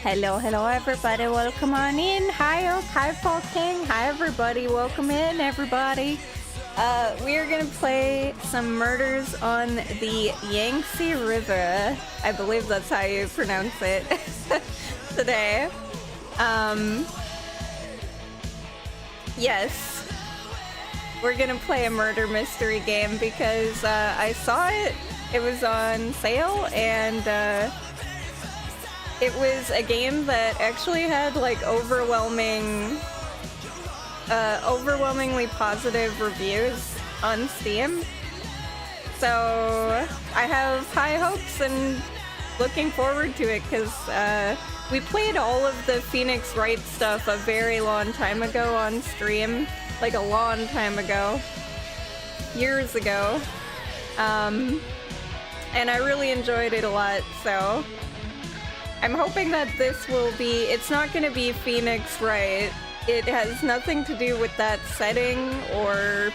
Hello, hello everybody, welcome on in. Hi Oak, hi Paul King, hi everybody, welcome in everybody. We are gonna play some murders on the Yangtze River. I believe that's how you pronounce it today. Yes, we're gonna play a murder mystery game because I saw it. It was on sale and it was a game that actually had like overwhelmingly positive reviews on Steam. So I have high hopes and looking forward to it because we played all of the Phoenix Wright stuff a very long time ago on stream, like a long time ago, years ago, and I really enjoyed it a lot, so I'm hoping that this will be, it's not going to be Phoenix Wright. It has nothing to do with that setting or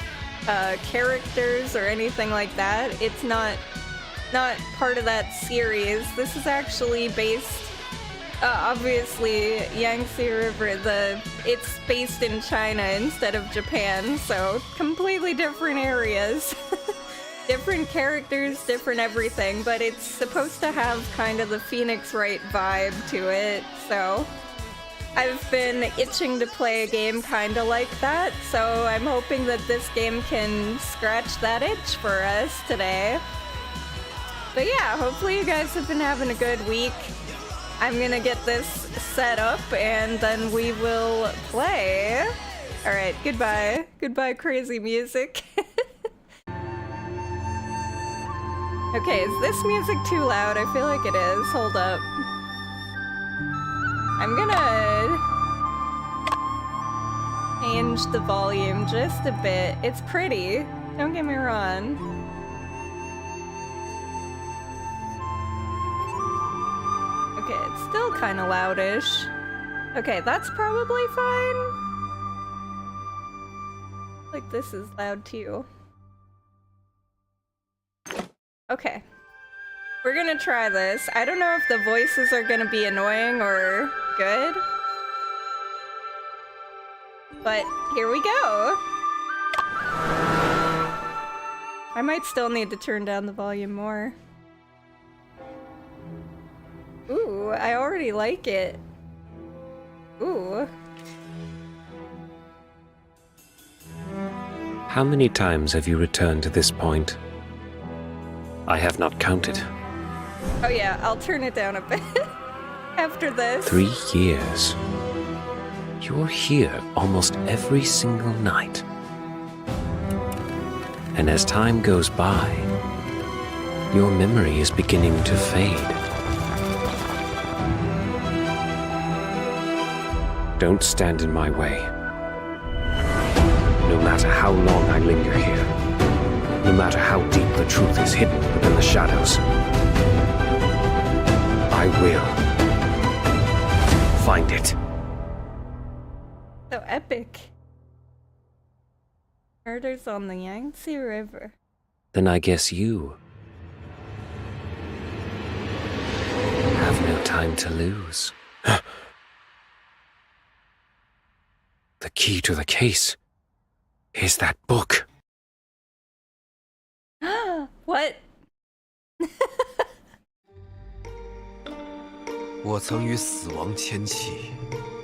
characters or anything like that. It's not part of that series. This is actually based, obviously, Yangtze River, it's based in China instead of Japan, so completely different areas. Different characters, different everything, but it's supposed to have kind of the Phoenix Wright vibe to it, so I've been itching to play a game kinda like that, so I'm hoping that this game can scratch that itch for us today. But yeah, hopefully you guys have been having a good week. I'm gonna get this set up and then we will play. Alright, goodbye. Goodbye, crazy music. Okay, is this music too loud? I feel like it is. Hold up. I'm gonna change the volume just a bit. It's pretty, don't get me wrong. Okay, it's still kind of loudish. Okay, that's probably fine. Like this is loud too. Okay, we're gonna try this. I don't know if the voices are gonna be annoying or good, but here we go. I might still need to turn down the volume more. Ooh, I already like it. Ooh. How many times have you returned to this point? I have not counted. Oh yeah, I'll turn it down a bit after this. 3 years. You're here almost every single night. And as time goes by, your memory is beginning to fade. Don't stand in my way. No matter how long I linger here, no matter how deep the truth is hidden within the shadows, I will find it. So epic. Murders on the Yangtze River. Then I guess you have no time to lose. The key to the case is that book. What?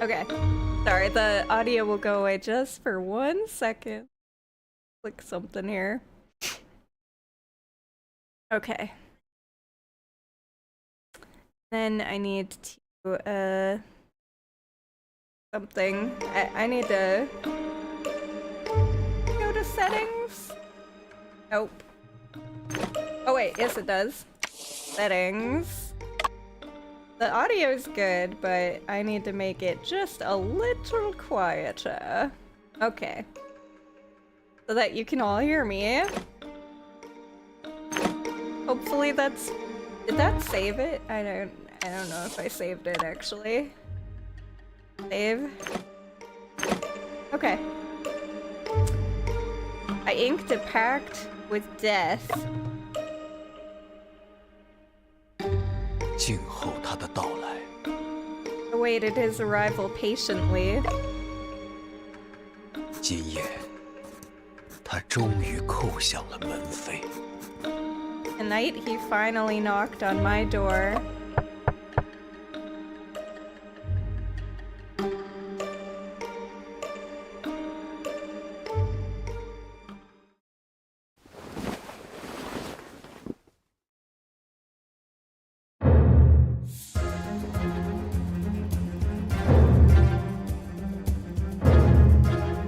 Okay, sorry, the audio will go away just for 1 second. Click something here. Okay. Then I need to, something. I need to go to settings. Nope. Oh wait, yes it does. Settings. The audio's good, but I need to make it just a little quieter. Okay. So that you can all hear me. Hopefully that's... Did that save it? I don't know if I saved it actually. Save. Okay. I inked a pact with death. 静候他的到来。awaited his arrival patiently. 今夜，他终于叩响了门扉。 Tonight, he finally knocked on my door.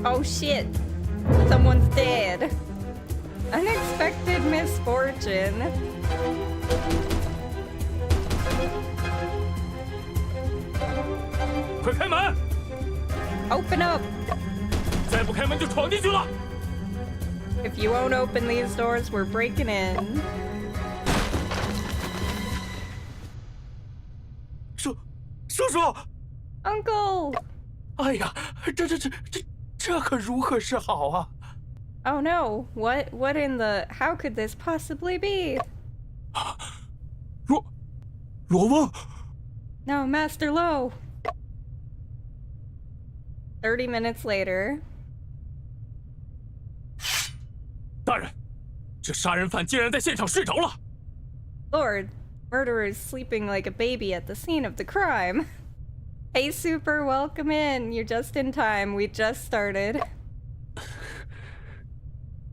Oh shit! Someone's dead. Unexpected misfortune. 快开门！ Open up! 再不开门就闯进去了。 If you won't open these doors, we're breaking in. 叔叔！ Uncle! 哎呀，这可如何是好啊？ Oh no, what in the... How could this possibly be? 罗翁！ No, Master Lo! 30 minutes later. 大人，这杀人犯竟然在现场睡着了！ Lord, murderer is sleeping like a baby at the scene of the crime. Hey Super, welcome in. You're just in time. We just started.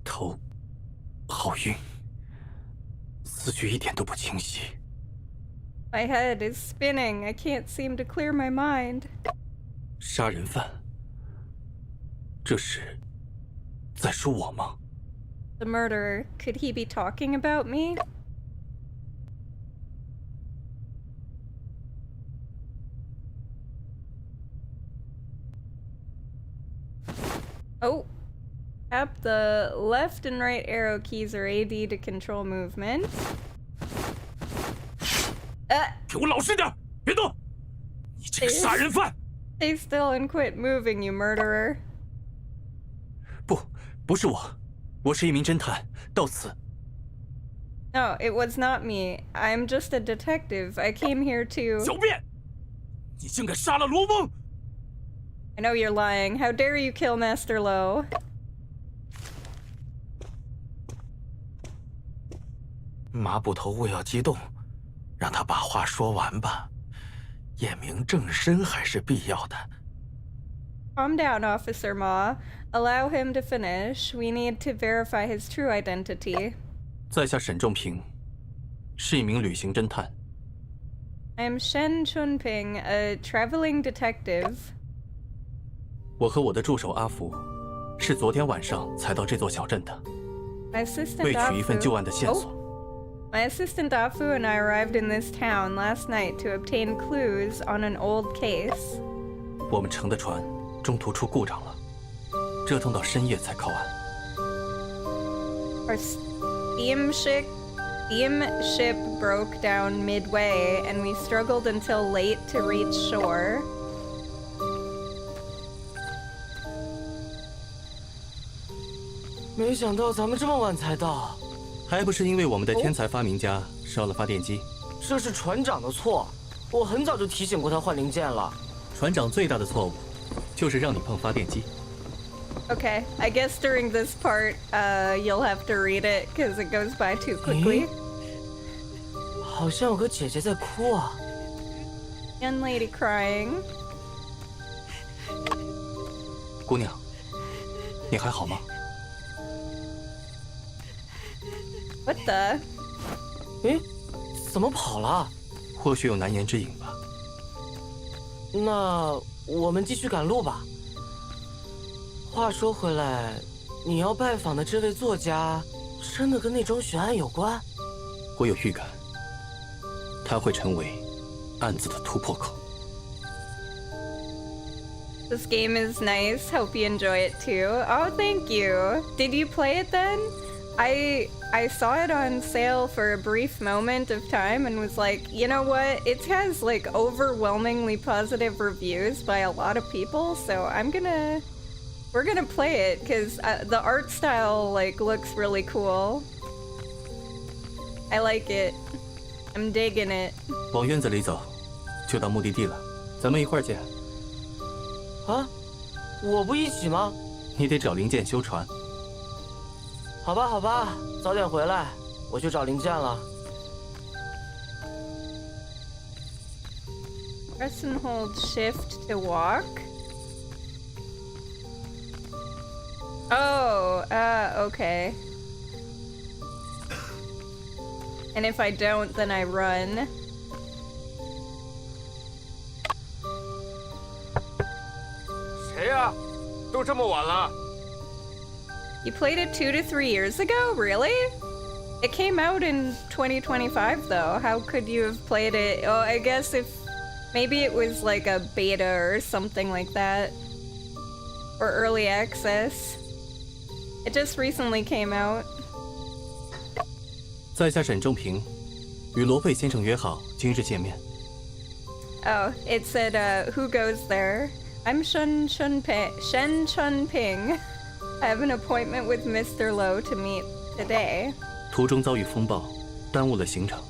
头好晕，思绪一点都不清晰。 My head is spinning. I can't seem to clear my mind. 杀人犯，这是在说我吗？ The murderer. Could he be talking about me? Oh. Tap the left and right arrow keys or AD to control movement. 给我老实点，别动！你这个杀人犯！ Stay still and quit moving, you murderer. 不是我，我是一名侦探，到此。 No, it was not me. I'm just a detective. I came here to... 狡辩！你竟敢杀了罗翁！ I know you're lying. How dare you kill Master Lo? 麻布头不要激动，让他把话说完吧。验明正身还是必要的。 Calm down, Officer Ma. Allow him to finish. We need to verify his true identity. 在下沈仲平，是一名旅行侦探。 I'm Shen Chunping, a traveling detective. 我和我的助手阿福，是昨天晚上才到这座小镇的， My assistant 为取一份旧案的线 Oh. 索。 My assistant Afu and I arrived in this town last night to obtain clues on an old case. 我们乘的船中途出故障了，折腾到深夜才靠岸。 Our steamship broke down midway, and we struggled until late to reach shore. 没想到咱们这么晚才到，还不是因为我们的天才发明家烧了发电机。这是船长的错。我很早就提醒过他换零件了。船长最大的错误，就是让你碰发电机。 Okay, I guess during this part, you'll have to read it because it goes by too quickly. 好像有个姐姐在哭啊。 Young lady crying. 姑娘，你还好吗？ What the? 诶，怎么跑了？或许有难言之隐吧。那我们继续赶路吧。话说回来，你要拜访的这位作家，真的跟那桩悬案有关？我有预感，他会成为案子的突破口。 This game is nice. Hope you enjoy it too. Oh, thank you. Did you play it then? I saw it on sale for a brief moment of time and was like, you know what? It has like overwhelmingly positive reviews by a lot of people, so we're gonna play it because the art style like looks really cool. I like it. I'm digging it. 往院子里走，就到目的地了。咱们一会儿见。啊，我不一起吗？你得找零件修船。好吧，好吧，早点回来，我去找零件了。Press and hold shift to walk. Oh, okay. And if I don't, then I run. 谁呀？都这么晚了。You played it 2 to 3 years ago? Really? It came out in 2025 though. How could you have played it? Oh, I guess if maybe it was like a beta or something like that. Or early access. It just recently came out. 在下沈仲平，与罗贝先生约好今日见面。Oh, it said, who goes there? I'm Shen Chunping. I have an appointment with Mr. Low to meet today. 途中遭遇风暴，耽误了行程。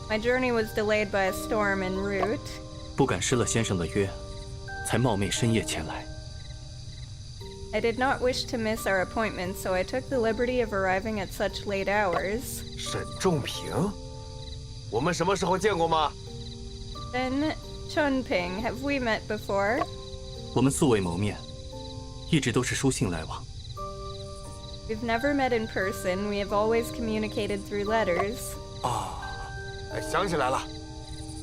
My journey was delayed by a storm en route. 不敢失了先生的约，才冒昧深夜前来。 I did not wish to miss our appointment, so I took the liberty of arriving at such late hours. 沈仲平，我们什么时候见过吗？ Shen Chunping, have we met before? 我们素未谋面，一直都是书信来往。 We've never met in person. We have always communicated through letters. 想起来了，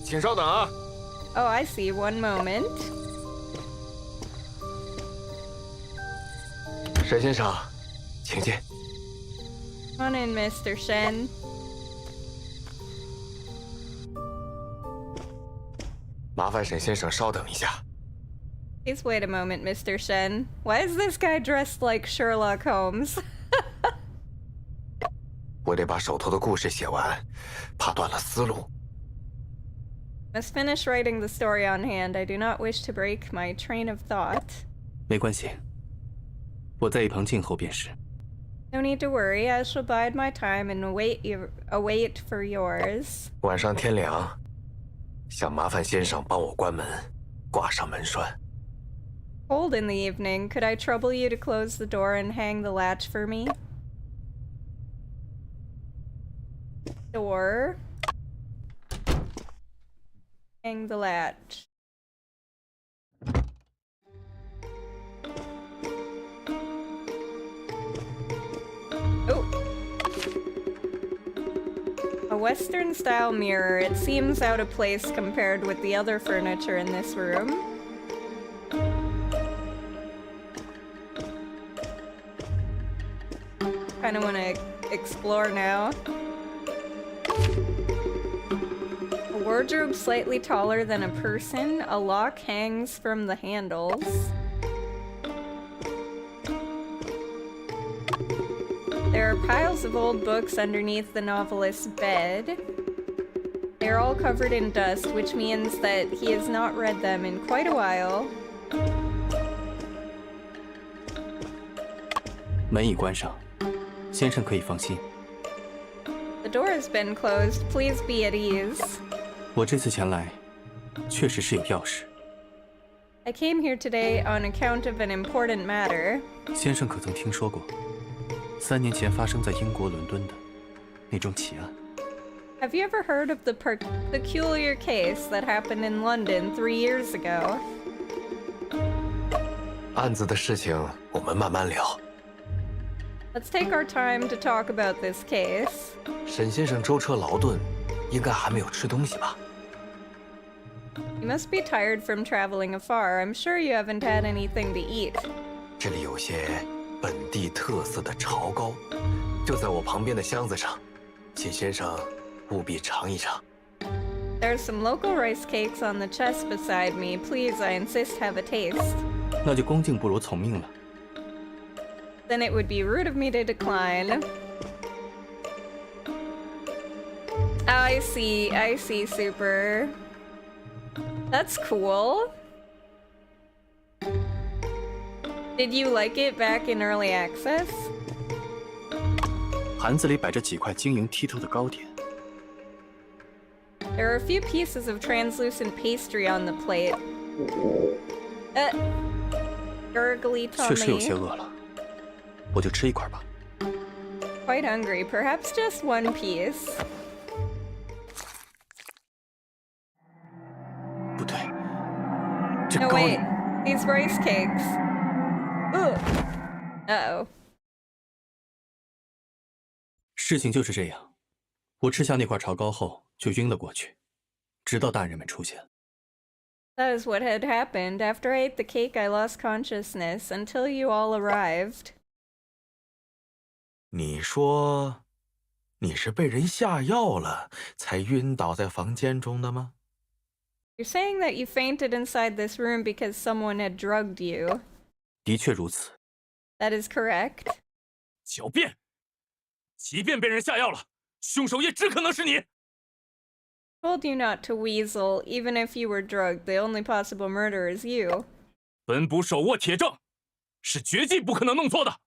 请稍等啊。 Oh, I see. One moment. 沈先生，请进。 Come on in, Mr. Shen. 麻烦沈先生稍等一下。 Please wait a moment, Mr. Shen. Why is this guy dressed like Sherlock Holmes? 我得把手头的故事写完，怕断了思路。 Must finish writing the story on hand. I do not wish to break my train of thought. 没关系，我在一旁静候便是。 No need to worry. I shall bide my time and await for yours. 晚上天凉，想麻烦先生帮我关门，挂上门栓。 Cold in the evening. Could I trouble you to close the door and hang the latch for me? Door. Hang the latch. Oh. A Western-style mirror. It seems out of place compared with the other furniture in this room. Kind of want to explore now. A wardrobe slightly taller than a person. A lock hangs from the handles. There are piles of old books underneath the novelist's bed. They're all covered in dust, which means that he has not read them in quite a while. 门已关上，先生可以放心。 The door has been closed. Please be at ease. 我这次前来，确实是有要事。 I came here today on account of an important matter. 先生可曾听说过3年前发生在英国伦敦的那桩奇案？ Have you ever heard of the peculiar case that happened in London 3 years ago? 案子的事情我们慢慢聊。 Let's take our time to talk about this case. 沈先生舟车劳顿，应该还没有吃东西吧？ You must be tired from traveling afar. I'm sure you haven't had anything to eat. 这里有些本地特色的炒糕，就在我旁边的箱子上，请先生务必尝一尝。 There's some local rice cakes on the chest beside me. Please, I insist, have a taste. 那就恭敬不如从命了。 Then it would be rude of me to decline. I see, super. That's cool. Did you like it back in early access? 盘子里摆着几块晶莹剔透的糕点， There are a few pieces of translucent pastry on the plate. Gurgly 确实有些 tummy. 饿了，我就吃一块吧。 Quite hungry. Perhaps just one piece. 不对，这 No, 糕 wait. 里 These rice cakes. Ugh. Uh-oh. 事情就是这样。我吃下那块炒糕后就晕了过去，直到大人们出现。 That is what had happened. After I ate the cake, I lost consciousness until you all arrived. 你说，你是被人下药了才晕倒在房间中的吗？ You're saying that you fainted inside this room because someone had drugged you. 的确如此。 That is correct. 狡辩！即便被人下药了，凶手也只可能是你。 Told you not to weasel, even if you were drugged. The only possible murderer is you. 本部手握铁证，是绝技不可能弄错的。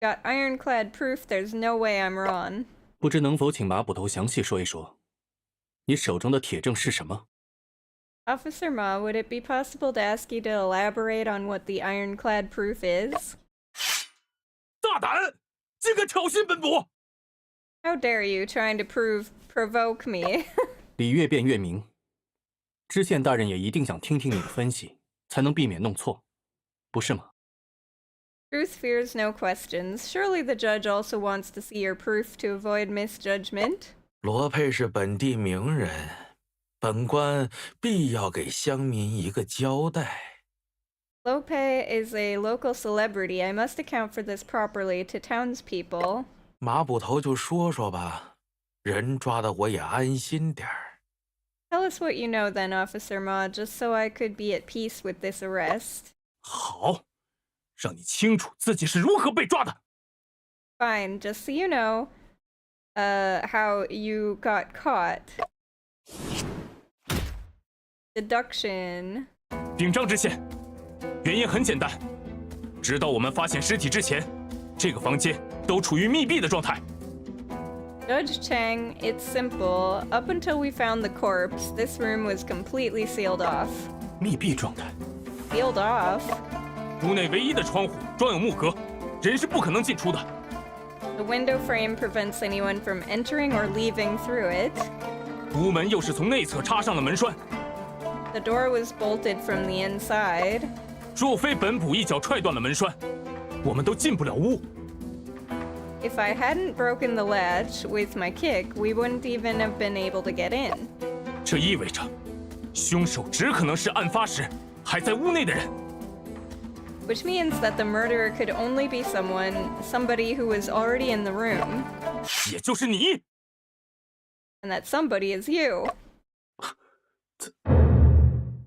Got ironclad proof there's no way I'm wrong. 不知能否请马捕头详细说一说，你手中的铁证是什么？ Officer Ma, would it be possible to ask you to elaborate on what the ironclad proof is? 大胆，竟敢挑衅本部！ How dare you trying to provoke me? 理越辩越明。知县大人也一定想听听你的分析，才能避免弄错，不是吗？ Truth fears no questions. Surely the judge also wants to see your proof to avoid misjudgment. 罗佩是本地名人，本官必要给乡民一个交代。 Lope is a local celebrity. I must account for this properly to townspeople. 马捕头就说说吧，人抓的我也安心点儿。 Tell us what you know then, Officer Ma, just so I could be at peace with this arrest. 好，让你清楚自己是如何被抓的。 Fine, just so you know, how you got caught. Deduction. 禀章知县，原因很简单，直到我们发现尸体之前，这个房间都处于密闭的状态。 Judge Chang, it's simple. Up until we found the corpse, this room was completely sealed off. 密闭状态。 Sealed off? 屋内唯一的窗户装有木格，人是不可能进出的。 The window frame prevents anyone from entering or leaving through it. 屋门又是从内侧插上了门栓， The door was bolted from the inside. 若非本捕一脚踹断了门栓，我们都进不了屋。 If I hadn't broken the latch with my kick, we wouldn't even have been able to get in. 这意味着，凶手只可能是案发时还在屋内的人。 Which means that the murderer could only be somebody who was already in the room. 也就是你。 And that somebody is you.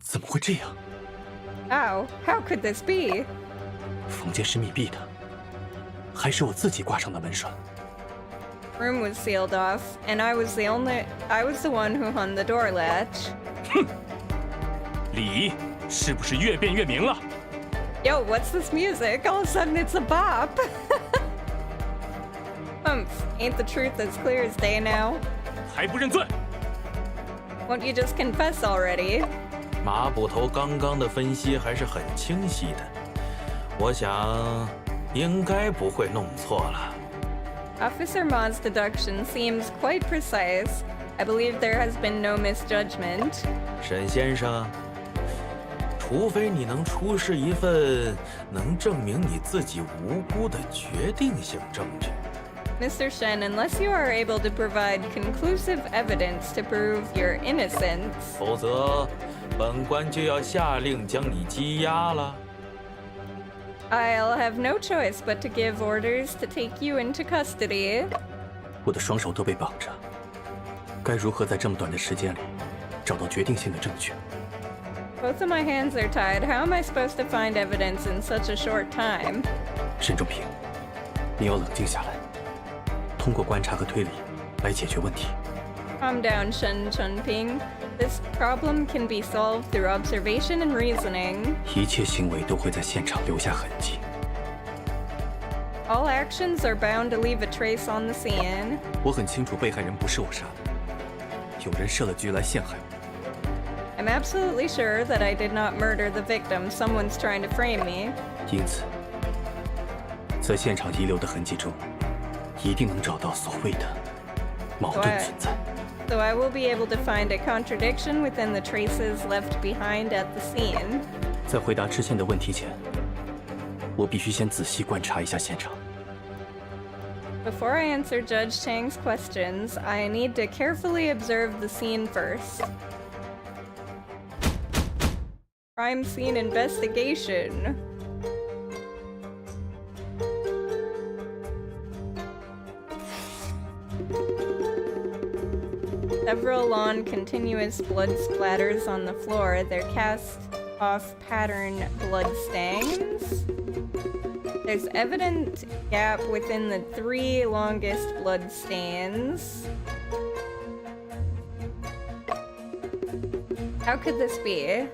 怎么会这样？ How? How could this be? 房间是密闭的，还是我自己挂上的门栓？ Room was sealed off, and I was the one who hung the door latch. 理是不是越辩越明了？ Yo, what's this music? All of a sudden it's a bop. Humph, ain't the truth as clear as day now? 还不认罪？ Won't you just confess already? 马捕头刚刚的分析还是很清晰的，我想应该不会弄错了。 Officer Ma's deduction seems quite precise. I believe there has been no misjudgment. 沈先生，除非你能出示一份能证明你自己无辜的决定性证据。 Mr. Shen, unless you are able to provide conclusive evidence to prove your innocence, 否则，本官就要下令将你羁押了。 I'll have no choice but to give orders to take you into custody. 我的双手都被绑着，该如何在这么短的时间里找到决定性的证据？ Both of my hands are tied. How am I supposed to find evidence in such a short time? 沈仲平，你要冷静下来，通过观察和推理来解决问题。 Calm down, Shen Chunping. This problem can be solved through observation and reasoning. 一切行为都会在现场留下痕迹。 All actions are bound to leave a trace on the scene. 我很清楚被害人不是我杀的，有人设了局来陷害我。 I'm absolutely sure that I did not murder the victim. Someone's trying to frame me. 因此，在现场遗留的痕迹中，一定能找到所谓的矛盾存在。 So I will be able to find a contradiction within the traces left behind at the scene. 在回答知县的问题前，我必须先仔细观察一下现场。 Before I answer Judge Chang's questions, I need to carefully observe the scene first. Crime scene investigation. Several long, continuous blood splatters on the floor. They're cast off pattern blood stains. There's evident gap within the 3 longest blood stains. How could this be?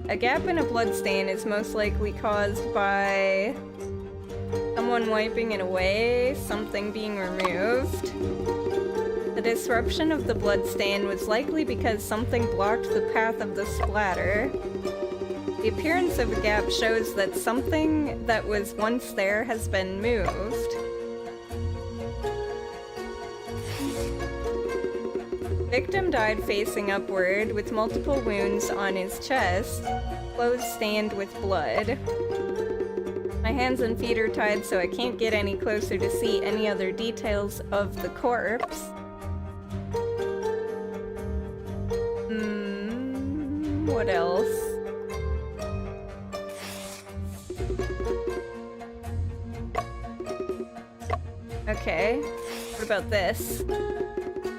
A gap in a blood stain is most likely caused by someone wiping it away, something being removed. The disruption of the blood stain was likely because something blocked the path of the splatter. The appearance of a gap shows that something that was once there has been moved. Victim died facing upward with multiple wounds on his chest, clothes stained with blood. My hands and feet are tied so I can't get any closer to see any other details of the corpse. What else? Okay, what about this?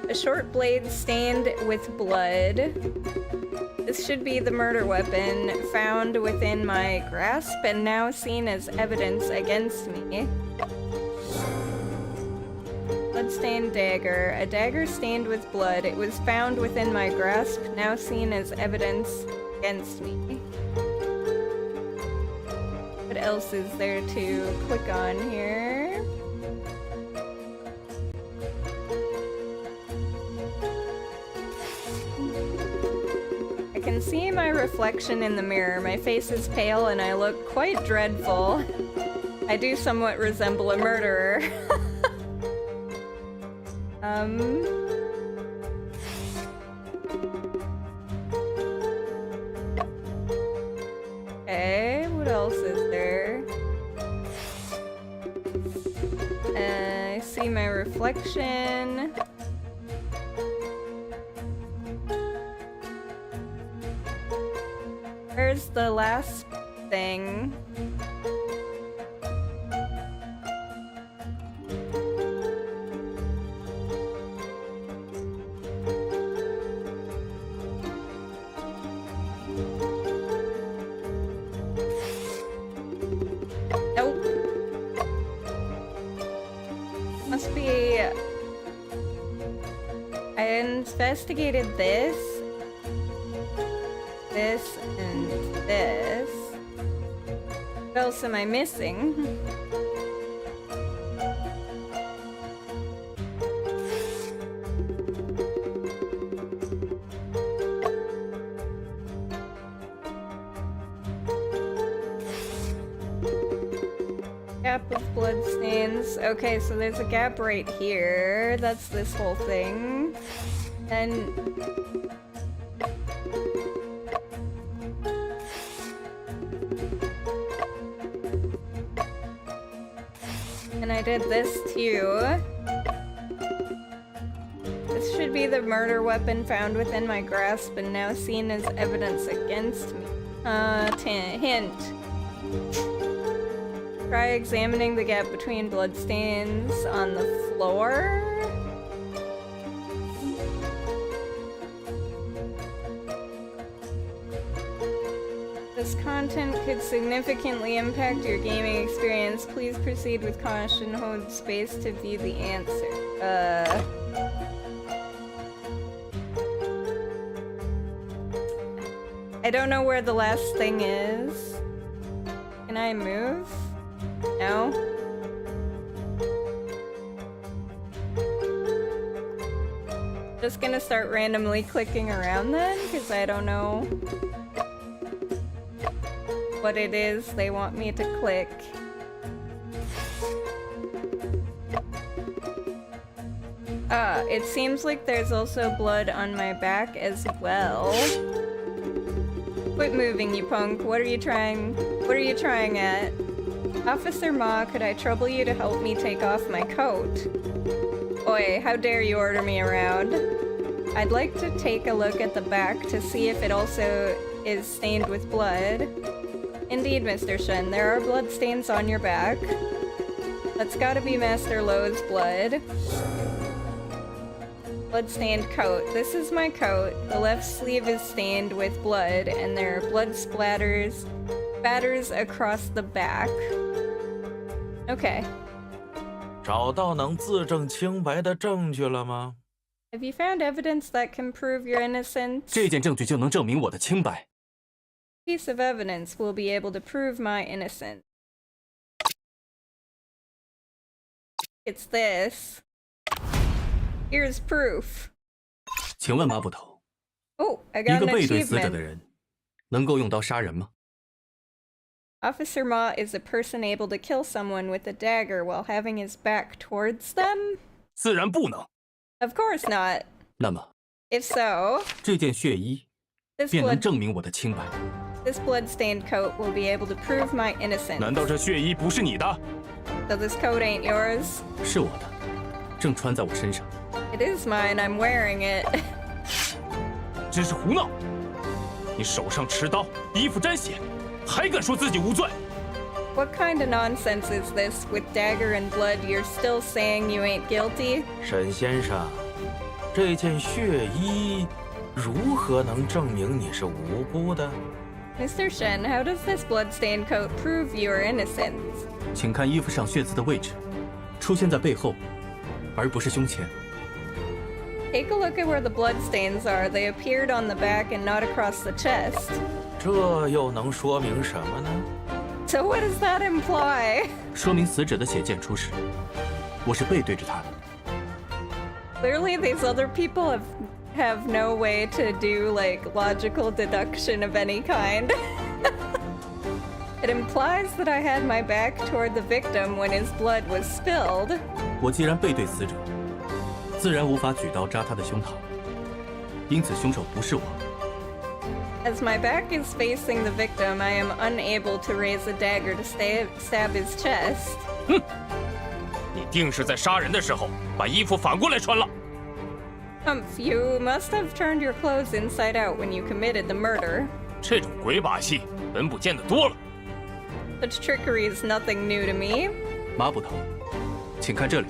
A short blade stained with blood. This should be the murder weapon found within my grasp and now seen as evidence against me. Blood-stained dagger. A dagger stained with blood. It was found within my grasp, now seen as evidence against me. What else is there to click on here? I can see my reflection in the mirror. My face is pale and I look quite dreadful. I do somewhat resemble a murderer. Okay, what else is there? I see my reflection. Where's the last thing? Nope. Must be... I investigated this, and this. What else am I missing? Gap of blood stains. Okay, so there's a gap right here. That's this whole thing. And I did this too. This should be the murder weapon found within my grasp and now seen as evidence against me. Hint. Try examining the gap between bloodstains on the floor. This content could significantly impact your gaming experience. Please proceed with caution. Hold space to view the answer. I don't know where the last thing is. Can I move? No? Just gonna start randomly clicking around then, because I don't know what it is they want me to click. It seems like there's also blood on my back as well. Quit moving, you punk. What are you trying at? Officer Ma, could I trouble you to help me take off my coat? Oi, how dare you order me around? I'd like to take a look at the back to see if it also is stained with blood. Indeed, Mr. Shen, there are blood stains on your back. That's gotta be Master Lo's blood. Blood-stained coat. This is my coat. The left sleeve is stained with blood, and there are blood spatters across the back. Okay. 找到能自证清白的证据了吗？ Have you found evidence that can prove your innocence? 这件证据就能证明我的清白。 Piece of evidence will be able to prove my innocence. It's this. Here's proof. 请问马捕头， Oh, I 一 got 个 an 背对死者的 achievement. 人，能够用刀杀人吗？ Officer Ma is a person able to kill someone with a dagger while having his back towards them? 自然不能。 Of course not. 那么 If so, 这件血衣 this 便能 blood 证明我的清白。 this blood-stained coat will be able to prove my innocence. 难道这血衣不是你的？ So this coat ain't yours? 是我的，正穿在我身上。 It is mine, I'm wearing it. 真是胡闹！你手上持刀，衣服沾血，还敢说自己无罪？ What kind of nonsense is this? With dagger and blood, you're still saying you ain't guilty? 沈先生，这件血衣如何能证明你是无辜的？ Mr. Shen, how does this blood-stained coat prove your innocence? 请看衣服上血渍的位置，出现在背后，而不是胸前。 Take a look at where the bloodstains are. They appeared on the back and not across the chest. 这又能说明什么呢？ So what does that imply? 说明死者的血溅出时，我是背对着他的。 Clearly these other people have no way to do, like, logical deduction of any kind. It implies that I had my back toward the victim when his blood was spilled. 我既然背对死者，自然无法举刀扎他的胸膛，因此凶手不是我。 As my back is facing the victim, I am unable to raise a dagger to stab his chest. 你定是在杀人的时候把衣服反过来穿了。 Humph, you must have turned your clothes inside out when you committed the murder. 这种鬼把戏，本捕见得多了。 Such trickery is nothing new to me. 马捕头，请看这里，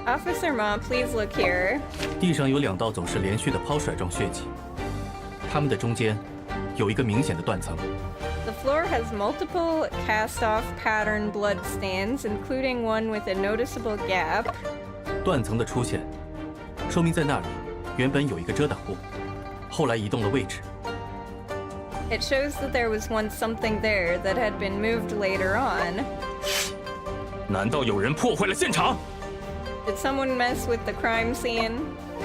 Officer Ma, please look here. 地上有2道总是连续的抛甩状血迹，它们的中间有一个明显的断层。 The floor has multiple cast-off pattern blood stains, including one with a noticeable gap. 断层的出现，说明在那里原本有一个遮挡物，后来移动了位置。 It shows that there was once something there that had been moved later on. 难道有人破坏了现场？ Did someone mess with the crime scene?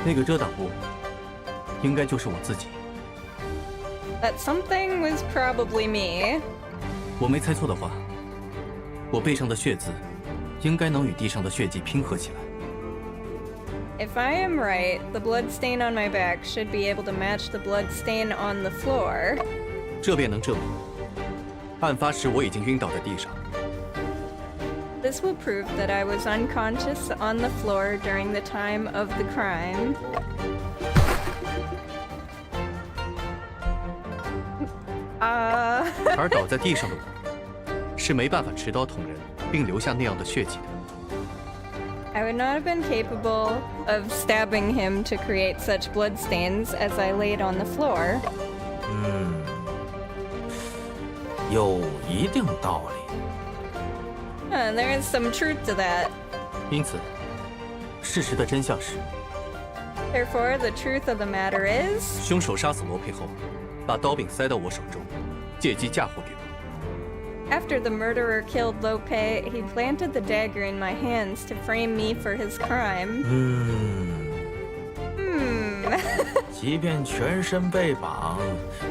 那个遮挡物，应该就是我自己。 That something was probably me. 我没猜错的话，我背上的血渍，应该能与地上的血迹拼合起来。 If I am right, the blood stain on my back should be able to match the blood stain on the floor. 这便能证明，案发时我已经晕倒在地上。 This will prove that I was unconscious on the floor during the time of the crime. 而倒在地上的我，是没办法持刀捅人，并留下那样的血迹的。 I would not have been capable of stabbing him to create such bloodstains as I laid on the floor. 有一定道理。 There is some truth to that. 因此，事实的真相是， Therefore, the truth of the matter is, 凶手杀死罗佩后，把刀柄塞到我手中，借机嫁祸给我。 after the murderer killed Lope, he planted the dagger in my hands to frame me for his crime. crime. 即便全身被绑，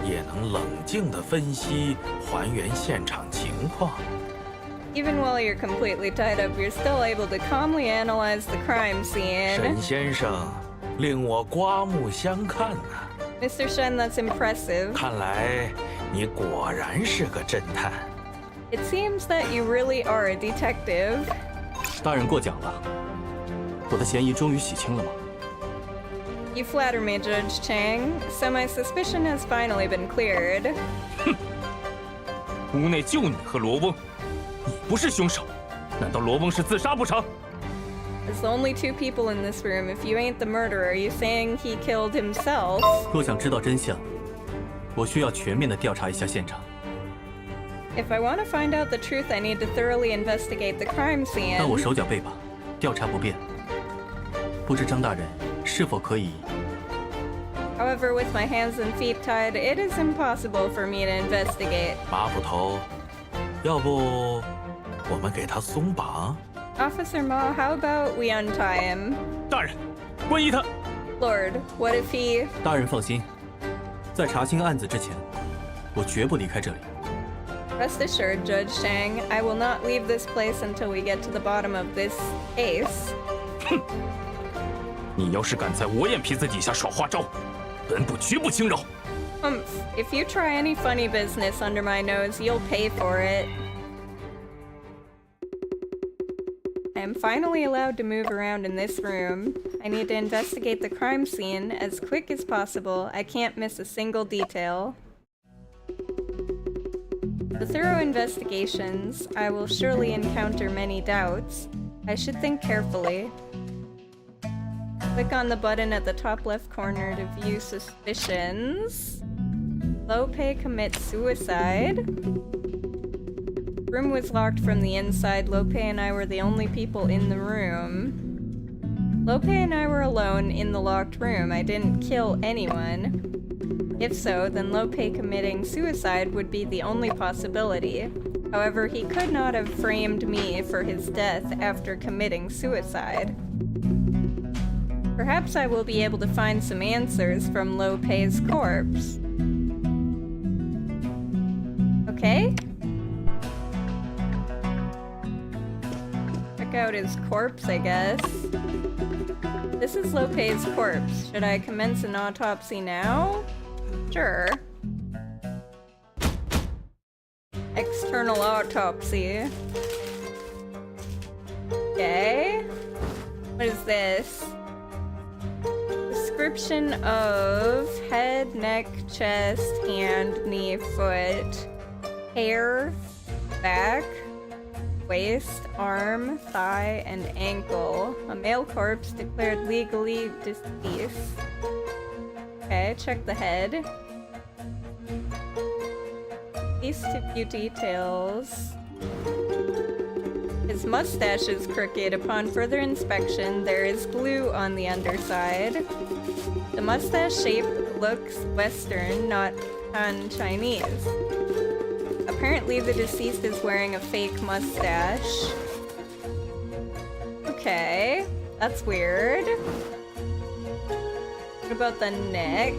也能冷静地分析、还原现场情况。 Even while you're completely tied up, you're still able to calmly analyze the crime 沈 scene. 先生令我刮目相看呐、 Mr. Shen, that's impressive. 看来你果然是个侦探。 It seems that you really are a detective. 大人过奖了，我的嫌疑终于洗清了吗？ You flatter me, Judge Chang, so my suspicion has finally been cleared. 屋内就你和罗翁，你不是凶手，难道罗翁是自杀不成？ There's only 2 people in this room. If you ain't the murderer, are you saying he killed himself? 若想知道真相，我需要全面的调查一下现场。 If I want to find out the truth, I need to thoroughly investigate the crime 但我 scene. 手脚被绑，调查不便。不知张大人是否可以？ However, with my hands and feet tied, it is impossible for me to investigate. 马捕头，要不我们给他松绑？ Officer Ma, how about we untie him? 大人，关依他。 Lord, what if he... 大人放心，在查清案子之前，我绝不离开这里。 Rest assured, Judge Chang, I will not leave this place until we get to the bottom of this case. 你要是敢在我眼皮子底下耍花招，本部绝不轻饶。 If you try any funny business under my nose, you'll pay for it. I am finally allowed to move around in this room. I need to investigate the crime scene as quick as possible. I can't miss a single detail. The thorough investigations, I will surely encounter many doubts. I should think carefully. Click on the button at the top left corner to view suspicions. Lope commits suicide. Room was locked from the inside. Lope and I were the only people in the room. Lope and I were alone in the locked room. I didn't kill anyone. If so, then Lope committing suicide would be the only possibility. However, he could not have framed me for his death after committing suicide. Perhaps I will be able to find some answers from Lope's corpse. Okay? Check out his corpse, I guess. This is Lope's corpse. Should I commence an autopsy now? Sure. External autopsy. Okay. What is this? Description of head, neck, chest, hand, knee, foot, hair, back, waist, arm, thigh, and ankle. A male corpse declared legally deceased. Okay, check the head. These few details. His mustache is crooked. Upon further inspection, there is glue on the underside. The mustache shape looks Western, not Han-Chinese. Apparently, the deceased is wearing a fake mustache. Okay, that's weird. What about the neck?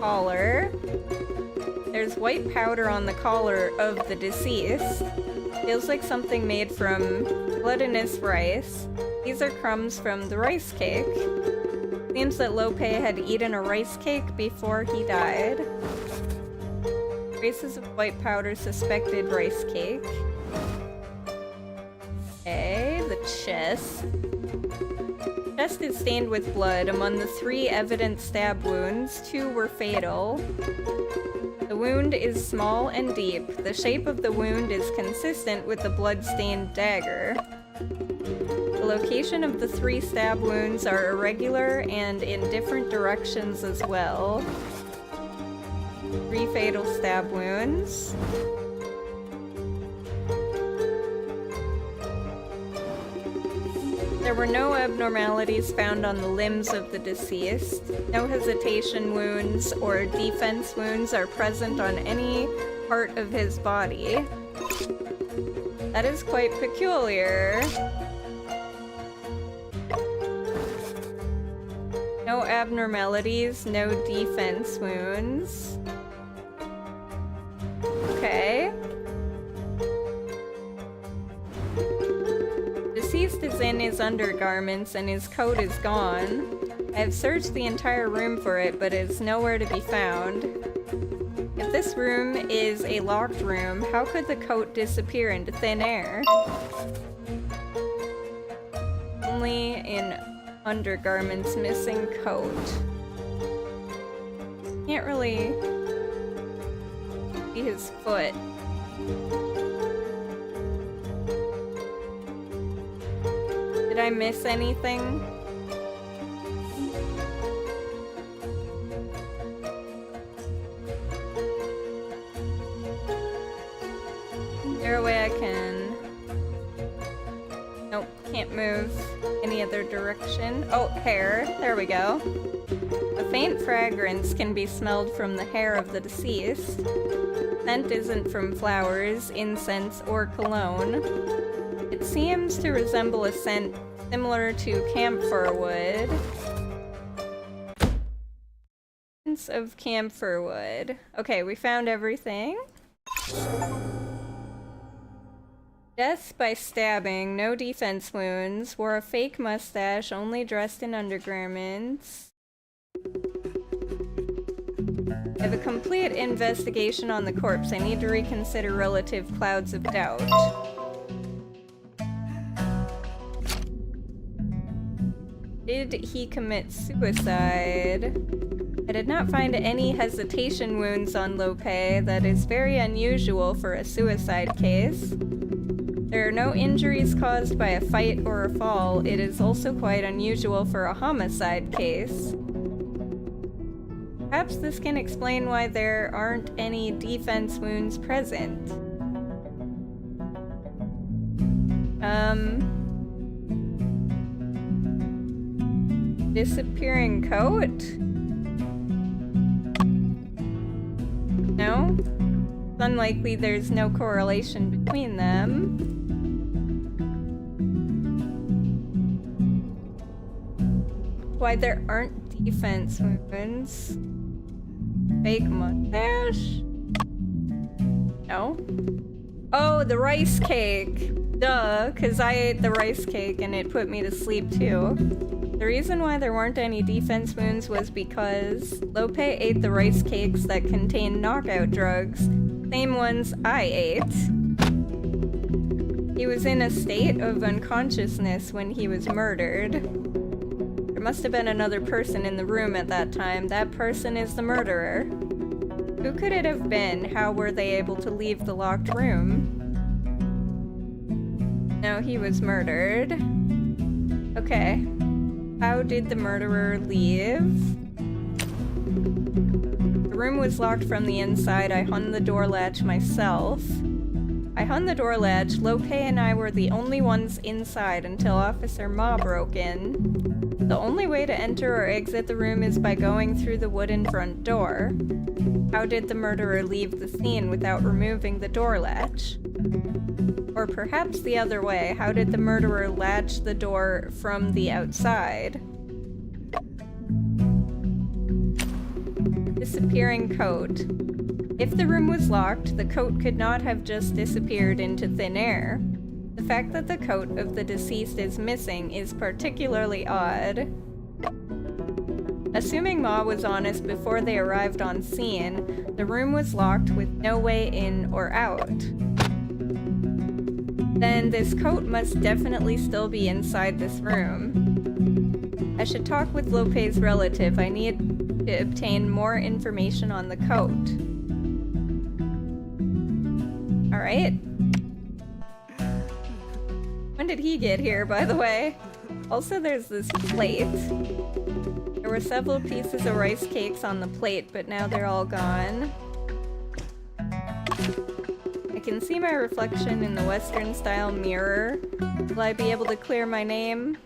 Collar. There's white powder on the collar of the deceased. Feels like something made from glutinous rice. These are crumbs from the rice cake. Seems that Lope had eaten a rice cake before he died. Traces of white powder suspected rice cake. Okay, the chest. Chest is stained with blood. Among the 3 evident stab wounds, 2 were fatal. The wound is small and deep. The shape of the wound is consistent with the blood-stained dagger. The location of the 3 stab wounds are irregular and in different directions as well. 3 fatal stab wounds. There were no abnormalities found on the limbs of the deceased. No hesitation wounds or defense wounds are present on any part of his body. That is quite peculiar. No No abnormalities, no defense wounds. Okay. Deceased is in his undergarments and his coat is gone. I have searched the entire room for it, but it's nowhere to be found. If this room is a locked room, how could the coat disappear into thin air? Only in undergarments, missing coat. Can't really see his foot. Did I miss anything? Is there a way I can... Nope, can't move any other direction. Oh, hair. There we go. A faint fragrance can be smelled from the hair of the deceased. Scent isn't from flowers, incense, or cologne. It seems to resemble a scent similar to camphor wood. Hints of camphor wood. Okay, we found everything. Death by stabbing, no defense wounds, wore a fake mustache, only dressed in undergarments. I have a complete investigation on the corpse. I need to reconsider relative clouds of doubt. Did he commit suicide? I did not find any hesitation wounds on Lope. That is very unusual for a suicide case. There are no injuries caused by a fight or a fall. It is also quite unusual for a homicide case. Perhaps this can explain why there aren't any defense wounds present. Disappearing coat? No? It's unlikely there's no correlation between them. Why there aren't defense wounds? Fake mustache? No? Oh, the rice cake! Duh, because I ate the rice cake and it put me to sleep too. The reason why there weren't any defense wounds was because Lope ate the rice cakes that contained knockout drugs, same ones I ate. He was in a state of unconsciousness when he was murdered. There must have been another person in the room at that time. That person is the murderer. Who could it have been? How were they able to leave the locked room? No, he was murdered. Okay. How did the murderer leave? The room was locked from the inside. I hung the door latch myself. I hung the door latch. Lope and I were the only ones inside until Officer Ma broke in. The only way to enter or exit the room is by going through the wooden front door. How did the murderer leave the scene without removing the door latch? Or perhaps the other way, how did the murderer latch the door from the outside? Disappearing coat. If the room was locked, the coat could not have just disappeared into thin air. The fact that the coat of the deceased is missing is particularly odd. Assuming Ma was honest before they arrived on scene, the room was locked with no way in or out. Then this coat must definitely still be inside this room. I should talk with Lope's relative. I need to obtain more information on the coat. Alright. When did he get here, by the way? Also, there's this plate. There were several pieces of rice cakes on the plate, but now they're all gone. I can see my reflection in the Western-style mirror. Will I be able to clear my name?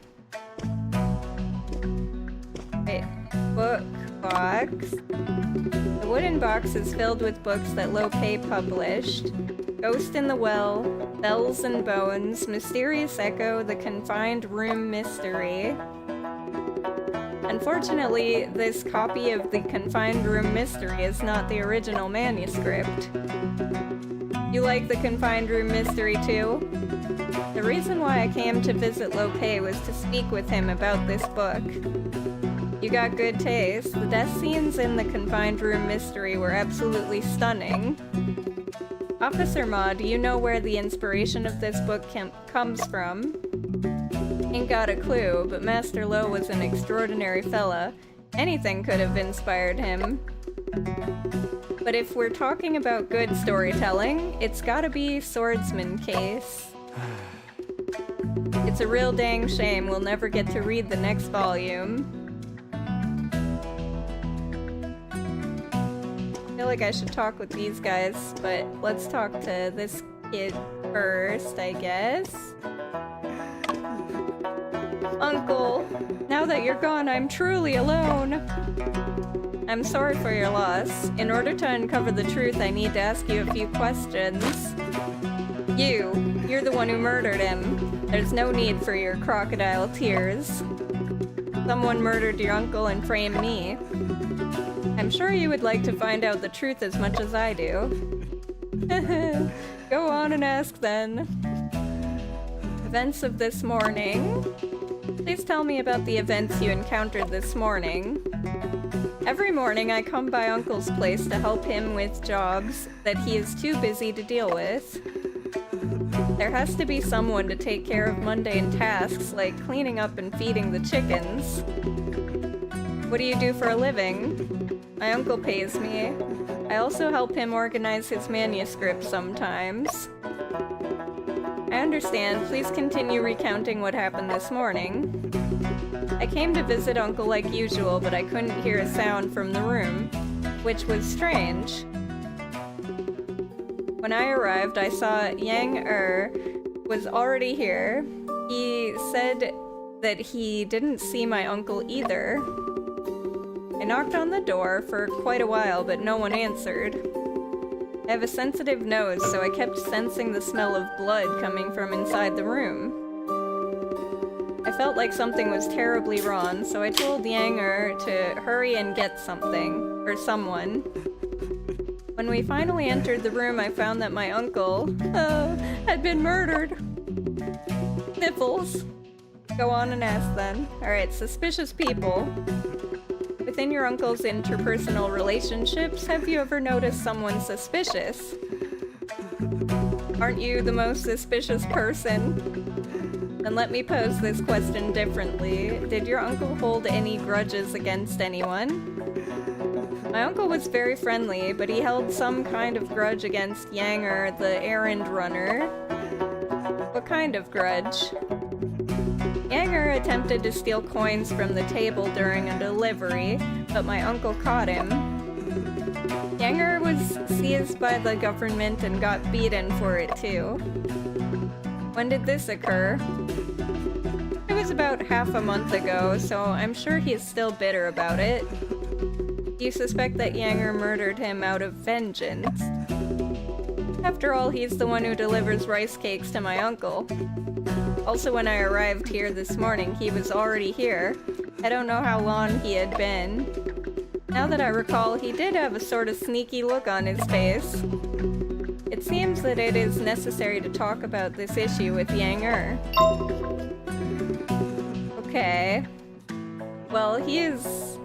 Wait. Book box. The wooden box is filled with books that Lope published. Ghost in the Well, Bells and Bones, Mysterious Echo, The Confined Room Mystery. Unfortunately, this copy of the Confined Room Mystery is not the original manuscript. You like the Confined Room Mystery too? The reason why I came to visit Lopez was to speak with him about this book. You got good taste. The death scenes in the Confined Room Mystery were absolutely stunning. Officer Ma, do you know where the inspiration of this book comes from? Ain't got a clue, but Master Lo was an extraordinary fella. Anything could have inspired him. But if we're talking about good storytelling, it's gotta be Swordsman Case. It's a real dang shame we'll never get to read the next volume. I feel like I should talk with these guys, but let's talk to this kid first, I guess. Uncle, now that you're gone, I'm truly alone. I'm sorry for your loss. In order to uncover the truth, I need to ask you a few questions. You're the one who murdered him. There's no need for your crocodile tears. Someone murdered your uncle and framed me. I'm sure you would like to find out the truth as much as I do. Go on and ask then. Events of this morning. Please tell me about the events you encountered this morning. Every morning I come by Uncle's place to help him with jobs that he is too busy to deal with. There has to be someone to take care of mundane tasks like cleaning up and feeding the chickens. What do you do for a living? My uncle pays me. I also help him organize his manuscript sometimes. I understand. Please continue recounting what happened this morning. I came to visit Uncle like usual, but I couldn't hear a sound from the room, which was strange. When I arrived, I saw Yangtze was already here. He said that he didn't see my uncle either. I knocked on the door for quite a while, but no one answered. I have a sensitive nose, so I kept sensing the smell of blood coming from inside the room. I felt like something was terribly wrong, so I told Yangtze to hurry and get something, or someone. When we finally entered the room, I found that my uncle, had been murdered. Sniffles. Go on and ask then. Alright, suspicious people. Within your uncle's interpersonal relationships, have you ever noticed someone suspicious? Aren't you the most suspicious person? Then let me pose this question differently. Did your uncle hold any grudges against anyone? My uncle was very friendly, but he held some kind of grudge against Yangtze, the errand runner. What kind of grudge? Yangtze attempted to steal coins from the table during a delivery, but my uncle caught him. Yangtze was seized by the government and got beaten for it too. When did this occur? It was about half a month ago, so I'm sure he's still bitter about it. You suspect that Yangtze murdered him out of vengeance. After all, he's the one who delivers rice cakes to my uncle. Also, when I arrived here this morning, he was already here. I don't know how long he had been. Now that I recall, he did have a sort of sneaky look on his face. It seems that it is necessary to talk about this issue with Yangtze. Okay. Well, he is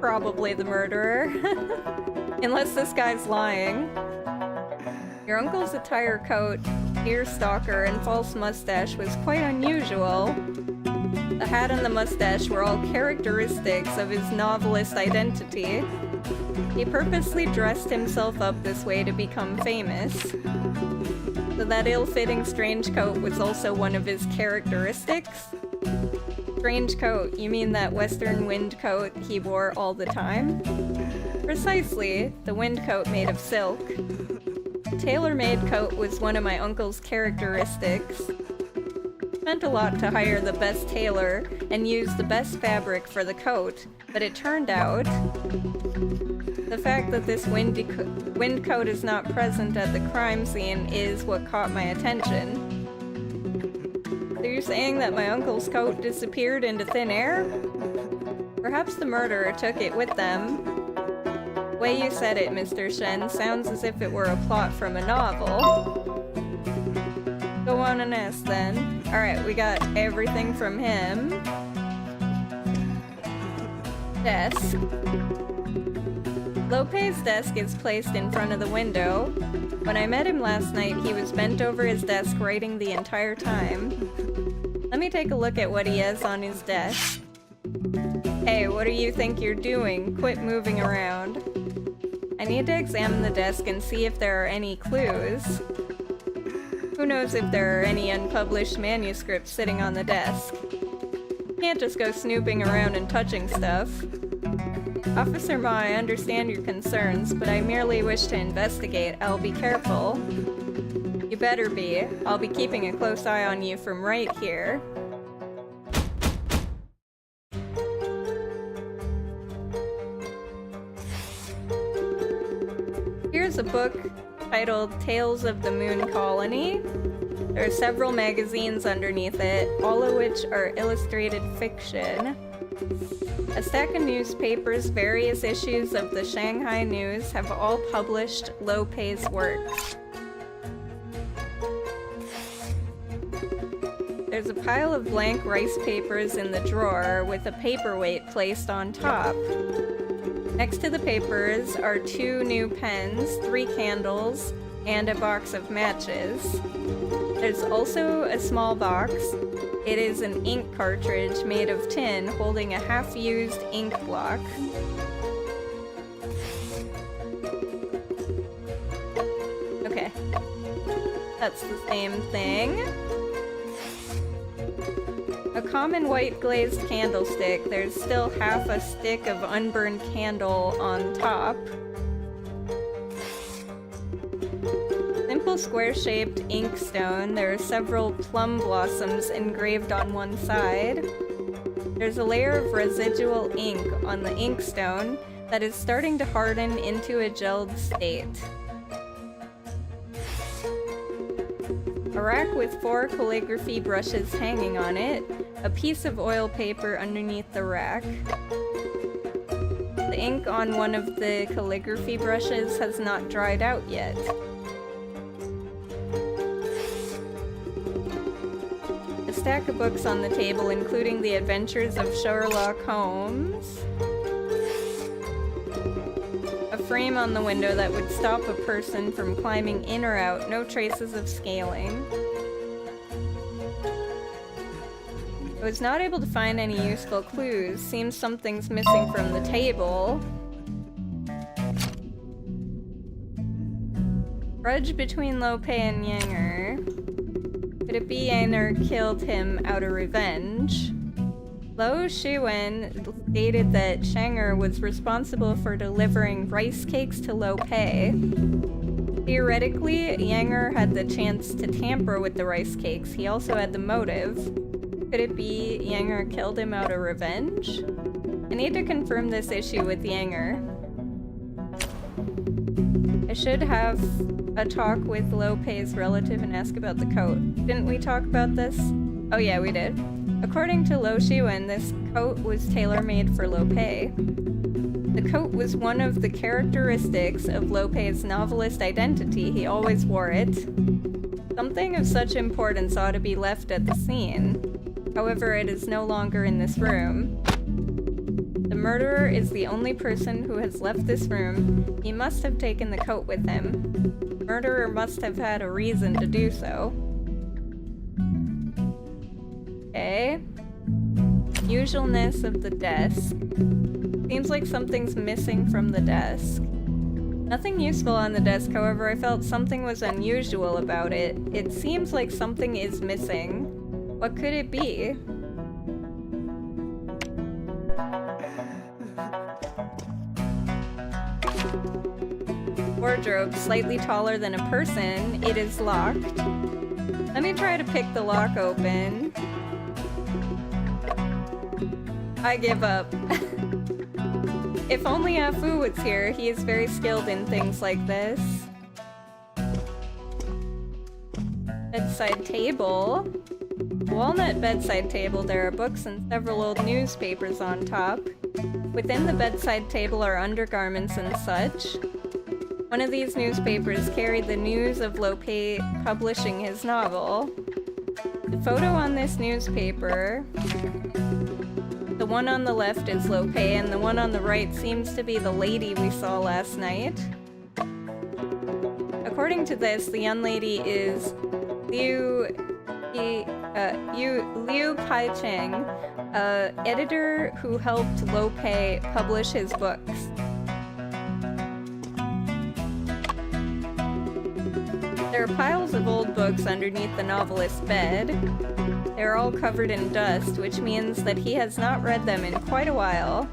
probably the murderer. Unless this guy's lying. Your uncle's attire, coat, ear stalker, and false mustache was quite unusual. The hat and the mustache were all characteristics of his novelist identity. He purposely dressed himself up this way to become famous. So that ill-fitting strange coat was also one of his characteristics? Strange coat, you mean that western wind coat he wore all the time? Precisely, the wind coat made of silk. A tailor-made coat was one of my uncle's characteristics. It meant a lot to hire the best tailor and use the best fabric for the coat, but it turned out the fact that this wind coat is not present at the crime scene is what caught my attention. So you saying that my uncle's coat disappeared into thin air? Perhaps the murderer took it with them. The way you said it, Mr. Shen, sounds as if it were a plot from a novel. Go on and ask then. Alright, we got everything from him. Desk. Lope's desk is placed in front of the window. When I met him last night, he was bent over his desk writing the entire time. Let me take a look at what he has on his desk. Hey, what do you think you're doing? Quit moving around. I need to examine the desk and see if there are any clues. Who knows if there are any unpublished manuscripts sitting on the desk. Can't just go snooping around and touching stuff. Officer Ma, I understand your concerns, but I merely wish to investigate. I'll be careful. You better be. I'll be keeping a close eye on you from right here. Here's a book titled Tales of the Moon Colony. There are several magazines underneath it, all of which are illustrated fiction. A stack of newspapers, various issues of the Shanghai News have all published Lope's works. There's a pile of blank rice papers in the drawer with a paperweight placed on top. Next to the papers are 2 new pens, 3 candles, and a box of matches. There's also a small box. It is an ink cartridge made of tin holding a half-used ink block. Okay. That's the same thing. A common white glazed candlestick. There's still half a stick of unburned candle on top. Simple square-shaped inkstone. There are several plum blossoms engraved on one side. There's a layer of residual ink on the inkstone that is starting to harden into a gelled state. A rack with 4 calligraphy brushes hanging on it. A piece of oil paper underneath the rack. The ink on one of the calligraphy brushes has not dried out yet. A stack of books on the table, including The Adventures of Sherlock Holmes. A frame on the window that would stop a person from climbing in or out. No traces of scaling. I was not able to find any useful clues. Seems something's missing from the table. Grudge between Lope and Yanger. Could it be Yanger killed him out of revenge? Lo Shiwen stated that Shanger was responsible for delivering rice cakes to Lope. Theoretically, Yanger had the chance to tamper with the rice cakes. He also had the motive. Could it be Yanger killed him out of revenge? I need to confirm this issue with Yanger. I should have a talk with Lope's relative and ask about the coat. Didn't we talk about this? Oh yeah, we did. According to Lo Shiwen, this coat was tailor-made for Lope. The coat was one of the characteristics of Lope's novelist identity. He always wore it. Something of such importance ought to be left at the scene. However, it is no longer in this room. The murderer is the only person who has left this room. He must have taken the coat with him. The murderer must have had a reason to do so. Okay. Usualness of the desk. Seems like something's missing from the desk. Nothing useful on the desk, however, I felt something was unusual about it. It seems like something is missing. What could it be? Wardrobe, slightly taller than a person. It is locked. Let me try to pick the lock open. I give up. If only Afu was here. He is very skilled in things like this. Bedside table. walnut bedside table, there are books and several old newspapers on top. Within the bedside table are undergarments and such. One of these newspapers carried the news of Lope publishing his novel. The photo on this newspaper, the one on the left is Lope, and the one on the right seems to be the lady we saw last night. According to this, the young lady is Liu Paicheng, editor who helped Lope publish his books. There are piles of old books underneath the novelist's bed. They're all covered in dust, which means that he has not read them in quite a while.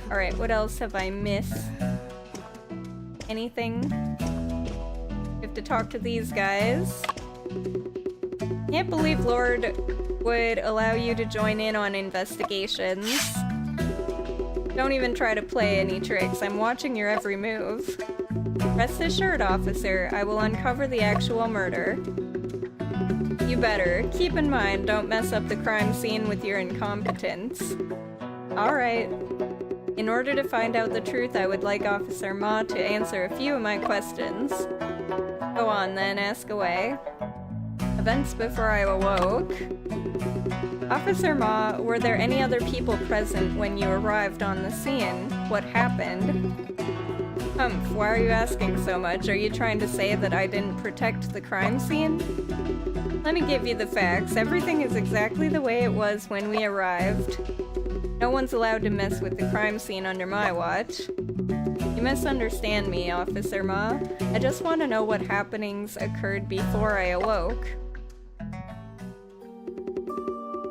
Alright, what else have I missed? Anything? We have to talk to these guys. Can't believe Lord would allow you to join in on investigations. Don't even try to play any tricks. I'm watching your every move. Rest assured, officer, I will uncover the actual murder. You better. Keep in mind, don't mess up the crime scene with your incompetence. Alright. In order to find out the truth, I would like Officer Ma to answer a few of my questions. Go on then, ask away. Events before I awoke. Officer Ma, were there any other people present when you arrived on the scene? What happened? Humph, why are you asking so much? Are you trying to say that I didn't protect the crime scene? Let me give you the facts. Everything is exactly the way it was when we arrived. No one's allowed to mess with the crime scene under my watch. You misunderstand me, Officer Ma. I just want to know what happenings occurred before I awoke.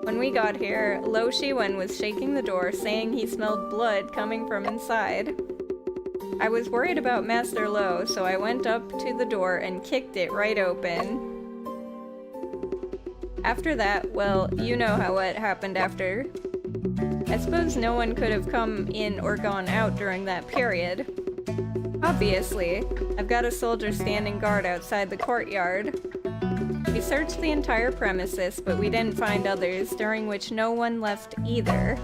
When we got here, Lo Shiwen was shaking the door, saying he smelled blood coming from inside. I was worried about Master Lo, so I went up to the door and kicked it right open. After that, well, you know how it happened after. I suppose no one could have come in or gone out during that period. Obviously, I've got a soldier standing guard outside the courtyard. We searched the entire premises, but we didn't find others, during which no one left either.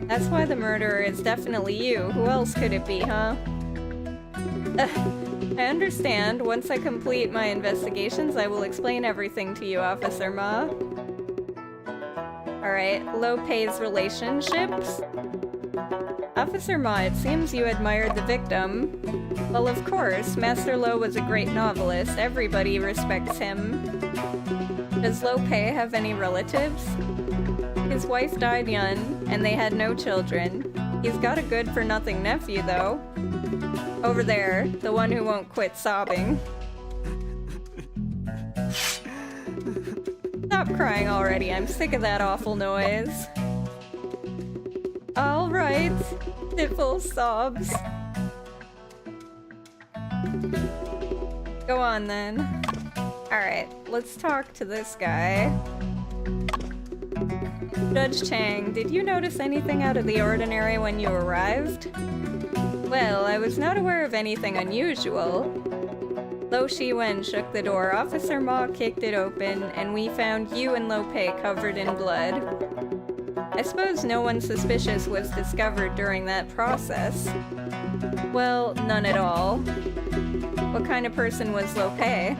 That's why the murderer is definitely you. Who else could it be, huh? I understand. Once I complete my investigations, I will explain everything to you, Officer Ma. Alright, Lope's relationships. Officer Ma, it seems you admired the victim. Well, of course, Master Lo was a great novelist. Everybody respects him. Does Lope have any relatives? His wife died young, and they had no children. He's got a good-for-nothing nephew, though. Over there, the one who won't quit sobbing. Stop crying already, I'm sick of that awful noise. Alright, pitiful sobs. Go on then. Alright, let's talk to this guy. Judge Chang, did you notice anything out of the ordinary when you arrived? Well, I was not aware of anything unusual. Lo Shiwen shook the door, Officer Ma kicked it open, and we found you and Lope covered in blood. I suppose no one suspicious was discovered during that process. Well, none at all. What kind of person was Lope?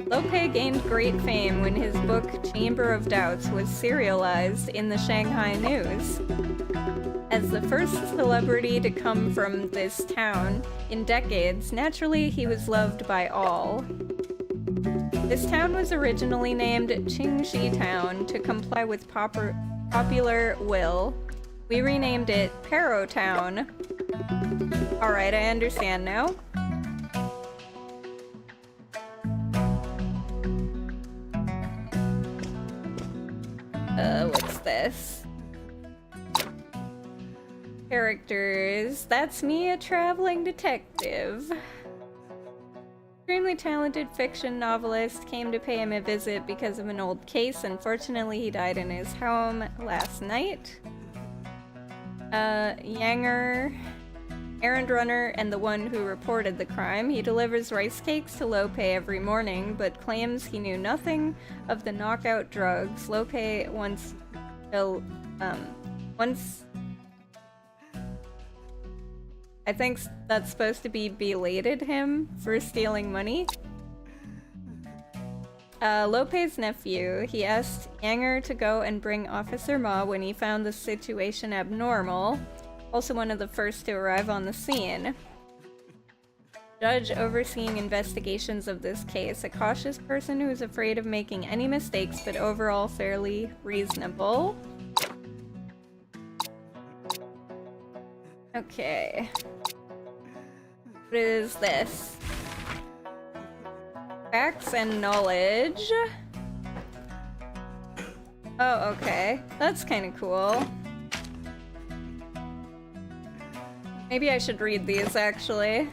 Lope gained great fame when his book Chamber of Doubts was serialized in the Shanghai News. As the first celebrity to come from this town in decades, naturally he was loved by all. This town was originally named Qingxi Town to comply with popular will. We renamed it Paro Town. Alright, I understand now. What's this? Characters. That's me, a traveling detective. Extremely talented fiction novelist came to pay him a visit because of an old case. Unfortunately, he died in his home last night. Yangtze errand runner and the one who reported the crime. He delivers rice cakes to Lope every morning, but claims he knew nothing of the knockout drugs. Lope once I think that's supposed to be belated him for stealing money. Lope's nephew, he asked Yangtze to go and bring Officer Ma when he found the situation abnormal. Also one of the first to arrive on the scene. Judge overseeing investigations of this case, a cautious person who is afraid of making any mistakes, but overall fairly reasonable. Okay. What is this? Facts and knowledge. Oh, okay. That's kind of cool. Maybe I should read these, actually.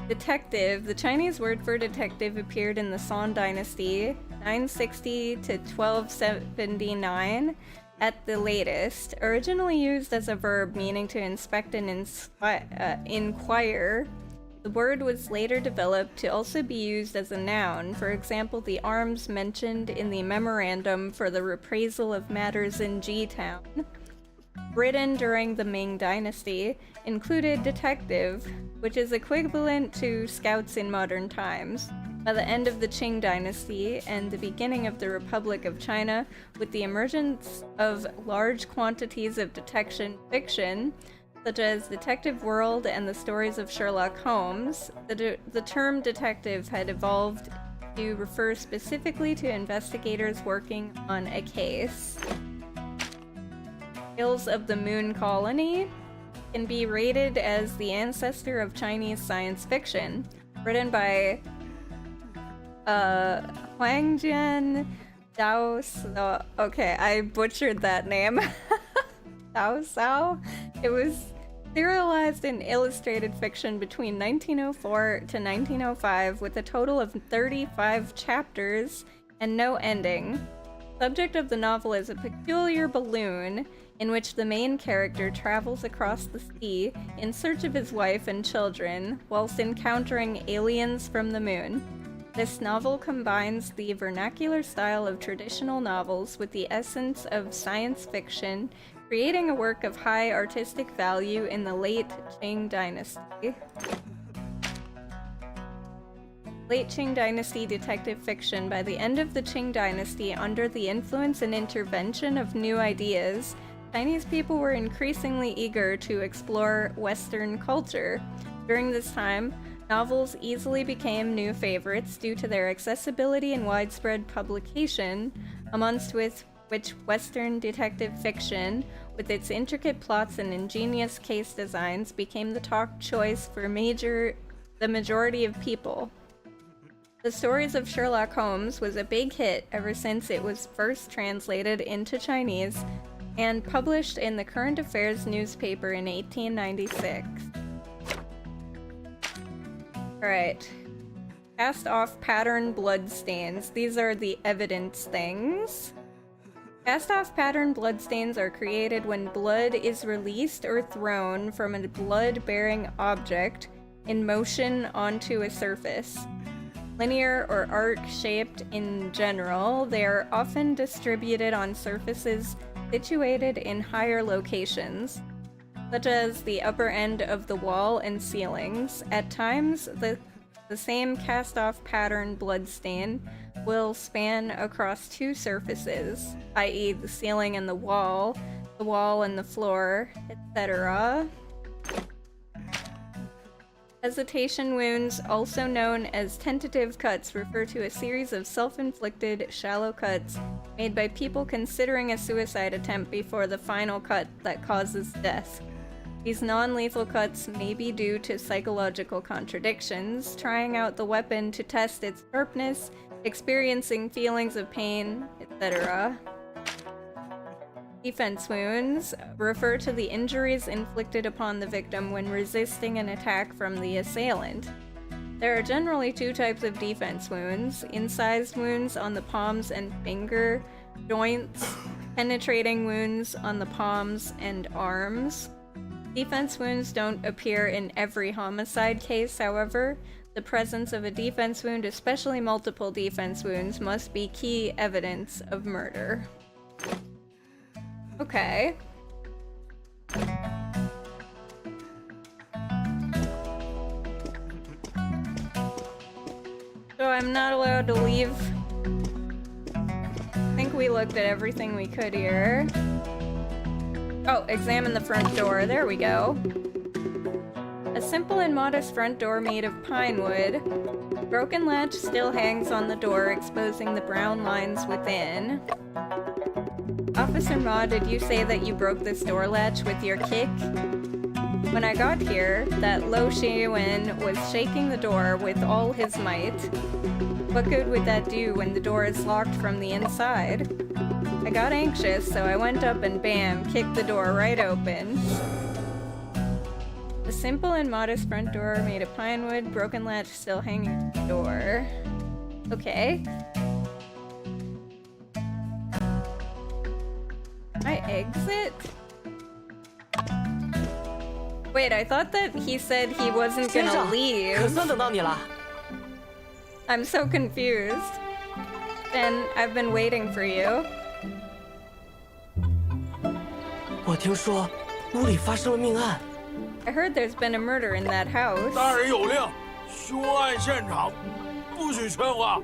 Detective. The Chinese word for detective appeared in the Song Dynasty, 960 to 1279 at the latest. Originally used as a verb meaning to inspect and inquire, the word was later developed to also be used as a noun. For example, the arms mentioned in the memorandum for the reprisal of matters in G-Town, written during the Ming Dynasty, included detective, which is equivalent to scouts in modern times. By the end of the Qing Dynasty and the beginning of the Republic of China, with the emergence of large quantities of detection fiction, such as Detective World and the stories of Sherlock Holmes, the term detective had evolved to refer specifically to investigators working on a case. Tales of the Moon Colony can be rated as the ancestor of Chinese science fiction, written by Huangjian Dao. Okay, I butchered that name. Dao Sao. It was serialized in illustrated fiction between 1904 to 1905 with a total of 35 chapters and no ending. Subject of the novel is a peculiar balloon in which the main character travels across the sea in search of his wife and children whilst encountering aliens from the moon. This novel combines the vernacular style of traditional novels with the essence of science fiction, creating a work of high artistic value in the late Qing Dynasty. Late Qing Dynasty detective fiction. By the end of the Qing Dynasty, under the influence and intervention of new ideas, Chinese people were increasingly eager to explore Western culture. During this time, novels easily became new favorites due to their accessibility and widespread publication, amongst which Western detective fiction, with its intricate plots and ingenious case designs, became the top choice for the majority of people. The Stories of Sherlock Holmes was a big hit ever since it was first translated into Chinese and published in the Current Affairs newspaper in 1896. Alright. Cast off pattern bloodstains. These are the evidence things. Cast off pattern bloodstains are created when blood is released or thrown from a blood-bearing object in motion onto a surface. Linear or arc-shaped in general, they are often distributed on surfaces situated in higher locations, such as the upper end of the wall and ceilings. At times, the same cast-off pattern bloodstain will span across two surfaces, i.e. the ceiling and the wall and the floor, etc. Hesitation wounds, also known as tentative cuts, refer to a series of self-inflicted, shallow cuts made by people considering a suicide attempt before the final cut that causes death. These non-lethal cuts may be due to psychological contradictions, trying out the weapon to test its sharpness, experiencing feelings of pain, etc. Defense wounds refer to the injuries inflicted upon the victim when resisting an attack from the assailant. There are generally two types of defense wounds: incised wounds on the palms and finger joints, penetrating wounds on the palms and arms. Defense wounds don't appear in every homicide case, however. The presence of a defense wound, especially multiple defense wounds, must be key evidence of murder. Okay. So I'm not allowed to leave. I think we looked at everything we could here. Oh, examine the front door. There we go. A simple and modest front door made of pine wood. Broken latch still hangs on the door, exposing the brown lines within. Officer Ma, did you say that you broke this door latch with your kick? When I got here, that Lo Shiyuan was shaking the door with all his might. What good would that do when the door is locked from the inside? I got anxious, so I went up and bam, kicked the door right open. A simple and modest front door made of pine wood, broken latch still hanging on the door. Okay. My exit? Wait, I thought that he said he wasn't 先 gonna 生，可 leave. 算等到你了。 I'm so confused. And I've been waiting for you. 我听说屋里发生了命案， I heard there's been a murder in that house. 大人有令，凶案现场不许喧哗。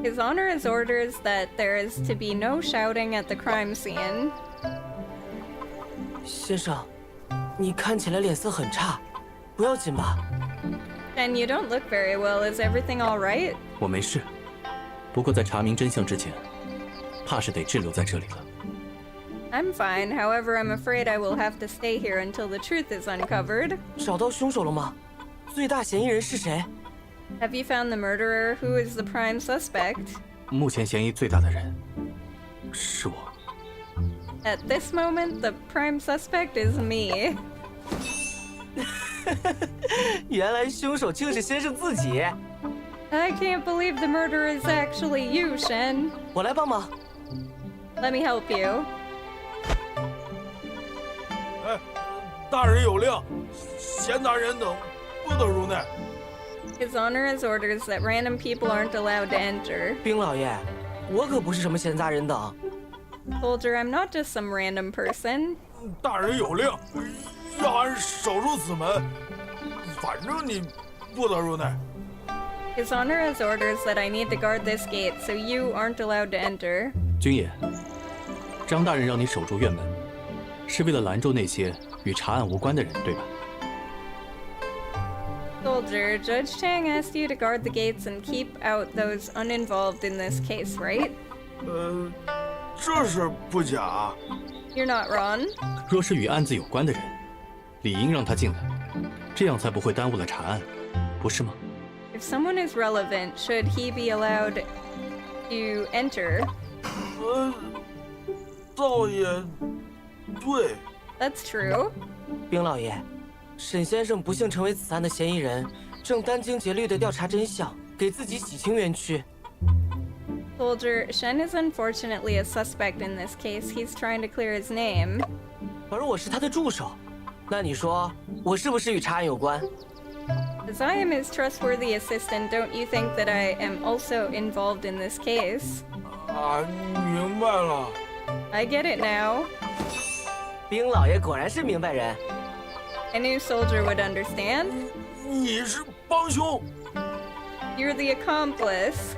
His Honor has orders that there is to be no shouting at the crime scene. 先生，你看起来脸色很差，不要紧吧？ And you don't look very well. Is everything all right? 我没事，不过在查明真相之前，怕是得滞留在这里了。 I'm fine. However, I'm afraid I will have to stay here until the truth is uncovered. 找到凶手了吗？最大嫌疑人是谁？ Have you found the murderer? Who is the prime suspect? 目前嫌疑最大的人是我。 At this moment, the prime suspect is me. 原来凶手竟是先生自己。 I can't believe the murderer is actually you, Shen. 我来帮忙。 Let me help you. 哎，大人有令，闲杂人等不得入内。 His Honor has orders that random people aren't allowed to enter. 兵老爷，我可不是什么闲杂人等。 Soldier, I'm not just some random person. 大人有令，要俺守住此门，反正你不得入内。 His Honor has orders that I need to guard this gate, so you aren't allowed to enter. 军爷，张大人让你守住院门，是为了拦住那些与查案无关的人，对吧？ Soldier, Judge Chang asked you to guard the gates and keep out those uninvolved in this case, right? 这是不假。 You're not wrong. 若是与案子有关的人，理应让他进来，这样才不会耽误了查案，不是吗？ If someone is relevant, should he be allowed to enter? 倒也对。 That's true. 兵老爷，沈先生不幸成为此案的嫌疑人，正殚精竭虑地调查真相，给自己洗清冤屈。 Soldier, Shen is unfortunately a suspect in this case. He's trying to clear his name. 而我是他的助手，那你说我是不是与查案有关？ As I am his trustworthy assistant, don't you think that I am also involved in this case? 俺明白了。 I get it now. 兵老爷果然是明白人。 I knew Soldier would understand. 你是帮凶， You're the accomplice.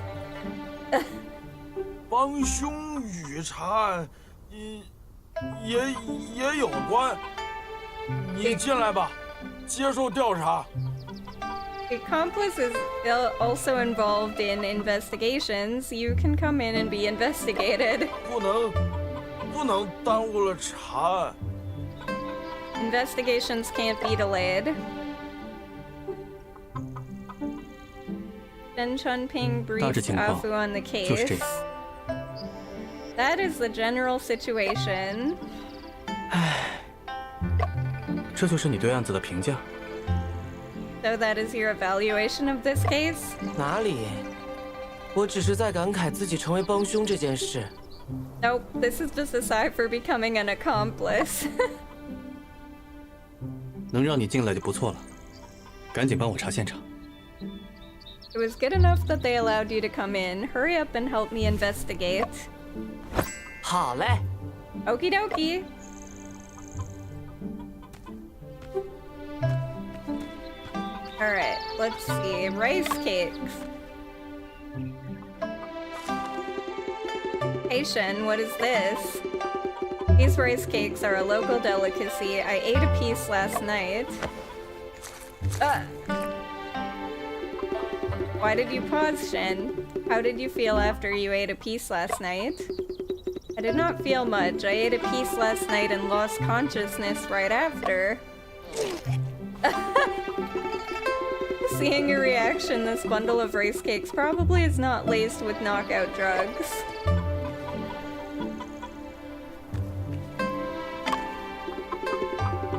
帮凶与查案，也有关。你进来吧，接受调查。 The accomplice is also involved in investigations. You can come in and be investigated. 不能耽误了查案。 Investigations can't be delayed. Then Chunping 大致 briefed 情况 Afu on the 就是这 case. 样。 That is the general situation. 这就是你对案子的评价？ So that is your evaluation of this case? 哪里？我只是在感慨自己成为帮凶这件事。 Nope, this is just a sigh for becoming an accomplice. 能让你进来就不错了，赶紧帮我查现场。 It was good enough that they allowed you to come in. Hurry up and help me investigate. 好嘞。 Okie dokie. Alright, let's see. Rice cakes. Hey Shen, what is this? These rice cakes are a local delicacy. I ate a piece last night. Why did you pause, Shen? How did you feel after you ate a piece last night? I did not feel much. I ate a piece last night and lost consciousness right after. Seeing your reaction, this bundle of rice cakes probably is not laced with knockout drugs.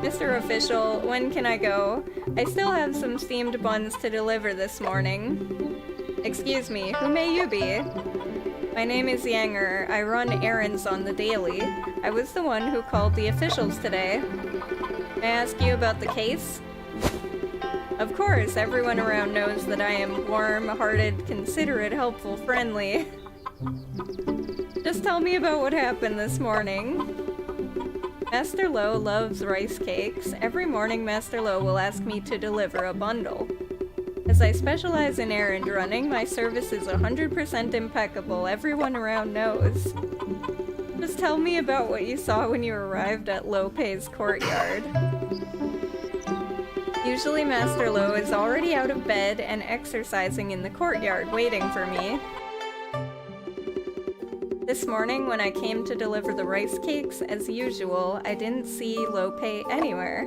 Mr. Official, when can I go? I still have some steamed buns to deliver this morning. Excuse me, who may you be? My name is Yangtze. I run errands on the daily. I was the one who called the officials today. May I ask you about the case? Of course, everyone around knows that I am warm-hearted, considerate, helpful, friendly. Just tell me about what happened this morning. Master Lo loves rice cakes. Every morning, Master Lo will ask me to deliver a bundle. As I specialize in errand running, my service is 100% impeccable. Everyone around knows. Just tell me about what you saw when you arrived at Lo Pei's courtyard. Usually Master Lo is already out of bed and exercising in the courtyard waiting for me. This morning when I came to deliver the rice cakes, as usual, I didn't see Lo Pei anywhere.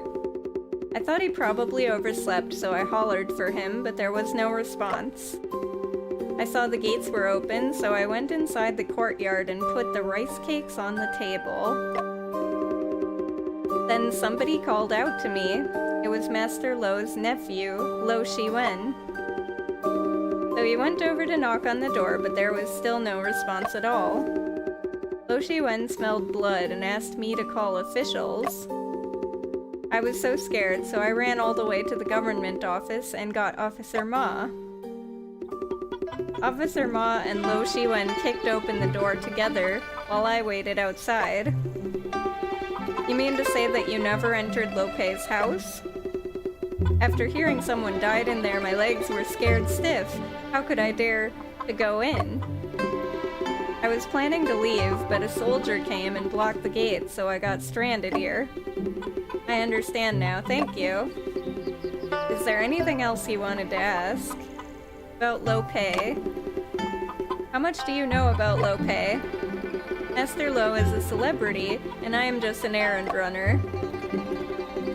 I thought he probably overslept, so I hollered for him, but there was no response. I saw the gates were open, so I went inside the courtyard and put the rice cakes on the table. Then somebody called out to me. It was Master Lo's nephew, Lo Shiwen. So he went over to knock on the door, but there was still no response at all. Lo Shiwen smelled blood and asked me to call officials. I was so scared, so I ran all the way to the government office and got Officer Ma. Officer Ma and Lo Shiwen kicked open the door together while I waited outside. You mean to say that you never entered Lo Pei's house? After hearing someone died in there, my legs were scared stiff. How could I dare to go in? I was planning to leave, but a soldier came and blocked the gate, so I got stranded here. I understand now, thank you. Is there anything else you wanted to ask? About Lo Pei? How much do you know about Lo Pei? Master Lo is a celebrity, and I am just an errand runner.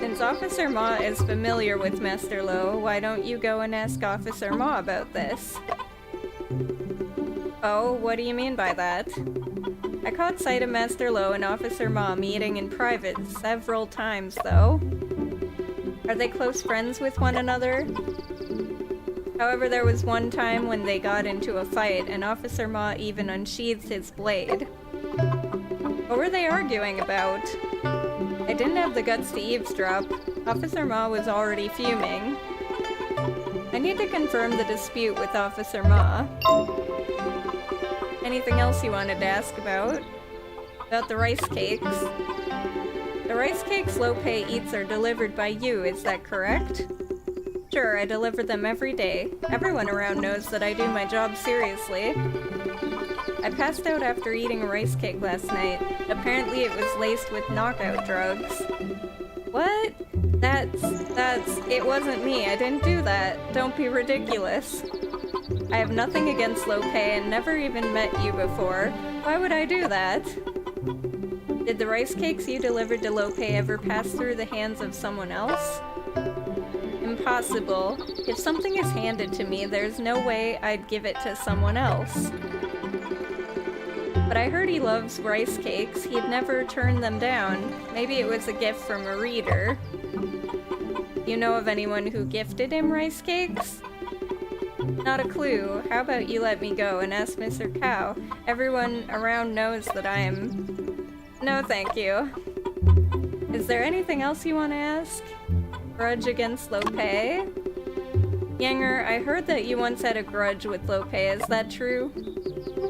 Since Officer Ma is familiar with Master Lo, why don't you go and ask Officer Ma about this? Oh, what do you mean by that? I caught sight of Master Lo and Officer Ma meeting in private several times, though. Are they close friends with one another? However, there was one time when they got into a fight, and Officer Ma even unsheathed his blade. What were they arguing about? I didn't have the guts to eavesdrop. Officer Ma was already fuming. I need to confirm the dispute with Officer Ma. Anything else you wanted to ask about? About the rice cakes? The rice cakes Lo Pei eats are delivered by you, is that correct? Sure, I deliver them every day. Everyone around knows that I do my job seriously. I passed out after eating a rice cake last night. Apparently it was laced with knockout drugs. What? It wasn't me. I didn't do that. Don't be ridiculous. I have nothing against Lo Pei and never even met you before. Why would I do that? Did the rice cakes you delivered to Lo Pei ever pass through the hands of someone else? Impossible. If something is handed to me, there's no way I'd give it to someone else. But I heard he loves rice cakes. He'd never turn them down. Maybe it was a gift from a reader. You know of anyone who gifted him rice cakes? Not a clue. How about you let me go and ask Mr. Cow? Everyone around knows that I am... No, thank you. Is there anything else you want to ask? Grudge against Lope? Yanger, I heard that you once had a grudge with Lope, is that true?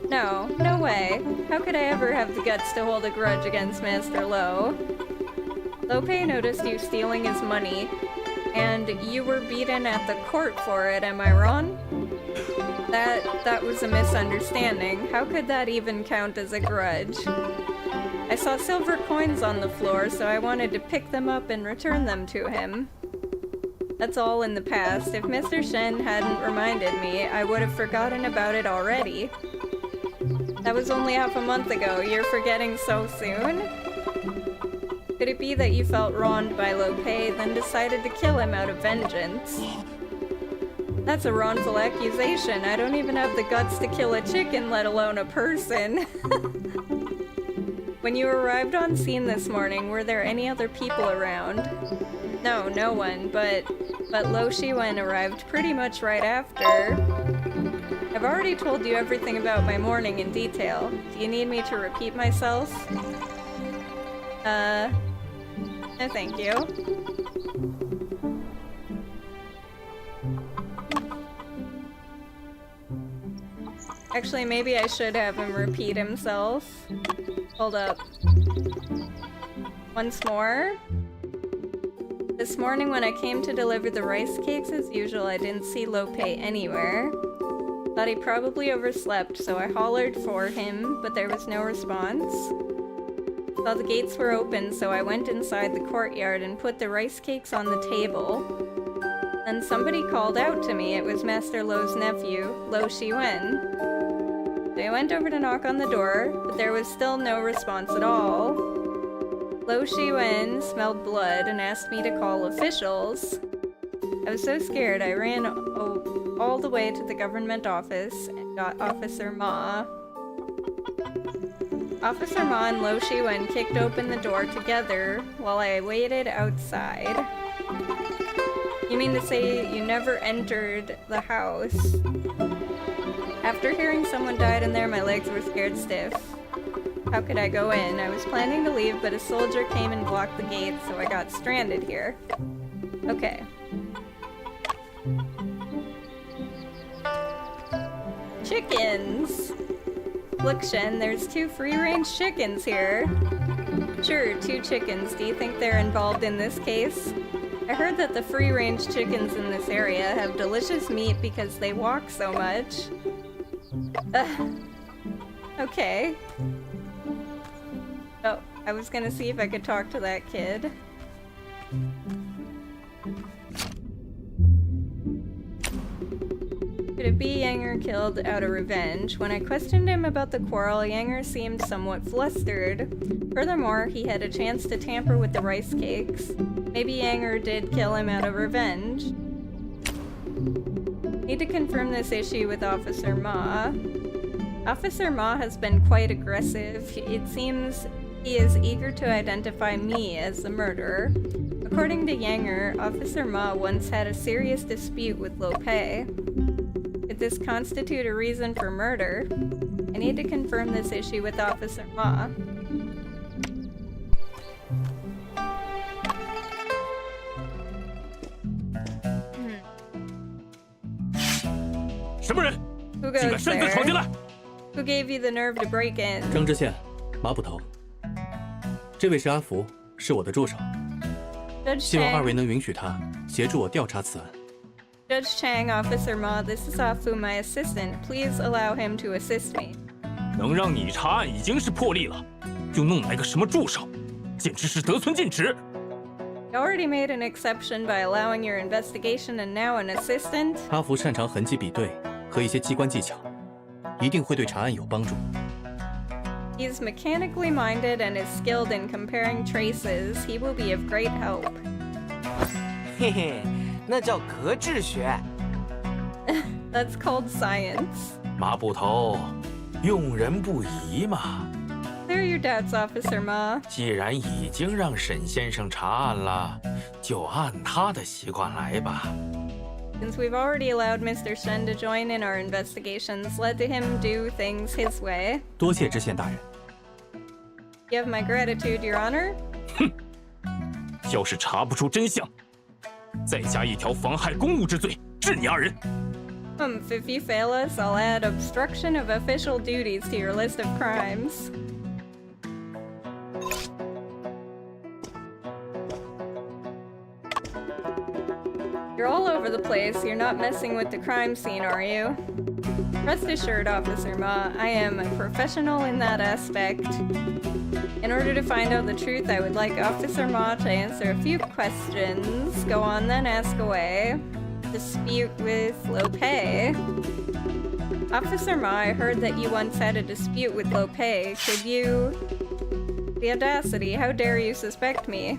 No, no way. How could I ever have the guts to hold a grudge against Master Lo? Lope noticed you stealing his money, and you were beaten at the court for it, am I wrong? That was a misunderstanding. How could that even count as a grudge? I saw silver coins on the floor, so I wanted to pick them up and return them to him. That's all in the past. If Mr. Shen hadn't reminded me, I would have forgotten about it already. That was only half a month ago. You're forgetting so soon? Could it be that you felt wronged by Lope, then decided to kill him out of vengeance? That's a wrongful accusation. I don't even have the guts to kill a chicken, let alone a person. When you arrived on scene this morning, were there any other people around? No, no one, but Lo Shiwen arrived pretty much right after. I've already told you everything about my morning in detail. Do you need me to repeat myself? No thank you. Actually, maybe I should have him repeat himself. Hold up. Once more. This morning when I came to deliver the rice cakes as usual, I didn't see Lope anywhere. Thought he probably overslept, so I hollered for him, but there was no response. Saw the gates were open, so I went inside the courtyard and put the rice cakes on the table. Then somebody called out to me. It was Master Lo's nephew, Lo Shiwen. So I went over to knock on the door, but there was still no response at all. Lo Shiwen smelled blood and asked me to call officials. I was so scared I ran all the way to the government office and got Officer Ma. Officer Ma and Lo Shiwen kicked open the door together while I waited outside. You mean to say you never entered the house? After hearing someone died in there, my legs were scared stiff. How could I go in? I was planning to leave, but a soldier came and blocked the gate, so I got stranded here. Okay. Chickens! Look, Shen, there's 2 free-range chickens here. Sure, 2 chickens. Do you think they're involved in this case? I heard that the free-range chickens in this area have delicious meat because they walk so much. Okay. Oh, I was gonna see if I could talk to that kid. Could it be Yanger killed out of revenge? When I questioned him about the quarrel, Yanger seemed somewhat flustered. Furthermore, he had a chance to tamper with the rice cakes. Maybe Yanger did kill him out of revenge. Need to confirm this issue with Officer Ma. Officer Ma has been quite aggressive. It seems he is eager to identify me as the murderer. According to Yanger, Officer Ma once had a serious dispute with Lope. Could this constitute a reason for murder? I need to confirm this issue with Officer Ma. Who goes there? Who gave you the nerve to break in? 张知县，马捕头。这位是阿福，是我的助手。 Judge 希望二位 Chang, 能允许他协助我调查此案。 Judge Chang, Officer Ma, this is Afu, my assistant. Please allow him to assist me. 能让你查案已经是破例了，又弄来个什么助手，简直是得寸进尺。 You already made an exception by allowing your investigation and now an assistant? 阿福擅长痕迹比对和一些机关技巧，一定会对查案有帮助。 He's mechanically minded and is skilled in comparing traces. He will be of great help. 嘿嘿，那叫格致学。That's called science. 马捕头，用人不疑嘛。 Clear your doubts, Officer Ma. 既然已经让沈先生查案了，就按他的习惯来吧。 Since we've already allowed Mr. Shen to join in our investigations, let him do things his way. 多谢知县大人。 You have my gratitude, Your Honor. 要是查不出真相，再加一条妨害公务之罪，治你2人。If you fail us, I'll add obstruction of official duties to your list of crimes. You're all over the place. You're not messing with the crime scene, are you? Rest assured, Officer Ma, I am a professional in that aspect. In order to find out the truth, I would like Officer Ma to answer a few questions. Go on then, ask away. Dispute with Lope. Officer Ma, I heard that you once had a dispute with Lope. Could you... The audacity, how dare you suspect me?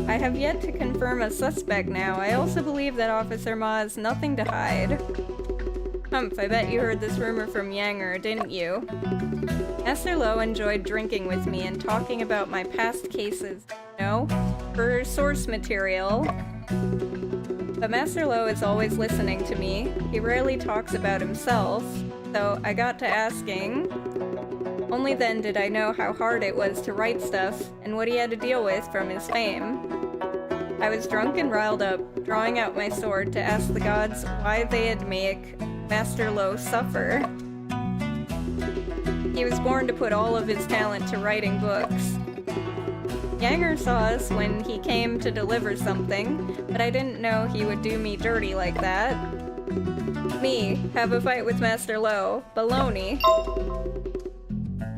I have yet to confirm a suspect now. I also believe that Officer Ma has nothing to hide. I bet you heard this rumor from Yangtze, didn't you? Master Lo enjoyed drinking with me and talking about my past cases, for source material. But Master Lo is always listening to me. He rarely talks about himself, so I got to asking. Only then did I know how hard it was to write stuff and what he had to deal with from his fame. I was drunk and riled up, drawing out my sword to ask the gods why they'd make Master Lo suffer. He was born to put all of his talent to writing books. Yangtze saw us when he came to deliver something, but I didn't know he would do me dirty like that. Me, have a fight with Master Lo. Baloney.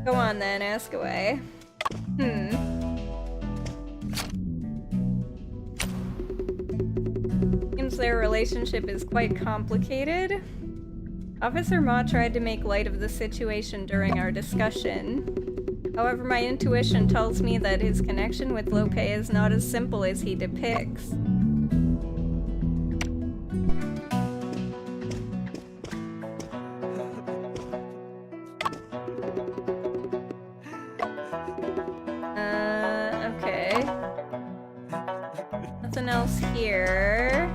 Go on then, ask away. Seems their relationship is quite complicated. Officer Ma tried to make light of the situation during our discussion. However, my intuition tells me that his connection with Lope is not as simple as he depicts. Okay. Nothing else here.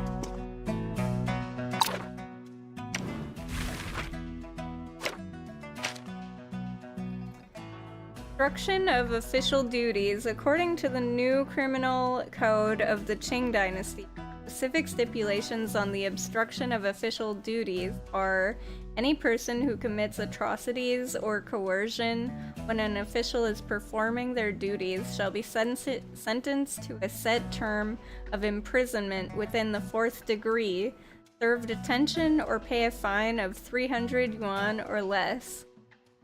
Obstruction of official duties. According to the new criminal code of the Qing dynasty, specific stipulations on the obstruction of official duties are any person who commits atrocities or coercion when an official is performing their duties shall be sentenced to a set term of imprisonment within the 4th degree, serve detention, or pay a fine of 300 yuan or less.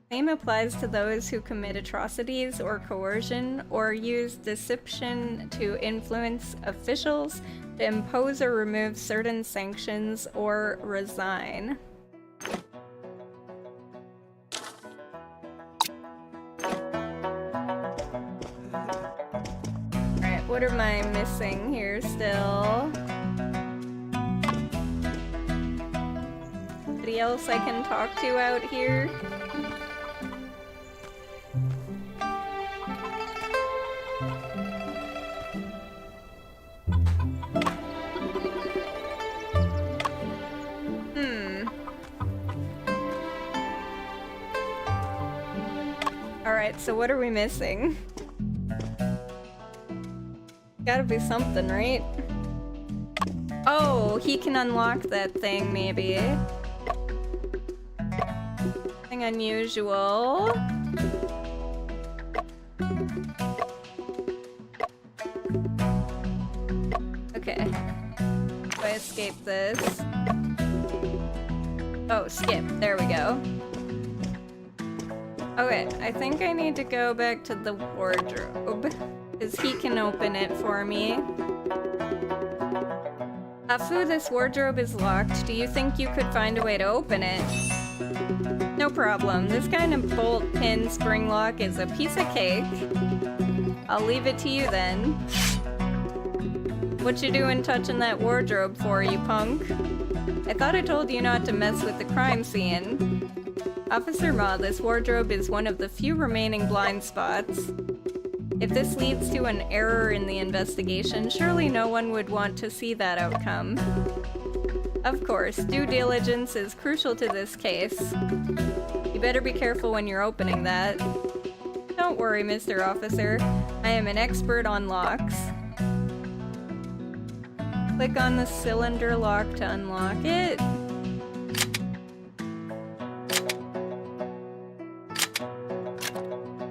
Same applies to those who commit atrocities or coercion or use deception to influence officials to impose or remove certain sanctions or resign. Alright, what am I missing here still? Anybody else I can talk to out here? Alright, so what are we missing? Gotta be something, right? Oh, he can unlock that thing, maybe. Nothing unusual. Okay. Do I escape this? Oh, skip. There we go. Okay, I think I need to go back to the wardrobe, because he can open it for me. Afu, this wardrobe is locked. Do you think you could find a way to open it? No problem. This kind of bolt pin spring lock is a piece of cake. I'll leave it to you then. What you doing touching that wardrobe for, you punk? I thought I told you not to mess with the crime scene. Officer Ma, this wardrobe is one of the few remaining blind spots. If this leads to an error in the investigation, surely no one would want to see that outcome. Of course, due diligence is crucial to this case. You better be careful when you're opening that. Don't worry, Mr. Officer. I am an expert on locks. Click on the cylinder lock to unlock it.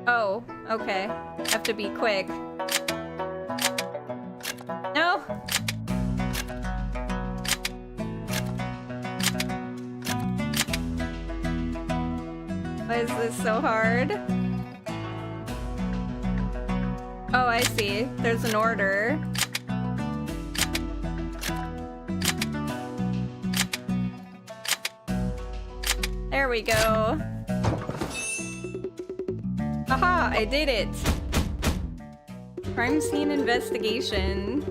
Oh, okay. Have to be quick. No! Why is this so hard? Oh, I see. There's an order. There we go. Aha, I did it! Crime scene investigation.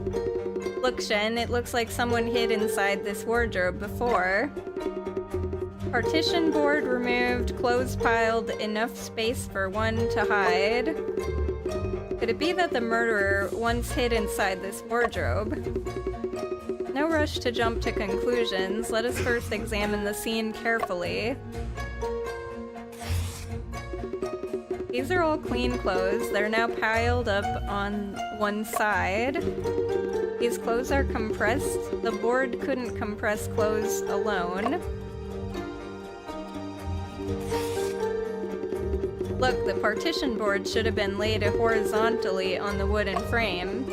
Look, Shen, it looks like someone hid inside this wardrobe before. Partition board removed, clothes piled, enough space for one to hide. Could it be that the murderer once hid inside this wardrobe? No rush to jump to conclusions. Let us first examine the scene carefully. These are all clean clothes. They're now piled up on one side. These clothes are compressed. The board couldn't compress clothes alone. Look, the partition board should have been laid horizontally on the wooden frame.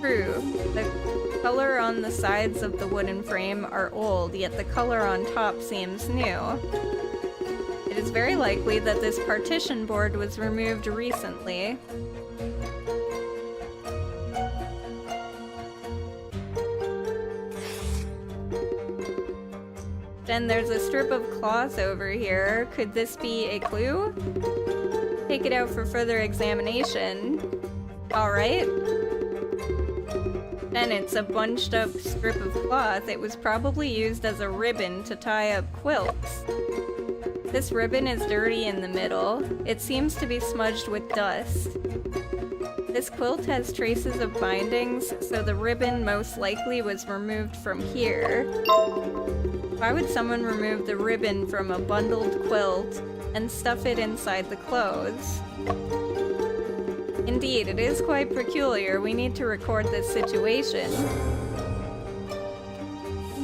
True. The color on the sides of the wooden frame are old, yet the color on top seems new. It is very likely that this partition board was removed recently. Then there's a strip of cloth over here. Could this be a clue? Take it out for further examination. Alright. Then it's a bunched up strip of cloth. It was probably used as a ribbon to tie up quilts. This ribbon is dirty in the middle. It seems to be smudged with dust. This quilt has traces of bindings, so the ribbon most likely was removed from here. Why would someone remove the ribbon from a bundled quilt and stuff it inside the clothes? Indeed, it is quite peculiar. We need to record this situation.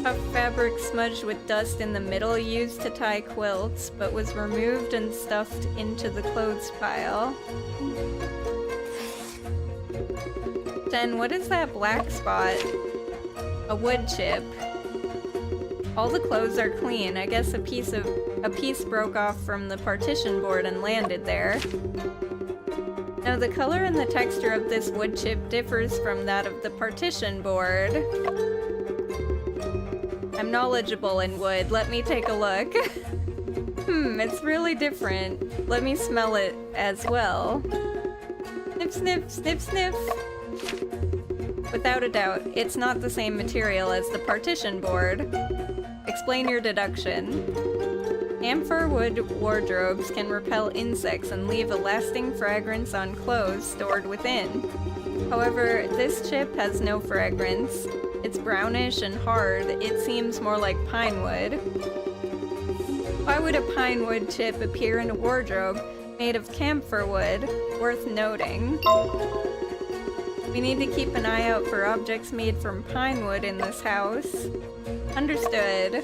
Tough fabric smudged with dust in the middle used to tie quilts, but was removed and stuffed into the clothes pile. Then what is that black spot? A wood chip. All the clothes are clean. I guess a piece broke off from the partition board and landed there. Now the color and the texture of this wood chip differs from that of the partition board. I'm knowledgeable in wood. Let me take a look. It's really different. Let me smell it as well. Sniff, sniff, sniff, sniff. Without a doubt, it's not the same material as the partition board. Explain your deduction. Amphor wood wardrobes can repel insects and leave a lasting fragrance on clothes stored within. However, this chip has no fragrance. It's brownish and hard. It seems more like pine wood. Why would a pine wood chip appear in a wardrobe made of camphor wood? Worth noting. We need to keep an eye out for objects made from pine wood in this house. Understood.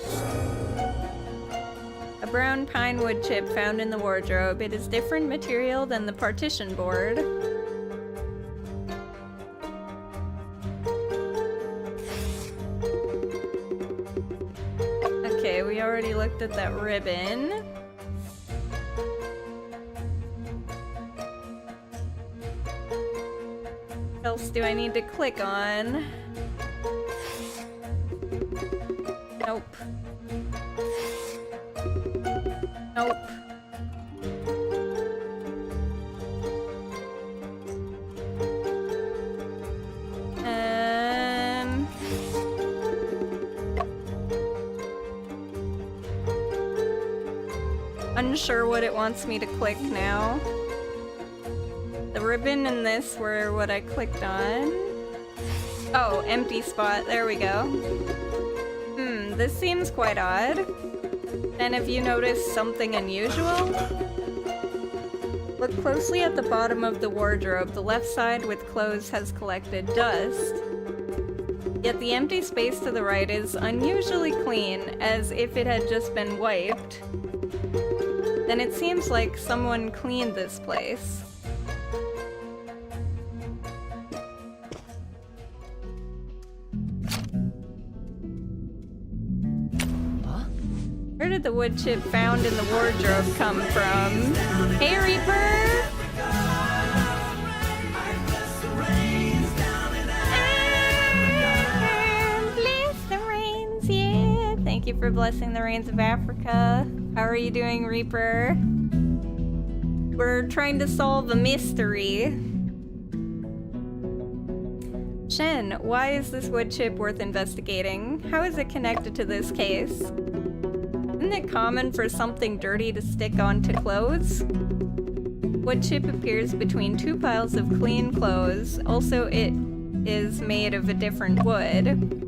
A brown pine wood chip found in the wardrobe. It is different material than the partition board. Okay, we already looked at that ribbon. What else do I need to click on? Nope. Nope. Unsure what it wants me to click now. The ribbon and this were what I clicked on. Oh, empty spot. There we go. This seems quite odd. And have you noticed something unusual? Look closely at the bottom of the wardrobe. The left side with clothes has collected dust. Yet the empty space to the right is unusually clean, as if it had just been wiped. Then it seems like someone cleaned this place. Where did the wood chip found in the wardrobe come from? Hey, Reaper! Bless the rains, yeah. Thank you for blessing the rains of Africa. How are you doing, Reaper? We're trying to solve a mystery. Shen, why is this wood chip worth investigating? How is it connected to this case? Isn't it common for something dirty to stick onto clothes? Wood chip appears between two piles of clean clothes. Also, it is made of a different wood.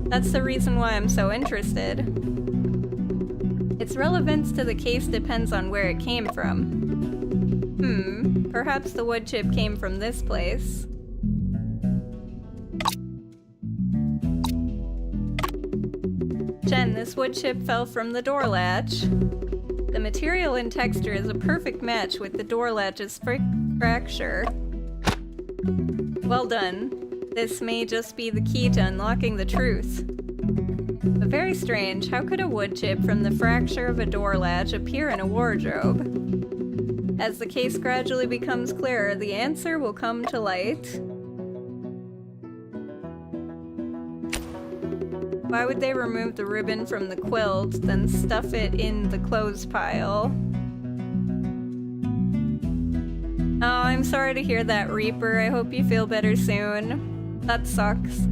That's the reason why I'm so interested. Its relevance to the case depends on where it came from. Perhaps the wood chip came from this place. Jen, this wood chip fell from the door latch. The material and texture is a perfect match with the door latch's fracture. Well done. This may just be the key to unlocking the truth. But very strange, how could a wood chip from the fracture of a door latch appear in a wardrobe? As the case gradually becomes clearer, the answer will come to light. Why would they remove the ribbon from the quilt, then stuff it in the clothes pile? Oh, I'm sorry to hear that, Reaper. I hope you feel better soon. That sucks.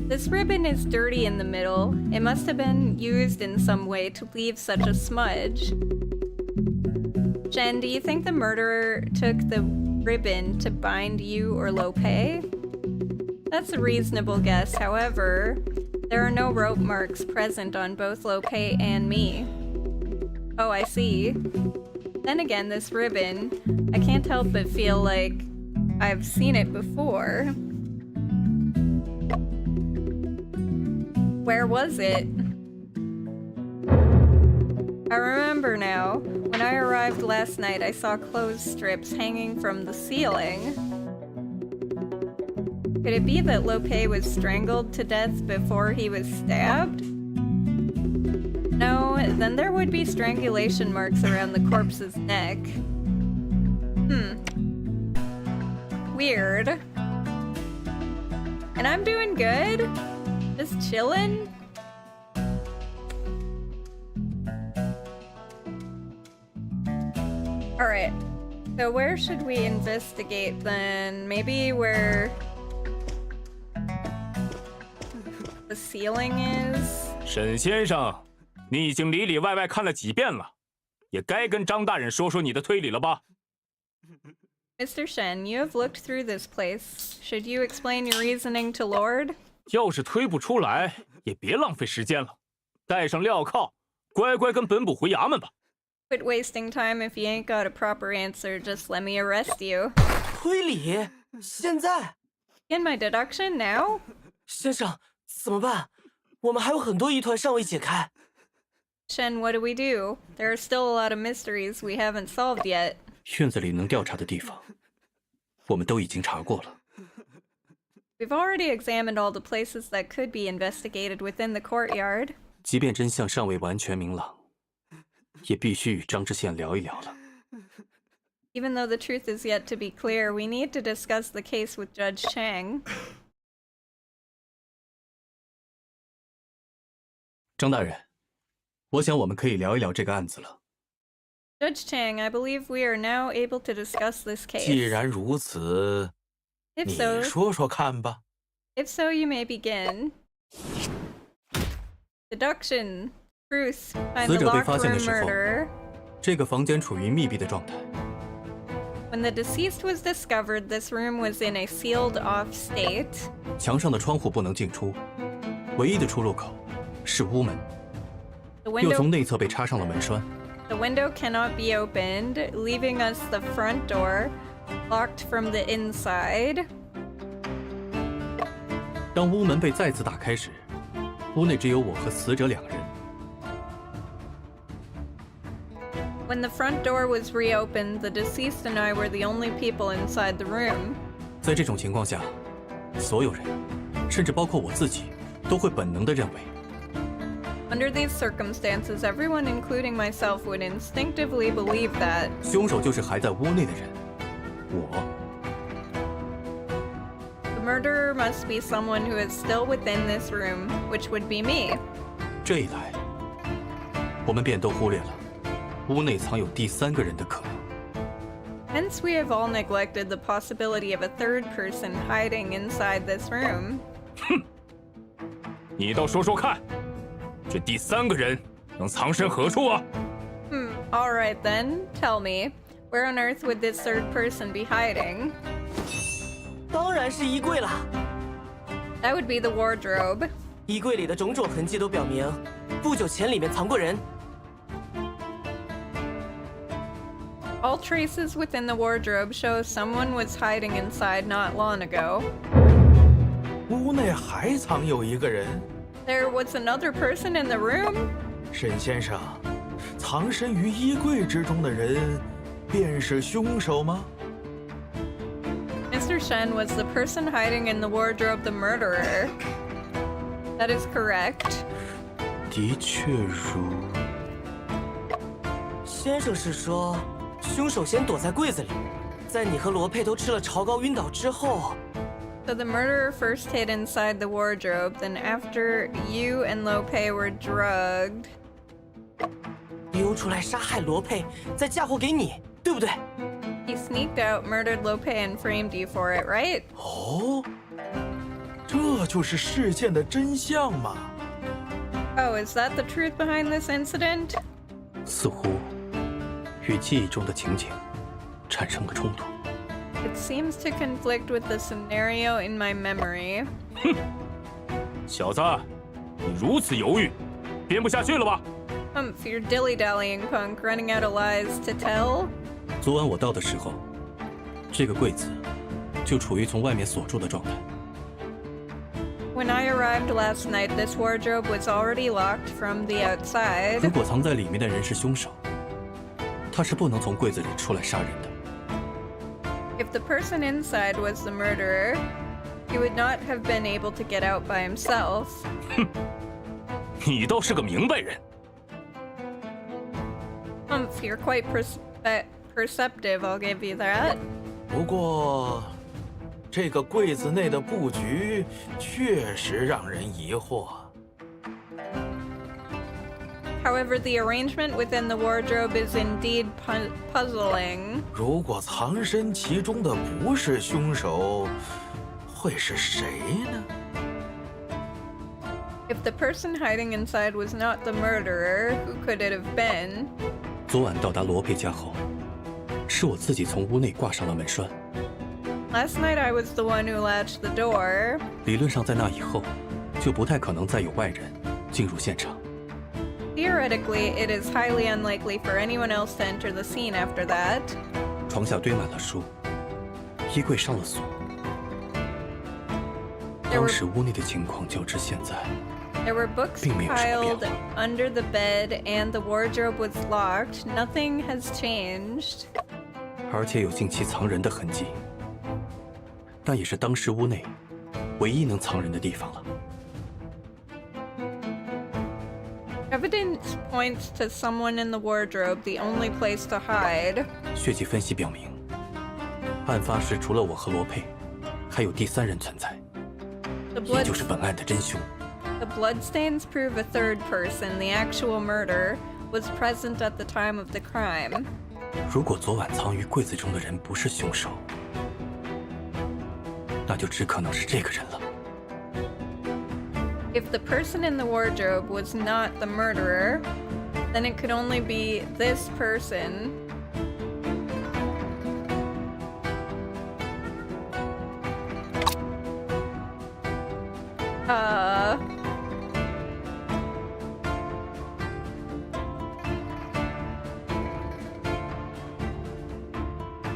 This ribbon is dirty in the middle. It must have been used in some way to leave such a smudge. Jen, do you think the murderer took the ribbon to bind you or Lope? That's a reasonable guess. However, there are no rope marks present on both Lope and me. Oh, I see. Then again, this ribbon, I can't help but feel like I've seen it before. Where was it? I remember now. When I arrived last night, I saw clothes strips hanging from the ceiling. Could it be that Lope was strangled to death before he was stabbed? No, then there would be strangulation marks around the corpse's neck. Weird. And I'm doing good? Just chillin'? Alright, so where should we investigate then? Maybe where the ceiling is? 沈先生，你已经里里外外看了几遍了，也该跟张大人说说你的推理了吧？ Mr. Shen, you have looked through this place. Should you explain your reasoning to Lord? 要是推不出来，也别浪费时间了，带上镣铐，乖乖跟本部回衙门吧。 Quit wasting time. If you ain't got a proper answer, just let me arrest you. 推理？现在？ In my deduction now? 先生，怎么办？我们还有很多疑团尚未解开。 Shen, what do we do? There are still a lot of mysteries we haven't solved yet. 院子里能调查的地方，我们都已经查过了。 We've already examined all the places that could be investigated within the courtyard. 即便真相尚未完全明朗，也必须与张知县聊一聊了。 Even though the truth is yet to be clear, we need to discuss the case with Judge Chang. 张大人，我想我们可以聊一聊这个案子了。 Judge Chang, I believe we are now able to discuss this 既 case. 然如此， If 你 so, 说说看吧。 if so, you may begin. Deduction. Truth. Find 死 the 者被 locked 发现的 room 时候， murderer. 这个房间处于密闭的状态。 When the deceased was discovered, this room was in a sealed-off state. 墙上的窗户不能进出，唯一的出入口是屋门， The 又从 window, 内侧被插上了门栓。 the window cannot be opened, leaving us the front door, locked from the inside. 当屋门被再次打开时，屋内只有我和死者2人。 When the front door was reopened, the deceased and I were the only people inside the room. 在这种情况下，所有人，甚至包括我自己，都会本能地认为， Under these circumstances, everyone, including myself, would instinctively believe that 凶手就是还在屋内的人。我 the murderer must be someone who is still within this room, which would be me. 这一来，我们便都忽略了屋内藏有第3个人的可能。 Hence, we have all neglected the possibility of a third person hiding inside this room. 你倒说说看，这第3个人能藏身何处啊？ Alright then, tell me, where on earth would this third person be hiding? 当然是衣柜了。 That would be the wardrobe. 衣柜里的种种痕迹都表明，不久前里面藏过人。 All traces within the wardrobe show someone was hiding inside not long ago. 屋内还藏有一个人， There was another person in the room? 沈先生，藏身于衣柜之中的人，便是凶手吗？ Mr. Shen, was the person hiding in the wardrobe the murderer? That is correct. 的确如。先生是说，凶手先躲在柜子里，在你和罗佩都吃了潮膏晕倒之后， So the murderer first hid inside the wardrobe, then after you and Lope were drugged, 溜出来杀害罗佩，再嫁祸给你，对不对？ he sneaked out, murdered Lope, and framed you for it, right? 哦，这就是事件的真相吗？ Oh, is that the truth behind this incident? 似乎与记忆中的情景产生了冲突。 It seems to conflict with the scenario in my memory. 小子，你如此犹豫，编不下去了吧？ You're dilly-dallying, punk, running out of lies to tell? 昨晚我到的时候，这个柜子就处于从外面锁住的状态。 When I arrived last night, this wardrobe was already locked from the 如 outside. 果藏在里面的人是凶手，他是不能从柜子里出来杀人的。 If the person inside was the murderer, he would not have been able to get out by himself. 你倒是个明白人。 You're quite perceptive, I'll give you that. 不过，这个柜子内的布局确实让人疑惑。 However, the arrangement within the wardrobe is indeed puzzling. 如果藏身其中的不是凶手，会是谁呢？ If the person hiding inside was not the murderer, who could it have been? 昨晚到达罗佩家后，是我自己从屋内挂上了门栓。 Last night I was the one who latched the door. 理论上，在那以后，就不太可能再有外人进入现场。 Theoretically, it is highly unlikely for anyone else to enter the scene after that. 床下堆满了书，衣柜上了锁。 There 当 were 时屋内的情况较之现在， There were books 并没有什么变 piled 化。 under the bed, and the wardrobe was locked. Nothing has changed. 而且有近期藏人的痕迹，那也是当时屋内唯一能藏人的地方了。 Evidence points to someone in the wardrobe, the only place to hide. 血迹分析表明，案发时除了我和罗佩，还有第3人存在， The 也就是本案的真凶。 The bloodstains prove a third person, the actual murderer, was present at the time of the crime. 如果昨晚藏于柜子中的人不是凶手，那就只可能是这个人了。 If the person in the wardrobe was not the murderer, then it could only be this person.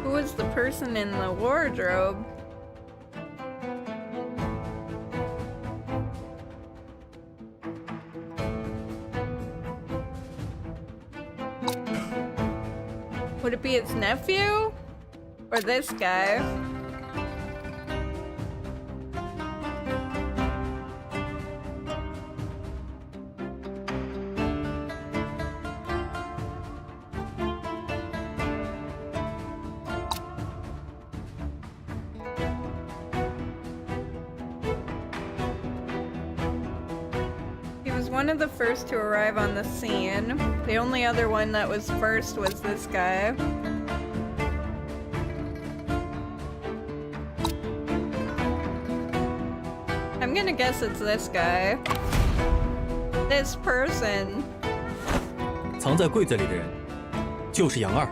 Who was the person in the wardrobe? Would it be his nephew? Or this guy? He was one of the first to arrive on the scene. The only other one that was first was this guy. I'm gonna guess it's this guy. This person. 藏在柜子里的人，就是杨二。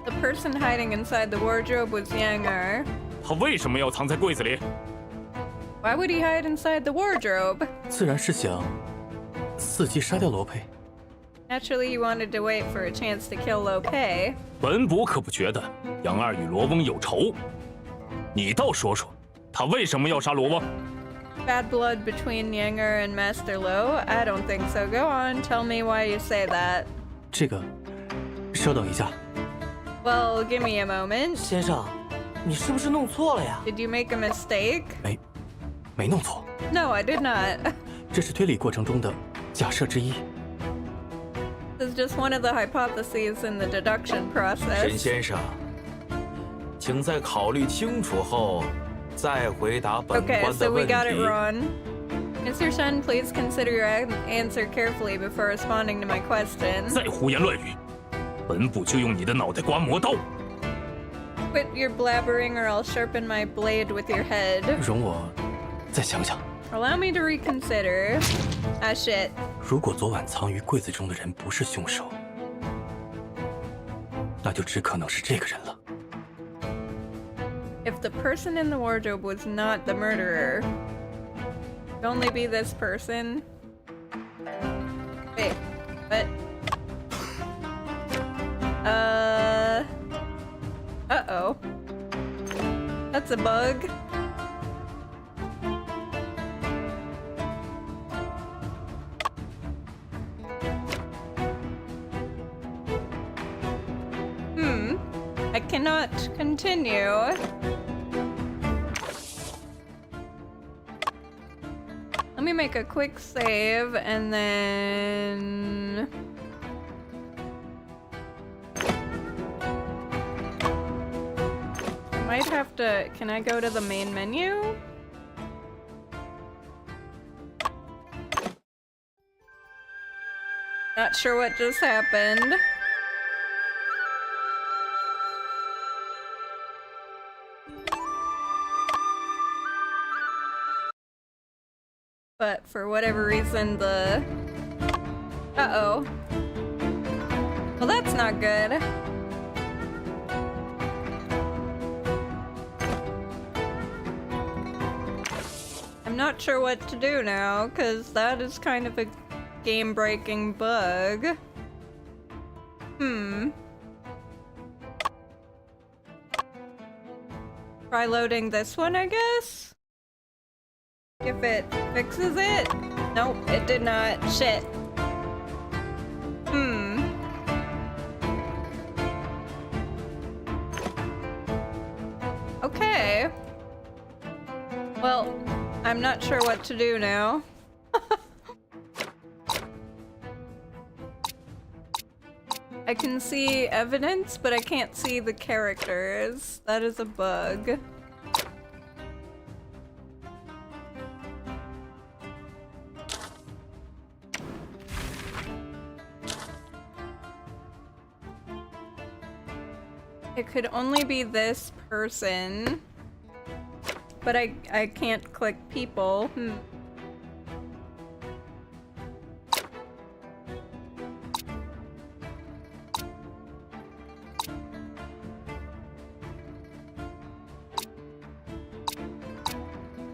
The person hiding inside the wardrobe was Yangtze. 他为什么要藏在柜子里？ Why would he hide inside the wardrobe? 自然是想伺机杀掉罗佩。 Naturally, he wanted to wait for a chance to kill Lo Pei. 本补可不觉得杨二与罗翁有仇，你倒说说，他为什么要杀罗翁？ Bad blood between Yangtze and Master Lo? I don't think so. Go on, tell me why you say that. 这个，稍等一下。 Well, give me a moment. 先生，你是不是弄错了呀？ Did you make a mistake? 没弄错， No, I did not. 这是推理过程中的假设之一。 This is just one of the hypotheses in the deduction 沈 process. 先生，请在考虑清楚后再回答本 Okay, 官 so 的 we 问 got it 题。 wrong. Mr. Shen, please consider your answer carefully before responding to my question. 再胡言乱语，本补就用你的脑袋刮磨刀。 Quit your blabbering or I'll sharpen my blade with your head. 容我再想想。 Allow me to reconsider. Ah, shit. 如果昨晚藏于柜子中的人不是凶手，那就只可能是这个人了。 If the person in the wardrobe was not the murderer, it'd only be this person. Wait, what? Uh-oh. That's a bug. I cannot continue. Let me make a quick save and then... I might have to... Can I go to the main menu? Not sure what just happened. But for whatever reason, the... Uh-oh. Well, that's not good. I'm not sure what to do now, because that is kind of a game-breaking bug. Try loading this one, I guess? If it fixes it? Nope, it did not. Shit. Okay. Well, I'm not sure what to do now. I can see evidence, but I can't see the characters. That is a bug. It could only be this person. But I can't click people.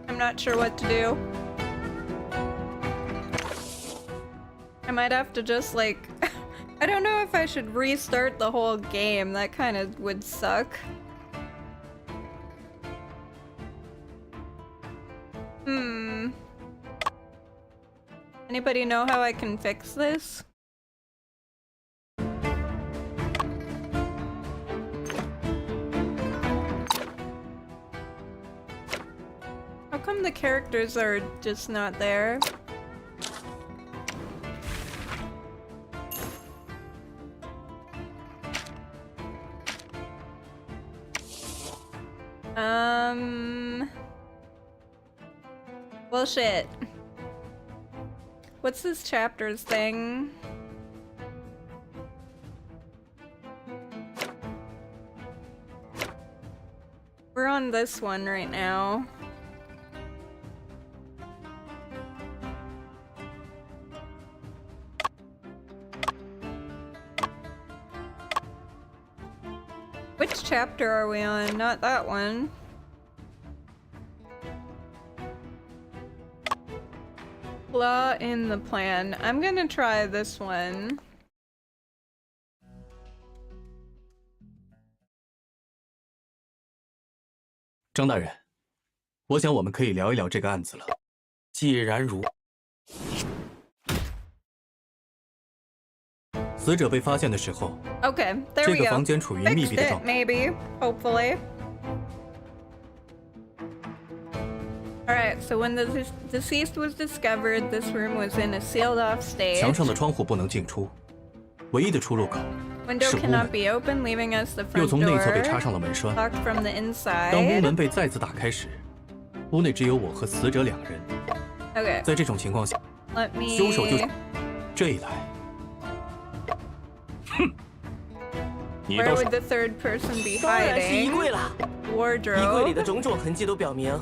I'm not sure what to do. I might have to just like I don't know if I should restart the whole game. That kind of would suck. Anybody know how I can fix this? How come the characters are just not there? Well, shit. What's this chapters thing? We're on this one right now. Which chapter are we on? Not that one. Flaw in the plan. I'm gonna try this one.张大人，我想我们可以聊一聊这个案子了。既然如死者被发现的时候， Okay, there 这 we 个 go. 房间处于密 Fixed 闭的 it, 状态。 maybe. Hopefully. Alright, so when the deceased was discovered, this room was in a sealed-off state. 墙上的窗户不能进出，唯一的出入口 Window 是屋 cannot 门， be opened, leaving us the 又 front 从内侧被插 door 上了门栓。 locked from the 当屋 inside. 门被再次打开时，屋内只有我和死者两人。 Okay, 在这种情况下， let me... 凶手就这一来， 你 Where 倒是 would the third person be 当然是衣 hiding? 柜了。衣柜里 Wardrobe. 的种种痕迹都表明，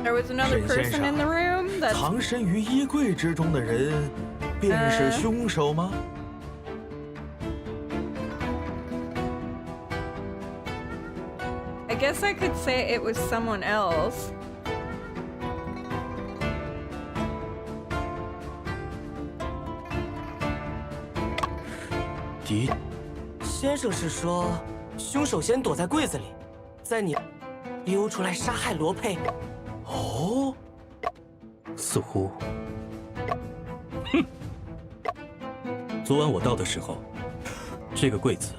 There was another 沈先 person in the 生， room? That's 藏身于衣柜之中的人，便是凶手吗？ I guess I could say it was someone else. 的先生是说，凶手先躲在柜子里，在你溜出来杀害罗佩。哦，似乎。昨晚我到的时候，这个柜子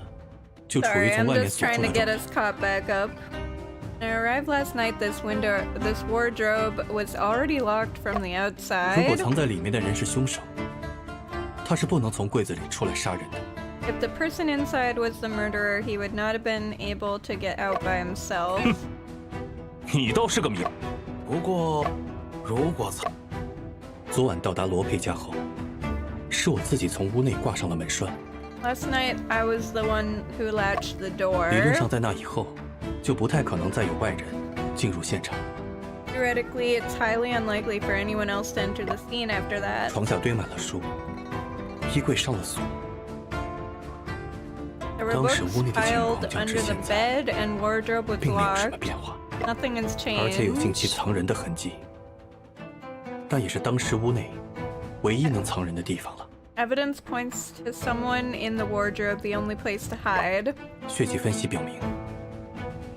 就处于 Sorry, 从 I'm 外面 just 锁 trying 住 to 的 get 状 us 态。 caught back up. When I arrived last night, this wardrobe was already locked from the 如果 outside. 藏在里面的人是凶手，他是不能从柜子里出来杀人的。 If the person inside was the murderer, he would not have been able to get out by himself. 你倒是个谜。不过，如果藏昨晚到达罗佩家后，是我自己从屋内挂上了门栓。 Last night, I was the one who latched the 理论上， door. 在那以后，就不太可能再有外人进入现场。 Theoretically, it's highly unlikely for anyone else to enter the scene after that. 床下堆满了书，衣柜上了锁。 There were 当时 books 屋内的情况 piled 就 under 至 the 现在 bed, and wardrobe was 并没有什么 locked. 变化， Nothing has 而且有近期 changed. 藏人的痕迹，但也是当时屋内唯一能藏人的地方了。 Evidence points to someone in the wardrobe, the only place to hide. 血迹分析表明，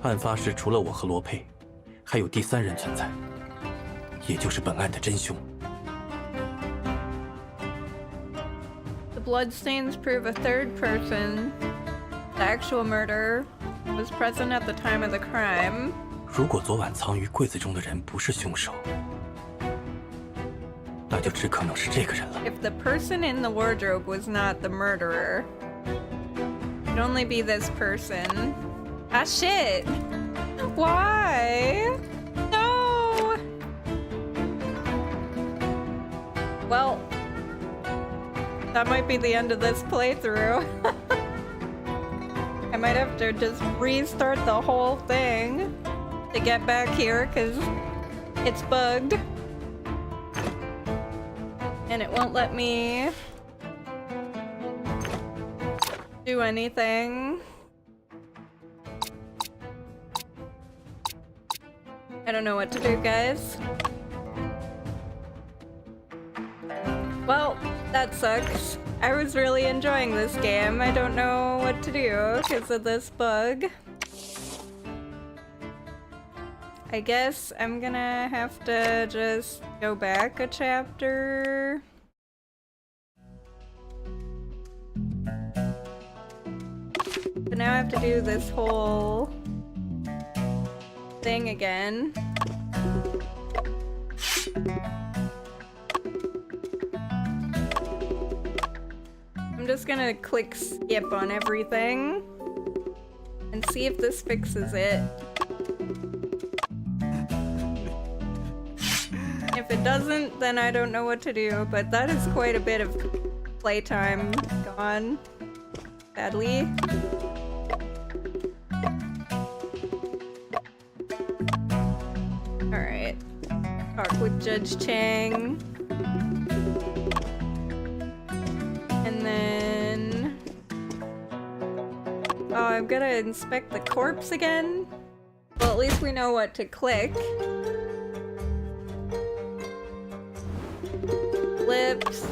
案发时除了我和罗佩，还有第三人存在，也就是本案的真凶。 The bloodstains prove a third person, the actual murderer, was present at the time of the crime. 如果昨晚藏于柜子中的人不是凶手，那就只可能是这个人了。 If the person in the wardrobe was not the murderer, it'd only be this person. Ah, shit! Why? No! Well, that might be the end of this playthrough. I might have to just restart the whole thing to get back here because it's bugged. And it won't let me do anything. I don't know what to do, guys. Well, that sucks. I was really enjoying this game. I don't know what to do because of this bug. I guess I'm gonna have to just go back a chapter. So now I have to do this whole thing again. I'm just gonna click skip on everything and see if this fixes it. If it doesn't, then I don't know what to do, but that is quite a bit of playtime gone, sadly. Alright. Talk with Judge Chang. And then... Oh, I've gotta inspect the corpse again? Well, at least we know what to click. Lips.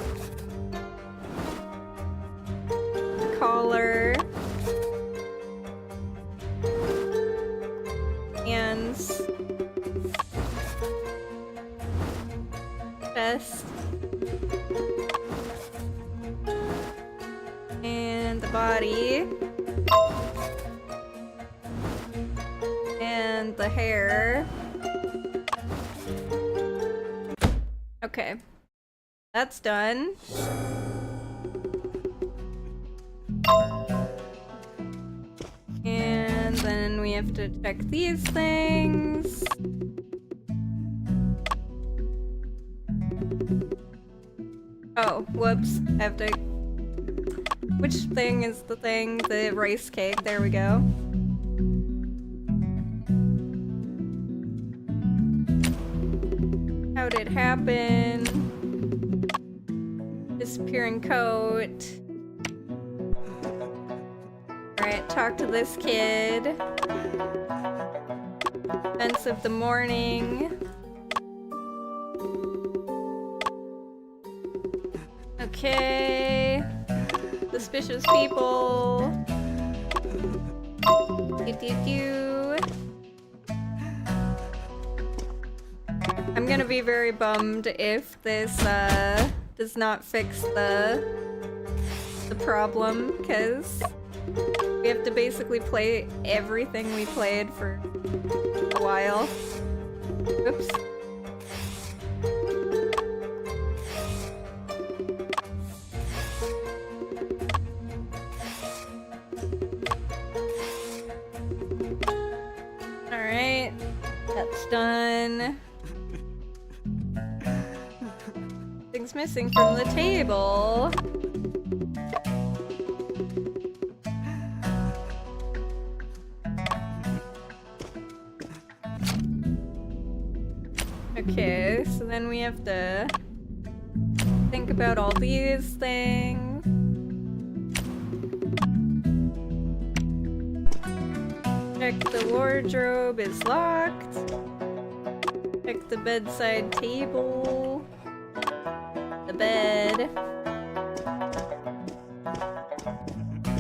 Collar. Hands. Chest. And the body. And the hair. Okay. That's done. And then we have to check these things. Oh, whoops. I have to... Which thing is the thing? The rice cake. There we go. How did it happen? Disappearing coat. Alright, talk to this kid. Events of the morning. Okay. Suspicious people. I'm gonna be very bummed if this does not fix the problem, because we have to basically play everything we played for a while. Oops. Alright, that's done. Things missing from the table. Okay, so then we have to think about all these things. Check the wardrobe is locked. Check the bedside table. The bed.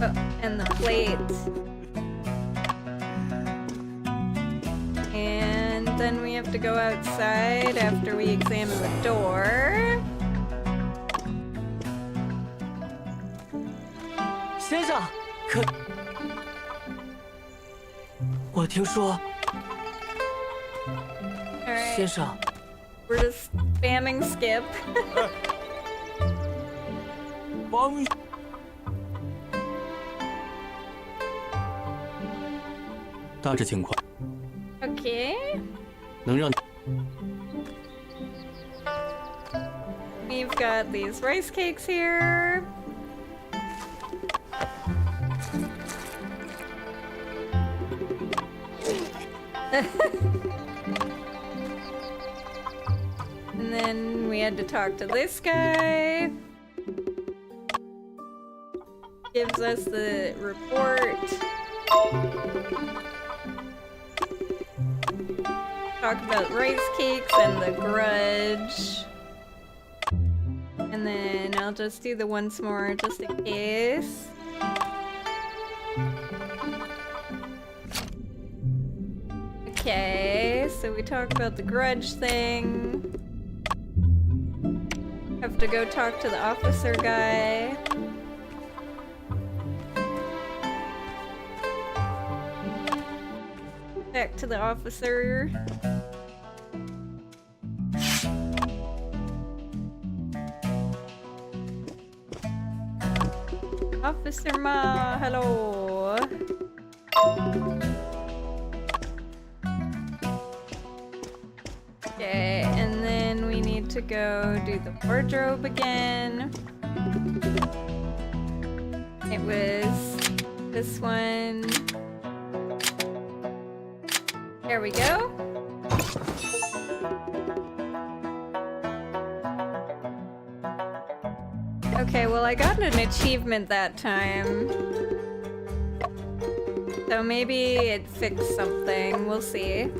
Oh, and the plate. And then we have to go outside after we examine the door. 先生，可我听说， Alright, 先生， we're just spamming skip. 帮大致情况 Okay. 能让 We've got these rice cakes here. And then we had to talk to this guy. Gives us the report. Talk about rice cakes and the grudge. And And then I'll just do the once more just in case. Okay, so we talked about the grudge thing. Have to go talk to the officer guy. Back to the officer. Officer Ma, hello. Okay, and then we need to go do the wardrobe again. It was this one. There we go. Okay, well I got an achievement that time. So maybe it fixed something, we'll see.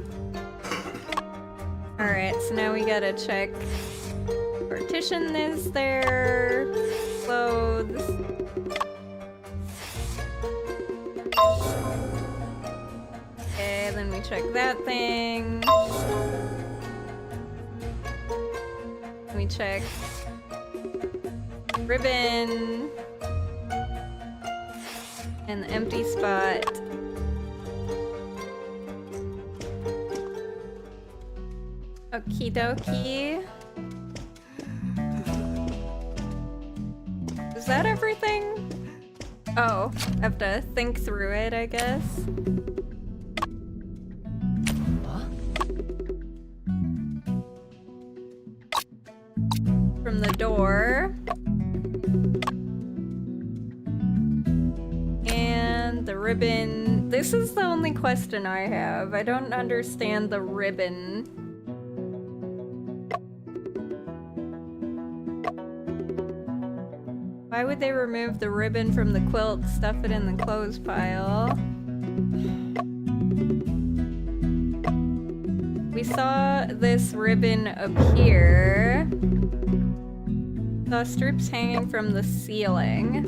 Alright, so now we gotta check. Partition is there. Clothes. Okay, then we check that thing. We check ribbon. And the empty spot. Okie dokie. Is that everything? Oh, I have to think through it, I guess. From the door. And the ribbon. This is the only question I have. I don't understand the ribbon. Why would they remove the ribbon from the quilt, stuff it in the clothes pile? We saw this ribbon appear. Saw strips hanging from the ceiling.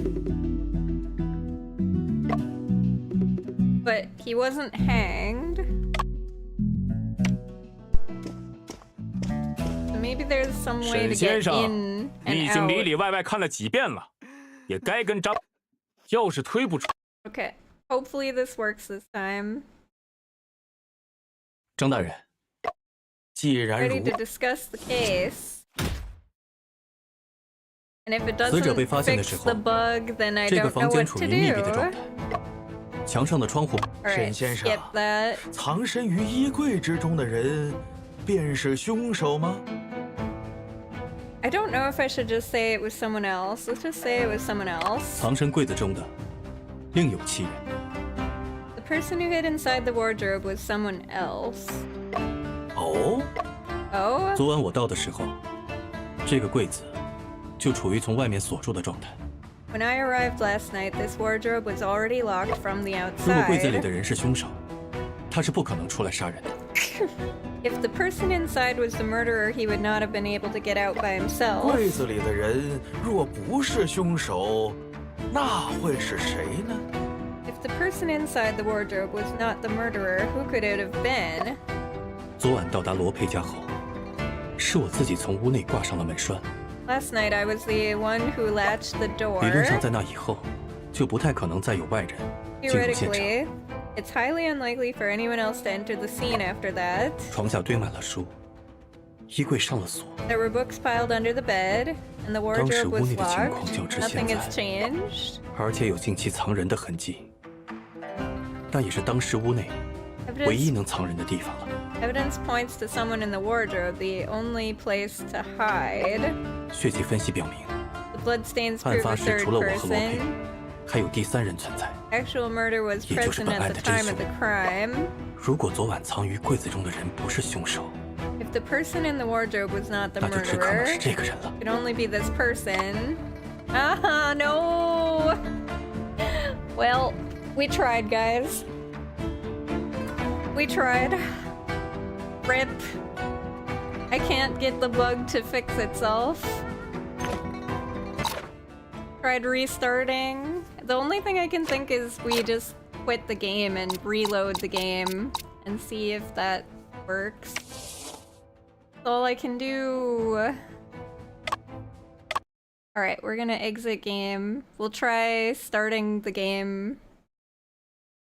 But he wasn't hanged. So maybe there's some way to get in 你已 and 经里 out. 里外外看了几遍了，也该跟张。要是推不出， Okay, hopefully this works this time. 张大人，既然 Ready 如 to discuss the case. And if it 死者 doesn't 被发现的时 fix 候 the bug, then I 这个 don't 房 know 间 what 处 to 于密闭的状 do. 态，墙上的窗户。 Alright, 沈先生 skip that. 藏身于衣柜之中的人，便是凶手吗？ I don't know if I should just say it was someone else. Let's just say it was someone else. 藏身柜子中的另有其人。 The person who hid inside the wardrobe was someone else. 哦， Oh? 昨晚我到的时候，这个柜子就处于从外面锁住的状态。 When I arrived last night, this wardrobe was already locked from the 如果柜子里 outside. 的人是凶手，他是不可能出来杀人的。 If the person inside was the murderer, he would not have been able to get out by himself. 柜子里的人若不是凶手，那会是谁呢？ If the person inside the wardrobe was not the murderer, who could it have been? 昨晚到达罗佩家后，是我自己从屋内挂上了门栓。 Last night I was the one who latched the 理论上， door. 在那以后，就不太可能再有外人进入现场。 Theoretically, it's highly unlikely for anyone else to enter the scene after that. 床下堆满了书，衣柜上了锁。 There were books piled under the bed, and the 当时 wardrobe 屋 was 内的情况 locked. 较之现 Nothing 在， has changed. 而且有近期藏人的痕迹。那也是当时屋内唯一 Evidence, 能藏人的地方了。 evidence points to someone in the wardrobe, the only place to hide. 血迹分析表明， The bloodstains 案 prove 发 a 时 third 除了我和罗佩 person.，还有第三人存在。 Actual murder was 也就是 present 本 at 案 the 的真 time 凶 of the crime. 如果昨晚藏于柜子中的人不是凶手， If the person in the wardrobe was not the 那就只可能 murderer, 是这个人了。 it could only be this person. Ah, no! Well, we tried, guys. We tried. RIP. I can't get the bug to fix itself. Tried restarting. The only thing I can think is we just quit the game and reload the game and see if that works. That's all I can do. Alright, we're gonna exit game. We'll try starting the game.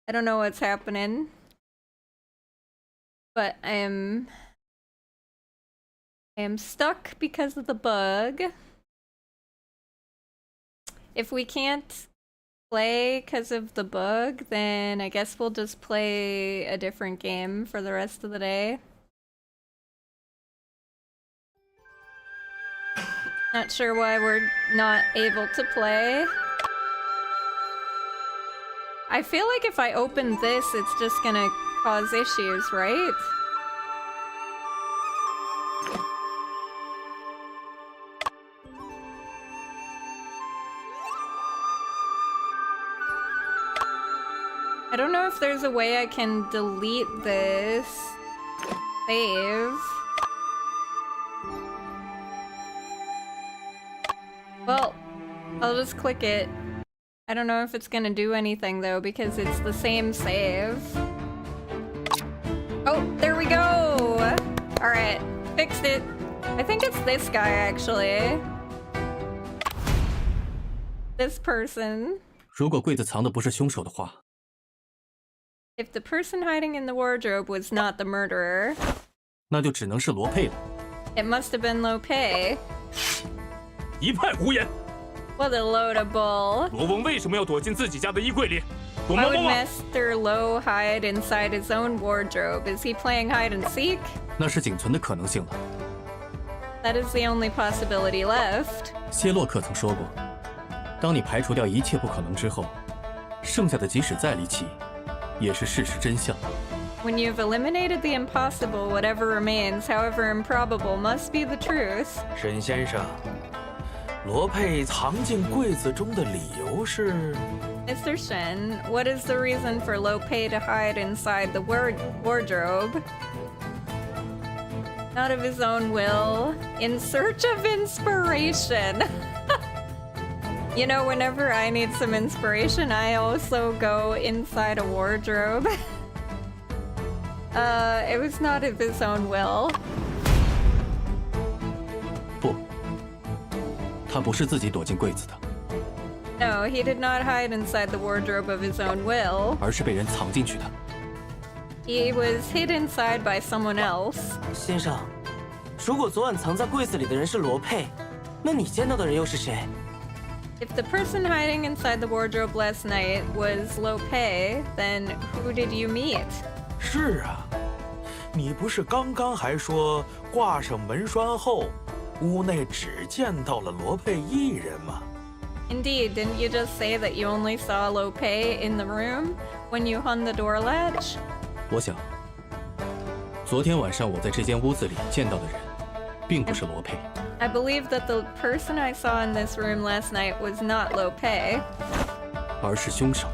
I don't know what's happening. But I am stuck because of the bug. If we can't play because of the bug, then I guess we'll just play a different game for the rest of the day. Not sure why we're not able to play. I feel like if I open this, it's just gonna cause issues, right? I don't know if there's a way I can delete this save. Well, I'll just click it. I don't know if it's gonna do anything though, because it's the same save. Oh, there we go! Alright, fixed it. I think it's this guy actually. This person. 如果柜子藏的不是凶手的话， If the person hiding in the wardrobe was not the murderer, 那就只能是罗佩了。 it must have been Lo Pei. 一派胡言！ What a load of bull. 罗翁为什么要躲进自己家的衣柜里？躲猫 Why would 猫吗？ Master Lo hide inside his own wardrobe? Is he playing hide and seek? 那是仅存的可能性了。 That is the only possibility left. 谢洛克曾说过，当你排除掉一切不可能之后，剩下的即使再离奇，也是事实真相。 When you've eliminated the impossible, whatever remains, however improbable, must be the truth. 沈先生，罗佩藏进柜子中的理由是？ Mr. Shen, what is the reason for Lo Pei to hide inside the wardrobe? Not of his own will, in search of inspiration. You know, whenever I need some inspiration, I also go inside a wardrobe. It was not of his own will. 不，他不是自己躲进柜子的， No, he did not hide inside the wardrobe of his own will. 而是被人藏进去的。 He was hid inside by someone else. 先生，如果昨晚藏在柜子里的人是罗佩，那你见到的人又是谁？ If the person hiding inside the wardrobe last night was Lo Pei, then who did you meet? 是啊，你不是刚刚还说挂上门栓后，屋内只见到了罗佩一人吗？ Indeed, didn't you just say that you only saw Lo Pei in the room when you hung the door latch? 我想，昨天晚上我在这间屋子里见到的人，并不是罗佩， I believe that the person I saw in this room last night was not Lo Pei, 而是凶手。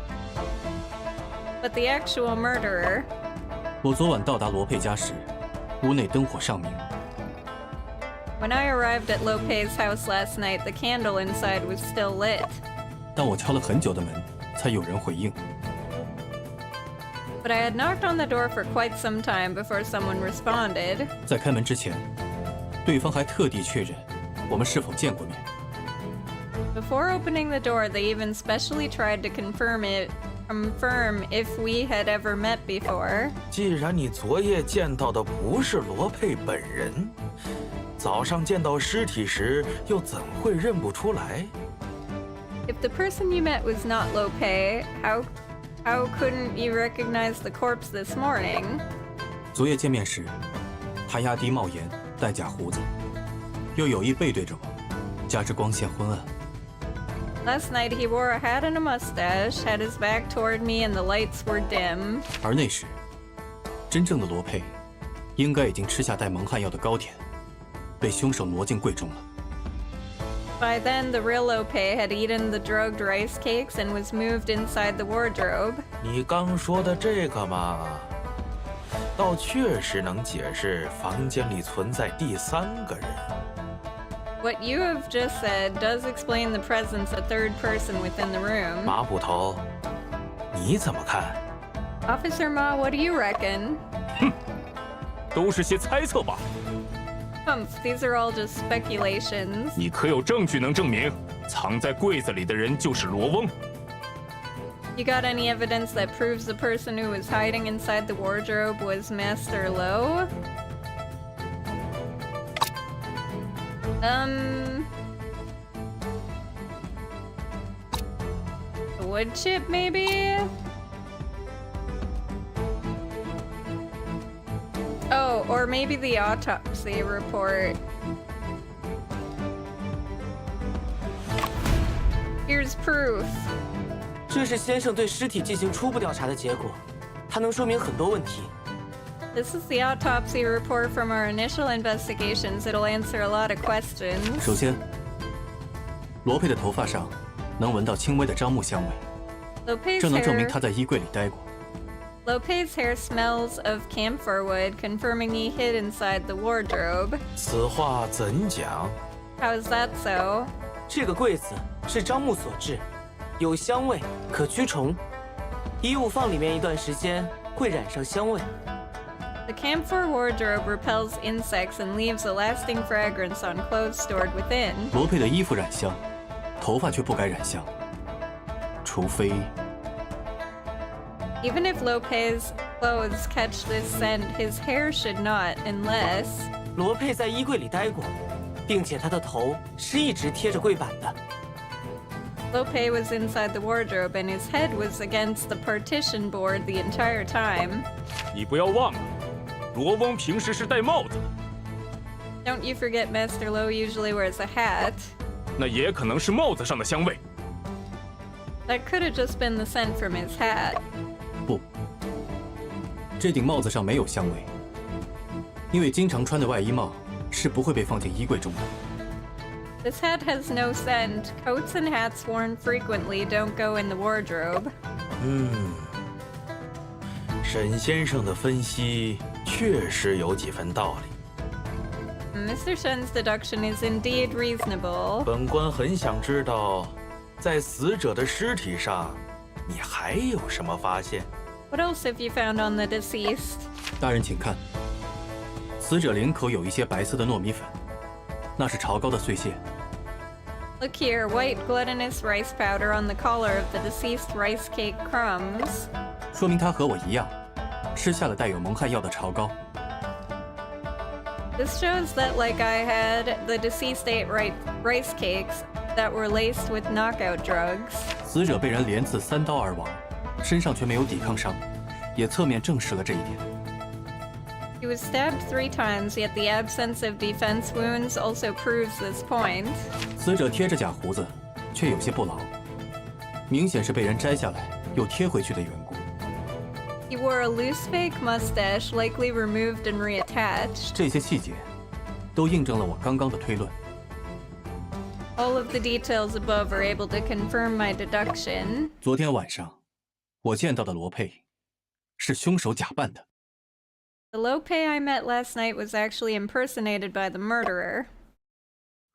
but the actual murderer. 我昨晚到达罗佩家时，屋内灯火尚明， When I arrived at Lo Pei's house last night, the candle inside was still lit. 但我敲了很久的门，才有人回应。 But I had knocked on the door for quite some time before someone responded. 在开门之前，对方还特地确认我们是否见过面。 Before opening the door, they even specially tried to confirm if we had ever met before. 既然你昨夜见到的不是罗佩本人，早上见到尸体时又怎会认不出来？ If the person you met was not Lo Pei, how couldn't you recognize the corpse this morning? 昨夜见面时，他压低帽檐，戴假胡子，又有意背对着我，加之光线昏暗。 Last night he wore a hat and a mustache, had his back toward me, and the lights were dim. 而那时，真正的罗佩应该已经吃下带蒙汗药的糕点，被凶手挪进柜中了。 By then, the real Lo Pei had eaten the drugged rice cakes and was moved inside the wardrobe. 你刚说的这个嘛，倒确实能解释房间里存在第三个人。What you have just said does explain the presence of third person within the room. 马捕头，你怎么看？ Officer Ma, what do you reckon? 都是些猜测吧。 Humph, these are all just speculations. 你可有证据能证明藏在柜子里的人就是罗翁？ You got any evidence that proves the person who was hiding inside the wardrobe was Master Lo? A wood chip, maybe? Oh, or maybe the autopsy report. Here's proof. 这是先生对尸体进行初步调查的结果，它能说明很多问题。 This is the autopsy report from our initial investigations. It'll answer a lot of questions. 首先，罗佩的头发上能闻到轻微的樟木香味， Lopez's 这能证明 hair, 他在衣柜里待过。 Lopez's hair smells of camphor wood, confirming he hid inside the wardrobe. 此话怎讲？ How is that so? 这个柜子是樟木所制，有香味，可驱虫。衣物放里面一段时间会染上香味。 The camphor wardrobe repels insects and leaves a lasting fragrance on clothes stored within. 罗佩的衣服染香，头发却不该染香，除非 Even if Lopez's clothes catch this scent, his hair should not, unless... 罗佩在衣柜里待过，并且他的头是一直贴着柜板的。 Lope was inside the wardrobe and his head was against the partition board the entire time. 你不要忘了，罗翁平时是戴帽子的， Don't you forget Master Lo usually wears a hat. 那也可能是帽子上的香味。 That could have just been the scent from his hat. 不。这顶帽子上没有香味，因为经常穿的外衣帽是不会被放进衣柜中的。 This hat has no scent. Coats and hats worn frequently don't go in the wardrobe. 沈先生的分析确实有几分道理。 Mr. Shen's deduction is indeed reasonable. 本官很想知道，在死者的尸体上，你还有什么发现？ What else have you found on the deceased? 大人请看，死者领口有一些白色的糯米粉，那是潮糕的碎屑。 Look here, white glutinous rice powder on the collar of the deceased rice cake crumbs. 说明他和我一样，吃下了带有蒙汗药的潮糕。 This shows that, like I had, the deceased ate rice cakes that were laced with knockout drugs. 死者被人连刺3刀而亡，身上却没有抵抗伤，也侧面证实了这一点。 He was stabbed 3 times, yet the absence of defense wounds also proves this point. 死者贴着假胡子，却有些不牢，明显是被人摘下来又贴回去的缘故。 He wore a loose fake mustache, likely removed and reattached. 这些细节都印证了我刚刚的推论。 All of the details above are able to confirm my deduction. 昨天晚上，我见到的罗佩是凶手假扮的。 The Lope I met last night was actually impersonated by the murderer.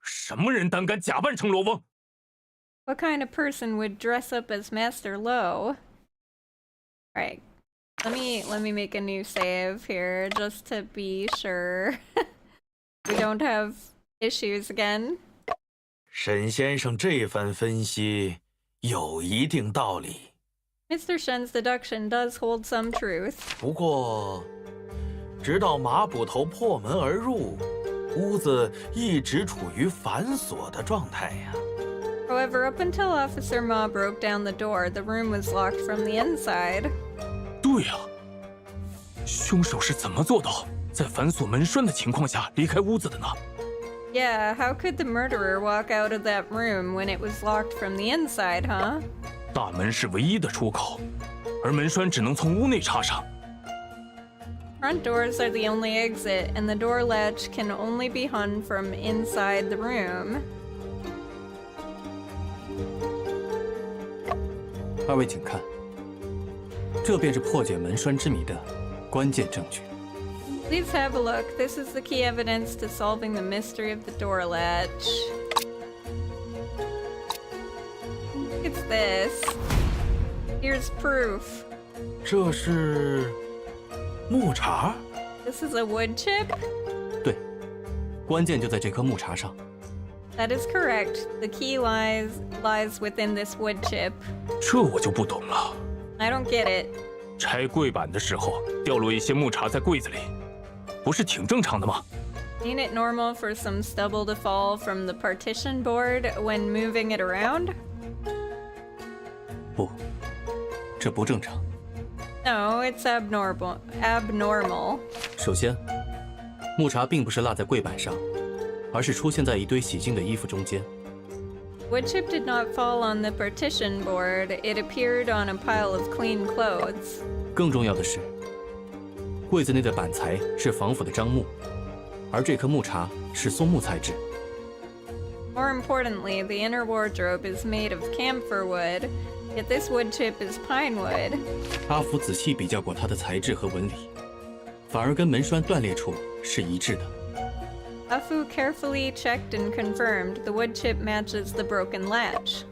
什么人胆敢假扮成罗翁？ What kind of person would dress up as Master Lo? Alright. Let me make a new save here just to be sure we don't have issues again. 沈先生这番分析有一定道理。 Mr. Shen's deduction does hold some truth. 不过，直到马捕头破门而入，屋子一直处于反锁的状态呀。 However, up until Officer Ma broke down the door, the room was locked from the inside. 对呀，凶手是怎么做到在反锁门栓的情况下离开屋子的呢？ Yeah, how could the murderer walk out of that room when it was locked from the inside, huh? 大门是唯一的出口，而门栓只能从屋内插上。 Front doors are the only exit, and the door latch can only be hung from inside the room. 二位请看，这便是破解门栓之谜的关键证据。Please have a look. This is the key evidence to solving the mystery of the door latch. It's this. Here's proof. 这是木茬？ This is a wood chip? 对，关键就在这颗木茬上。 That is correct. The key lies within this wood chip. 这我就不懂了。 I don't get it. 拆柜板的时候掉落一些木茬在柜子里，不是挺正常的吗？ Ain't it normal for some stubble to fall from the partition board when moving it around? 不，这不正常。 No, it's abnormal. 首先，木茬并不是落在柜板上，而是出现在一堆洗净的衣服中间。 Wood chip did not fall on the partition board. It appeared on a pile of clean clothes. 更重要的是，柜子内的板材是防腐的樟木，而这颗木茬是松木材质。 More importantly, the inner wardrobe is made of camphor wood, yet this wood chip is pine wood. 阿福仔细比较过它的材质和纹理，反而跟门栓断裂处是一致的。 Afu carefully checked and confirmed the wood chip matches the broken latch.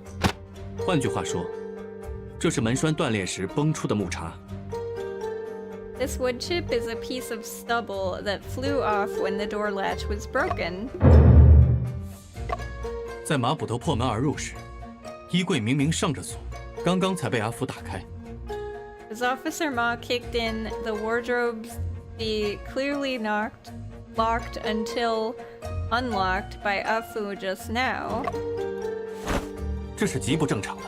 换句话说，这是门栓断裂时崩出的木茬。 This wood chip is a piece of stubble that flew off when the door latch was broken. 在马捕头破门而入时，衣柜明明上着锁，刚刚才被阿福打开。 As Officer Ma kicked in, the wardrobes be clearly locked until unlocked by Afu just now. 这是极不正常的。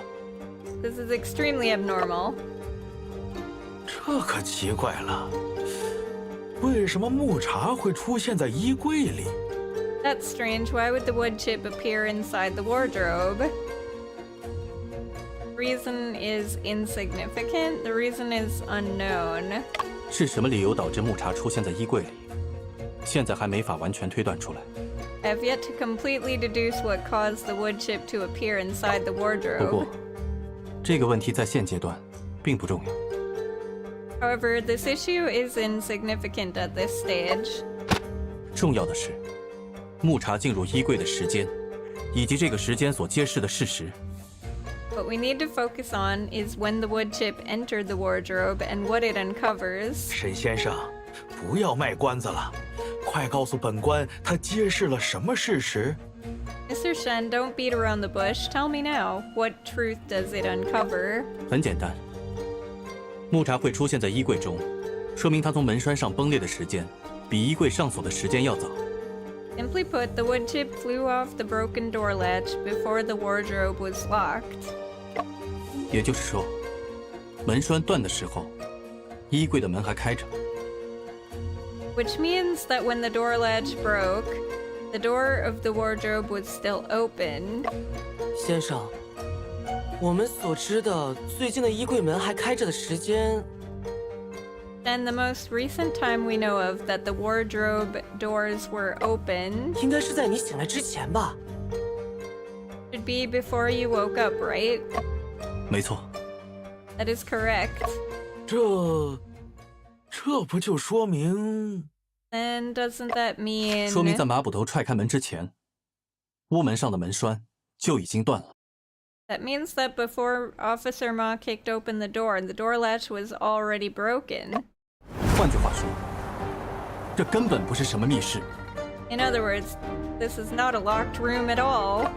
This is extremely abnormal. 这可奇怪了，为什么木茬会出现在衣柜里？ That's strange. Why would the wood chip appear inside the wardrobe? Reason is insignificant. The reason is unknown. 是什么理由导致木茬出现在衣柜里？现在还没法完全推断出来。 I have yet to completely deduce what caused the wood chip to appear inside the 不过 wardrobe.，这个问题在现阶段并不重要。 However, this issue is insignificant at this stage. 重要的是，木茬进入衣柜的时间，以及这个时间所揭示的事实。 What we need to focus on is when the wood chip entered the wardrobe and what it uncovers. 沈先生，不要卖关子了，快告诉本官，他揭示了什么事实？ Mr. Shen, don't beat around the bush. Tell me now, what truth does it uncover? 很简单，木茬会出现在衣柜中，说明它从门栓上崩裂的时间，比衣柜上锁的时间要早。 Simply put, the wood chip flew off the broken door latch before the wardrobe was locked. 也就是说，门栓断的时候，衣柜的门还开着。 Which means that when the door latch broke, the door of the wardrobe was still open. 先生，我们所知的最近的衣柜门还开着的时间， And the most recent time we know of that the wardrobe doors were open 应该是在你醒来之前吧？ should be before you woke up, right? 没错， That is correct. 这不就说明？ Then doesn't that mean 说明在马捕头踹开门之前，屋门上的门栓就已经断了。 that means that before Officer Ma kicked open the door latch was already broken. 换句话说，这根本不是什么密室。 In other words, this is not a locked room at all.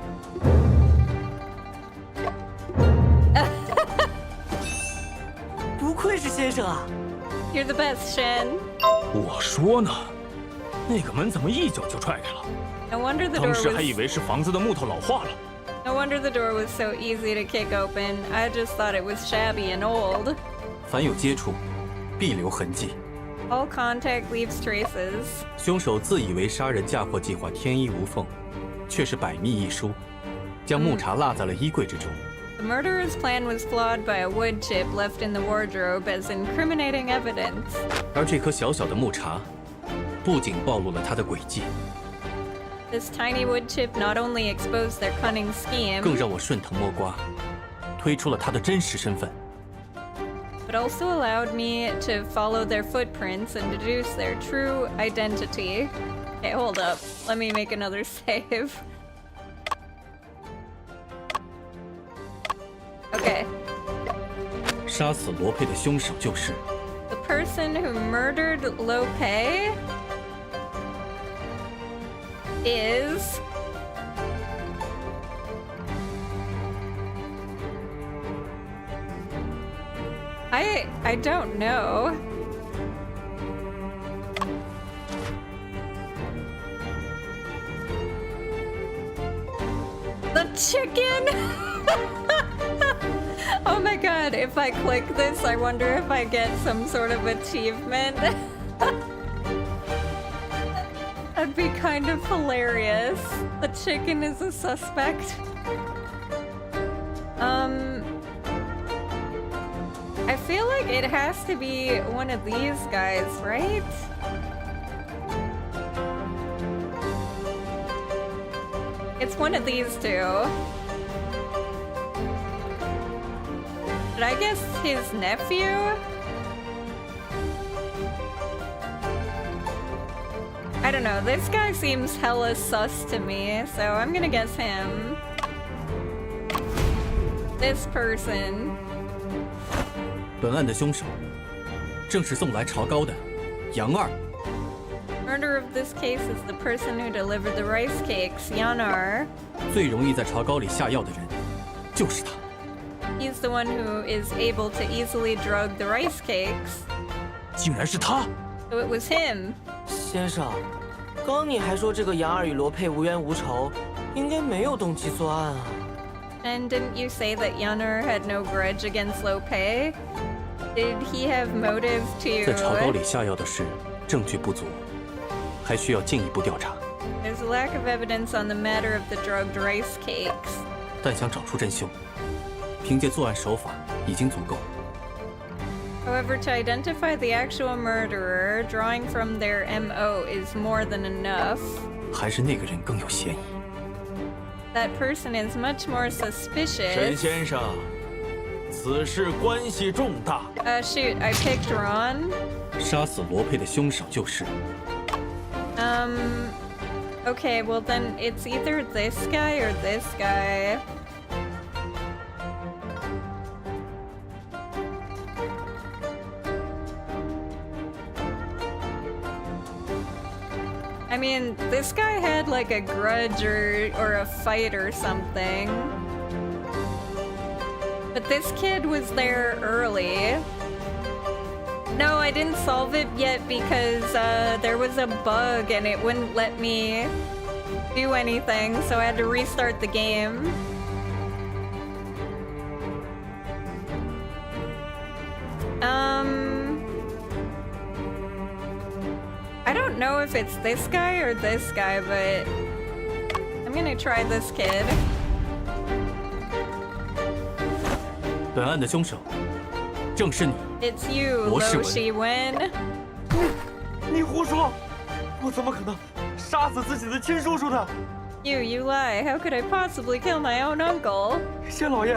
不愧是先生啊！ You're the best, Shen. 我说呢，那个门怎么一脚就踹开了？ No wonder the 当 door 时还以 was 为是房子的木头老化了。 No wonder the door was so easy to kick open. I just thought it was shabby and old. 凡有接触，必留痕迹。 All contact leaves traces. 凶手自以为杀人嫁祸计划天衣无缝，却是百密一疏，将木茬落在了衣柜之中。 The murderer's plan was flawed by a wood chip left in the wardrobe as incriminating evidence. 而这颗小小的木茬，不仅暴露了他的诡计， This tiny wood chip not only exposed their cunning 更 scheme, 让我顺藤摸瓜，推出了他的真实身份。but also allowed me to follow their footprints and deduce their true identity. Okay, hold up. Let me make another save. Okay. 杀死罗佩的凶手就是 The person who murdered Lope is... I don't know. The chicken! Oh my god, if I click this, I wonder if I get some sort of achievement. That'd be kind of hilarious. The chicken is a suspect. I feel like it has to be one of these guys, right? It's one of these two. But I guess his nephew? I don't know, this guy seems hella sus to me, so I'm gonna guess him. This person. 本案的凶手正是送来潮糕的杨二。 Murderer of this case is the person who delivered the rice cakes, Yanar. 最容易在潮糕里下药的人就是他。 He's the one who is able to easily drug the rice cakes. 竟然是他！ So it was him. 先生，刚你还说这个杨二与罗佩无冤无仇，应该没有动机作案啊。 And didn't you say that Yanar had no grudge against Lope? Did he have motive 在潮糕 to... 里下药的事证据不足，还需要进一步调查。 There's a lack of evidence on the matter of the drugged rice cakes. 但想找出真凶，凭借作案手法已经足够。 However, to identify the actual murderer, drawing from their MO is more than enough. 还是那个人更有嫌疑。 That person is much more 沈 suspicious. 先生，此事关系重大。 Shoot, I picked Ron. 杀死罗佩的凶手就是。 Okay, well then it's either this guy or this guy. I mean, this guy had like a grudge or a fight or something. But this kid was there early. No, I didn't solve it yet because there was a bug and it wouldn't let me do anything, so I had to restart the game. I don't know if it's this guy or this guy, but I'm gonna try this kid. 本案的凶手正是你。 It's you, 罗世 Lo 文。 Shi Wen. 你胡说！我怎么可能杀死自己的亲叔叔呢？ You lie. How could I possibly kill my own uncle? 谢老爷，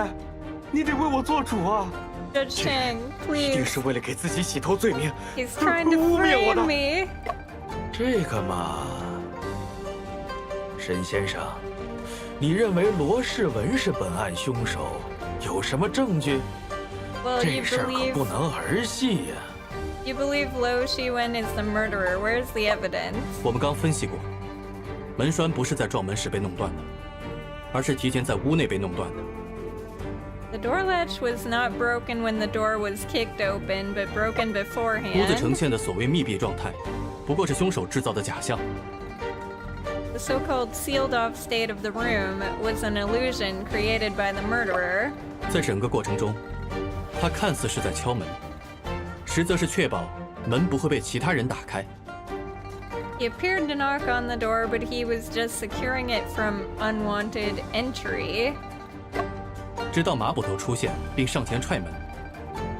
你得为我做主啊！ Judge Chang, 一定 please. 是为了给自己洗头罪名， He's trying to 污蔑我 frame 的。 me. 这个嘛，沈先生，你认为罗世文是本案凶手，有什么证据？ Well, 这 you 事儿可 believe 不能儿戏呀、 you believe Lo Shi Wen is the murderer. Where's the evidence? 我们刚分析过，门栓不是在撞门时被弄断的，而是提前在屋内被弄断的。 The door latch was not broken when the door was kicked open, but broken 屋子 beforehand. 呈现的所谓密闭状态，不过是凶手制造的假象。 The so-called sealed-off state of the room was an illusion created by the murderer. 在整个过程中，他看似是在敲门，实则是确保门不会被其他人打开。 He appeared to knock on the door, but he was just securing it from unwanted entry. 直到马捕头出现并上前踹门，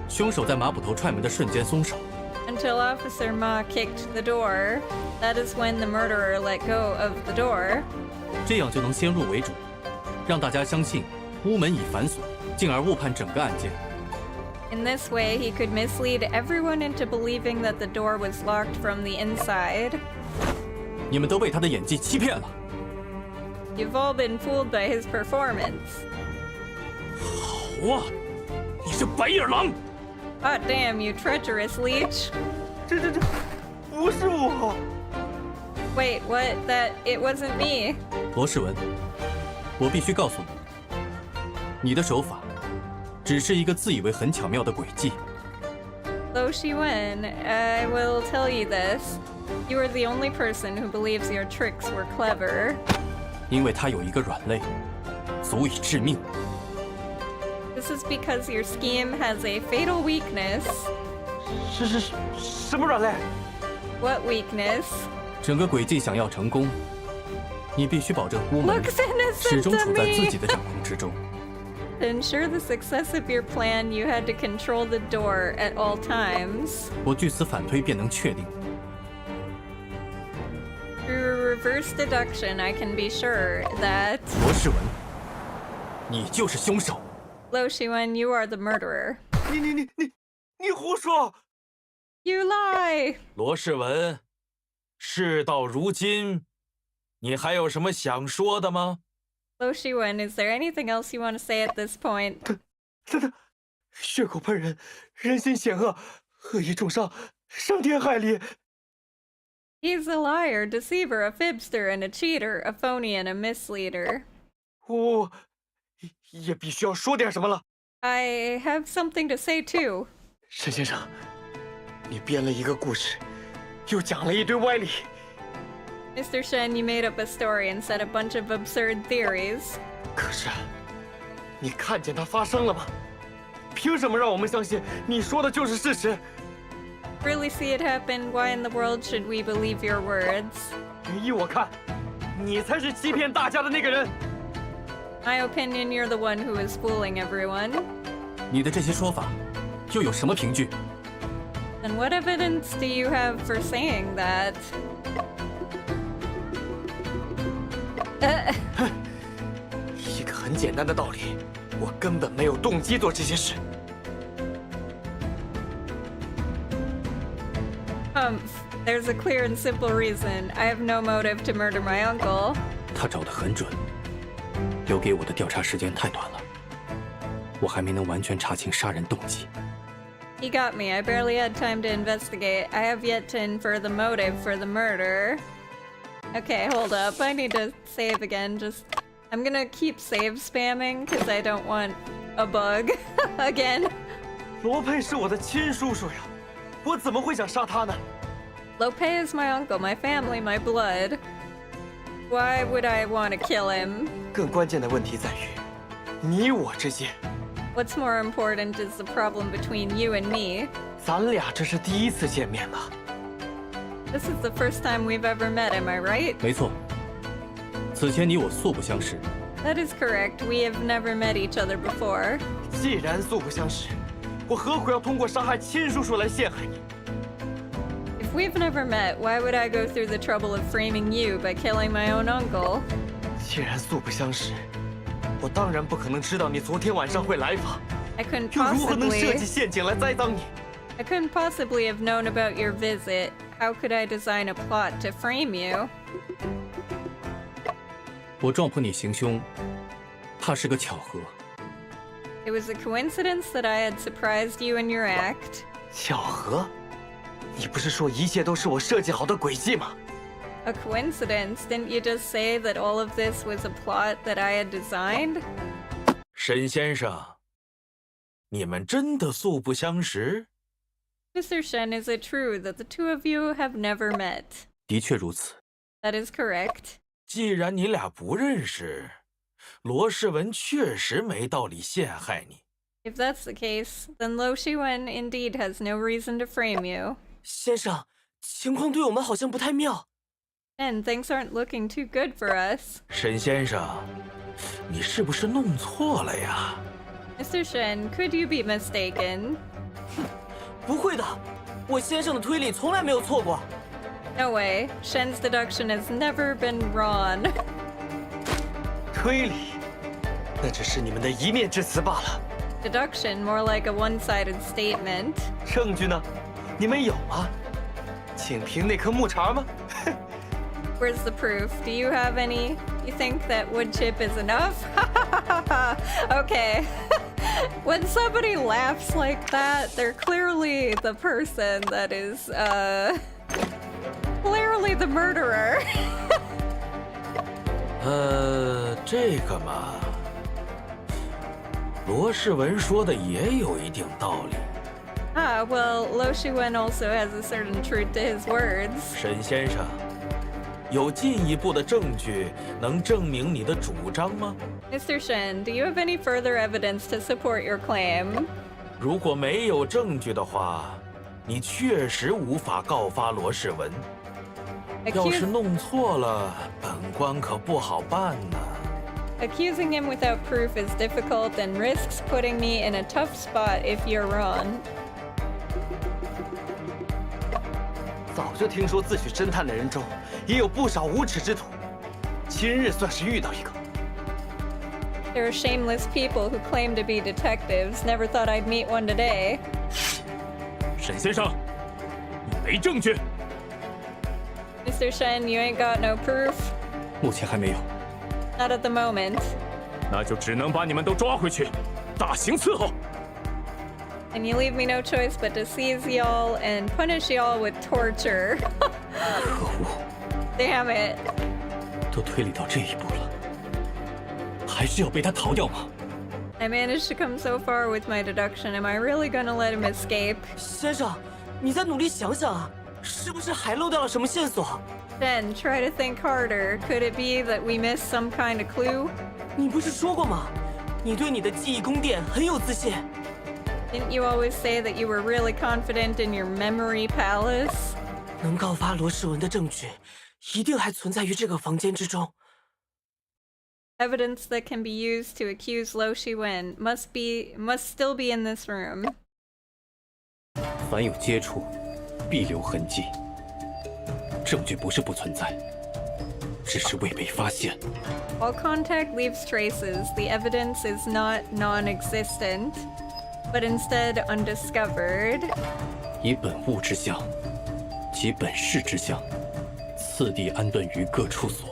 凶手在马捕头踹门的瞬间松手。 Until Officer Ma kicked the door. That is when the murderer let go of the door. 这样就能先入为主，让大家相信屋门已反锁，进而误判整个案件。In this way, he could mislead everyone into believing that the door was locked from the inside. 你们都被他的演技欺骗了。 You've all been fooled by his performance. 好啊，你这白眼狼！ God damn, you treacherous leech. 这不是我。 Wait, what? It wasn't me. 罗世文，我必须告诉你，你的手法只是一个自以为很巧妙的诡计。 Lo Shiwen, I will tell you this. You are the only person who believes your tricks were clever. 因为它有一个软肋，足以致命。 This is because your scheme has a fatal weakness. 什么软肋？ What weakness? 整个诡计想要成功，你必须保证屋门 Looks innocent 始终 to 处在自 me. 己的掌控之中。 To ensure the success of your plan, you had to control the door at all times. 我据此反推便能确定， Through reverse deduction, I can be sure that 罗世文，你就是凶手。 Lo Shiwen, you are the murderer. 你胡说！ You lie! 罗世文，事到如今，你还有什么想说的吗？ Lo Shiwen, is there anything else you want to say at this point? 他血口喷人，人心险恶，恶意重伤，伤天害理。 He's a liar, deceiver, a fibster, and a cheater, a phony and a misleader. 我也必须要说点什么了。 I have something to say too. 沈先生，你编了一个故事，又讲了一堆歪理。 Mr. Shen, you made up a story and said a bunch of absurd theories. 可是，你看见它发生了吗？凭什么让我们相信你说的就是事实？ Really see it happen? Why in the world should we believe your words? 依我看，你才是欺骗大家的那个人。 My opinion, you're the one who is fooling everyone. 你的这些说法又有什么凭据？ And what evidence do you have for saying that? 一个很简单的道理，我根本没有动机做这些事。 There's a clear and simple reason. I have no motive to murder my uncle. 他找得很准，留给我的调查时间太短了，我还没能完全查清杀人动机。 He got me. I barely had time to investigate. I have yet to infer the motive for the murder. Okay, hold up. I need to save again. I'm gonna keep save spamming because I don't want a bug again. 罗佩是我的亲叔叔呀，我怎么会想杀他呢？ Lope is my uncle, my family, my blood. Why would I want to kill him? 更关键的问题在于，你我之间， What's more important is the problem between you and me. 咱俩这是第一次见面吧？ This is the first time we've ever met, am I right? 没错，此前你我素不相识， That is correct. We have never met each other before. 既然素不相识，我何苦要通过杀害亲叔叔来陷害你？ If we've never met, why would I go through the trouble of framing you by killing my own uncle? 既然素不相识，我当然不可能知道你昨天晚上会来访， I couldn't 又如何能设 possibly... 计陷阱来栽赃你？ I couldn't possibly have known about your visit. How could I design a plot to frame you? 我撞破你行凶，怕是个巧合。 It was a coincidence that I had surprised you in your act. 巧合？你不是说一切都是我设计好的诡计吗？ A coincidence? Didn't you just say that all of this was a plot that I had designed? 沈先生，你们真的素不相识？ Mr. Shen, is it true that the two of you have never met? 的确如此。 That is correct. 既然你俩不认识，罗世文确实没道理陷害你。 If that's the case, then Lo Shiwen indeed has no reason to frame you. 先生，情况对我们好像不太妙。 And things aren't looking too good for us. 沈先生，你是不是弄错了呀？ Mr. Shen, could you be mistaken? 不会的，我先生的推理从来没有错过。 No way. Shen's deduction has never been wrong. 推理，那只是你们的一面之词罢了。deduction, more like a one-sided statement. 证据呢？你们有吗？仅凭那颗木茬吗？ Where's the proof? Do you have any? You think that wood chip is enough? Okay. When somebody laughs like that, they're clearly the person that is, clearly the murderer. 这个嘛，罗世文说的也有一定道理。 Ah, well, Lo Shiwen also has a certain truth to his words. 沈先生，有进一步的证据能证明你的主张吗？ Mr. Shen, do you have any further evidence to support your claim? 如果没有证据的话，你确实无法告发罗世文。要是弄错了，本官可不好办呢。 Accusing him without proof is difficult and risks putting me in a tough spot if you're wrong. 早就听说自诩侦探的人中也有不少无耻之徒，今日算是遇到一个。 There are shameless people who claim to be detectives. Never thought I'd meet one today. 沈先生，你没证据。 Mr. Shen, you ain't got no proof? 目前还没有。 Not at the moment. 那就只能把你们都抓回去，大刑伺候。 And you leave me no choice but to seize y'all and punish y'all with torture. 可恶！ Damn it. 都推理到这一步了，还是要被他逃掉吗？ I managed to come so far with my deduction. Am I really gonna let him escape? 先生，你再努力想想啊，是不是还漏掉了什么线索？ Then try to think harder. Could it be that we missed some kind of clue? 你不是说过吗？你对你的记忆宫殿很有自信。 Didn't you always say that you were really confident in your memory palace? 能告发罗世文的证据，一定还存在于这个房间之中。 Evidence that can be used to accuse Lo Shiwen must still be in this room. 凡有接触，必留痕迹。证据不是不存在，只是未被发现。 While contact leaves traces, the evidence is not non-existent, but instead undiscovered. 以本物之相及本事之相，次第安顿于各处所。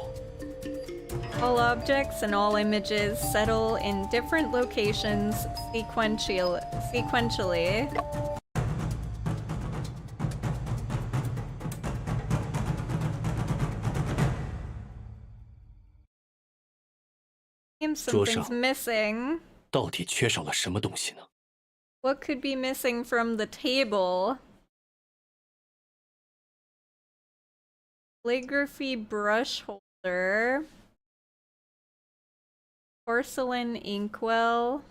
All objects and all images settle in different locations sequentially. Seems something's missing. 到底缺少了什么东西呢？ What could be missing from the table? Calligraphy brush holder. Porcelain inkwell.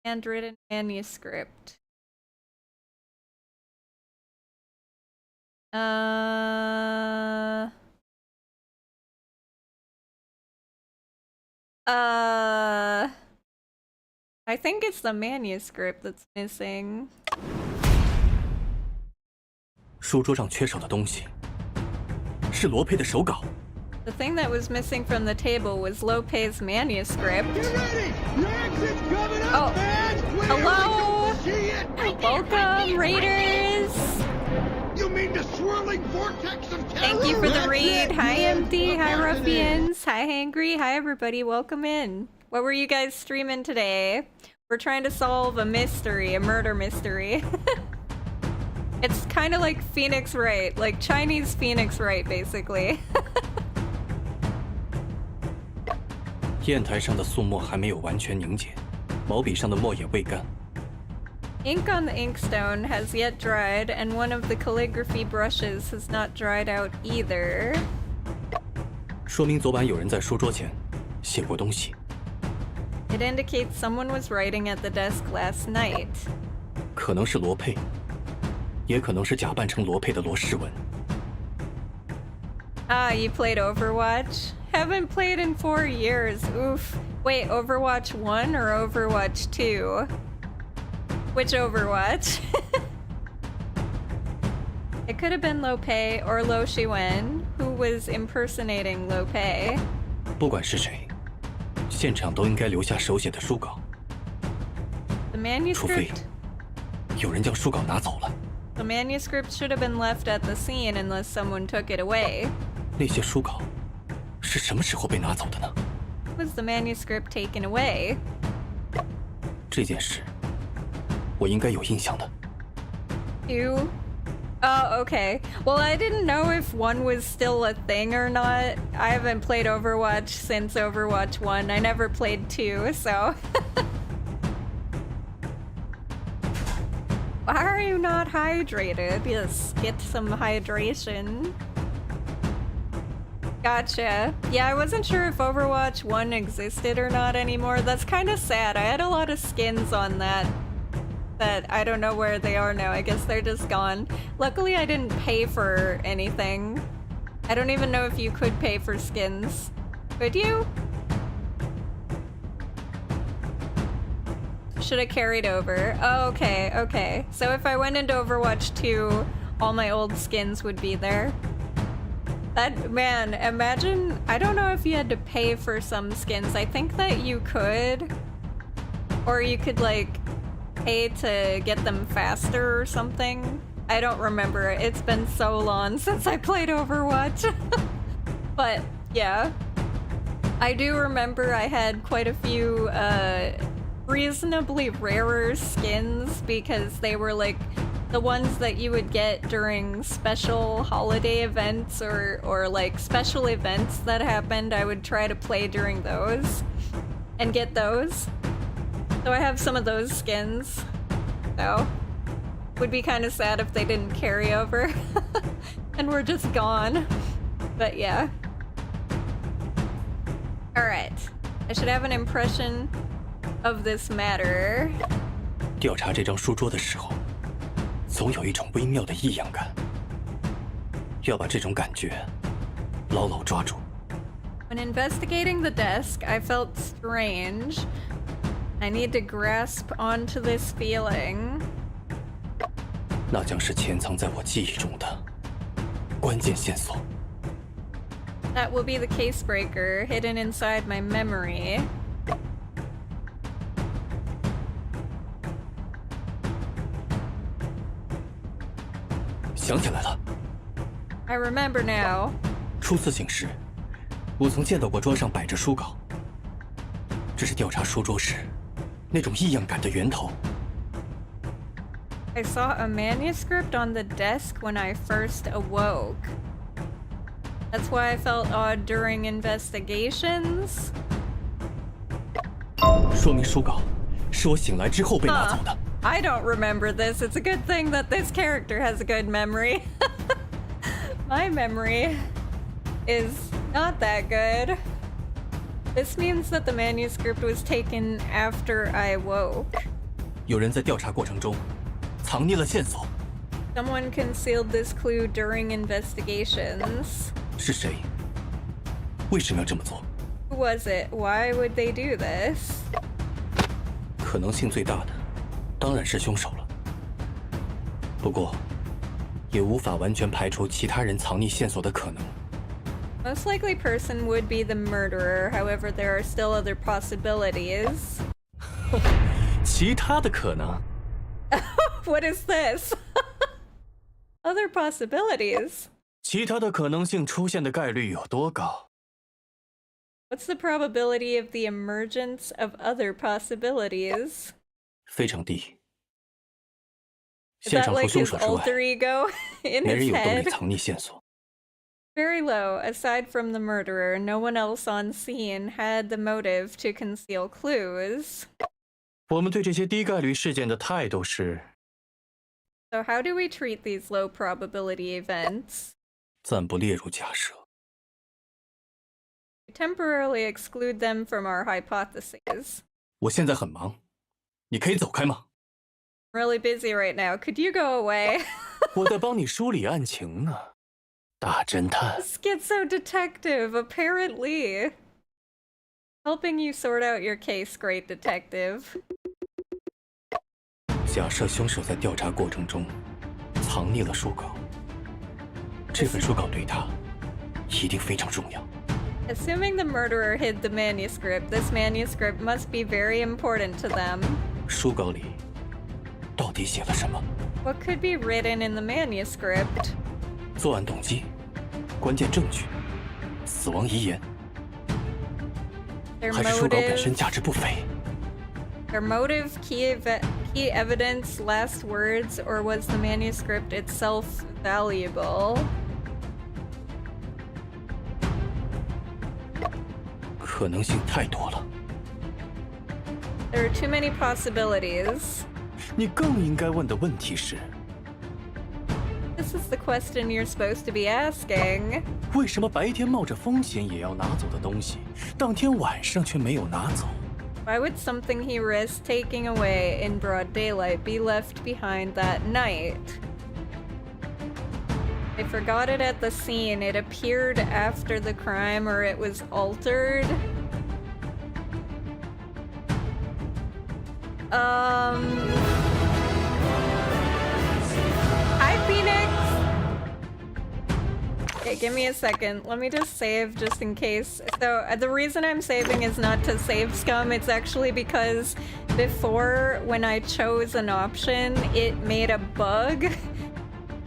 Handwritten manuscript. I think it's the manuscript that's missing. 书桌上缺少的东西是罗佩的手稿。 The thing that was missing from the table was Lope's manuscript. Oh, hello! Welcome, Raiders! Thank you for the raid. Hi, Empty. Hi, Ruffians. Hi, Hangry. Hi, everybody. Welcome in. What were you guys streaming today? We're trying to solve a mystery, a murder mystery. It's kind of like Phoenix Wright, like Chinese Phoenix Wright, basically. 砚台上的素墨还没有完全凝结，毛笔上的墨也未干。 Ink on the inkstone has yet dried, and one of the calligraphy brushes has not dried out either. 说明昨晚有人在书桌前写过东西。 It indicates someone was writing at the desk last night. 可能是罗佩，也可能是假扮成罗佩的罗世文。 Ah, you played Overwatch? Haven't played in 4 years. Oof. Wait, Overwatch 1 or Overwatch 2? Which Overwatch? It could have been Lope or Lo Shiwen, who was impersonating Lope. 不管是谁，现场都应该留下手写的书稿， The 除非 manuscript. 有人将书稿拿走了。 The manuscript should have been left at the scene unless someone took it away. 那些书稿是什么时候被拿走的呢？ Was the manuscript taken away? 这件事我应该有印象的。 Two? Oh, okay. Well, I didn't know if 1 was still a thing or not. I haven't played Overwatch since Overwatch 1. I never played 2, so... Why are you not hydrated? Yes, get some hydration. Gotcha. Yeah, I wasn't sure if Overwatch 1 existed or not anymore. That's kind of sad. I had a lot of skins on that I don't know where they are now. I guess they're just gone. Luckily, I didn't pay for anything. I don't even know if you could pay for skins. Could you? Should have carried over. Oh, okay, okay. So if I went into Overwatch 2, all my old skins would be there. That, man, imagine, I don't know if you had to pay for some skins. I think that you could. Or you could, like, pay to get them faster or something. I don't remember. It's been so long since I played Overwatch. But, yeah. I do remember I had quite a few, reasonably rarer skins because they were like the ones that you would get during special holiday events or like special events that happened. I would try to play during those and get those. So I have some of those skins. So would be kind of sad if they didn't carry over and were just gone. But yeah. All right. I should have an impression of this matter. 调查这张书桌的时候，总有一种微妙的异样感，要把这种感觉牢牢抓住。 When investigating the desk, I felt strange. I need to grasp onto this feeling. 那将是潜藏在我记忆中的关键线索。 That will be the case breaker hidden inside my memory. 想起来了， I remember now. 初次醒时，我曾见到过桌上摆着书稿，这是调查书桌时那种异样感的源头。 I saw a manuscript on the desk when I first awoke. That's why I felt odd during investigations. 说明书稿是我醒来之后被拿走的。 I don't remember this. It's a good thing that this character has a good memory. My memory is not that good. This means that the manuscript was taken after I woke. 有人在调查过程中藏匿了线索， Someone concealed this clue during investigations. 是谁？为什么要这么做？ Who was it? Why would they do this? 可能性最大的当然是凶手了。不过，也无法完全排除其他人藏匿线索的可能。 Most likely person would be the murderer. However, there are still other possibilities. 其他的可能？ What is this? Other possibilities? 其他的可能性出现的概率有多高？ What's the probability of the emergence of other possibilities? 非常低。 Is 现 that 场除 like 凶 his 手之外， alter ego in 没人 his 有动 head? 力藏匿线索。 Very low. Aside from the murderer, no one else on scene had the motive to conceal clues. 我们对这些低概率事件的态度是 So how do we treat these low probability events? 暂不列入假设。 We temporarily exclude them from our hypotheses. 我现在很忙，你可以走开吗？ I'm really busy right now. Could you go away? 我在帮你梳理案情呢，大侦探。 Schizo detective, apparently. Helping you sort out your case, great detective. 假设凶手在调查过程中藏匿了书稿，这份书稿对他一定非常重要。Assuming the murderer hid the manuscript, this manuscript must be very important to them. 书稿里到底写了什么？ What could be written in the manuscript? 作案动机、关键证据、死亡遗言， Their 还是书稿本 motive, 身价值不菲？ their motive, key evidence, last words, or was the manuscript itself valuable? 可能性太多了。 There are too many possibilities. 你更应该问的问题是： This is the question you're supposed to be asking. 为什么白天冒着风险也要拿走的东西，当天晚上却没有拿走？ Why would something he risked taking away in broad daylight be left behind that night? They forgot it at the scene. It appeared after the crime, or it was altered. Hi, Phoenix! Okay, give me a second. Let me just save just in case. So, the reason I'm saving is not to save scum. It's actually because before, when I chose an option, it made a bug.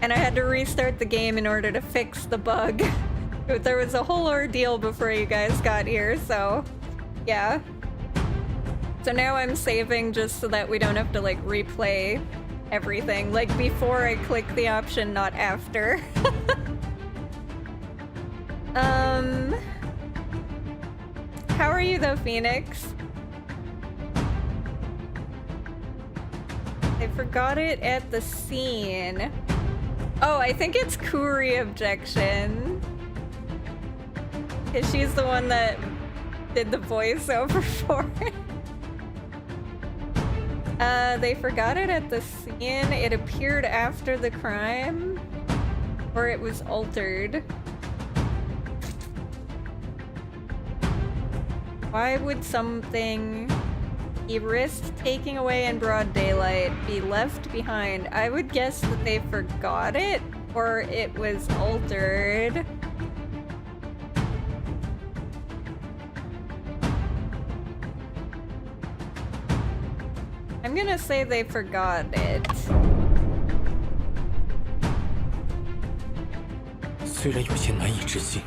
And I had to restart the game in order to fix the bug. There was a whole ordeal before you guys got here, so yeah. So now I'm saving just so that we don't have to like replay everything. Like before I click the option, not after. How are you though, Phoenix? I forgot it at the scene. Oh, I think it's Kuri objection. Because she's the one that did the voiceover for it. They forgot it at the scene. It appeared after the crime. Or it was altered. Why would something he risked taking away in broad daylight be left behind? I would guess that they forgot it, or it was altered. I'm gonna say they forgot it. 虽然有些难以置信，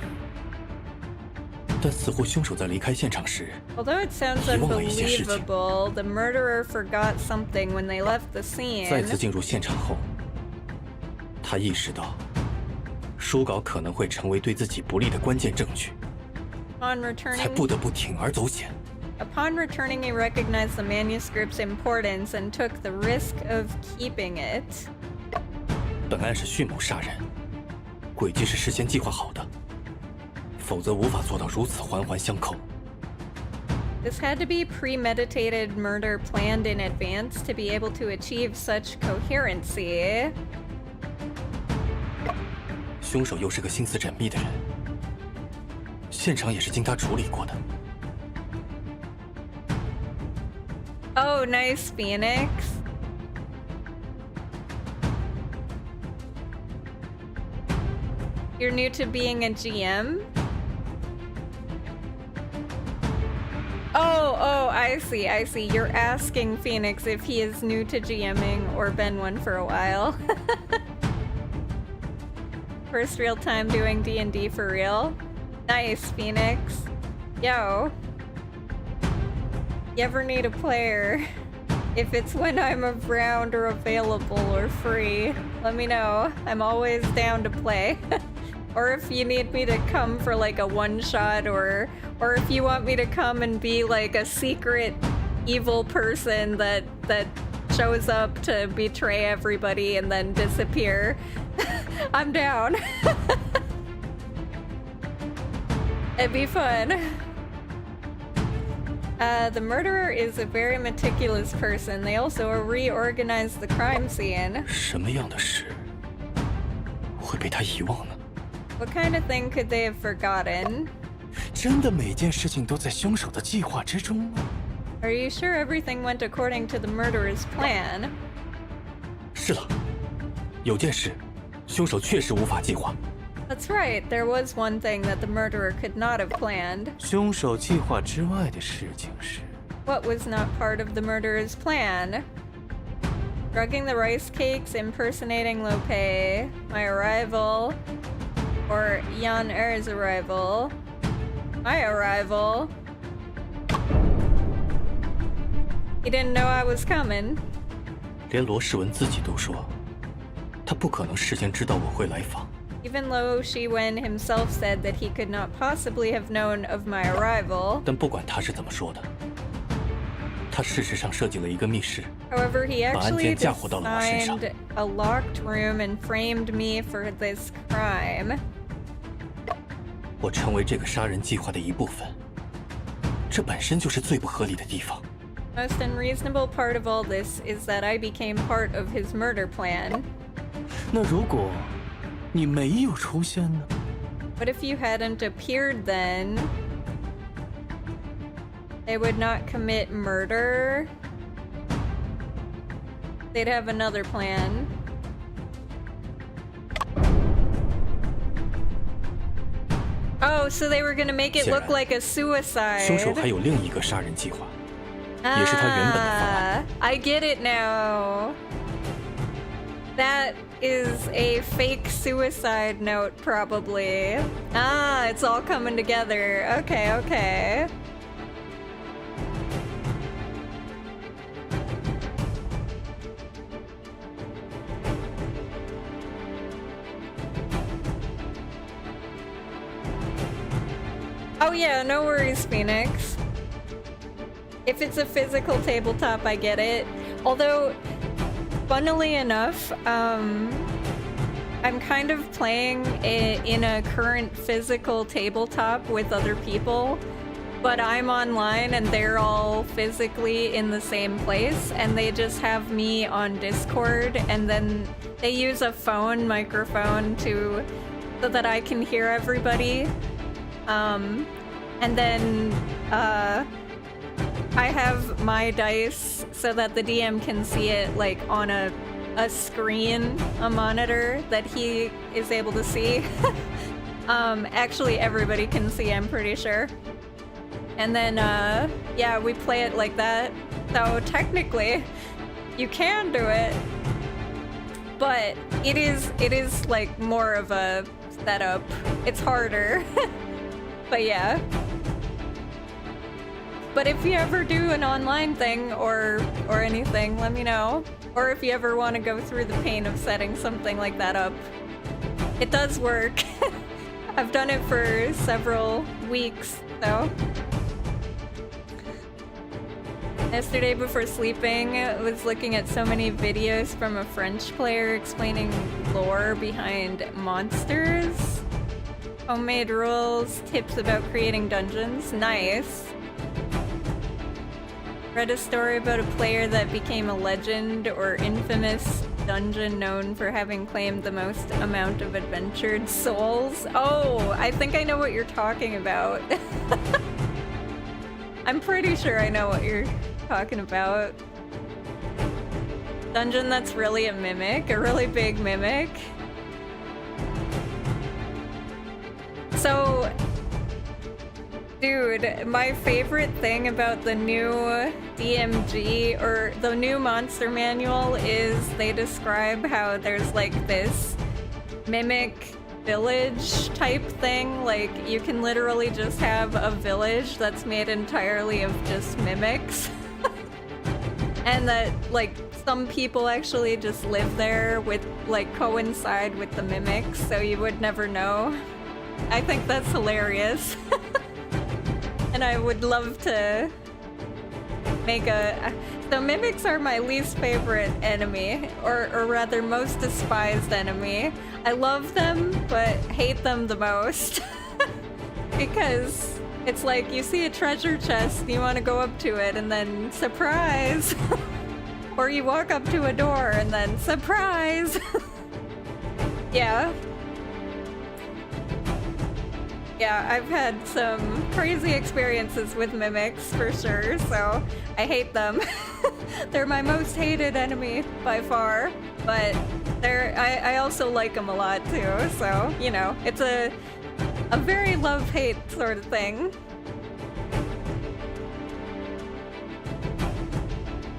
但似乎凶手在离开现场时， Although it sounds 遗忘了一些事情。 unbelievable, the murderer forgot something when they left the 再次 scene. 进入现场后，他意识到，书稿可能会成为对自己不利的关键证据， Upon 才 returning, 不得不铤而走险。 upon returning, he recognized the manuscript's importance and took the risk of keeping it. 本案是迅猛杀人，轨迹是事先计划好的，否则无法做到如此环环相扣。 This had to be premeditated murder planned in advance to be able to achieve such coherency. 凶手又是个心思缜密的人，现场也是经他处理过的。 Oh, nice, Phoenix. You're new to being a GM? Oh, I see. You're asking Phoenix if he is new to GMing or been one for a while. First real time doing D&D for real. Nice, Phoenix. Yo. You ever need a player? If it's when I'm around or available or free, let me know. I'm always down to play. Or if you need me to come for like a one-shot, or if you want me to come and be like a secret evil person that shows up to betray everybody and then disappear, I'm down. It'd be fun. The murderer is a very meticulous person. They also reorganized the crime scene. 什么样的事会被他遗忘呢？ What kind of thing could they have forgotten? 真的每件事情都在凶手的计划之中吗？ Are you sure everything went according to the murderer's plan? 是了，有件事，凶手确实无法计划， That's right, there was one thing that the murderer could not have planned. 凶手计划之外的事情是， What was not part of the murderer's plan? Drugging the rice cakes, impersonating Lope, my arrival, or Yan Er's arrival, my arrival. He didn't know I was coming. 连罗世文自己都说，他不可能事先知道我会来访。 Even Lo Shiwen himself said that he could not possibly have known of my arrival. 但不管他是怎么说的，他事实上设计了一个密室， However, he 把案 actually 件嫁祸到了我身上。 designed a locked room and framed me for this crime. 我成为这个杀人计划的一部分，这本身就是最不合理的地方。 Most unreasonable part of all this is that I became part of his murder plan. 那如果你没有出现呢？ But if you hadn't appeared then, they would not commit murder. They'd have another plan. Oh, so they were gonna make it look like a 凶手 suicide. 还有另一个杀人计划，也是他原本的方案。 I get it now. That is a fake suicide note, probably. Ah, it's all coming together. Okay, okay. Oh yeah, no worries, Phoenix. If it's a physical tabletop, I get it. Although, funnily enough, I'm kind of playing in a current physical tabletop with other people, but I'm online and they're all physically in the same place, and they just have me on Discord, and then they use a phone microphone so that I can hear everybody. And then I have my dice so that the DM can see it like on a screen, a monitor that he is able to see. Actually everybody can see, I'm pretty sure. And then yeah, we play it like that. So technically you can do it, but it is like more of a setup. It's harder. But yeah. But if you ever do an online thing or anything, let me know. Or if you ever want to go through the pain of setting something like that up. It does work. I've done it for several weeks, so. Yesterday before sleeping, I was looking at so many videos from a French player explaining lore behind monsters. Homemade rules, tips about creating dungeons. Nice. Read a story about a player that became a legend or infamous dungeon known for having claimed the most amount of adventured souls. Oh, I think I know what you're talking about. I'm pretty sure I know what you're talking about. Dungeon that's really a mimic, a really big mimic. So, dude, my favorite thing about the new DMG or the new monster manual is they describe how there's like this mimic village type thing. Like you can literally just have a village that's made entirely of just mimics. And that like some people actually just live there with like coincide with the mimics, so you would never know. I think that's hilarious. And I would love to make a... So mimics are my least favorite enemy, or rather most despised enemy. I love them, but hate them the most. Because it's like you see a treasure chest and you want to go up to it and then surprise! Or you walk up to a door and then surprise! Yeah. Yeah, I've had some crazy experiences with mimics for sure, so I hate them. They're my most hated enemy by far, but I also like him a lot too, so, you know, it's a very love-hate sort of thing.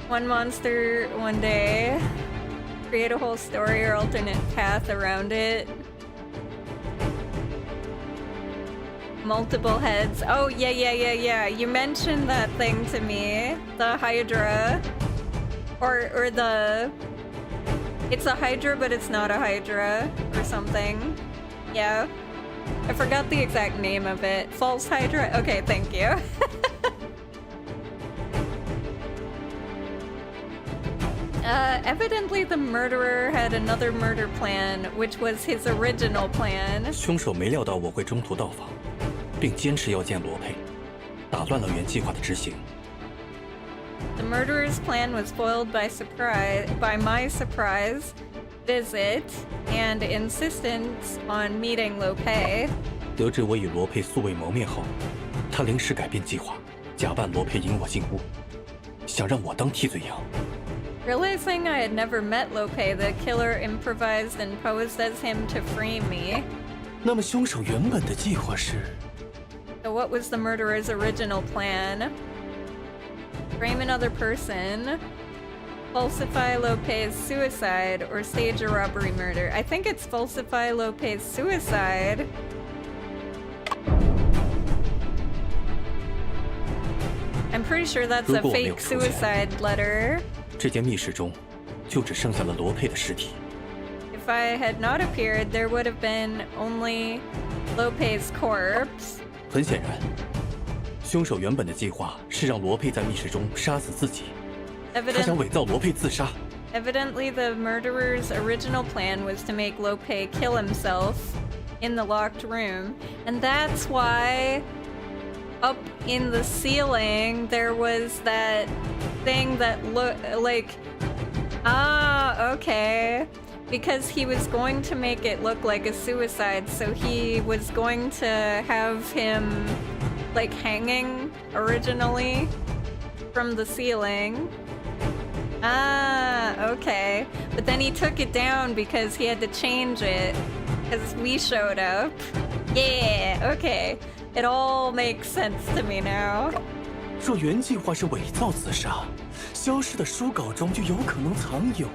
One monster, one day. Create a whole story or alternate path around it. Multiple heads. Oh, yeah. You mentioned that thing to me. The Hydra. Or the... It's a Hydra, but it's not a Hydra. Or something. Yeah. I forgot the exact name of it. False Hydra? Okay, thank you. Evidently the murderer had another murder plan, which was his original plan. 凶手没料到我会中途到访，并坚持要见罗佩，打乱了原计划的执行。The murderer's plan was foiled by my surprise visit and insistence on meeting Lopez. 得知我与罗佩素未谋面后，他临时改变计划，假扮罗佩引我进屋，想让我当替罪羊。 Realizing I had never met Lopez, the killer improvised and posed as him to free me. 那么凶手原本的计划是？ So what was the murderer's original plan? Frame another person, falsify Lopez's suicide, or stage a robbery murder. I think it's falsify Lopez's suicide. I'm pretty sure that's a fake suicide letter. 这间密室中，就只剩下了罗佩的尸体。 If I had not appeared, there would have been only Lopez's corpse. 很显然，凶手原本的计划是让罗佩在密室中杀死自己。他想伪造罗佩自杀。 Evidently, the murderer's original plan was to make Lopez kill himself in the locked room, and that's why up in the ceiling there was that thing that looked like... Ah, okay. Because he was going to make it look like a suicide, so he was going to have him, like, hanging originally from the ceiling. Ah, okay. But then he took it down because he had to change it because we showed up. Yeah, okay. It all makes sense to me now. 若原计划是伪造自杀，消失的书稿中就有可能藏有。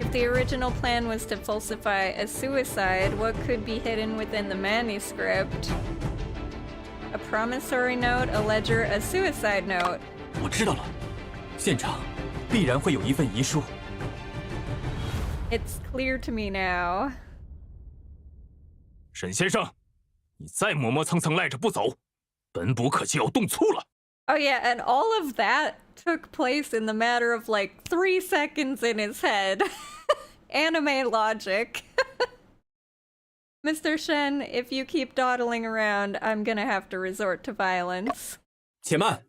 If the original plan was to falsify a suicide, what could be hidden within the manuscript? A promissory note, a ledger, a suicide note. 我知道了，现场必然会有一份遗书。 It's clear to me now. 沈先生，你再磨磨蹭蹭赖着不走，本捕可就要动粗了。 Oh yeah, and all of that took place in the matter of like 3 seconds in his head. Anime logic. Mr. Shen, if you keep dawdling around, I'm gonna have to resort to violence. 且慢，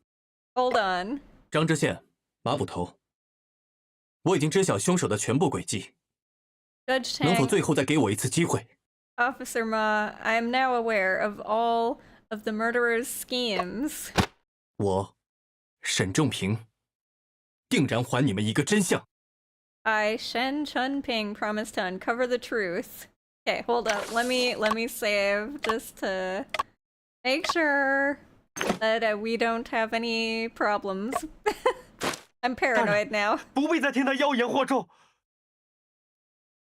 Hold on. 张知县，马捕头，我已经知晓凶手的全部轨迹， Judge 能否 Tang, 最后再给我一次机会？ Officer Ma, I am now aware of all of the murderer's schemes. 我，沈仲平，定然还你们一个真相。 I, Shen Chunping, promise to uncover the truth. Okay, hold up. Let me save just to make sure that we don't have any problems. I'm paranoid now. 不必再听他妖言惑众。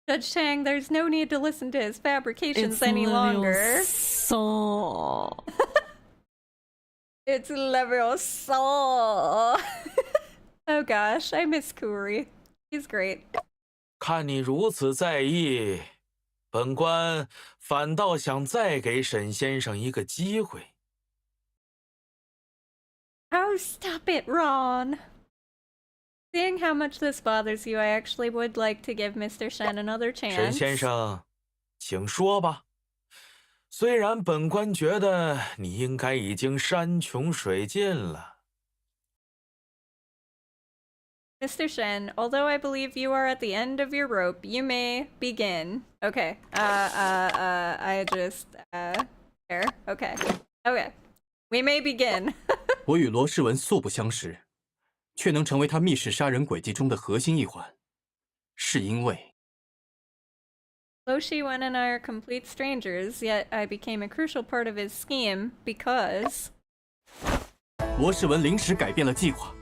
Judge Tang, there's no need to listen to his fabrications any longer. So. It's Leviosa. Oh gosh, I miss Kuri. He's great. 看你如此在意，本官反倒想再给沈先生一个机会。 Oh, stop it, Ron. Seeing how much this bothers you, I actually would like to give Mr. Shen another 沈 chance. 先生，请说吧。虽然本官觉得你应该已经山穷水尽了。 Mr. Shen, although I believe you are at the end of your rope, you may begin. Okay. I just, there. Okay. Okay. We may begin. 我与罗世文素不相识，却能成为他密室杀人轨迹中的核心一环，是因为 Lo Shiwen and I are complete strangers, yet I became a crucial part of his scheme because 罗世文临时改变了计划，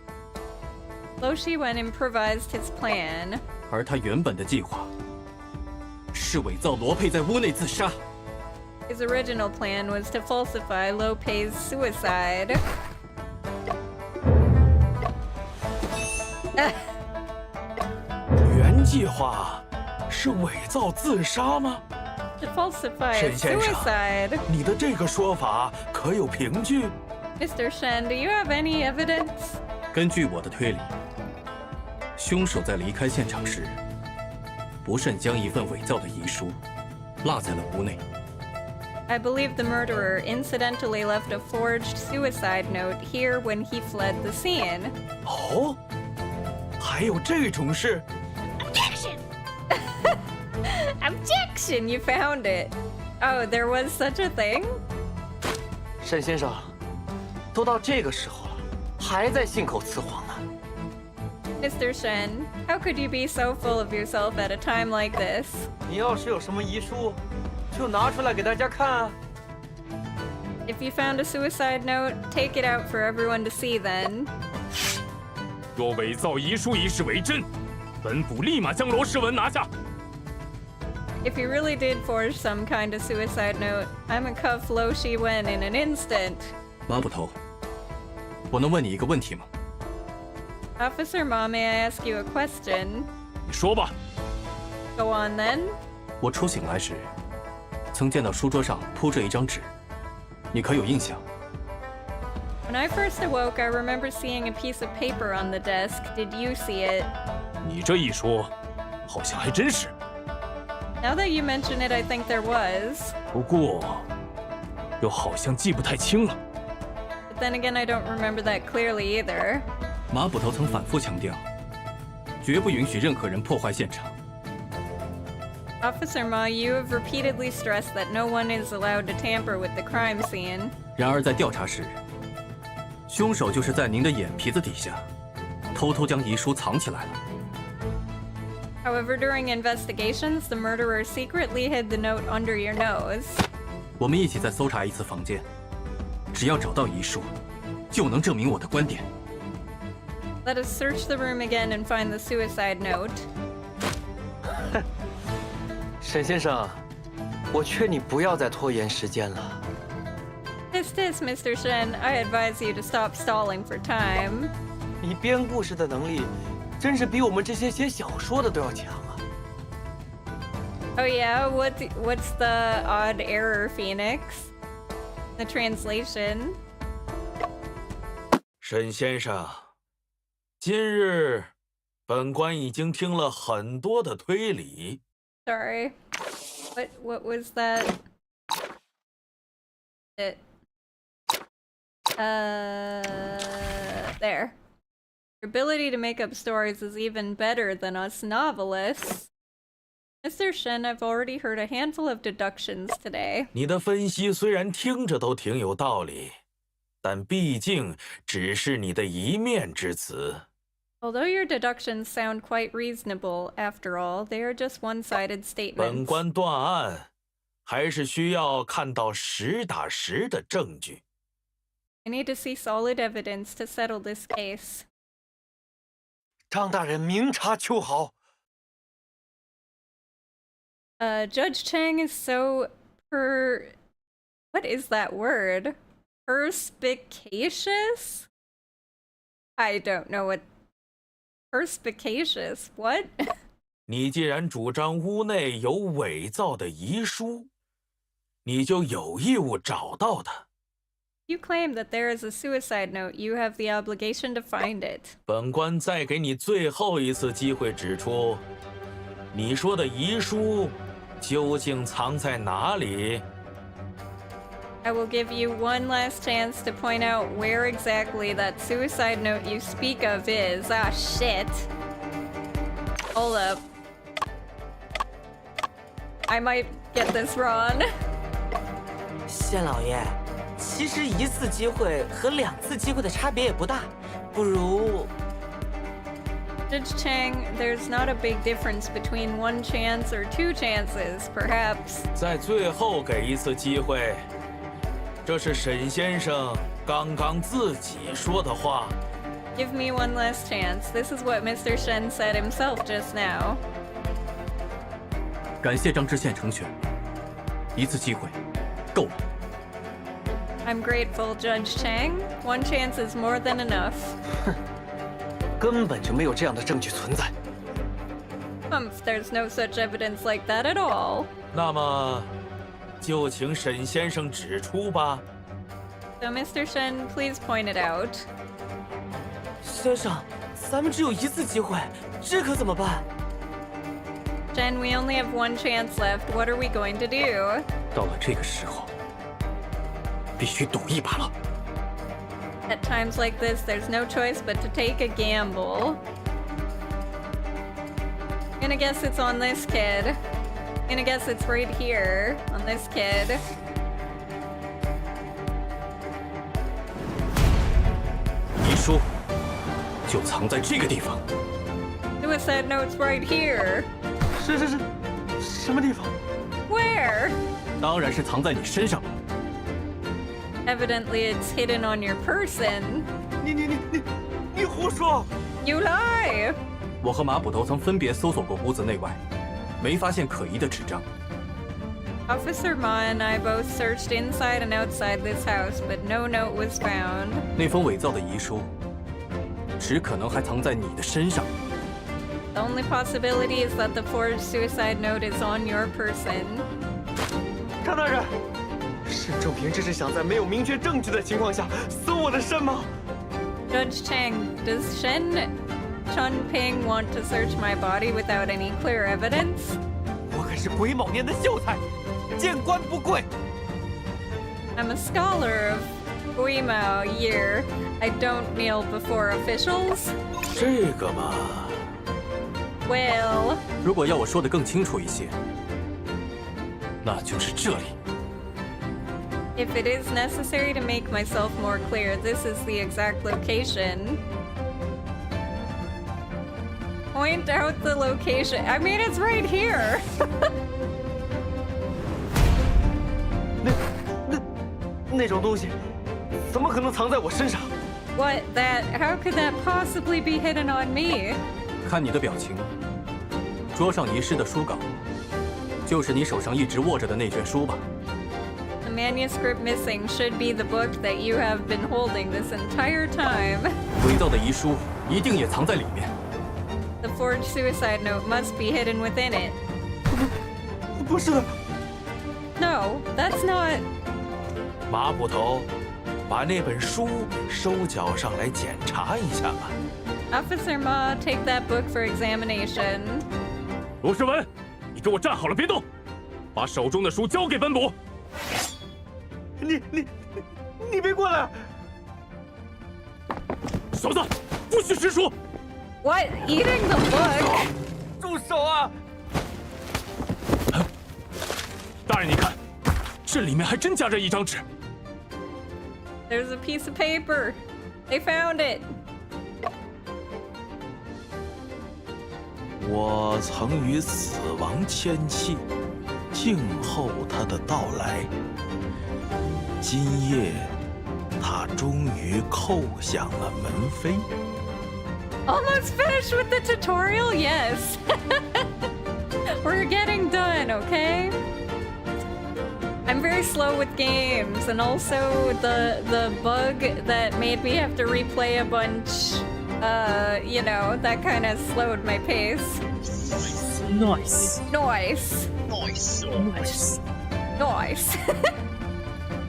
Lo Shiwen improvised his plan. 而他原本的计划是伪造罗佩在屋内自杀。 His original plan was to falsify Lo Pei's suicide. 原计划是伪造自杀吗？ To falsify 沈 a 先生， suicide. 你的这个说法可有凭据？ Mr. Shen, do you have any evidence? 根据我的推理，凶手在离开现场时，不慎将一份伪造的遗书落在了屋内。 I believe the murderer incidentally left a forged suicide note here when he fled the scene. 哦，还有这种事？ Objection! You found it. Oh, there was such a thing? 沈先生，都到这个时候了，还在信口雌黄呢。 Mr. Shen, how could you be so full of yourself at a time like this? 你要是有什么遗书，就拿出来给大家看啊。 If you found a suicide note, take it out for everyone to see then. 若伪造遗书一事为真，本部立马将罗世文拿下。 If you really did forge some kind of suicide note, I'ma cuff Lo Shiwen in an instant. 马捕头，我能问你一个问题吗？ Officer Ma, may I ask you a question? 你说吧。 Go on then. 我初醒来时，曾见到书桌上铺着一张纸，你可有印象？ When I first awoke, I remember seeing a piece of paper on the desk. Did you see it? 你这一说，好像还真是。 Now that you mention it, I think there was. 不过，又好像记不太清了。 But then again, I don't remember that clearly either. 马捕头曾反复强调，绝不允许任何人破坏现场。 Officer Ma, you have repeatedly stressed that no one is allowed to tamper with the crime scene. 然而在调查时，凶手就是在您的眼皮子底下，偷偷将遗书藏起来了。 However, during investigations, the murderer secretly hid the note under your nose. 我们一起再搜查一次房间，只要找到遗书，就能证明我的观点。 Let us search the room again and find the suicide note. 沈先生，我劝你不要再拖延时间了。 Tis, Mr. Shen, I advise you to stop stalling for time. 你编故事的能力，真是比我们这些写小说的都要强啊！ Oh yeah, what's the odd error, Phoenix? The translation. 沈先生，今日本官已经听了很多的推理。 Sorry. What was that? There. Your ability to make up stories is even better than us novelists. Mr. Shen, I've already heard a handful of deductions today. 你的分析虽然听着都挺有道理，但毕竟只是你的一面之词。 Although your deductions sound quite reasonable, after all, they are just one-sided 本 statements. 官断案，还是需要看到实打实的证据。 I need to see solid evidence to settle this case. 张大人明察秋毫。 Judge Chang is so what is that word? Perspicacious? I don't know what perspicacious. What? 你既然主张屋内有伪造的遗书，你就有义务找到它。 You claim that there is a suicide note. You have the obligation to find it. 本官再给你最后一次机会，指出你说的遗书究竟藏在哪里？ I will give you one last chance to point out where exactly that suicide note you speak of is. Ah, shit. Hold up. I might get this wrong. 县老爷，其实一次机会和2次机会的差别也不大，不如 Judge Chang, there's not a big difference between 1 chance or 2 chances, perhaps. 在最后给一次机会，这是沈先生刚刚自己说的话。Give me one last chance. This is what Mr. Shen said himself just now. 感谢张知县成全，一次机会够了。 I'm grateful, Judge Chang. 1 chance is more than enough. 根本就没有这样的证据存在。There's no such evidence like that at all. 那么，就请沈先生指出吧。 So, Mr. Shen, please point it out. 先生，咱们只有一次机会，这可怎么办？ Shen, we only have 1 chance left. What are we going to do? 到了这个时候，必须赌一把了。 At times like this, there's no choice but to take a gamble. Gonna guess it's on this kid. Gonna guess it's right here on this kid. 遗书就藏在这个地方。 Suicide note's right here. 是，什么地方？ Where? 当然是藏在你身上。 Evidently, it's hidden on your person. 你胡说！ You lie! 我和马捕头曾分别搜索过屋子内外，没发现可疑的纸张。 Officer Ma and I both searched inside and outside this house, but no note was found. 那封伪造的遗书，只可能还藏在你的身上。 The only possibility is that the forged suicide note is on your person. 张大人，沈仲平这是想在没有明确证据的情况下搜我的身吗？ Judge Chang, does Shen Chunping want to search my body without any clear evidence? 我可是癸卯年的秀才，见官不跪。 I'm a scholar of Guimao year. I don't kneel before officials. 这个嘛， Well, 如果要我说的更清楚一些，那就是这里。 if it is necessary to make myself more clear, this is the exact location. Point out the location. I mean, it's right here. 那种东西，怎么可能藏在我身上？ What? That? How could that possibly be hidden on me? 看你的表情，桌上遗失的书稿，就是你手上一直握着的那卷书吧？ The manuscript missing should be the book that you have been holding this entire time. 伪造的遗书一定也藏在里面。 The forged suicide note must be hidden within it. 不是的， No, that's not. 马捕头，把那本书收缴上来检查一下吧。 Officer Ma, take that book for examination. 罗世文，你给我站好了，别动，把手中的书交给本捕。你别过来！小子，不许识书！ What? Eating the book? 住手啊！大人，你看，这里面还真夹着一张纸。 There's a piece of paper. They found it. 我曾与死亡签契，静候他的到来。今夜，他终于叩响了门扉。 Almost finished with the tutorial? Yes. We're getting done, okay? I'm very slow with games, and also the bug that made me have to replay a bunch, you know, that kind of slowed my pace. Nice. Nice. Nice. Nice.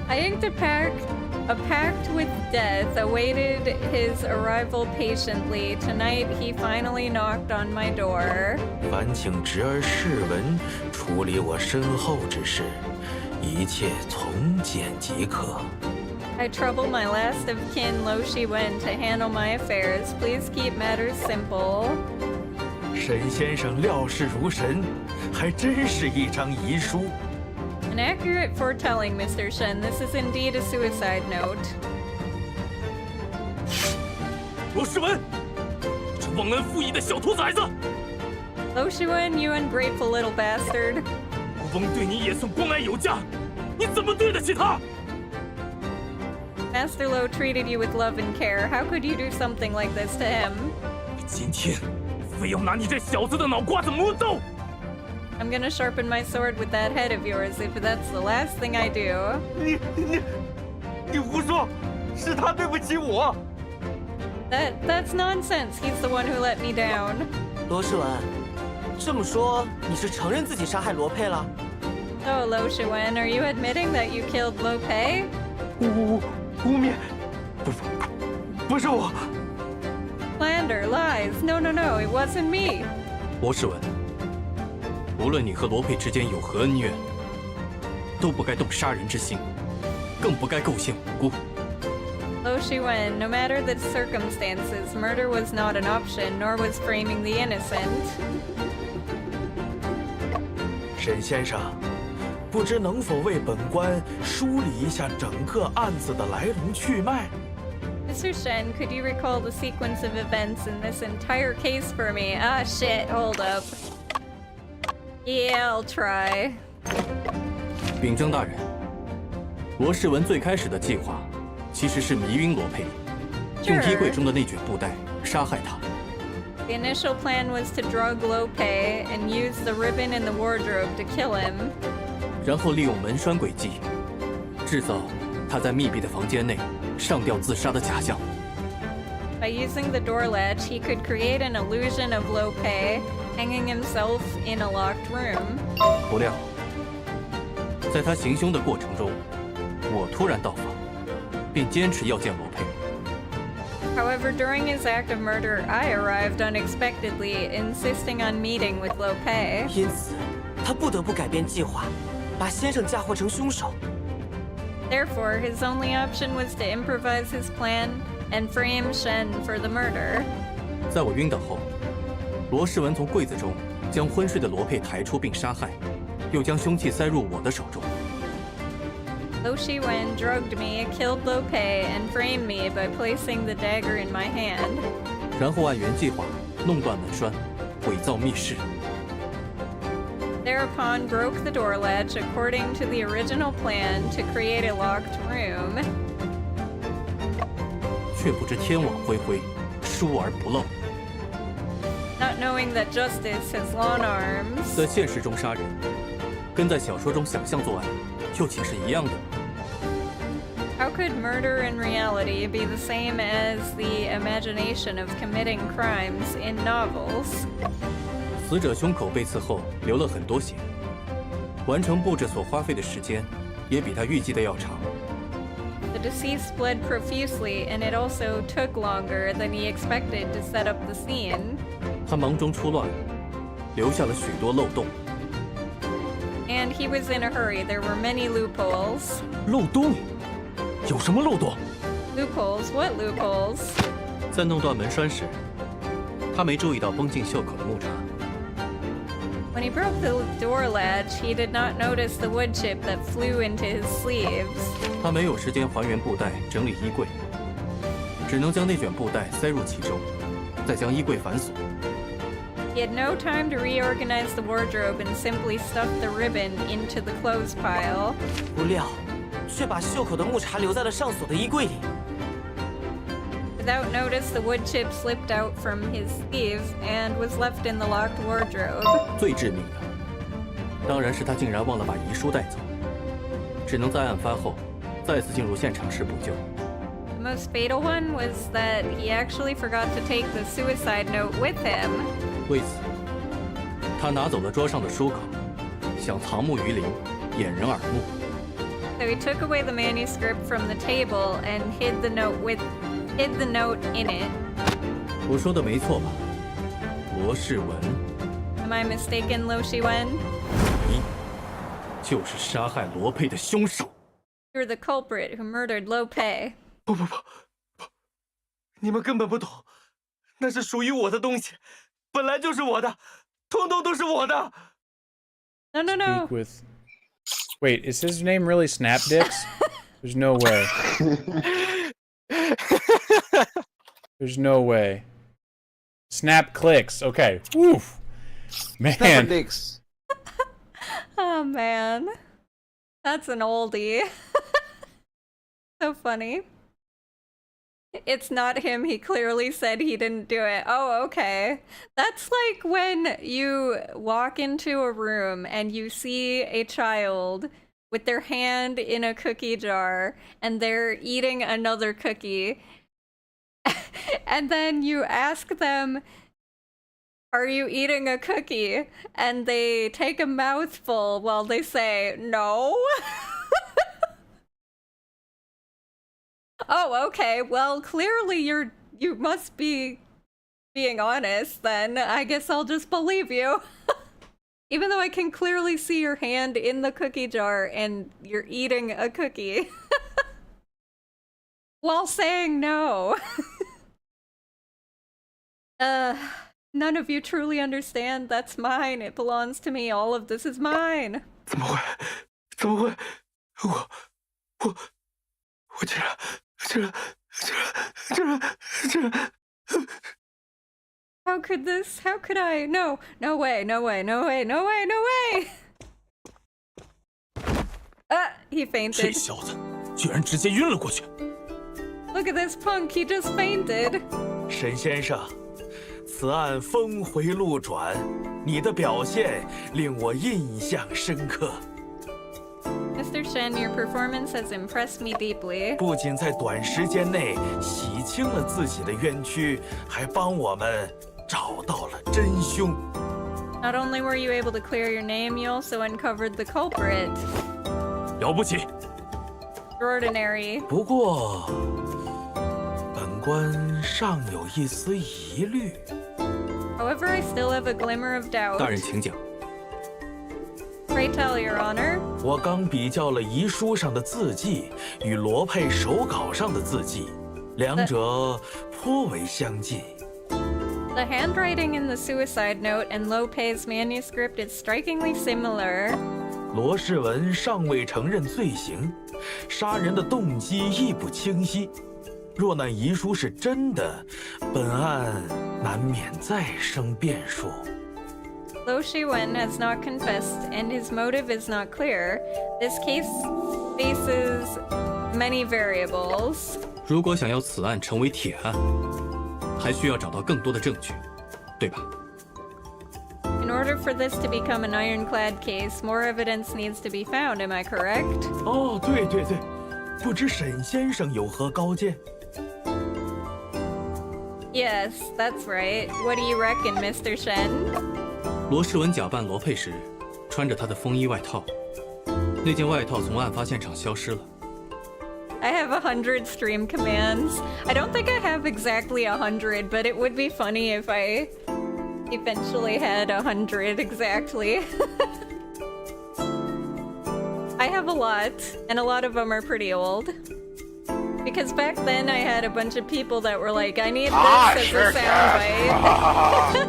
I inked a pact with death, awaited his arrival patiently. Tonight he finally knocked on my door. 烦请侄儿世文处理我身后之事，一切从简即可。 I trouble my last of kin, Lo Shiwen, to handle my affairs. Please keep matters simple. 沈先生料事如神，还真是一张遗书。 An accurate foretelling, Mr. Shen. This is indeed a suicide note. 罗世文，这忘恩负义的小兔崽子Lo Shuwen, you ungrateful little bastard. 吴翁对你也算关爱有加，你怎么对得起他？ Master Lo treated you with love and care. How could you do something like this to him? 今天非要拿你这小子的脑瓜子磨豆！ I'm gonna sharpen my sword with that head of yours if that's the last thing I do. 你胡说，是他对不起我。 That's nonsense. He's the one who let me down. 罗世文，这么说你是承认自己杀害罗佩了？ So, Lo Shuwen, are you admitting that you killed Lo Pei? 污蔑，不是我。 Slander, lies. No, it wasn't me. 罗世文，无论你和罗佩之间有何恩怨，都不该动杀人之心，更不该构陷无辜。 Lo Shuwen, no matter the circumstances, murder was not an option, nor was framing the innocent. 沈先生，不知能否为本官梳理一下整个案子的来龙去脉？ Mr. Shen, could you recall the sequence of events in this entire case for me? Ah, shit, hold up. Yeah, I'll try. 秉正大人，罗世文最开始的计划其实是迷晕罗佩，用衣柜中的那卷布袋杀害他。 The initial plan was to drug Lo Pei and use the ribbon in the wardrobe to kill him. 然后利用门栓诡计，制造他在密闭的房间内上吊自杀的假象。 By using the door latch, he could create an illusion of Lo Pei hanging himself in a locked room. 不料，在他行凶的过程中，我突然到访，并坚持要见罗佩。 However, during his act of murder, I arrived unexpectedly, insisting on meeting with Lo Pei. 因此，他不得不改变计划，把先生嫁祸成凶手。 Therefore, his only option was to improvise his plan and frame Shen for the murder. 在我晕倒后，罗世文从柜子中将昏睡的罗佩抬出并杀害，又将凶器塞入我的手中。 Lo Shiwen drugged me, killed Lo Pei, and framed me by placing the dagger in my hand. 然后按原计划弄断门栓，伪造密室。 Thereupon broke the door latch according to the original plan to create a locked room. 却不知天网恢恢，疏而不漏。 Not knowing that justice has long arms. 在现实中杀人，跟在小说中想象作案，又岂是一样的？ How could murder in reality be the same as the imagination of committing crimes in novels? 死者胸口被刺后流了很多血，完成布置所花费的时间也比他预计的要长。 The deceased bled profusely, and it also took longer than he expected to set up the scene. 他忙中出乱，留下了许多漏洞。 And he was in a hurry. There were many loopholes. 漏洞？有什么漏洞？ Loopholes? What loopholes? 在弄断门栓时，他没注意到绷进袖口的木茬。 When he broke the door latch, he did not notice the wood chip that flew into his sleeves. 他没有时间还原布袋，整理衣柜，只能将那卷布袋塞入其中，再将衣柜反锁。 He had no time to reorganize the wardrobe and simply stuffed the ribbon into the clothes pile. 不料，却把袖口的木茬留在了上锁的衣柜里。 Without notice, the wood chip slipped out from his sleeve and was left in the locked wardrobe. 最致命的，当然是他竟然忘了把遗书带走，只能在案发后再次进入现场时补救。 The most fatal one was that he actually forgot to take the suicide note with him. 为此，他拿走了桌上的书稿，想藏木于林，掩人耳目。 So he took away the manuscript from the table and hid the note in it. 我说的没错吧，罗世文？ Am I mistaken, Lo Shiwen? 你就是杀害罗佩的凶手。 You're the culprit who murdered Lo Pei. 不，你们根本不懂，那是属于我的东西，本来就是我的，通通都是我的。 No. Speak with... Wait, is his name really Snapdicks? There's no way. There's no way. Snap clicks. Okay. Woof. Man. Dicks. Oh man. That's an oldie. So funny. It's not him. He clearly said he didn't do it. Oh, okay. That's like when you walk into a room and you see a child with their hand in a cookie jar and they're eating another cookie. And then you ask them, "Are you eating a cookie?" And they take a mouthful while they say, "No." Oh, okay. Well, clearly you must be being honest then. I guess I'll just believe you. Even though I can clearly see your hand in the cookie jar and you're eating a cookie. While saying no. None of you truly understand. That's mine. It belongs to me. All of this is mine. 怎么会？怎么会？我竟然 How could this? How could I? No, no way, no way, no way, no way, no way! He 这 fainted. 小子居然直接晕了过去。 Look at this punk, he just fainted. 沈先生，此案峰回路转，你的表现令我印象深刻。 Mr. Shen, your performance has impressed me deeply. 不仅在短时间内洗清了自己的冤屈，还帮我们找到了真凶。 Not only were you able to clear your name, you also uncovered the culprit. 了不起！ Extraordinary. 不过，本官尚有一丝疑虑。 However, I still have a glimmer of doubt. 大人请讲。 Pray tell, Your Honor. 我刚比较了遗书上的字迹与罗佩手稿上的字迹，两者颇为相近。 The handwriting in the suicide note and Lopez's manuscript is strikingly similar. 罗世文尚未承认罪行，杀人的动机亦不清晰。若那遗书是真的，本案难免再生变数。 Lo Shiwen has not confessed, and his motive is not clear. This case faces many variables. 如果想要此案成为铁案，还需要找到更多的证据，对吧？ In order for this to become an ironclad case, more evidence needs to be found, am I correct? 哦，对对对，不知沈先生有何高见？ Yes, that's right. What do you reckon, Mr. Shen? 罗世文假扮罗佩时，穿着他的风衣外套，那件外套从案发现场消失了。 I have 100 stream commands. I don't think I have exactly 100, but it would be funny if I eventually had 100 exactly. I have a lot, and a lot of them are pretty old. Because back then I had a bunch of people that were like, I need this as a soundbite.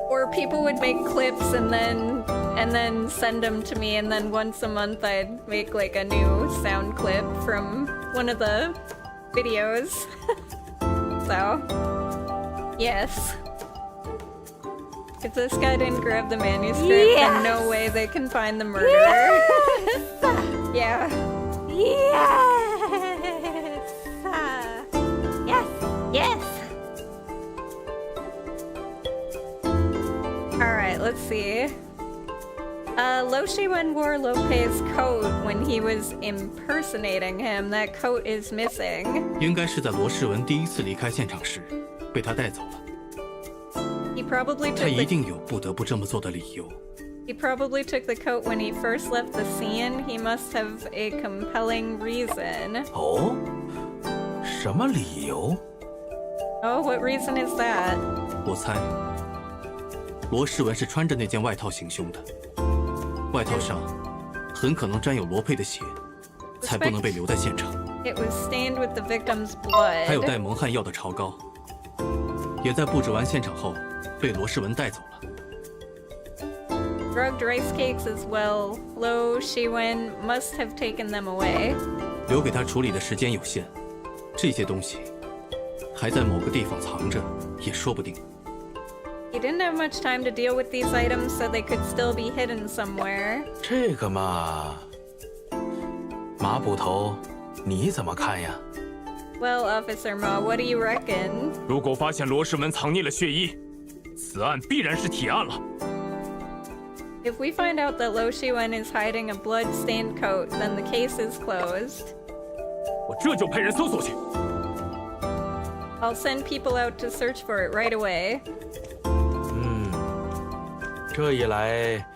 Or people would make clips and then send them to me, and then once a month I'd make like a new sound clip from one of the videos. So, yes. If this guy didn't grab the manuscript, then no way they can find the murderer. Yeah. Yes! Yes! Yes! Alright, let's see. Lo Shiwen wore Lopez's coat when he was impersonating him. That coat is missing. 应该是在罗世文第一次离开现场时，被他带走了。 He probably 他 took 一 the 定有不得不这么做的理由。 He probably took the coat when he first left the scene. He must have a compelling reason. 哦，什么理由？ Oh, what reason is that? 我猜，罗世文是穿着那件外套行凶的，外套上很可能沾有罗佩的血，才不能被留在现场。 It was stained with the victim's blood. 还有带蒙汗药的潮膏，也在布置完现场后被罗世文带走了。 Drugged rice cakes as well. Lo Shiwen must have taken them away. 留给他处理的时间有限，这些东西还在某个地方藏着，也说不定。He didn't have much time to deal with these items, so they could still be hidden somewhere. 这个嘛，马捕头，你怎么看呀？ Well, Officer Ma, what do you reckon? 如果发现罗氏文藏匿了血衣，此案必然是铁案了。 If we find out that Lo Shiwen is hiding a blood-stained coat, then the case is closed. 我这就派人搜索去。 I'll send people out to search for it right away. 这一来，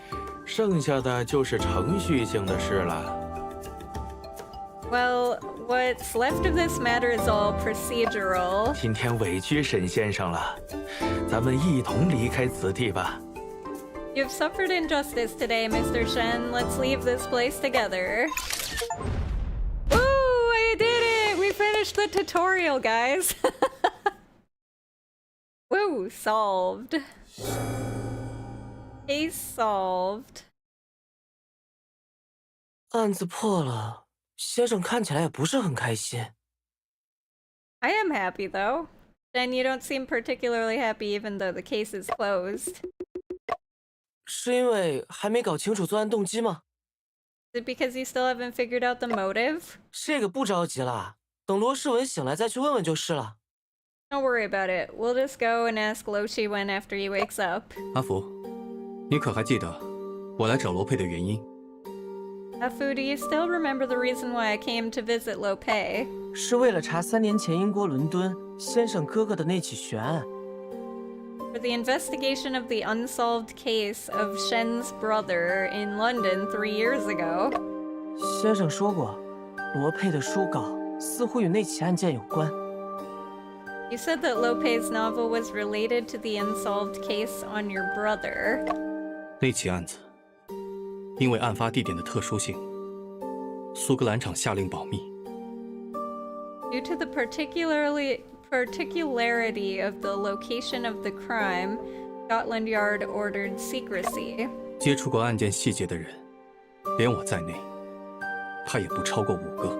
剩下的就是程序性的事了。 Well, what's left of this matter is all procedural. 今天委屈沈先生了，咱们一同离开此地吧。 You've suffered injustice today, Mr. Shen. Let's leave this place together. Woo! I did it! We finished the tutorial, guys. Woo! Solved. Case solved. 案子破了，先生看起来也不是很开心。I am happy, though. Shen, you don't seem particularly happy even though the case is closed. 是因为还没搞清楚作案动机吗？ Is it because you still haven't figured out the motive? 这个不着急啦，等罗世文醒来再去问问就是了。Don't worry about it. We'll just go and ask Lo Shiwen after he wakes up. 阿福，你可还记得我来找罗佩的原因？ Afu, do you still remember the reason why I came to visit Lo Pei? 是为了查3年前英国伦敦先生哥哥的那起悬案。 For the investigation of the unsolved case of Shen's brother in London 3 years ago. 先生说过，罗佩的书稿似乎与那起案件有关。 You said that Lo Pei's novel was related to the unsolved case on your brother. 那起案子，因为案发地点的特殊性，苏格兰场下令保密。 Due to the particularity of the location of the crime, Scotland Yard ordered secrecy. 接触过案件细节的人，连我在内，怕也不超过5个。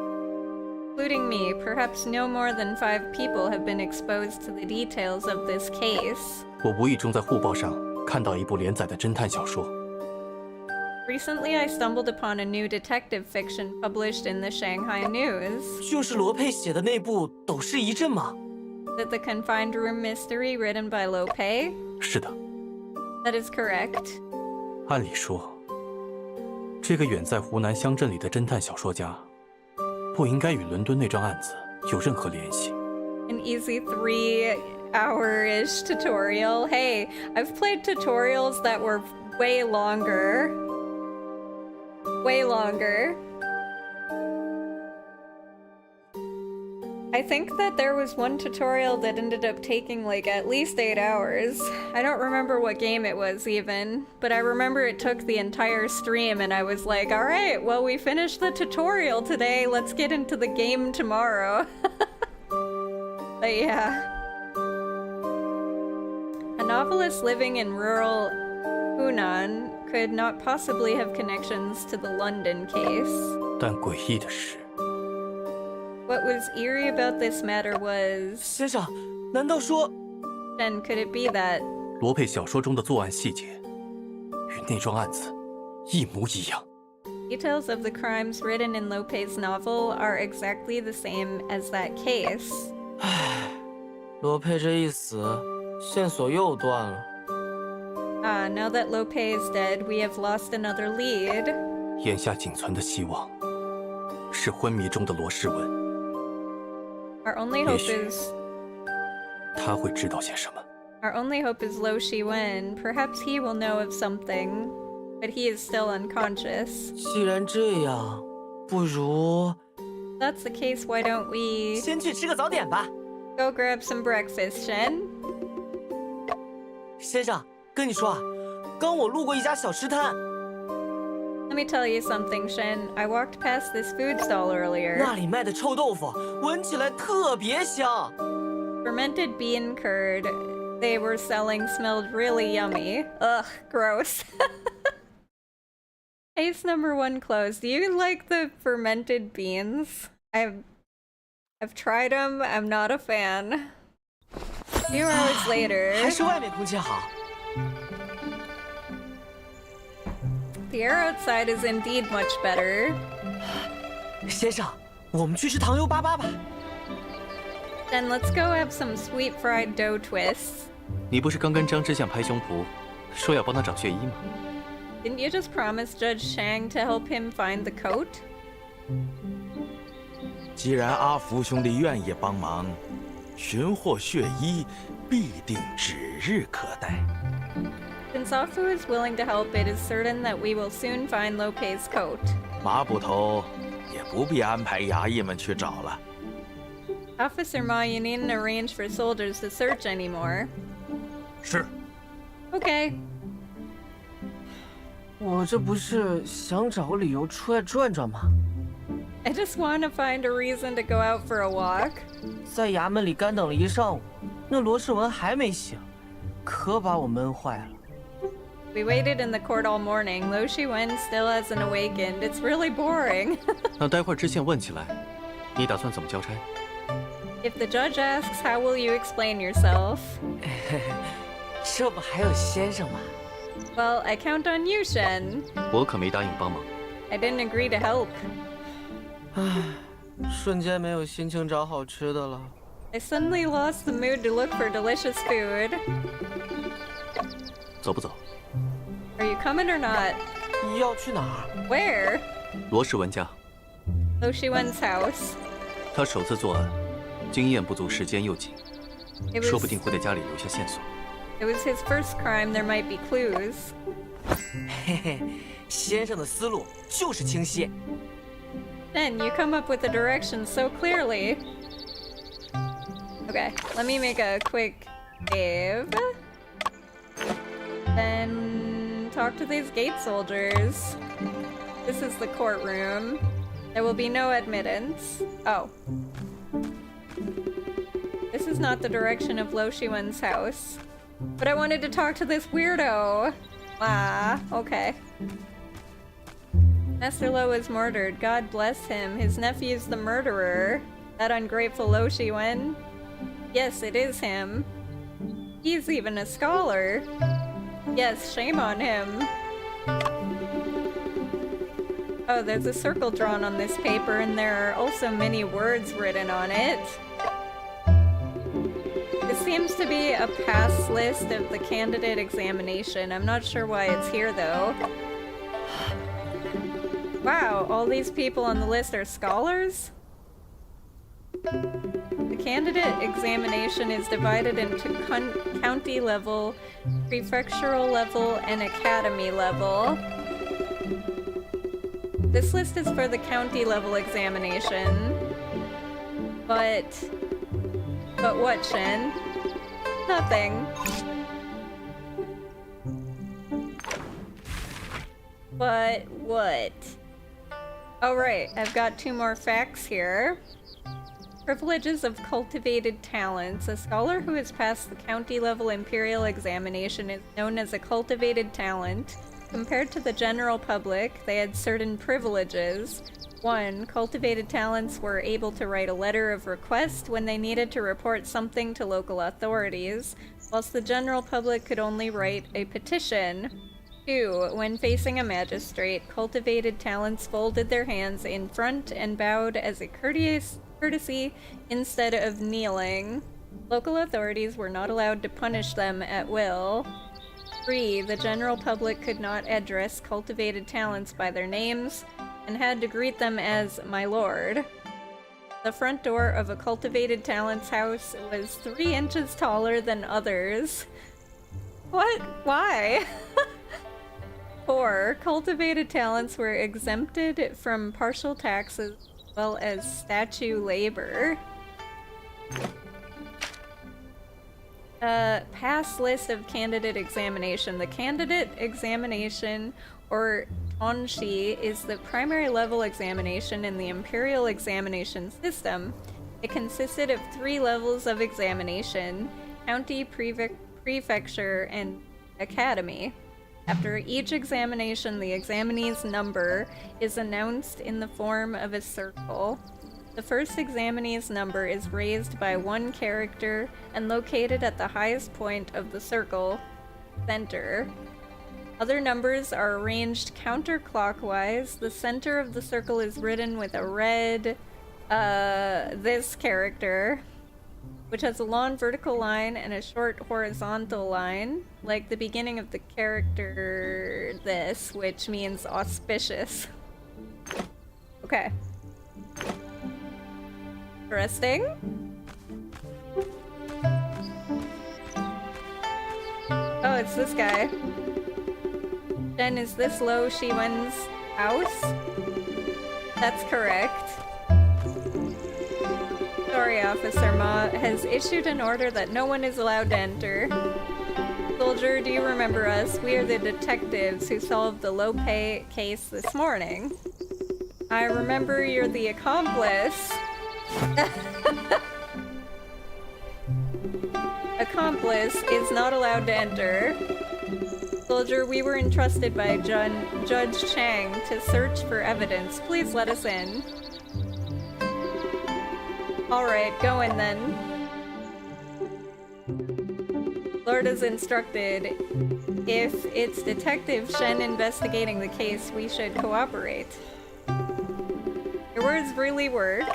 Including me, perhaps no more than 5 people have been exposed to the details of this case. 我无意中在护报上看到一部连载的侦探小说。 Recently, I stumbled upon a new detective fiction published in the Shanghai News. 就是罗佩写的那部《斗士一阵》吗？ That the confined room mystery written by Lo Pei? 是的， That is correct. 按理说，这个远在湖南乡镇里的侦探小说家，不应该与伦敦那桩案子有任何联系。 An easy 3-hour-ish tutorial. Hey, I've played tutorials that were way longer. Way longer. I think that there was one tutorial that ended up taking like at least 8 hours. I don't remember what game it was even, but I remember it took the entire stream and I was like, alright, well we finished the tutorial today, let's get into the game tomorrow. But yeah. A novelist living in rural Hunan could not possibly have connections to the London case. 但诡异的是， What was eerie about this matter was... 先生，难道说 Then could it be that... 罗佩小说中的作案细节与那桩案子一模一样。 Details of the crimes written in Lo Pei's novel are exactly the same as that case. 唉，罗佩这一死，线索又断了。 Now that Lo Pei is dead, we have lost another lead. 眼下仅存的希望是昏迷中的罗世文， Our only hope Yes. is... 他会知道些什么？ Our only hope is Lo Shiwen. Perhaps he will know of something, but he is still unconscious. 既然这样，不如 That's the case, why don't we... 先去吃个早点吧。 Go grab some breakfast, Shen? 先生，跟你说啊，刚我路过一家小吃摊， Let me tell you something, Shen. I walked past this food stall earlier. 那里卖的臭豆腐闻起来特别香。 Fermented bean curd they were selling smelled really yummy. Ugh, gross. Case number 1 closed. Do you like the fermented beans? I've tried them. I'm not a fan. Few hours later, 还是外面空气好。 the air outside is indeed much better. 先生，我们去吃糖油粑粑吧。 Then let's go have some sweet fried dough twists. 你不是刚跟张之相拍胸脯，说要帮他找血衣吗？ Didn't you just promise Judge Shang to help him find the coat? 既然阿福兄弟愿意帮忙，寻获血衣必定指日可待。 Since Afu is willing to help, it is certain that we will soon find Lo Pei's coat. 麻布头也不必安排衙役们去找了。 Officer Ma, you needn't arrange for soldiers to search anymore. 是。 Okay. 我这不是想找个理由出来转转吗？ I just want to find a reason to go out for a walk. 在衙门里干等了一上午，那罗世文还没醒，可把我闷坏了。 We waited in the court all morning. Lo Shiwen still hasn't awakened. It's really boring. 那待会儿知县问起来，你打算怎么交差？ If the judge asks, how will you explain yourself? 这不还有先生吗？ Well, I count on you, Shen. 我可没答应帮忙。 I didn't agree to help. 瞬间没有心情找好吃的了。 I suddenly lost the mood to look for delicious food. 走不走？ Are you coming or not? 要去哪儿？ Where? 罗世文家， Lo Shiwen's house. 他首次作案，经验不足，时间又紧， It 说 was, 不定会在家里留下线索。 it was his first crime. There might be clues. 嘿嘿，先生的思路就是清晰。 Then you come up with the directions so clearly. Okay, let me make a quick save. Then talk to these gate soldiers. This is the courtroom. There will be no admittance. Oh. This is not the direction of Lo Shiwen's house. But I wanted to talk to this weirdo. Ah, okay. Master Lo was murdered. God bless him. His nephew's the murderer. That ungrateful Lo Shiwen. Yes, it is him. He's even a scholar. Yes, shame on him. Oh, there's a circle drawn on this paper, and there are also many words written on it. This seems to be a pass list of the candidate examination. I'm not sure why it's here, though. Wow, all these people on the list are scholars? The candidate examination is divided into county level, prefectural level, and academy level. This list is for the county level examination. But what, Shen? Nothing. But what? Oh right, I've got 2 more facts here. Privileges of cultivated talents. A scholar who has passed the county level imperial examination is known as a cultivated talent. Compared to the general public, they had certain privileges. 1. Cultivated talents were able to write a letter of request when they needed to report something to local authorities, whilst the general public could only write a petition. 2. When facing a magistrate, cultivated talents folded their hands in front and bowed as a courtesy instead of kneeling. Local authorities were not allowed to punish them at will. 3. The general public could not address cultivated talents by their names and had to greet them as my lord. The front door of a cultivated talents house was 3 inches taller than others. What? Why? 4. Cultivated talents were exempted from partial taxes as well as statue labor. Pass list of candidate examination. The candidate examination, or Tonshi, is the primary level examination in the imperial examination system. It consisted of 3 levels of examination: county, prefecture, and academy. After each examination, the examinee's number is announced in the form of a circle. The first examinee's number is raised by 1 character and located at the highest point of the circle center. Other numbers are arranged counterclockwise. The center of the circle is written with a red, this character, which has a long vertical line and a short horizontal line, like the beginning of the character this, which means auspicious. Okay. Interesting. Oh, it's this guy. Then is this Lo Shiwen's house? That's correct. Sorry, Officer Ma has issued an order that no one is allowed to enter. Soldier, do you remember us? We are the detectives who solved the Lo Pei case this morning. I remember you're the accomplice. Accomplice is not allowed to enter. Soldier, we were entrusted by Judge Chang to search for evidence. Please let us in. Alright, go in then. Lord has instructed, if it's Detective Shen investigating the case, we should cooperate. Your words really work.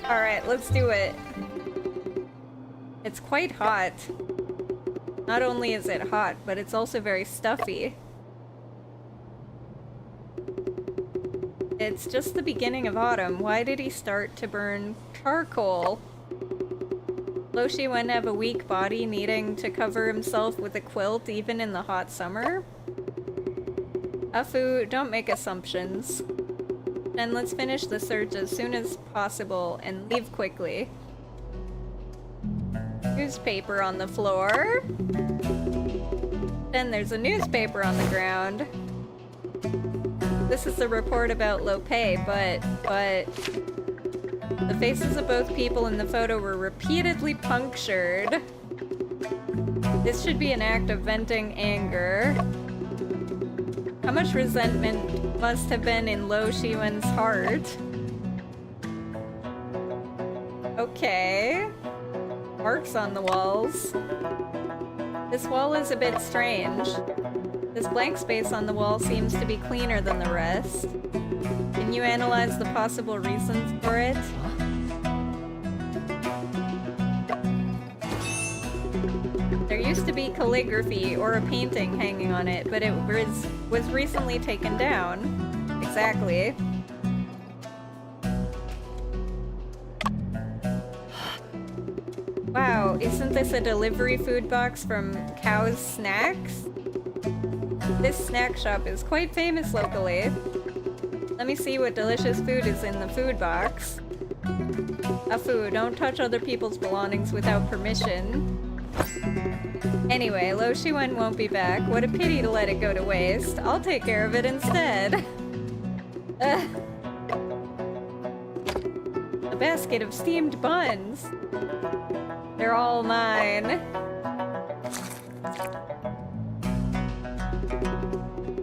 Alright, let's do it. It's quite hot. Not only is it hot, but it's also very stuffy. It's just the beginning of autumn. Why did he start to burn charcoal? Lo Shiwen have a weak body, needing to cover himself with a quilt even in the hot summer? Afu, don't make assumptions. Then let's finish the search as soon as possible and leave quickly. Newspaper on the floor. Then there's a newspaper on the ground. This is a report about Lo Pei, but the faces of both people in the photo were repeatedly punctured. This should be an act of venting anger. How much resentment must have been in Lo Shiwen's heart? Okay. Marks on the walls. This wall is a bit strange. This blank space on the wall seems to be cleaner than the rest. Can you analyze the possible reasons for it? There used to be calligraphy or a painting hanging on it, but it was recently taken down. Exactly. Wow, isn't this a delivery food box from Cow's Snacks? This snack shop is quite famous locally. Let me see what delicious food is in the food box. Afu, don't touch other people's belongings without permission. Anyway, Lo Shiwen won't be back. What a pity to let it go to waste. I'll take care of it instead. A basket of steamed buns. They're all mine.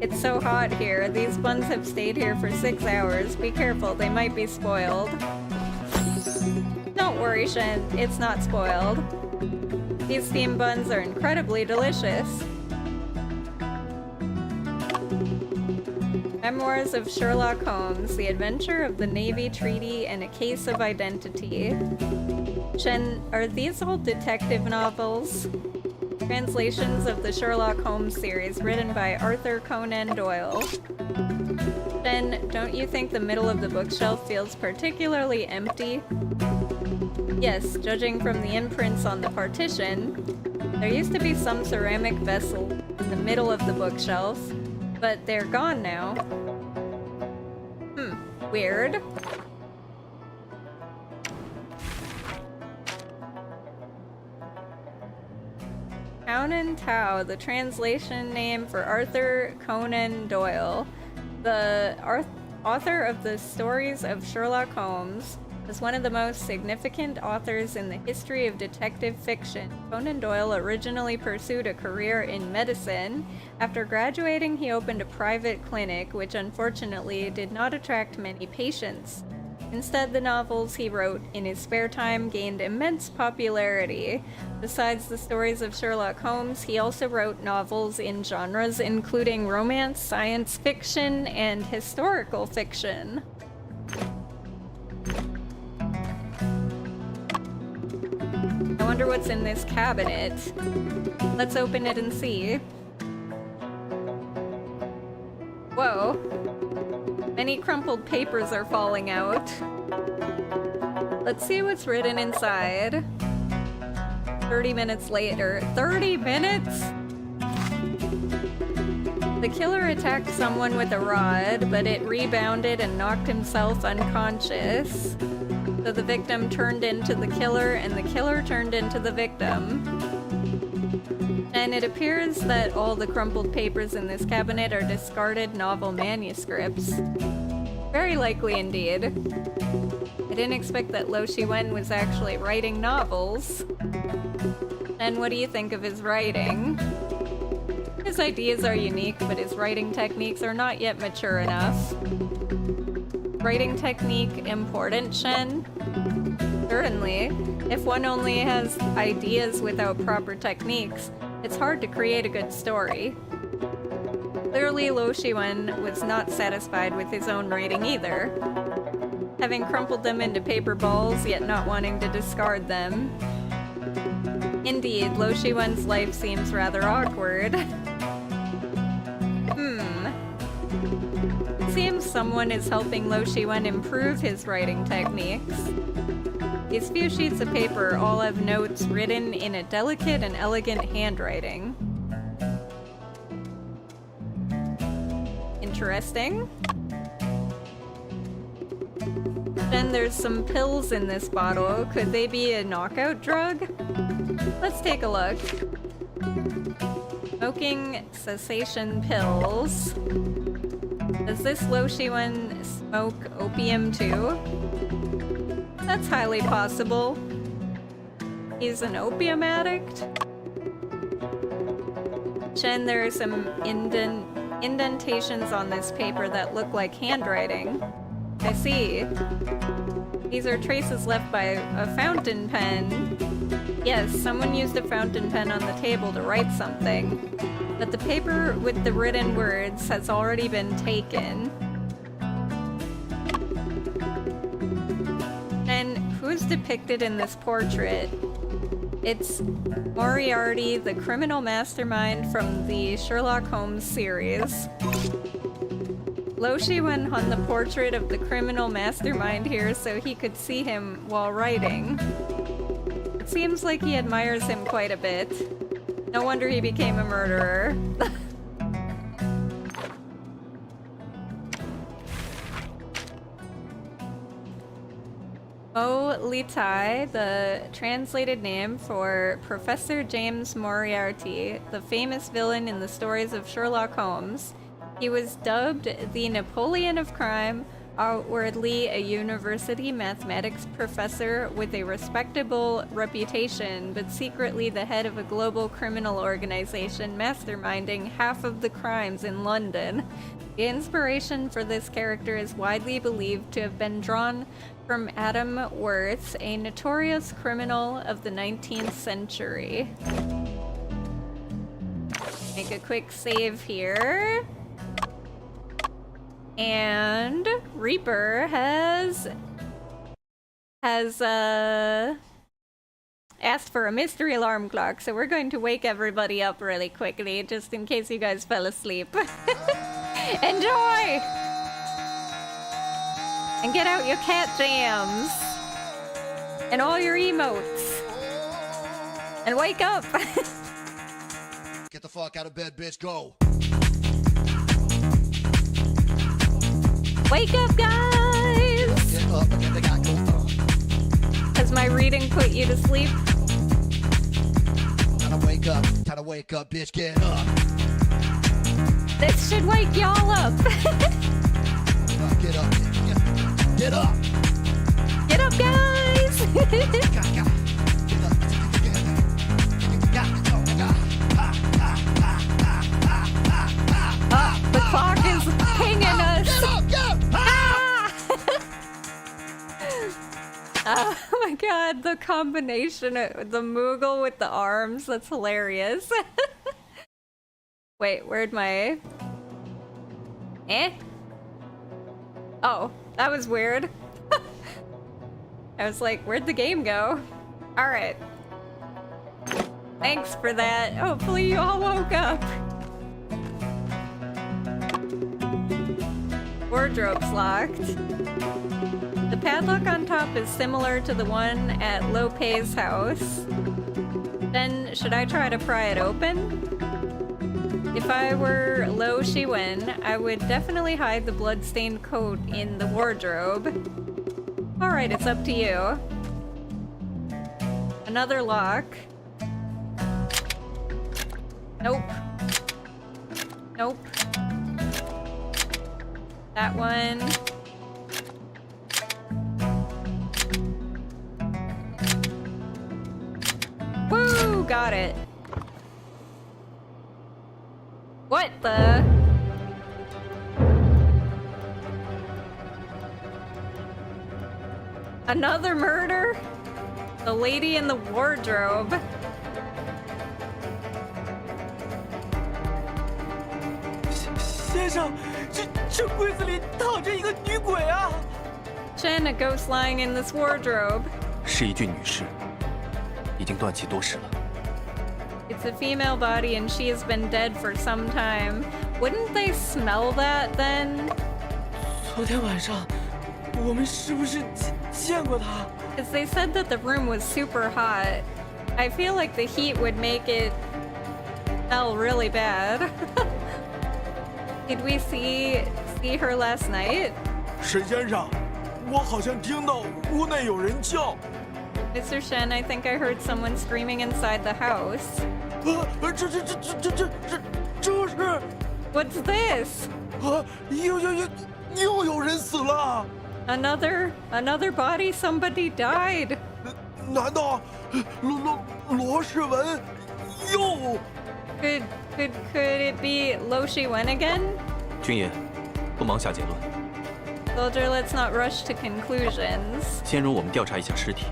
It's so hot here. These buns have stayed here for 6 hours. Be careful, they might be spoiled. Don't worry, Shen. It's not spoiled. These steamed buns are incredibly delicious. Memoirs of Sherlock Holmes, The Adventure of the Navy Treaty, and A Case of Identity. Shen, are these all detective novels? Translations of the Sherlock Holmes series written by Arthur Conan Doyle. Shen, don't you think the middle of the bookshelf feels particularly empty? Yes, judging from the imprints on the partition. There used to be some ceramic vessel in the middle of the bookshelf, but they're gone now. Weird. Conan Tao, the translation name for Arthur Conan Doyle, the author of the stories of Sherlock Holmes, As one of the most significant authors in the history of detective fiction, Conan Doyle originally pursued a career in medicine. After graduating, he opened a private clinic, which unfortunately did not attract many patients. Instead, the novels he wrote in his spare time gained immense popularity. Besides the stories of Sherlock Holmes, he also wrote novels in genres including romance, science fiction, and historical fiction. I wonder what's in this cabinet. Let's open it and see. Whoa. Many crumpled papers are falling out. Let's see what's written inside. 30 minutes later. 30 minutes?! The killer attacked someone with a rod, but it rebounded and knocked himself unconscious. So the victim turned into the killer, and the killer turned into the victim. And it appears that all the crumpled papers in this cabinet are discarded novel manuscripts. Very likely indeed. I didn't expect that Lo Shiwen was actually writing novels. And what do you think of his writing? His ideas are unique, but his writing techniques are not yet mature enough. Writing technique important, Shen? Certainly. If one only has ideas without proper techniques, it's hard to create a good story. Clearly, Lo Shiwen was not satisfied with his own writing either. Having crumpled them into paper balls, yet not wanting to discard them. Indeed, Lo Shiwen's life seems rather awkward. It seems someone is helping Lo Shiwen improve his writing techniques. These few sheets of paper all have notes written in a delicate and elegant handwriting. Interesting. Then there's some pills in this bottle. Could they be a knockout drug? Let's take a look. Smoking cessation pills. Does this Lo Shiwen smoke opium too? That's highly possible. He's an opium addict? Shen, there are some indentations on this paper that look like handwriting. I see. These are traces left by a fountain pen. Yes, someone used a fountain pen on the table to write something. But the paper with the written words has already been taken. And who's depicted in this portrait? It's Moriarty, the criminal mastermind from the Sherlock Holmes series. Lo Shiwen hung the portrait of the criminal mastermind here so he could see him while writing. It seems like he admires him quite a bit. No wonder he became a murderer. Mo Litai, the translated name for Professor James Moriarty, the famous villain in the stories of Sherlock Holmes. He was dubbed the Napoleon of crime, outwardly a university mathematics professor with a respectable reputation, but secretly the head of a global criminal organization masterminding half of the crimes in London. The inspiration for this character is widely believed to have been drawn from Adam Worth, a notorious criminal of the 19th century. Make a quick save here. And Reaper has asked for a mystery alarm clock, so we're going to wake everybody up really quickly, just in case you guys fell asleep. Enjoy! And get out your cat jams. And all your emotes. And wake up! Get the fuck out of bed, bitch, go! Wake up, guys! Get up, get the guy, go. Has my reading put you to sleep? Time to wake up, bitch, get up. This should wake y'all up. Get up, get up. Get up, The clock is pinging us. Ah! Oh my god, the combination of the Moogle with the arms, that's hilarious. Wait, where'd my... Oh, that was weird. I was like, where'd the game go? Alright. Thanks for that. Hopefully you all woke up. Wardrobe's locked. The padlock on top is similar to the one at Lope's house. Then, should I try to pry it open? If I were Lo Shiwen, I would definitely hide the bloodstained coat in the wardrobe. Alright, it's up to you. Another lock. Nope. Nope. That one. Woo! Got it. What the? Another murder? The lady in the wardrobe. Chen, a ghost lying in this wardrobe. 是一具女士，已经断气多时了。 It's a female body and she has been dead for some time. Wouldn't they smell that then? 昨天晚上，我们是不是见过她？ Because they said that the room was super hot. I feel like the heat would make it smell really bad. Did we see her last night? 沈先生，我好像听到屋内有人叫。 Mr. Shen, I think I heard someone screaming inside the house. 这是 What's this? 又有人死了。 Another body, somebody died. 难道罗世文又 Could it be Lo Shiwen again? 君爷，不忙下结论， Soldier, let's not rush to conclusions. 先容我们调查一下尸体。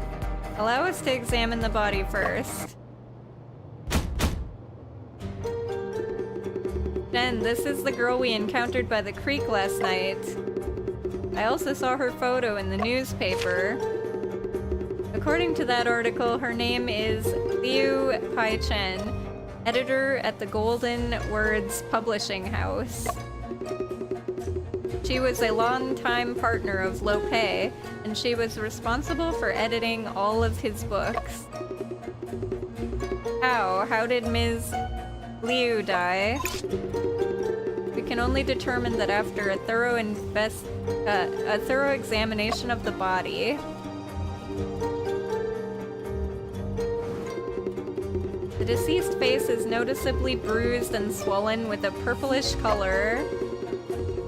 Allow us to examine the body first. Jen, this is the girl we encountered by the creek last night. I also saw her photo in the newspaper. According to that article, her name is Liu Pai-chen, editor at the Golden Words Publishing House. She was a longtime partner of Lope, and she was responsible for editing all of his books. How did Ms. Liu die? We can only determine that after a thorough examination of the body. The deceased face is noticeably bruised and swollen with a purplish color.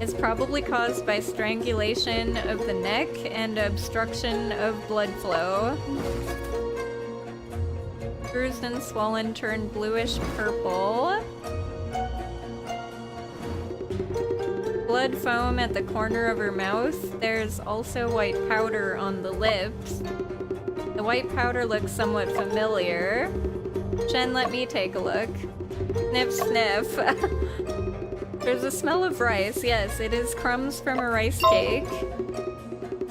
Is probably caused by strangulation of the neck and obstruction of blood flow. Bruised and swollen turned bluish purple. Blood foam at the corner of her mouth. There's also white powder on the lips. The white powder looks somewhat familiar. Chen, let me take a look. Sniff, sniff. There's a smell of rice. Yes, it is crumbs from a rice cake.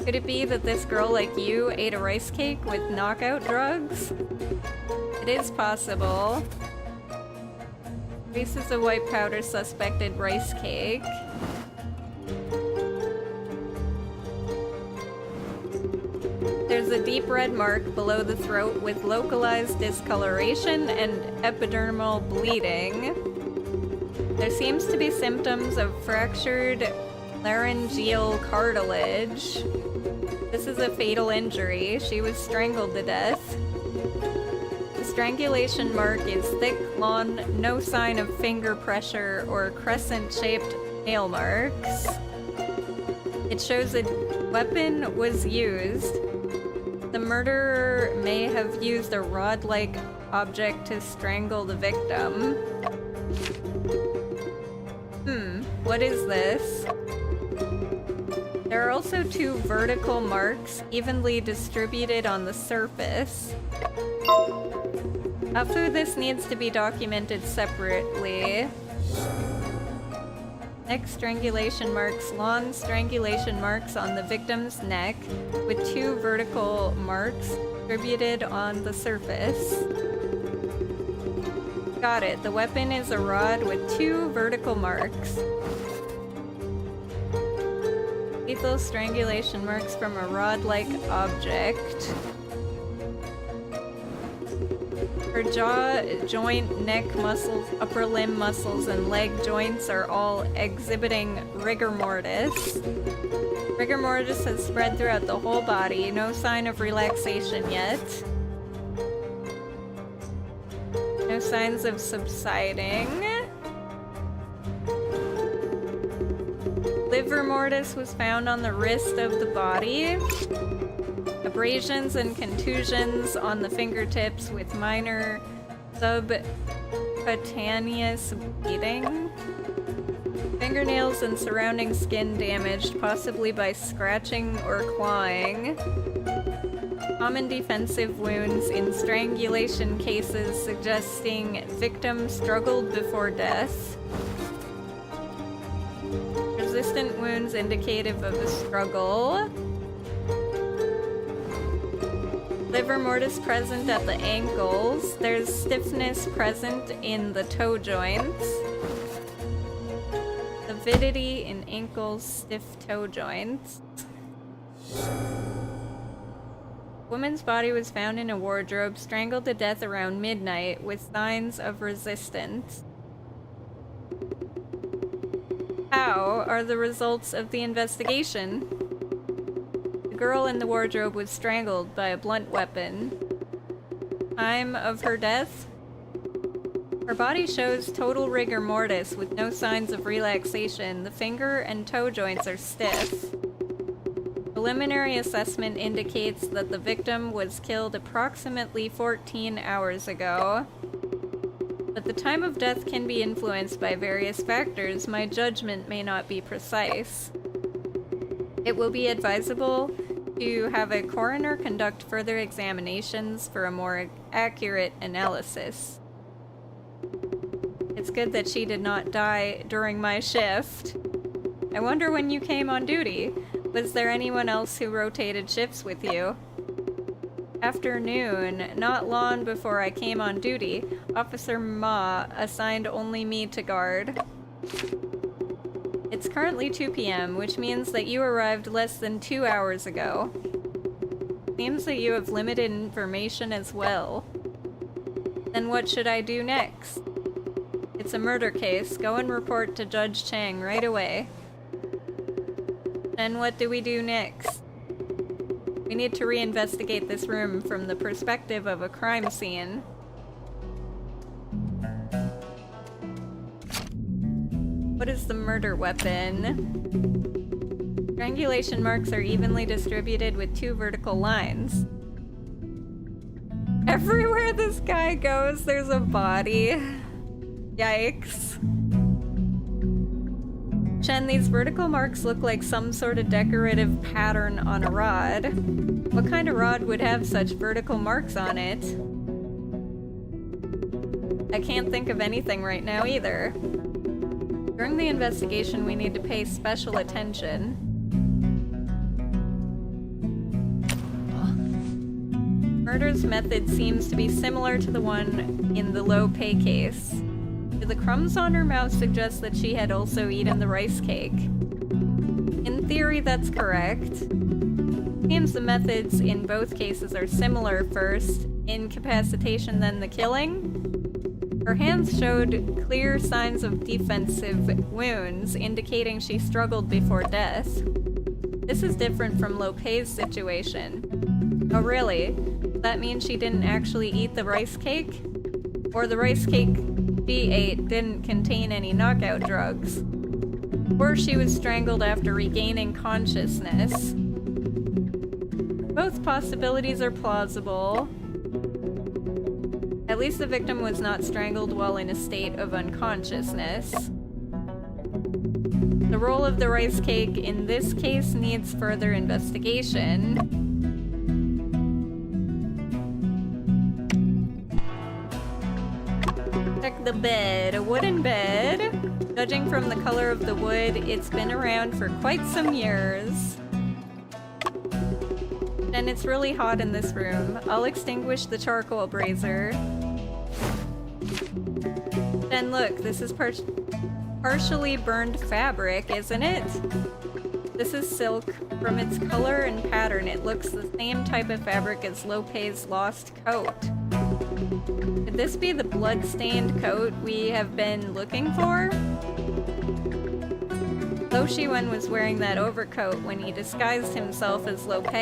Could it be that this girl like you ate a rice cake with knockout drugs? It is possible. Traces of white powder suspected rice cake. There's a deep red mark below the throat with localized discoloration and epidermal bleeding. There seems to be symptoms of fractured laryngeal cartilage. This is a fatal injury. She was strangled to death. The strangulation mark is thick, long, no sign of finger pressure or crescent-shaped nail marks. It shows a weapon was used. The murderer may have used a rod-like object to strangle the victim. What is this? There are also 2 vertical marks evenly distributed on the surface. After this needs to be documented separately. Neck strangulation marks, long strangulation marks on the victim's neck with 2 vertical marks distributed on the surface. Got it. The weapon is a rod with 2 vertical marks. Lethal strangulation marks from a rod-like object. Her jaw, joint, neck muscles, upper limb muscles, and leg joints are all exhibiting rigor mortis. Rigor mortis has spread throughout the whole body. No sign of relaxation yet. No signs of subsiding. Liver mortis was found on the wrist of the body. Abrasions and contusions on the fingertips with minor subcutaneous bleeding. Fingernails and surrounding skin damaged, possibly by scratching or clawing. Common defensive wounds in strangulation cases suggesting victim struggled before death. Resistant wounds indicative of a struggle. Liver mortis present at the ankles. There's stiffness present in the toe joints. Avidity in ankles, stiff toe joints. Woman's body was found in a wardrobe, strangled to death around midnight with signs of resistance. How are the results of the investigation? The girl in the wardrobe was strangled by a blunt weapon. Time of her death? Her body shows total rigor mortis with no signs of relaxation. The finger and toe joints are stiff. Preliminary assessment indicates that the victim was killed approximately 14 hours ago. But the time of death can be influenced by various factors. My judgment may not be precise. It will be advisable to have a coroner conduct further examinations for a more accurate analysis. It's good that she did not die during my shift. I wonder when you came on duty. Was there anyone else who rotated shifts with you? Afternoon, not long before I came on duty, Officer Ma assigned only me to guard. It's currently 2 p.m., which means that you arrived less than 2 hours ago. Seems that you have limited information as well. Then what should I do next? It's a murder case. Go and report to Judge Chang right away. Then what do we do next? We need to reinvestigate this room from the perspective of a crime scene. What is the murder weapon? Strangulation marks are evenly distributed with 2 vertical lines. Everywhere this guy goes, there's a body. Yikes. Chen, these vertical marks look like some sort of decorative pattern on a rod. What kind of rod would have such vertical marks on it? I can't think of anything right now either. During the investigation, we need to pay special attention. Murder's method seems to be similar to the one in the low pay case. Do the crumbs on her mouth suggest that she had also eaten the rice cake? In theory, that's correct. Seems the methods in both cases are similar. First, incapacitation, then the killing. Her hands showed clear signs of defensive wounds, indicating she struggled before death. This is different from Lopez's situation. Oh really? Does that mean she didn't actually eat the rice cake? Or the rice cake she ate didn't contain any knockout drugs? Or she was strangled after regaining consciousness? Both Both possibilities are plausible. At least the victim was not strangled while in a state of unconsciousness. The role of the rice cake in this case needs further investigation. Check the bed. A wooden bed. Judging from the color of the wood, it's been around for quite some years. And it's really hot in this room. I'll extinguish the charcoal brazier. And look, this is partially burned fabric, isn't it? This is silk. From its color and pattern, it looks the same type of fabric as Lope's lost coat. Could this be the blood-stained coat we have been looking for? Lo Shiwen was wearing that overcoat when he disguised himself as Lope.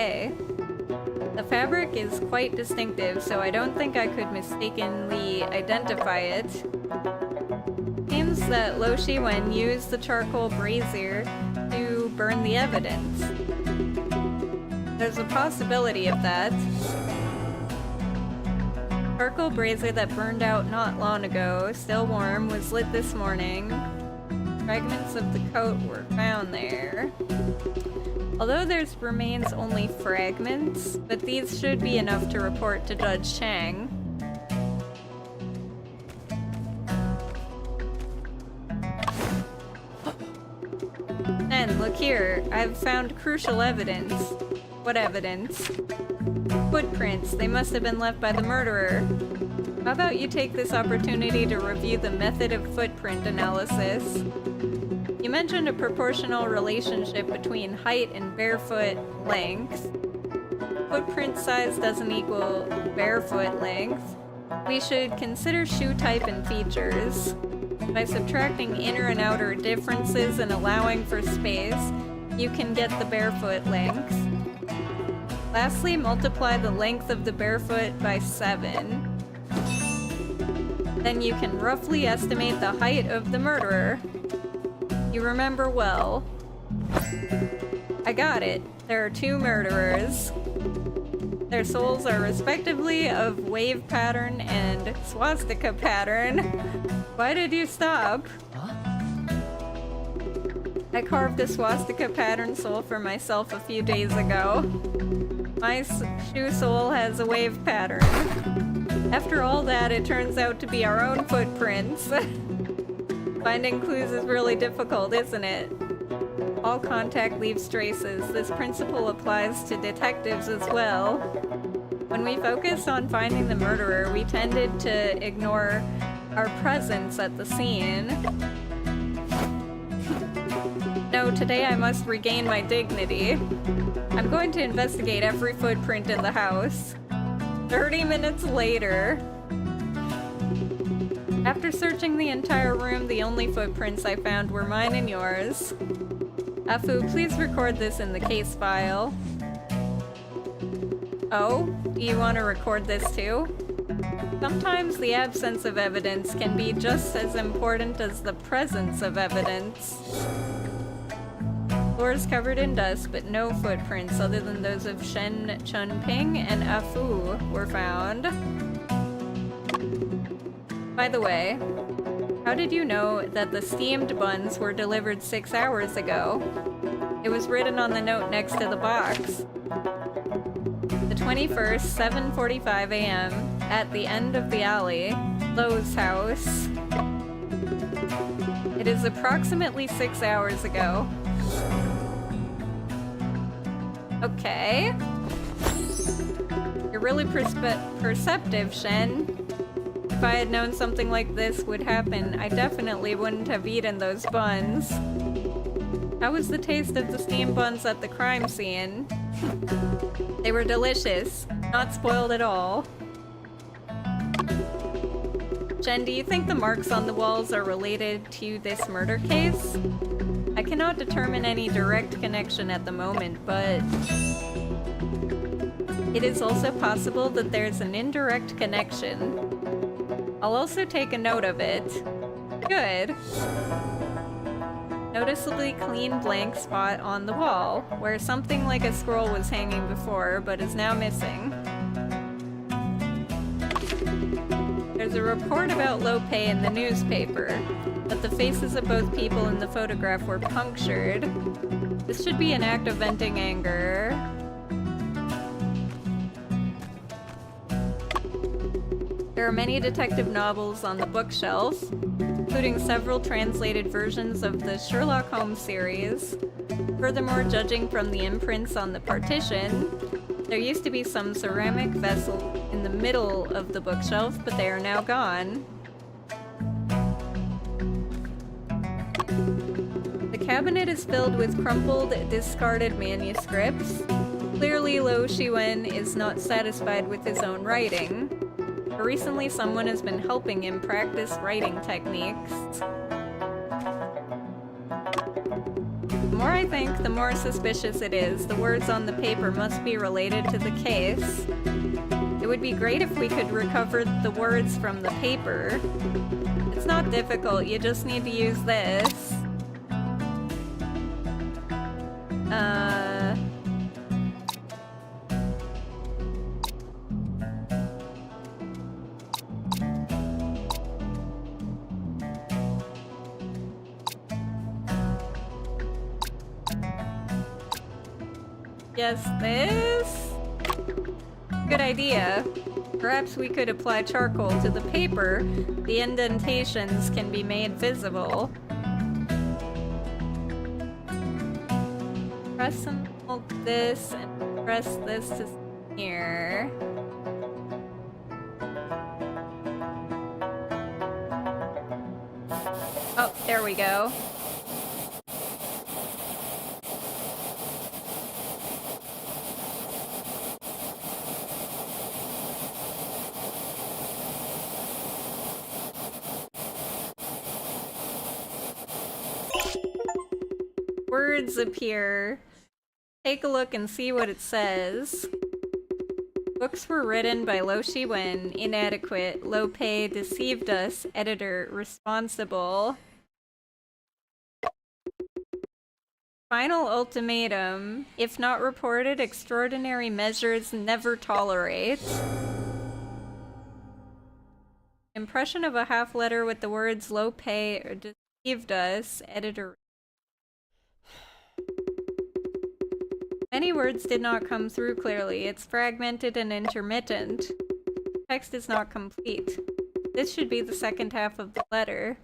The fabric is quite distinctive, so I don't think I could mistakenly identify it. Seems that Lo Shiwen used the charcoal brazier to burn the evidence. There's a possibility of that. Charcoal brazier that burned out not long ago, still warm, was lit this morning. Fragments of the coat were found there. Although there's remains only fragments, but these should be enough to report to Judge Chang. And look here, I've found crucial evidence. What evidence? Footprints. They must have been left by the murderer. How about you take this opportunity to review the method of footprint analysis? You mentioned a proportional relationship between height and barefoot length. Footprint size doesn't equal barefoot length. We should consider shoe type and features. By subtracting inner and outer differences and allowing for space, you can get the barefoot length. Lastly, multiply the length of the barefoot by 7. Then you can roughly estimate the height of the murderer. You remember well. I got it. There are 2 murderers. Their souls are respectively of wave pattern and swastika pattern. Why did you stop? Huh? I carved a swastika pattern soul for myself a few days ago. My shoe sole has a wave pattern. After all that, it turns out to be our own footprints. Finding clues is really difficult, isn't it? All contact leaves traces. This principle applies to detectives as well. When we focus on finding the murderer, we tended to ignore our presence at the scene. No, today I must regain my dignity. I'm going to investigate every footprint in the house. 30 minutes later. After searching the entire room, the only footprints I found were mine and yours. Afu, please record this in the case file. Oh, do you want to record this too? Sometimes the absence of evidence can be just as important as the presence of evidence. Floor is covered in dust, but no footprints other than those of Shen Chunping and Afu were found. By the way, how did you know that the steamed buns were delivered 6 hours ago? It was written on the note next to the box. The 21st, 7:45 a.m. at the end of the alley, Lowe's house. It is approximately 6 hours ago. Okay. You're really perceptive, Shen. If I had known something like this would happen, I definitely wouldn't have eaten those buns. How was the taste of the steamed buns at the crime scene? They were delicious, not spoiled at all. Jen, do you think the marks on the walls are related to this murder case? I cannot determine any direct connection at the moment, but it is also possible that there's an indirect connection. I'll also take a note of it. Good. Noticeably clean blank spot on the wall, where something like a scroll was hanging before, but is now missing. There's a report about low pay in the newspaper, but the faces of both people in the photograph were punctured. This should be an act of venting anger. There are many detective novels on the bookshelf, including several translated versions of the Sherlock Holmes series. Furthermore, judging from the imprints on the partition, there used to be some ceramic vessels in the middle of the bookshelf, but they are now gone. The cabinet is filled with crumpled, discarded manuscripts. Clearly, Lo Shiwen is not satisfied with his own writing. But recently, someone has been helping him practice writing techniques. The more I think, the more suspicious it is. The words on the paper must be related to the case. It would be great if we could recover the words from the paper. It's not difficult, you just need to use this. Yes, this? Good idea. Perhaps we could apply charcoal to the paper. The indentations can be made visible. Press and hold this and press this to here. Oh, there we go. Words appear. Take a look and see what it says. Books were written by Lo Shiwen, inadequate, low pay, deceived us, editor, responsible. Final ultimatum. If not reported, extraordinary measures never tolerate. Impression of a half letter with the words low pay or deceived us, editor. Many words did not come through clearly. It's fragmented and intermittent. Text is not complete. This should be the second half of the letter.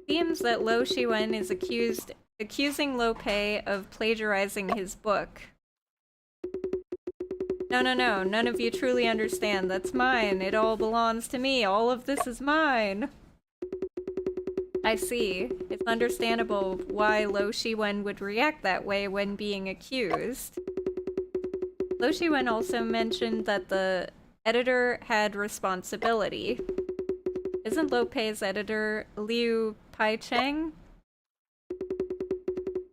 Seems that Lo Shiwen is accusing Lo Pei of plagiarizing his book. No, none of you truly understand. That's mine. It all belongs to me. All of this is mine. I see. It's understandable why Lo Shiwen would react that way when being accused. Lo Shiwen also mentioned that the editor had responsibility. Isn't Lo Pei's editor Liu Paicheng?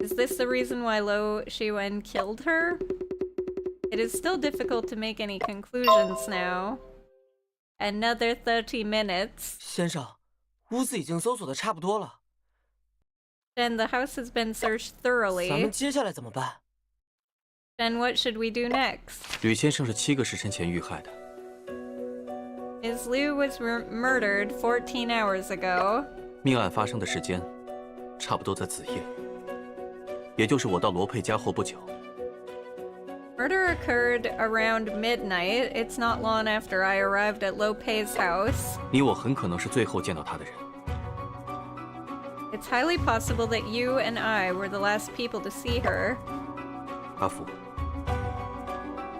Is this the reason why Lo Shiwen killed her? It is still difficult to make any conclusions now. Another 30 minutes. 先生，屋子已经搜索的差不多了。Then the house has been searched thoroughly. 咱们接下来怎么办？ Then what should we do next? 吕先生是7个时辰前遇害的。Ms. Liu was murdered 14 hours ago. 命案发生的时间，差不多在子夜，也就是我到罗佩家后不久。 Murder occurred around midnight. It's not long after I arrived at Lo Pei's house. 你我很可能是最后见到他的人。 It's highly possible that you and I were the last people to see her. 阿福，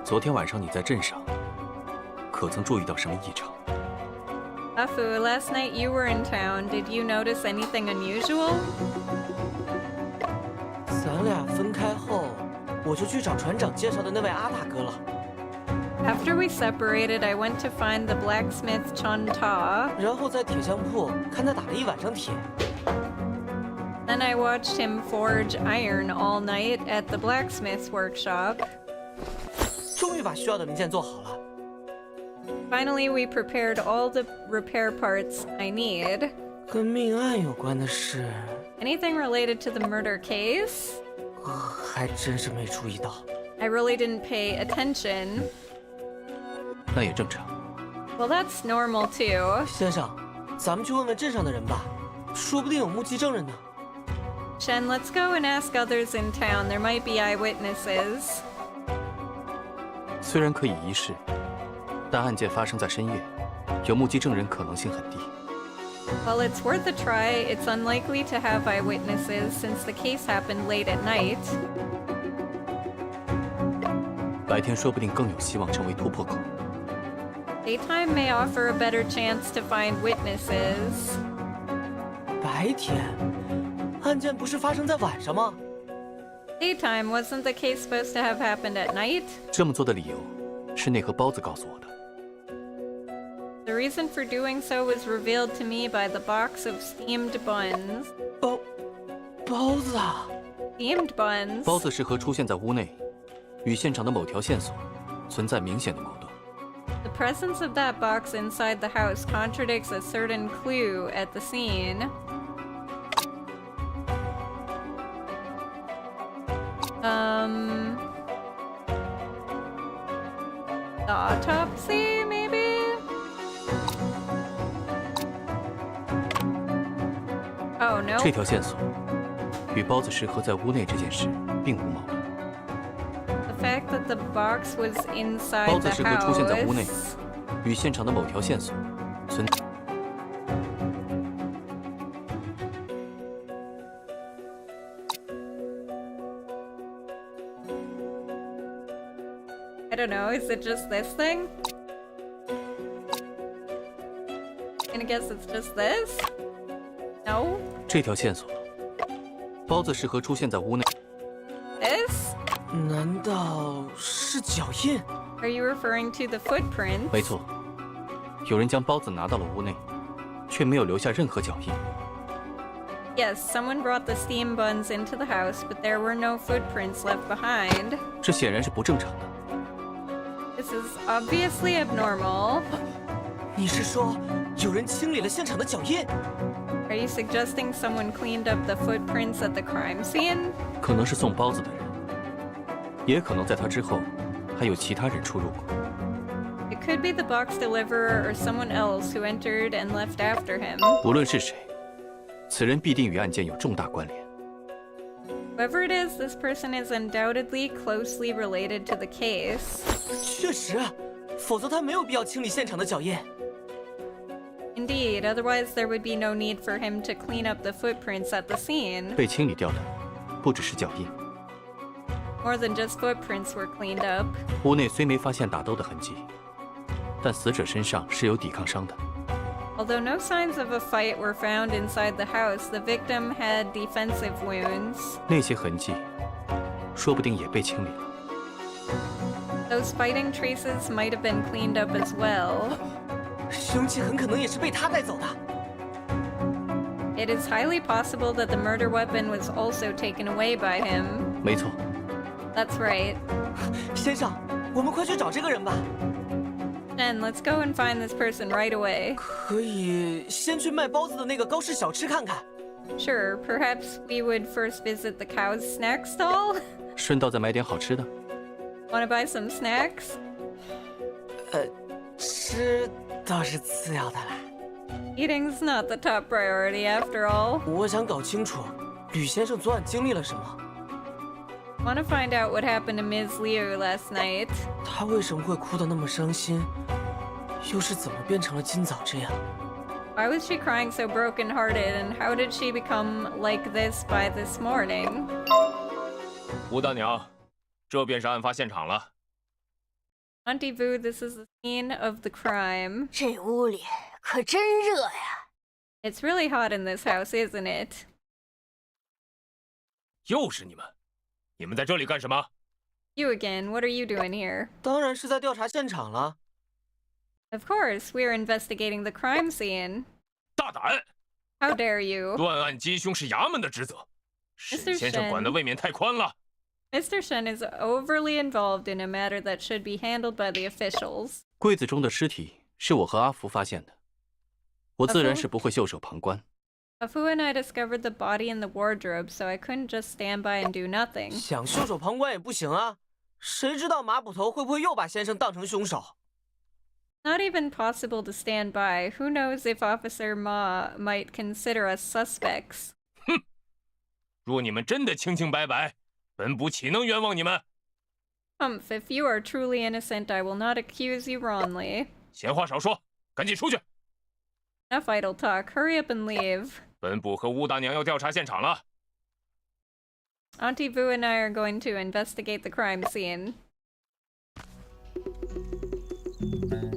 昨天晚上你在镇上，可曾注意到什么异常？ Afu, last night you were in town. Did you notice anything unusual? 咱俩分开后，我就去找船长介绍的那位阿大哥了。 After we separated, I went to find the blacksmith Chun Ta. 然后在铁匠铺看他打了一晚上铁。 Then I watched him forge iron all night at the blacksmith's workshop. 终于把需要的零件做好了。 Finally, we prepared all the repair parts I need. 跟命案有关的事， Anything related to the murder case? 还真是没注意到。 I really didn't pay attention. 那也正常。 Well, that's normal too. 先生，咱们去问问镇上的人吧，说不定有目击证人呢。 Shen, let's go and ask others in town. There might be eyewitnesses. 虽然可以一试，但案件发生在深夜，有目击证人可能性很低。 Well, it's worth a try. It's unlikely to have eyewitnesses since the case happened late at night. 白天说不定更有希望成为突破口。 Daytime may offer a better chance to find witnesses. 白天，案件不是发生在晚上吗？ Daytime, wasn't the case supposed to have happened at night? 这么做的理由，是那盒包子告诉我的。 The reason for doing so was revealed to me by the box of steamed buns. 包子啊！ Steamed buns? 包子适合出现在屋内，与现场的某条线索存在明显的矛盾。 The presence of that box inside the house contradicts a certain clue at the scene. The autopsy, maybe? Oh, no. 这条线索与包子适合在屋内这件事并无矛盾。 The fact that the box was 包 inside 子 the 适合出现在屋内， house. 与现场的某条线索存。 I don't know, is it just this thing? Gonna guess it's just this? No? 这条线索，包子适合出现在屋内。 This? 难道是脚印？ Are you referring to the footprint? 没错，有人将包子拿到了屋内，却没有留下任何脚印。 Yes, someone brought the steam buns into the house, but there were no footprints left behind. 这显然是不正常的。 This is obviously abnormal. 你是说有人清理了现场的脚印？ Are you suggesting someone cleaned up the footprints at the crime scene? 可能是送包子的人，也可能在他之后还有其他人出入过。 It could be the box deliverer or someone else who entered and left after him. 无论是谁，此人必定与案件有重大关联。 Whoever it is, this person is undoubtedly closely related to the case. 确实，否则他没有必要清理现场的脚印。 Indeed, otherwise there would be no need for him to clean up the footprints at the scene. 被清理掉的不只是脚印， More than just footprints were cleaned up. 屋内虽没发现打斗的痕迹，但死者身上是有抵抗伤的。 Although no signs of a fight were found inside the house, the victim had defensive wounds. 那些痕迹，说不定也被清理了。 Those fighting traces might have been cleaned up as well. 凶器很可能也是被他带走的。 It is highly possible that the murder weapon was also taken away by him. 没错， That's right. 先生，我们快去找这个人吧。 Jen, let's go and find this person right away. 可以先去卖包子的那个高市小吃看看。 Sure, perhaps we would first visit the cow's snack stall? 顺道再买点好吃的。 Wanna buy some snacks? 吃倒是次要的啦。 Eating's not the top priority after all. 我想搞清楚吕先生昨晚经历了什么。 Wanna find out what happened to Ms. Liu last night? 他为什么会哭得那么伤心？又是怎么变成了今早这样？ Why was she crying so broken-hearted, and how did she become like this by this morning? 吴大娘，这便是案发现场了。 Auntie Vu, this is the scene of the crime. 这屋里可真热呀！ It's really hot in this house, isn't it? 又是你们！你们在这里干什么？ You again, what are you doing here? 当然是在调查现场了。 Of course, we're investigating the crime scene. 大胆！ How dare you? 断案缉凶是衙门的职责，沈先生管的未免太宽了。 Mr. Shen is overly involved in a matter that should be handled by the officials. 柜子中的尸体是我和阿福发现的，我自然是不会袖手旁观。Afu and I discovered the body in the wardrobe, so I couldn't just stand by and do nothing. 想袖手旁观也不行啊，谁知道马捕头会不会又把先生当成凶手？ Not even possible to stand by. Who knows if Officer Ma might consider us suspects? 若你们真的清清白白，本部岂能冤枉你们？ Humph, if you are truly innocent, I will not accuse you wrongly. 闲话少说，赶紧出去！ Enough idle talk. Hurry up and leave. 本部和乌大娘要调查现场了。 Auntie Vu and I are going to investigate the crime scene.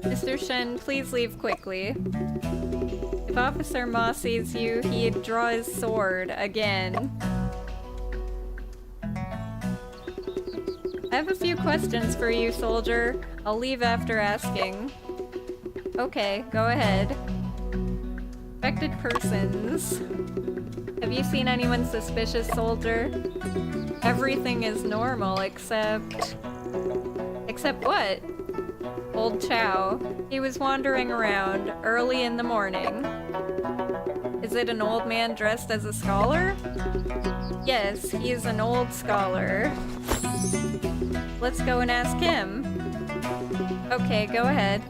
Mr. Shen, please leave quickly. If Officer Ma sees you, he'd draw his sword again. I have a few questions for you, soldier. I'll leave after asking. Okay, go ahead. Affected persons. Have you seen anyone suspicious, soldier? Everything is normal except... Except what? Old Chow. He was wandering around early in the morning. Is it an old man dressed as a scholar? Yes, he is an old scholar. Let's go and ask him. Okay, go ahead.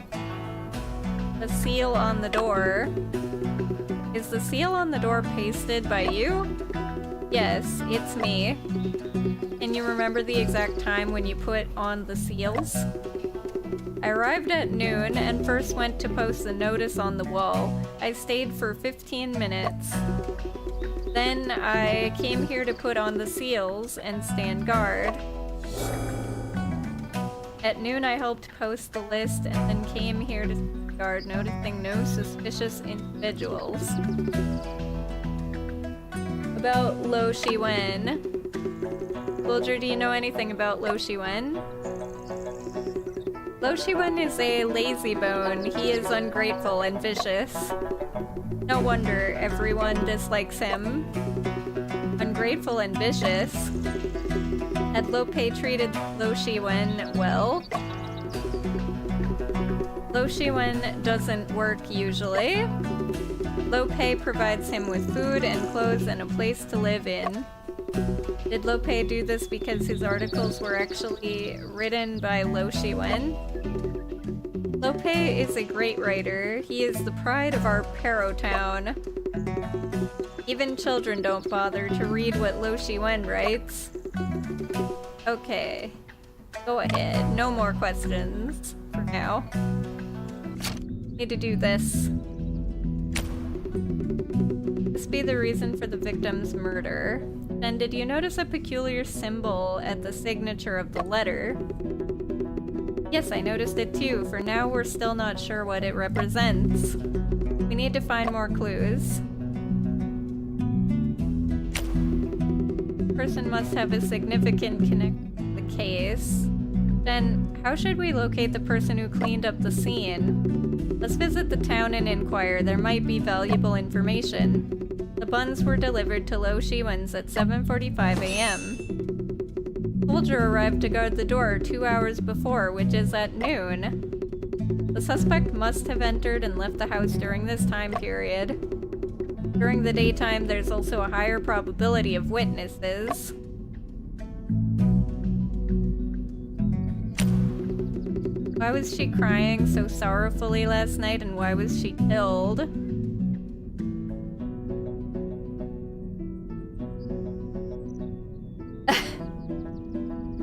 The seal on the door. Is the seal on the door pasted by you? Yes, it's me. Can you remember the exact time when you put on the seals? I arrived at noon and first went to post the notice on the wall. I stayed for 15 minutes. Then I came here to put on the seals and stand guard. At noon I helped post the list and then came here to stand guard, noticing no suspicious individuals. About Lo Shiwen. Soldier, do you know anything about Lo Shiwen? Lo Shiwen is a lazybone. He is ungrateful and vicious. No wonder everyone dislikes him. Ungrateful and vicious. Had Lo Pei treated Lo Shiwen well? Lo Shiwen doesn't work usually. Lo Pei provides him with food and clothes and a place to live in. Did Lo Pei do this because his articles were actually written by Lo Shiwen? Lo Pei is a great writer. He is the pride of our Paro town. Even children don't bother to read what Lo Shiwen writes. Okay. Go ahead. No more questions for now. Need to do this. This be the reason for the victim's murder. And did you notice a peculiar symbol at the signature of the letter? Yes, I noticed it too. For now, we're still not sure what it represents. We need to find more clues. The person must have a significant connection to the case. Then, how should we locate the person who cleaned up the scene? Let's visit the town and inquire. There might be valuable information. The buns were delivered to Lo Shiwen's at 7:45 a.m. Soldier arrived to guard the door 2 hours before, which is at noon. The suspect must have entered and left the house during this time period. During the daytime, there's also a higher probability of witnesses. Why was she crying so sorrowfully last night, and why was she killed?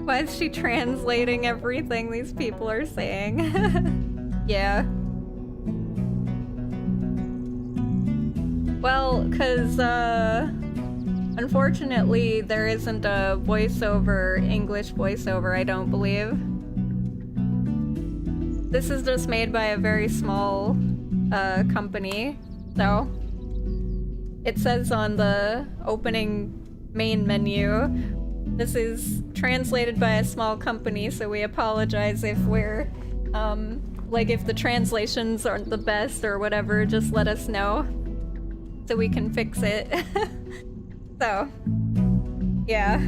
Why is she translating everything these people are saying? Yeah. Well, 'cause, unfortunately, there isn't a voiceover, English voiceover, I don't believe. This is just made by a very small, company, so... It says on the opening main menu, this is translated by a small company, so we apologize if we're, like if the translations aren't the best or whatever, just let us know so we can fix it. So, yeah.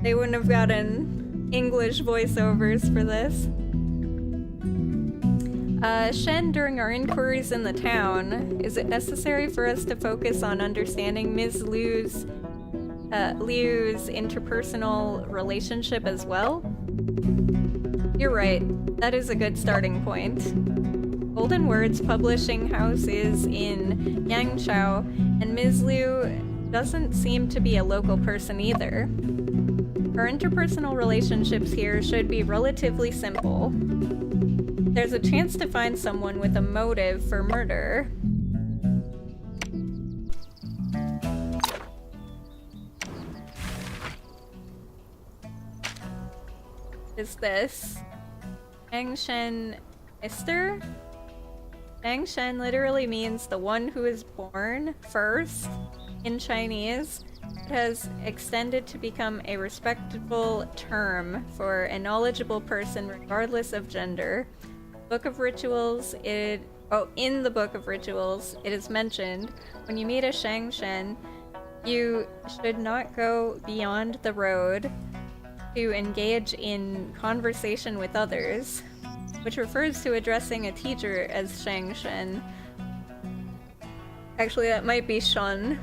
They wouldn't have gotten English voiceovers for this. Shen, during our inquiries in the town, is it necessary for us to focus on understanding Ms. Liu's interpersonal relationship as well? You're right. That is a good starting point. Golden Words Publishing House is in Yangtze, and Ms. Liu doesn't seem to be a local person either. Our interpersonal relationships here should be relatively simple. There's a chance to find someone with a motive for murder. Is this Yangshen Mister? Yangshen literally means the one who is born first in Chinese. It has extended to become a respectable term for a knowledgeable person regardless of gender. Book of Rituals, in the Book of Rituals, it is mentioned, when you meet a Shangshen, you should not go beyond the road to engage in conversation with others, which refers to addressing a teacher as Shangshen. Actually, that might be Shun.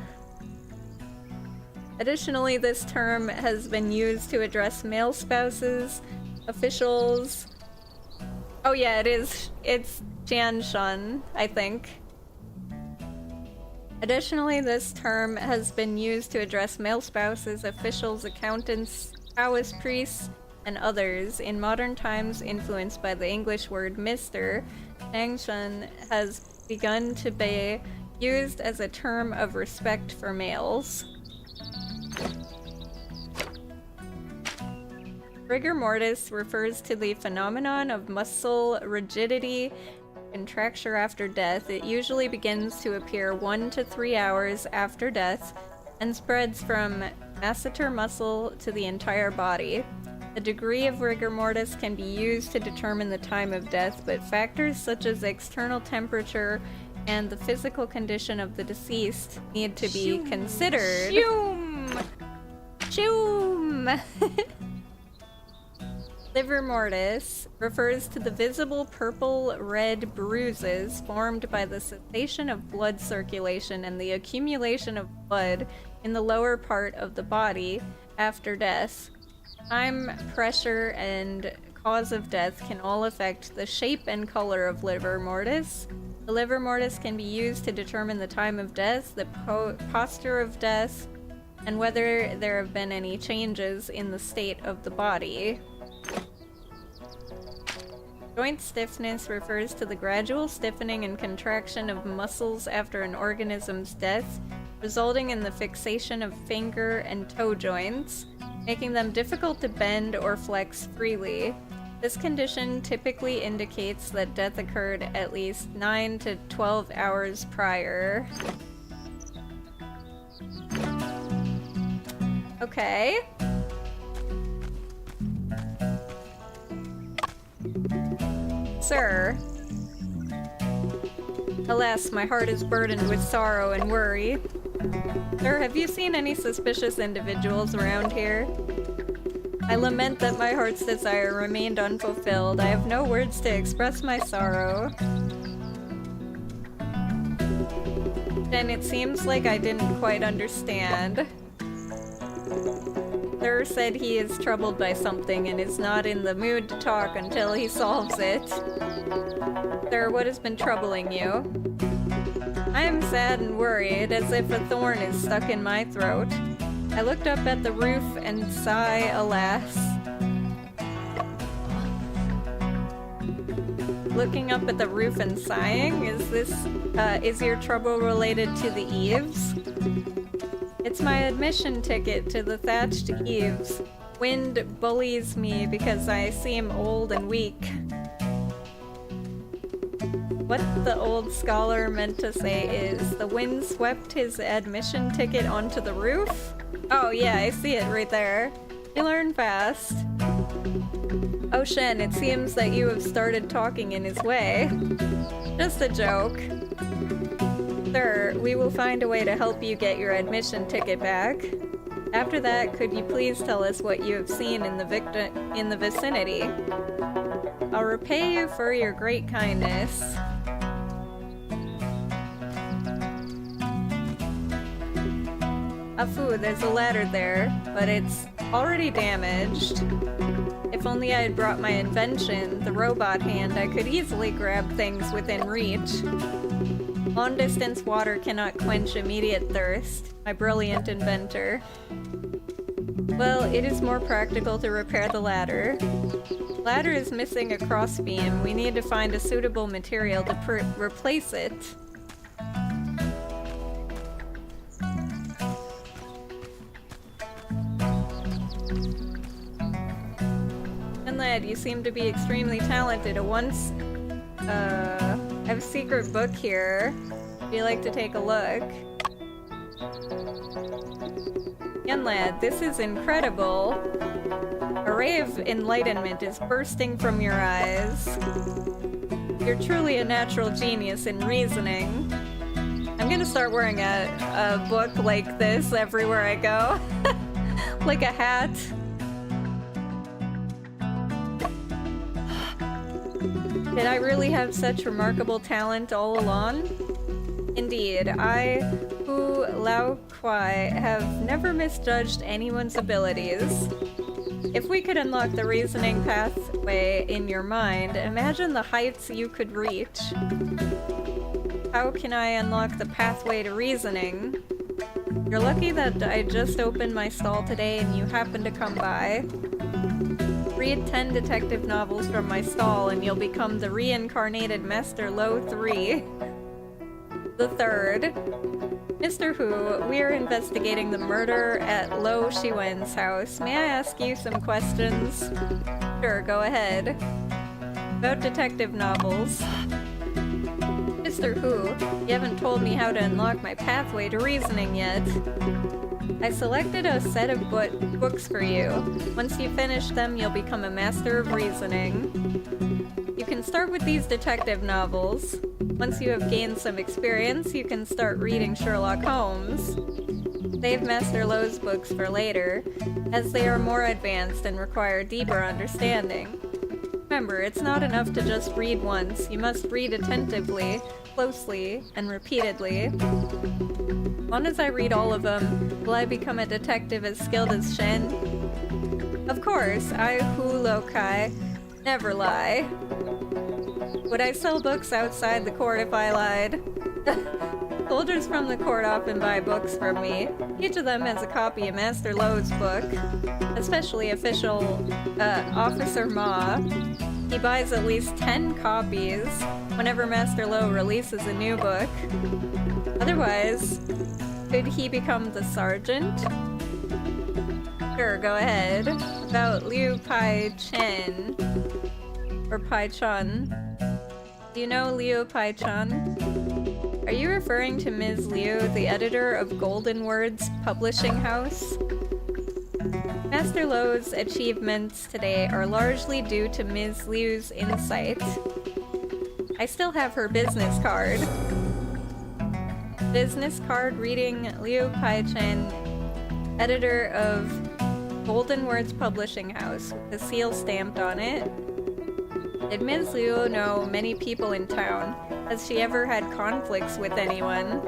Additionally, this term has been used to address male spouses, officials. Oh yeah, it's Jian Shun, I think. Additionally, this term has been used to address male spouses, officials, accountants, Taoist priests, and others. In modern times, influenced by the English word Mr., Shangshen has begun to be used as a term of respect for males. Rigor mortis refers to the phenomenon of muscle rigidity and contracture after death. It usually begins to appear 1 to 3 hours after death and spreads from masseter muscle to the entire body. The degree of rigor mortis can be used to determine the time of death, but factors such as external temperature and the physical condition of the deceased need to be considered. Shoom! Livor mortis refers to the visible purple-red bruises formed by the cessation of blood circulation and the accumulation of blood in the lower part of the body after death. Time, pressure, and cause of death can all affect the shape and color of livor mortis. The livor mortis can be used to determine the time of death, the posture of death, and whether there have been any changes in the state of the body. Joint stiffness refers to the gradual stiffening and contraction of muscles after an organism's death, resulting in the fixation of finger and toe joints, making them difficult to bend or flex freely. This condition typically indicates that death occurred at least 9 to 12 hours prior. Okay. Sir. Alas, my heart is burdened with sorrow and worry. Sir, have you seen any suspicious individuals around here? I lament that my heart's desire remained unfulfilled. I have no words to express my sorrow. And it seems like I didn't quite understand. Sir said he is troubled by something and is not in the mood to talk until he solves it. Sir, what has been troubling you? I am sad and worried, as if a thorn is stuck in my throat. I looked up at the roof and sigh, alas. Looking up at the roof and sighing? Is your trouble related to the eaves? It's my admission ticket to the thatched eaves. Wind bullies me because I seem old and weak. What the old scholar meant to say is, the wind swept his admission ticket onto the roof? Oh yeah, I see it right there. You learn fast. Oh Shen, it seems that you have started talking in his way. Just a joke. Sir, we will find a way to help you get your admission ticket back. After that, could you please tell us what you have seen in the vicinity? I'll repay you for your great kindness. Afu, there's a ladder there, but it's already damaged. If only I had brought my invention, the robot hand, I could easily grab things within reach. Long-distance water cannot quench immediate thirst. My brilliant inventor. Well, it is more practical to repair the ladder. Ladder is missing a crossbeam. We need to find a suitable material to replace it. And lad, you seem to be extremely talented. I have a secret book here. If you'd like to take a look. Young lad, this is incredible. A ray of enlightenment is bursting from your eyes. You're truly a natural genius in reasoning. I'm gonna start wearing a book like this everywhere I go. Like a hat. Did I really have such remarkable talent all along? Indeed, I, Hu Lao Kuai, have never misjudged anyone's abilities. If we could unlock the reasoning pathway in your mind, imagine the heights you could reach. How can I unlock the pathway to reasoning? You're lucky that I just opened my stall today and you happened to come by. Read 10 detective novels from my stall and you'll become the reincarnated Master Lo 3. The third. Mr. Hu, we are investigating the murder at Lo Shiwen's house. May I ask you some questions? Sure, go ahead. About detective novels. Mr. Hu, you haven't told me how to unlock my pathway to reasoning yet. I selected a set of books for you. Once you finish them, you'll become a master of reasoning. You can start with these detective novels. Once you have gained some experience, you can start reading Sherlock Holmes. Save Master Lo's books for later, as they are more advanced and require deeper understanding. Remember, it's not enough to just read once. You must read attentively, closely, and repeatedly. As long as I read all of them, will I become a detective as skilled as Shen? Of course, I, Hu Lokai, never lie. Would I sell books outside the court if I lied? Soldiers from the court often buy books from me. Each of them has a copy of Master Lo's book, especially official Officer Ma. He buys at least 10 copies whenever Master Lo releases a new book. Otherwise, could he become the sergeant? Sure, go ahead. About Liu Pai Chen. Or Pai Chun. Do you know Liu Pai Chun? Are you referring to Ms. Liu, the editor of Golden Words Publishing House? Master Lo's achievements today are largely due to Ms. Liu's insight. I still have her business card. Business card reading Liu Pai Chen, editor of Golden Words Publishing House, with the seal stamped on it. Did Ms. Liu know many people in town? Has she ever had conflicts with anyone?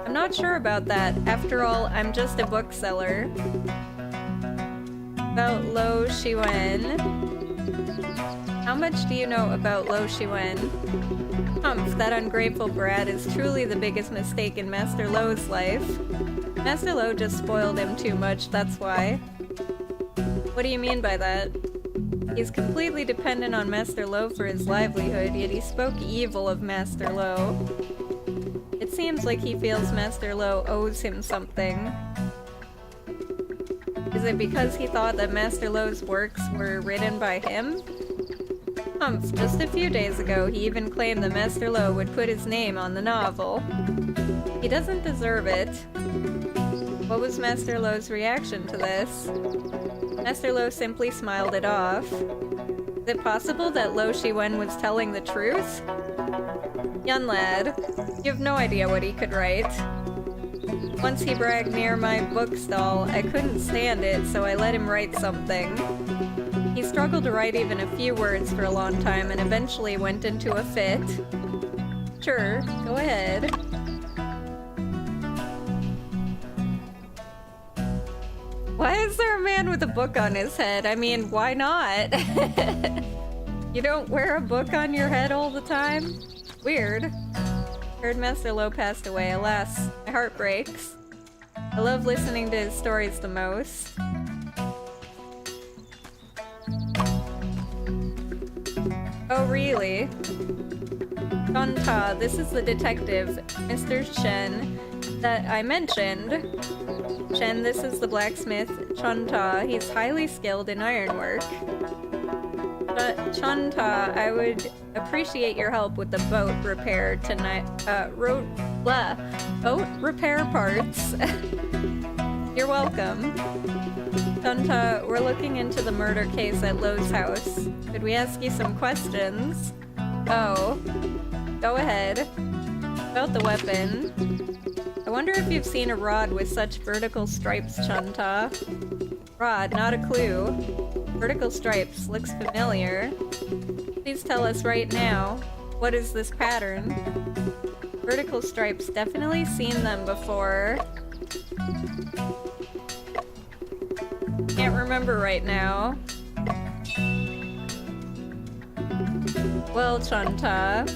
I'm not sure about that. After all, I'm just a bookseller. About Lo Shiwen. How much do you know about Lo Shiwen? Humph, that ungrateful brat is truly the biggest mistake in Master Lo's life. Master Lo just spoiled him too much, that's why. What do you mean by that? He's completely dependent on Master Lo for his livelihood, yet he spoke evil of Master Lo. It seems like he feels Master Lo owes him something. Is it because he thought that Master Lo's works were written by him? Humph, just a few days ago he even claimed that Master Lo would put his name on the novel. He doesn't deserve it. What was Master Lo's reaction to this? Master Lo simply smiled it off. Is it possible that Lo Shiwen was telling the truth? Young lad, you have no idea what he could write. Once he bragged near my bookstall, I couldn't stand it, so I let him write something. He struggled to write even a few words for a long time and eventually went into a fit. Sure, go ahead. Why is there a man with a book on his head? I mean, why not? You don't wear a book on your head all the time? Weird. Heard Master Lo passed away. Alas, my heart breaks. I love listening to his stories the most. Oh, really? Chanta, this is the detective, Mr. Chen, that I mentioned. Chen, this is the blacksmith, Chanta. He's highly skilled in ironwork. Chanta, I would appreciate your help with the boat repair tonight. Boat repair parts. You're welcome. Chanta, we're looking into the murder case at Lo's house. Could we ask you some questions? Oh, go ahead. About the weapon. I wonder if you've seen a rod with such vertical stripes, Chanta. Rod, not a clue. Vertical stripes, looks familiar. Please tell us right now. What is this pattern? Vertical stripes, definitely seen them before. Can't remember right now. Well, Chanta,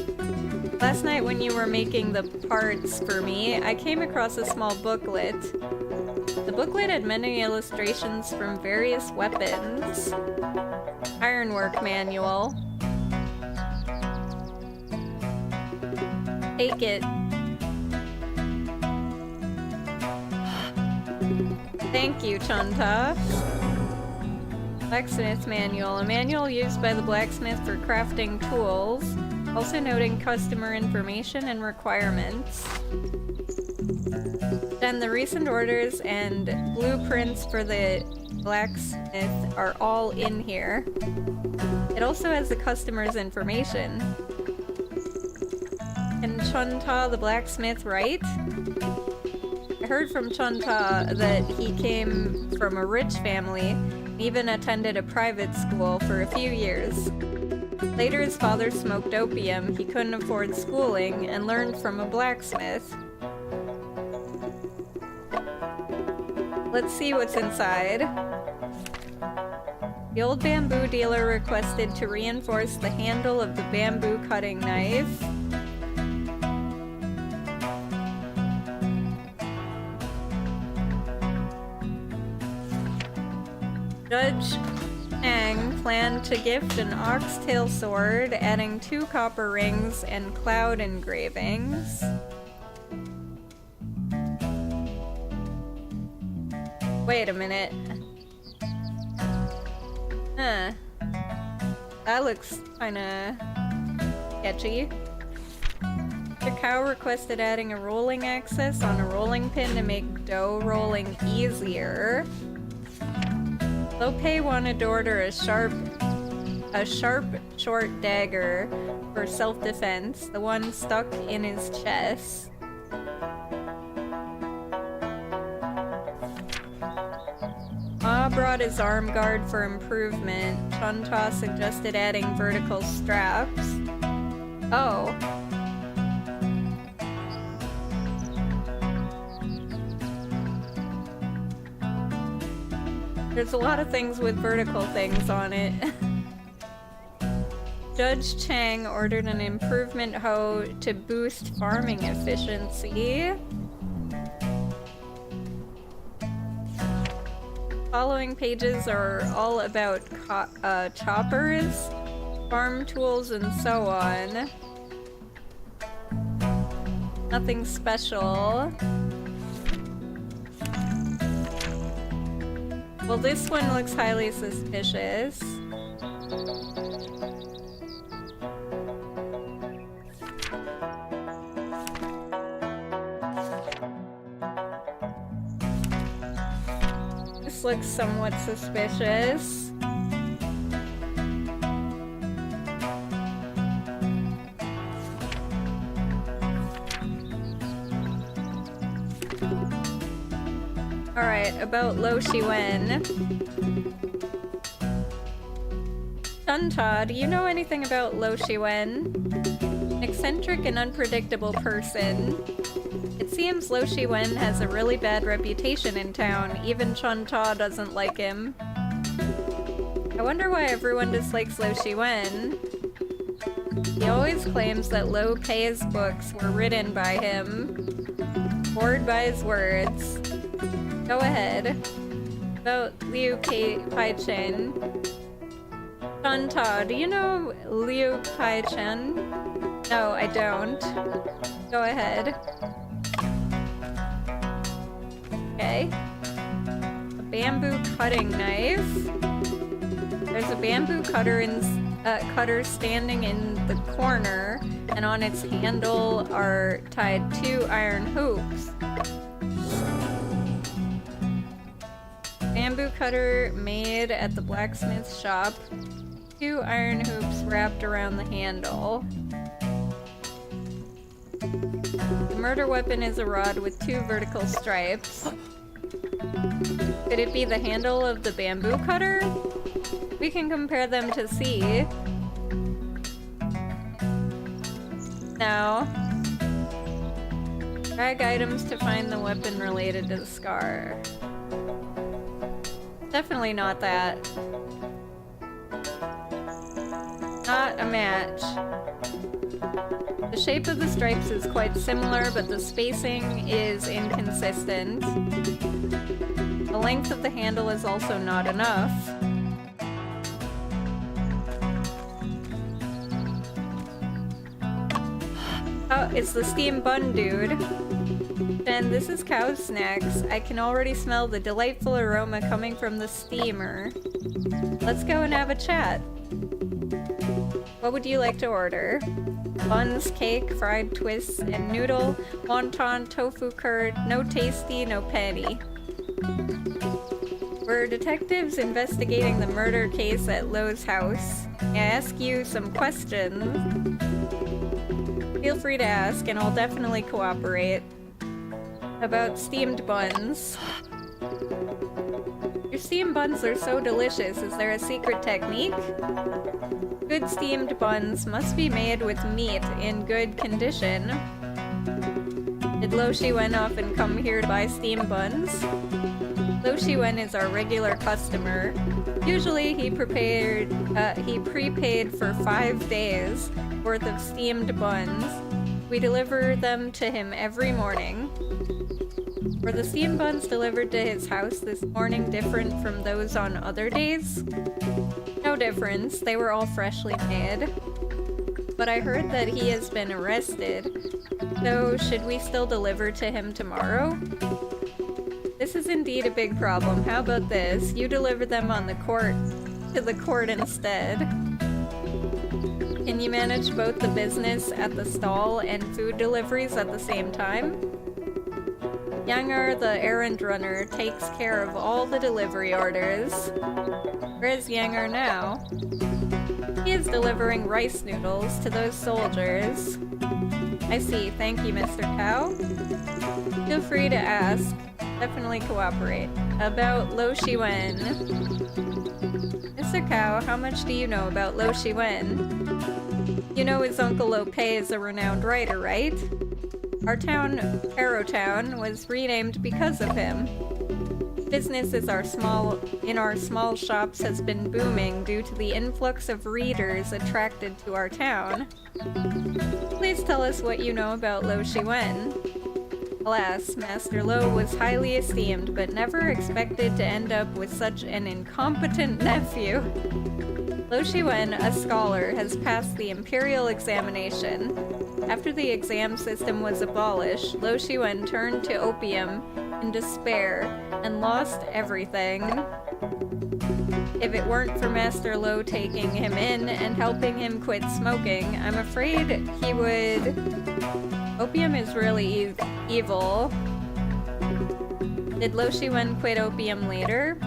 last night when you were making the parts for me, I came across a small booklet. The booklet had many illustrations from various weapons. Ironwork manual. Take it. Thank you, Chanta. Blacksmith manual. A manual used by the blacksmith for crafting tools, also noting customer information and requirements. Then the recent orders and blueprints for the blacksmith are all in here. It also has the customer's information. Can Chanta the blacksmith write? I heard from Chanta that he came from a rich family and even attended a private school for a few years. Later his father smoked opium, he couldn't afford schooling, and learned from a blacksmith. Let's see what's inside. The old bamboo dealer requested to reinforce the handle of the bamboo cutting knife. Judge Chang planned to gift an oxtail sword, adding 2 copper rings and cloud engravings. Wait a minute. Huh. That looks kinda sketchy. The cow requested adding a rolling axis on a rolling pin to make dough rolling easier. Lope wanted to order a sharp, short dagger for self-defense, the one stuck in his chest. Ma brought his arm guard for improvement. Chanta suggested adding vertical straps. Oh. There's a lot of things with vertical things on it. Judge Chang ordered an improvement hoe to boost farming efficiency. Following pages are all about choppers, farm tools, and so on. Nothing special. Well, this one looks highly suspicious. This looks somewhat suspicious. Alright, about Lo Shiwen. Chun-Ta, do you know anything about Lo Shiwen? An eccentric and unpredictable person. It seems Lo Shiwen has a really bad reputation in town. Even Chun-Ta doesn't like him. I wonder why everyone dislikes Lo Shiwen. He always claims that Lo Pei's books were written by him. Bored by his words. Go ahead. About Liu Pai Chen. Chun-Ta, do you know Liu Pai Chen? No, I don't. Go ahead. Okay. A bamboo cutting knife. There's a bamboo cutter standing in the corner, and on its handle are tied 2 iron hoops. Bamboo cutter made at the blacksmith shop. 2 iron hoops wrapped around the handle. The murder weapon is a rod with 2 vertical stripes. Could it be the handle of the bamboo cutter? We can compare them to see. No. Drag items to find the weapon related to the scar. Definitely not that. Not a match. The shape of the stripes is quite similar, but the spacing is inconsistent. The length of the handle is also not enough. Oh, it's the steam bun dude. And this is Cow Snacks. I can already smell the delightful aroma coming from the steamer. Let's go and have a chat. What would you like to order? Buns, cake, fried twists, and noodle, wonton, tofu curd, no tasty, no patty. We're detectives investigating the murder case at Lo's house. I ask you some questions. Feel free to ask, and I'll definitely cooperate. About steamed buns. Your steamed buns are so delicious. Is there a secret technique? Good steamed buns must be made with meat in good condition. Did Lo Shiwen often come here to buy steamed buns? Lo Shiwen is our regular customer. Usually he prepaid for 5 days worth of steamed buns. We deliver them to him every morning. Were the steamed buns delivered to his house this morning different from those on other days? No difference, they were all freshly made. But I heard that he has been arrested, so should we still deliver to him tomorrow? This is indeed a big problem. How about this? You deliver them to the court instead. Can you manage both the business at the stall and food deliveries at the same time? Yangtze, the errand runner, takes care of all the delivery orders. Where is Yangtze now? He is delivering rice noodles to those soldiers. I see. Thank you, Mr. Cow. Feel free to ask. Definitely cooperate. About Lo Shiwen. Mr. Cow, how much do you know about Lo Shiwen? You know his uncle Lo Pei is a renowned writer, right? Our town, Arrowtown, was renamed because of him. Business in our small shops has been booming due to the influx of readers attracted to our town. Please tell us what you know about Lo Shiwen. Alas, Master Lo was highly esteemed, but never expected to end up with such an incompetent nephew. Lo Shiwen, a scholar, has passed the imperial examination. After the exam system was abolished, Lo Shiwen turned to opium in despair and lost everything. If it weren't for Master Lo taking him in and helping him quit smoking, I'm afraid he would... Opium is really evil. Did Lo Shiwen quit opium later?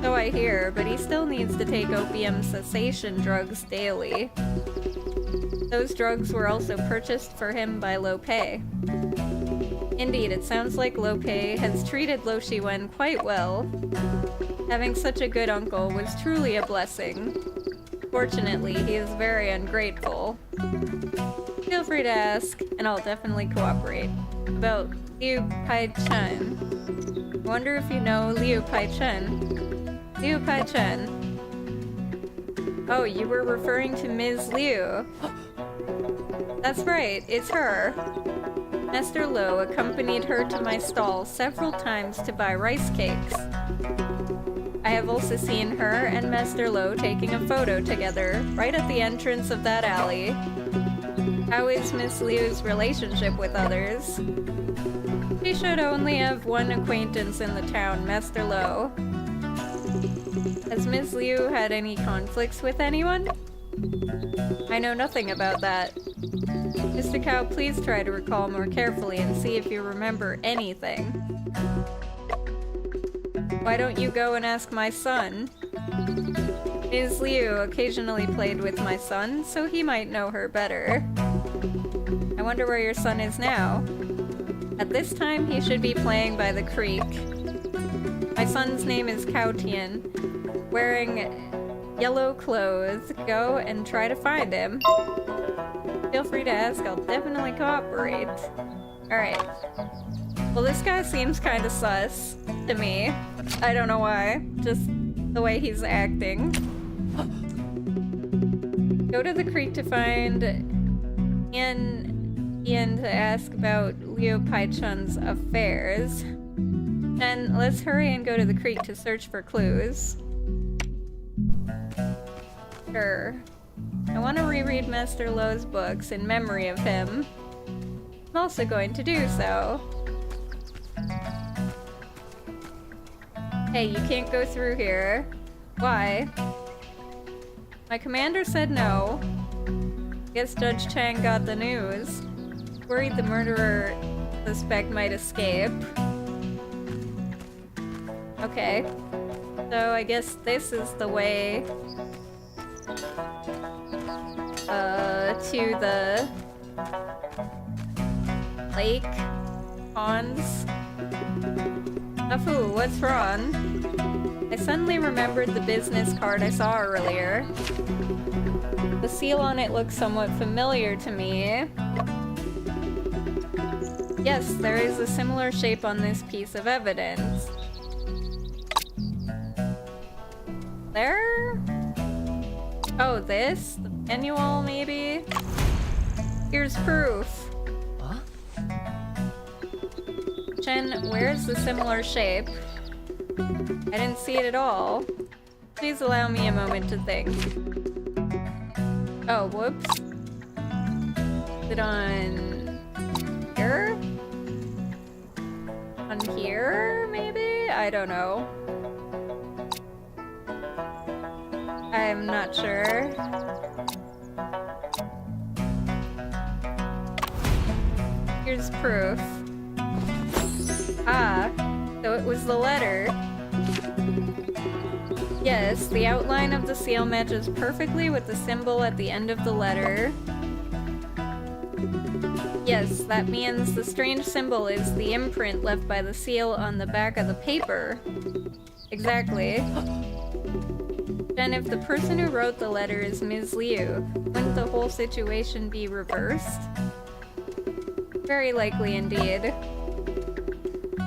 So I hear, but he still needs to take opium cessation drugs daily. Those drugs were also purchased for him by Lo Pei. Indeed, it sounds like Lo Pei has treated Lo Shiwen quite well. Having such a good uncle was truly a blessing. Fortunately, he is very ungrateful. Feel free to ask, and I'll definitely cooperate. About Liu Pai Chen. I wonder if you know Liu Pai Chen. Liu Pai Chen. Oh, you were referring to Ms. Liu. That's right, it's her. Master Lo accompanied her to my stall several times to buy rice cakes. I have also seen her and Master Lo taking a photo together right at the entrance of that alley. How is Miss Liu's relationship with others? She should only have one acquaintance in the town, Master Lo. Has Miss Liu had any conflicts with anyone? I know nothing about that. Mr. Cow, please try to recall more carefully and see if you remember anything. Why don't you go and ask my son? Ms. Liu occasionally played with my son, so he might know her better. I wonder where your son is now. At this time, he should be playing by the creek. My son's name is Cao Tian. Wearing yellow clothes. Go and try to find him. Feel free to ask, I'll definitely cooperate. Alright. Well, this guy seems kind of sus to me. I don't know why. Just the way he's acting. Go to the creek to find Ian to ask about Liu Pai-chun's affairs. Then let's hurry and go to the creek to search for clues. Sure. I want to reread Master Lo's books in memory of him. I'm also going to do so. Hey, you can't go through here. Why? My commander said no. Guess Judge Chang got the news. Worried the murderer suspect might escape. Okay. So I guess this is the way to the lake ponds. Afu, what's wrong? I suddenly remembered the business card I saw earlier. The seal on it looks somewhat familiar to me. Yes, there is a similar shape on this piece of evidence. There? Oh, this? The manual, maybe? Here's proof. Huh? Chen, where's the similar shape? I didn't see it at all. Please allow me a moment to think. Oh, whoops. Is it on here? On here, maybe? I don't know. I'm not sure. Here's proof. Ah, so it was the letter. Yes, the outline of the seal matches perfectly with the symbol at the end of the letter. Yes, that means the strange symbol is the imprint left by the seal on the back of the paper. Exactly. Then if the person who wrote the letter is Ms. Liu, wouldn't the whole situation be reversed? Very likely indeed.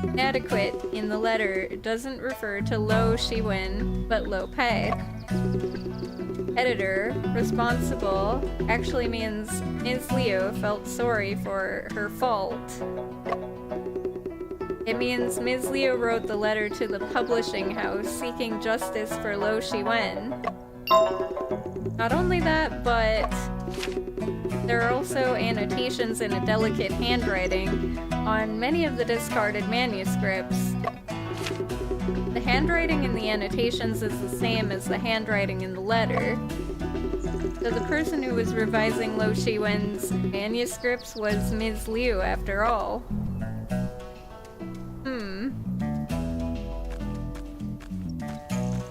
Inadequate in the letter doesn't refer to Lo Shiwen, but Lo Pei. Editor, responsible, actually means Ms. Liu felt sorry for her fault. It means Ms. Liu wrote the letter to the publishing house seeking justice for Lo Shiwen. Not only that, but there are also annotations in a delicate handwriting on many of the discarded manuscripts. The handwriting in the annotations is the same as the handwriting in the letter. So the person who was revising Lo Shiwen's manuscripts was Ms. Liu after all.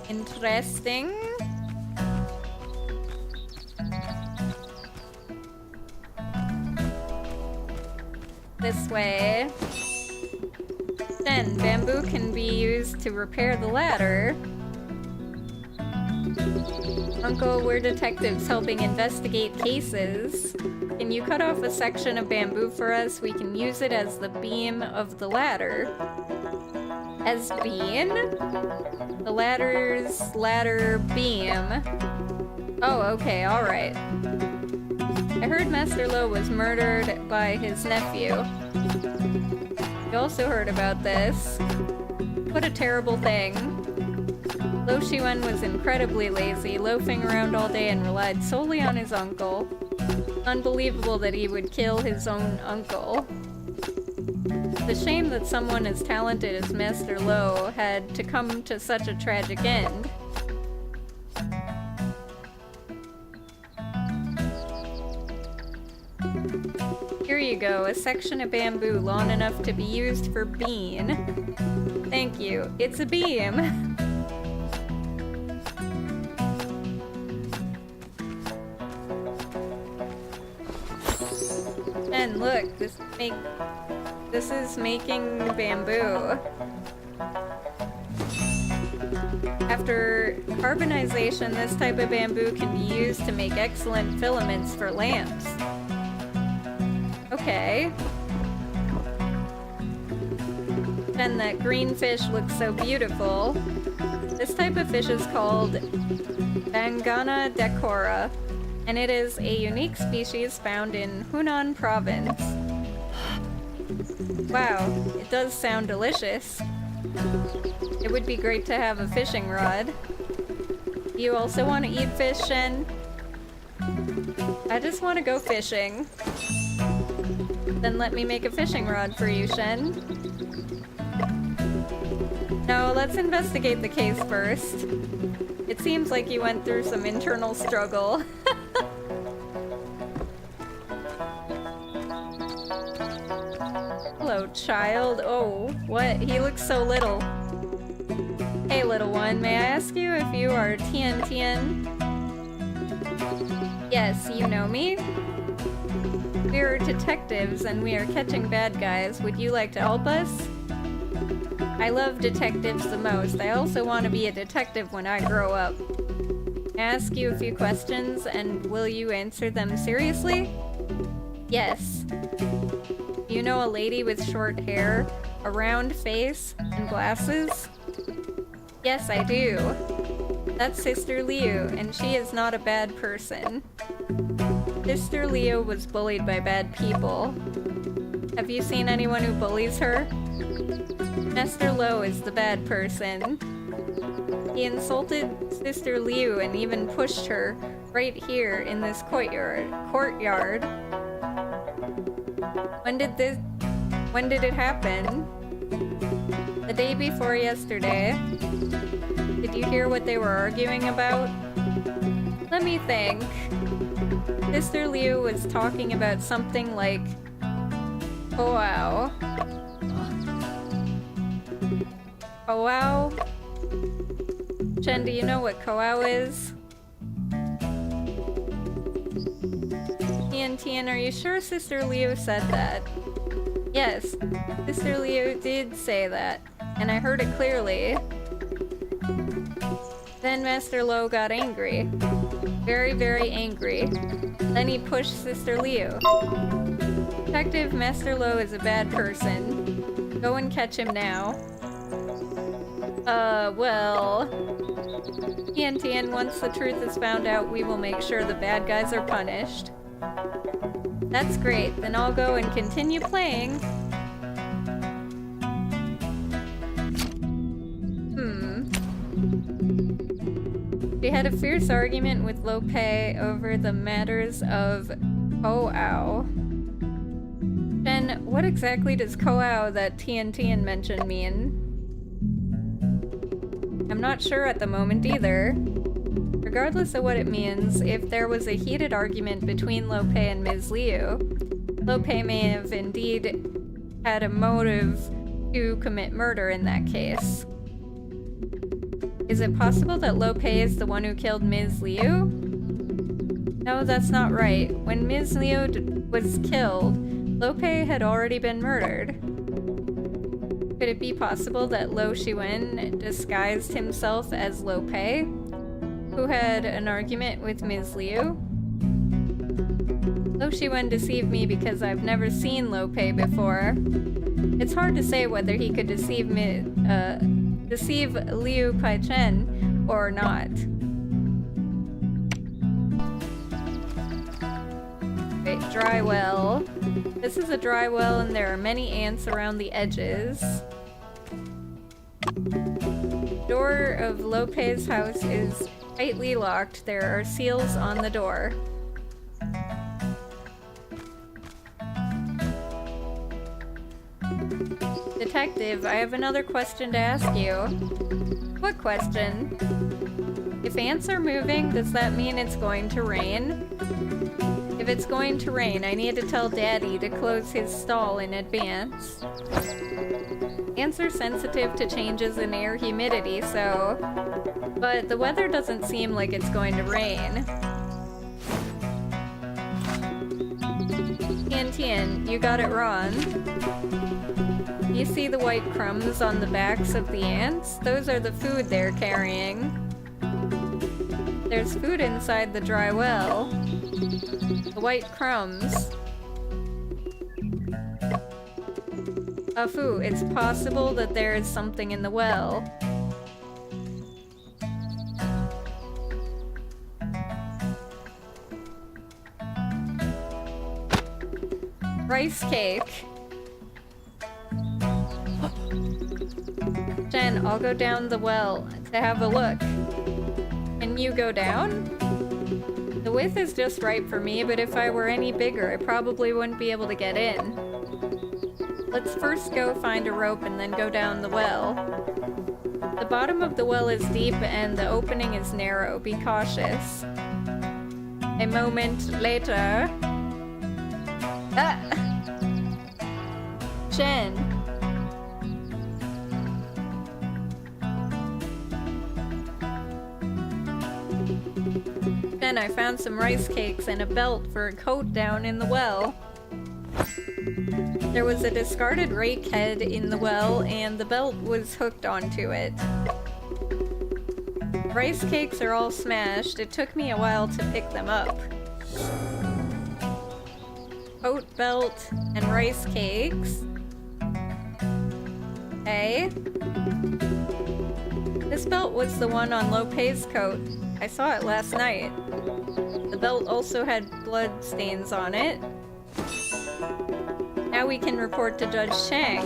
Interesting. This way. Then bamboo can be used to repair the ladder. Uncle, we're detectives helping investigate cases. Can you cut off a section of bamboo for us? We can use it as the beam of the ladder. As beam? The ladder's ladder beam. Oh, okay, alright. I heard Master Lo was murdered by his nephew. You also heard about this. What a terrible thing. Lo Shiwen was incredibly lazy, loafing around all day and relied solely on his uncle. Unbelievable that he would kill his own uncle. It's a shame that someone as talented as Master Lo had to come to such a tragic end. Here you go, a section of bamboo long enough to be used for bean. Thank you. It's a beam. And look, this is making bamboo. After carbonization, this type of bamboo can be used to make excellent filaments for lamps. Okay. And that green fish looks so beautiful. This type of fish is called Bangana decora, and it is a unique species found in Hunan province. Wow, it does sound delicious. It would be great to have a fishing rod. Do you also want to eat fish, Shen? I just want to go fishing. Then let me make a fishing rod for you, Shen. No, let's investigate the case first. It seems like you went through some internal struggle. Hello, child. Oh, what? He looks so little. Hey, little one, may I ask you if you are Tian Tian? Yes, you know me? We are detectives and we are catching bad guys. Would you like to help us? I love detectives the most. I also want to be a detective when I grow up. I ask you a few questions and will you answer them seriously? Yes. Do you know a lady with short hair, a round face, and glasses? Yes, I do. That's Sister Liu, and she is not a bad person. Sister Liu was bullied by bad people. Have you seen anyone who bullies her? Master Lo is the bad person. He insulted Sister Liu and even pushed her right here in this courtyard. When did it happen? The day before yesterday. Did you hear what they were arguing about? Let me think. Sister Liu was talking about something like... Oh wow. Koao? Chen, do you know what Koao is? Tian, are you sure Sister Liu said that? Yes, Sister Liu did say that, and I heard it clearly. Then Master Lo got angry. Very, very angry. Then he pushed Sister Liu. Detective, Master Lo is a bad person. Go and catch him now. Well... Tian, once the truth is found out, we will make sure the bad guys are punished. That's great, then I'll go and continue playing. We had a fierce argument with Lo Pei over the matters of Koao. Then, what exactly does Koao that Tian mentioned mean? I'm not sure at the moment either. Regardless of what it means, if there was a heated argument between Lo Pei and Ms. Liu, Lo Pei may have indeed had a motive to commit murder in that case. Is it possible that Lo Pei is the one who killed Ms. Liu? No, that's not right. When Ms. Liu was killed, Lo Pei had already been murdered. Could it be possible that Lo Shiwen disguised himself as Lo Pei? Who Afu had an argument with Ms. Liu. Lo Shiwen deceived me because I've never seen Lo Pei before. It's hard to say whether he could deceive Liu Paichen or not. Wait, dry well. This is a dry well and there are many ants around the edges. Door of Lo Pei's house is tightly locked. There are seals on the door. Detective, I have another question to ask you. What question? If ants are moving, does that mean it's going to rain? If it's going to rain, I need to tell Daddy to close his stall in advance. Ants are sensitive to changes in air humidity, so... But the weather doesn't seem like it's going to rain. Tian, you got it wrong. You see the white crumbs on the backs of the ants? Those are the food they're carrying. There's food inside the dry well. The white crumbs. Afu, it's possible that there is something in the well. Rice cake. Jen, I'll go down the well to have a look. Can you go down? The width is just right for me, but if I were any bigger, I probably wouldn't be able to get in. Let's first go find a rope and then go down the well. The bottom of the well is deep and the opening is narrow. Be cautious. A moment later... Ah! Jen. Then I found some rice cakes and a belt for a coat down in the well. There was a discarded rake head in the well and the belt was hooked onto it. Rice cakes are all smashed. It took me a while to pick them up. Coat, belt, and rice cakes. Okay. This belt was the one on Lo Pei's coat. I saw it last night. The belt also had blood stains on it. Now we can report to Judge Chang.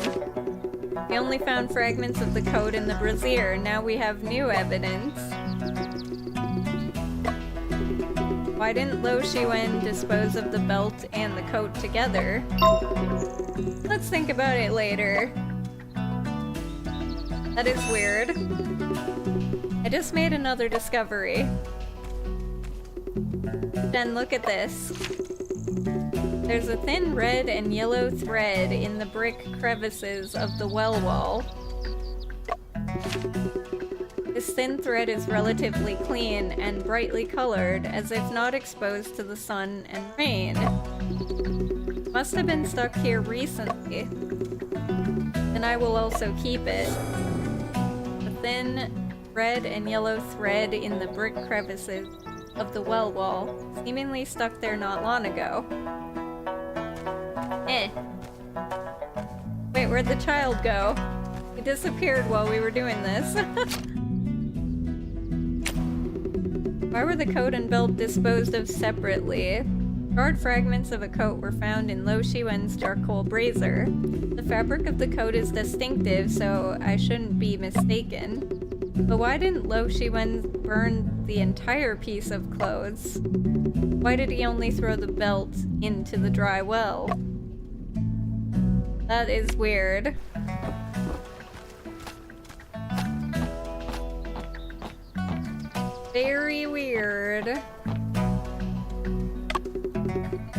We only found fragments of the coat in the brassiere. Now we have new evidence. Why didn't Lo Shiwen dispose of the belt and the coat together? Let's think about it later. That is weird. I just made another discovery. Jen, look at this. There's a thin red and yellow thread in the brick crevices of the well wall. This thin thread is relatively clean and brightly colored, as if not exposed to the sun and rain. Must have been stuck here recently. And I will also keep it. The thin red and yellow thread in the brick crevices of the well wall, seemingly stuck there not long ago. Wait, where'd the child go? He disappeared while we were doing this. Why were the coat and belt disposed of separately? Charred fragments of a coat were found in Lo Shiwen's charcoal brazier. The fabric of the coat is distinctive, so I shouldn't be mistaken. But why didn't Lo Shiwen burn the entire piece of clothes? Why did he only throw the belt into the dry well? That is weird. Very weird.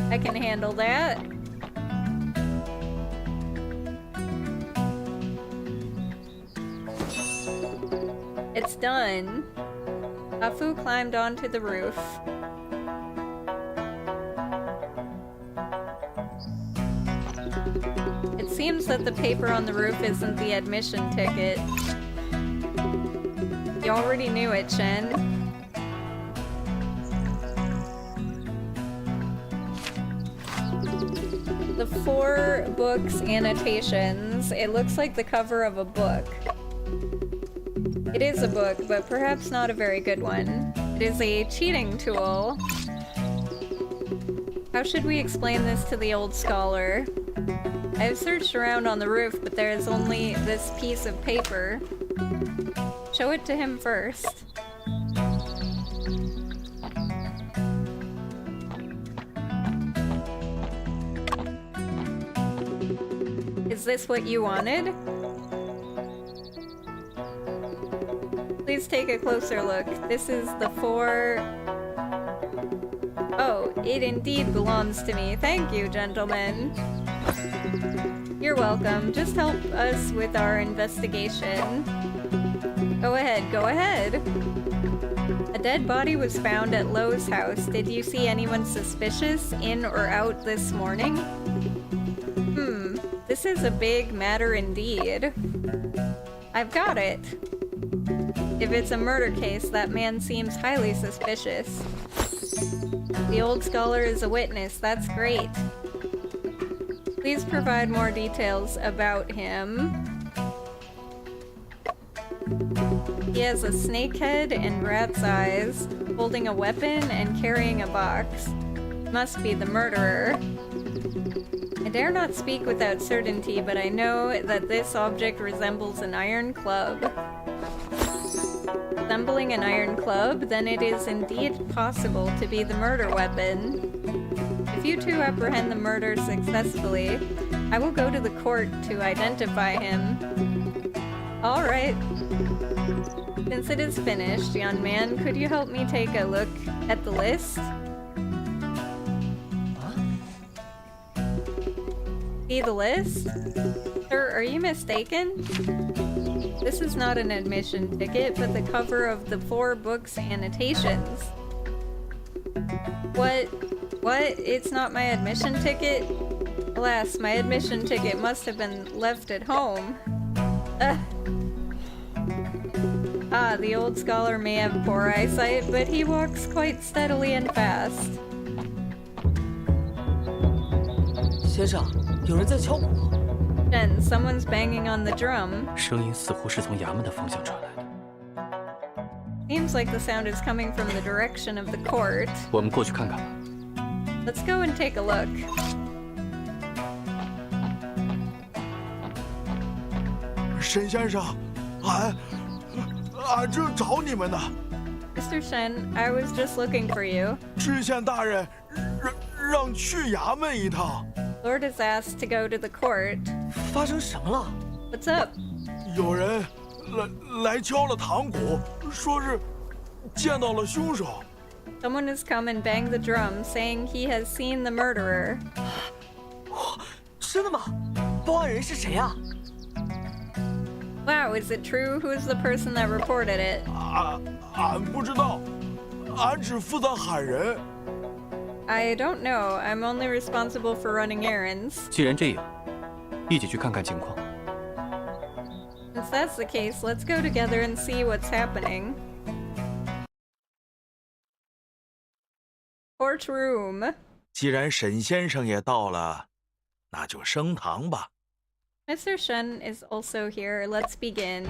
I can handle that. It's done. Afu climbed onto the roof. It seems that the paper on the roof isn't the admission ticket. You already knew it, Chen. the 4 books annotations. It looks like the cover of a book. It is a book, but perhaps not a very good one. It is a cheating tool. How should we explain this to the old scholar? I have searched around on the roof, but there is only this piece of paper. Show it to him first. Is this what you wanted? Please take a closer look. This is the 4... Oh, it indeed belongs to me. Thank you, gentlemen. You're welcome. Just help us with our investigation. Go ahead, go ahead. A dead body was found at Lowe's house. Did you see anyone suspicious in or out this morning? This is a big matter indeed. I've got it. If it's a murder case, that man seems highly suspicious. The old scholar is a witness. That's great. Please provide more details about him. He has a snake head and rat's eyes, holding a weapon and carrying a box. Must be the murderer. I dare not speak without certainty, but I know that this object resembles an iron club. Resembling an iron club, then it is indeed possible to be the murder weapon. If you two apprehend the murderer successfully, I will go to the court to identify him. Alright. Since it is finished, young man, could you help me take a look at the list? See the list? Sir, are you mistaken? This is not an admission ticket, but the cover of the 4 books annotations. What? What? It's not my admission ticket? Alas, my admission ticket must have been left at home. Ah, the old scholar may have poor eyesight, but he walks quite steadily and fast. 先生，有人在敲鼓。 Jen, someone's banging on the drum. 声音似乎是从衙门的方向传来的。 Seems like the sound is coming from the direction of the court. 我们过去看看吧。 Let's go and take a look. Shen 先生，俺正找你们呢。 Mr. Shen, I was just looking for you. 知县大人让去衙门一趟。 Lord is asked to go to the court. 发生什么了 What's up? 有人来敲了堂鼓，说是见到了凶手。 Someone has come and banged the drum, saying he has seen the murderer. 真的吗？报案人是谁啊？ Wow, is it true? Who is the person that reported it? 俺不知道，俺只负责喊人。 I don't know. I'm only responsible for running errands. 既然这样，一起去看看情况。 Since that's the case, let's go together and see what's happening. Courtroom. 既然沈先生也到了，那就升堂吧。 Mr. Shen is also here. Let's begin.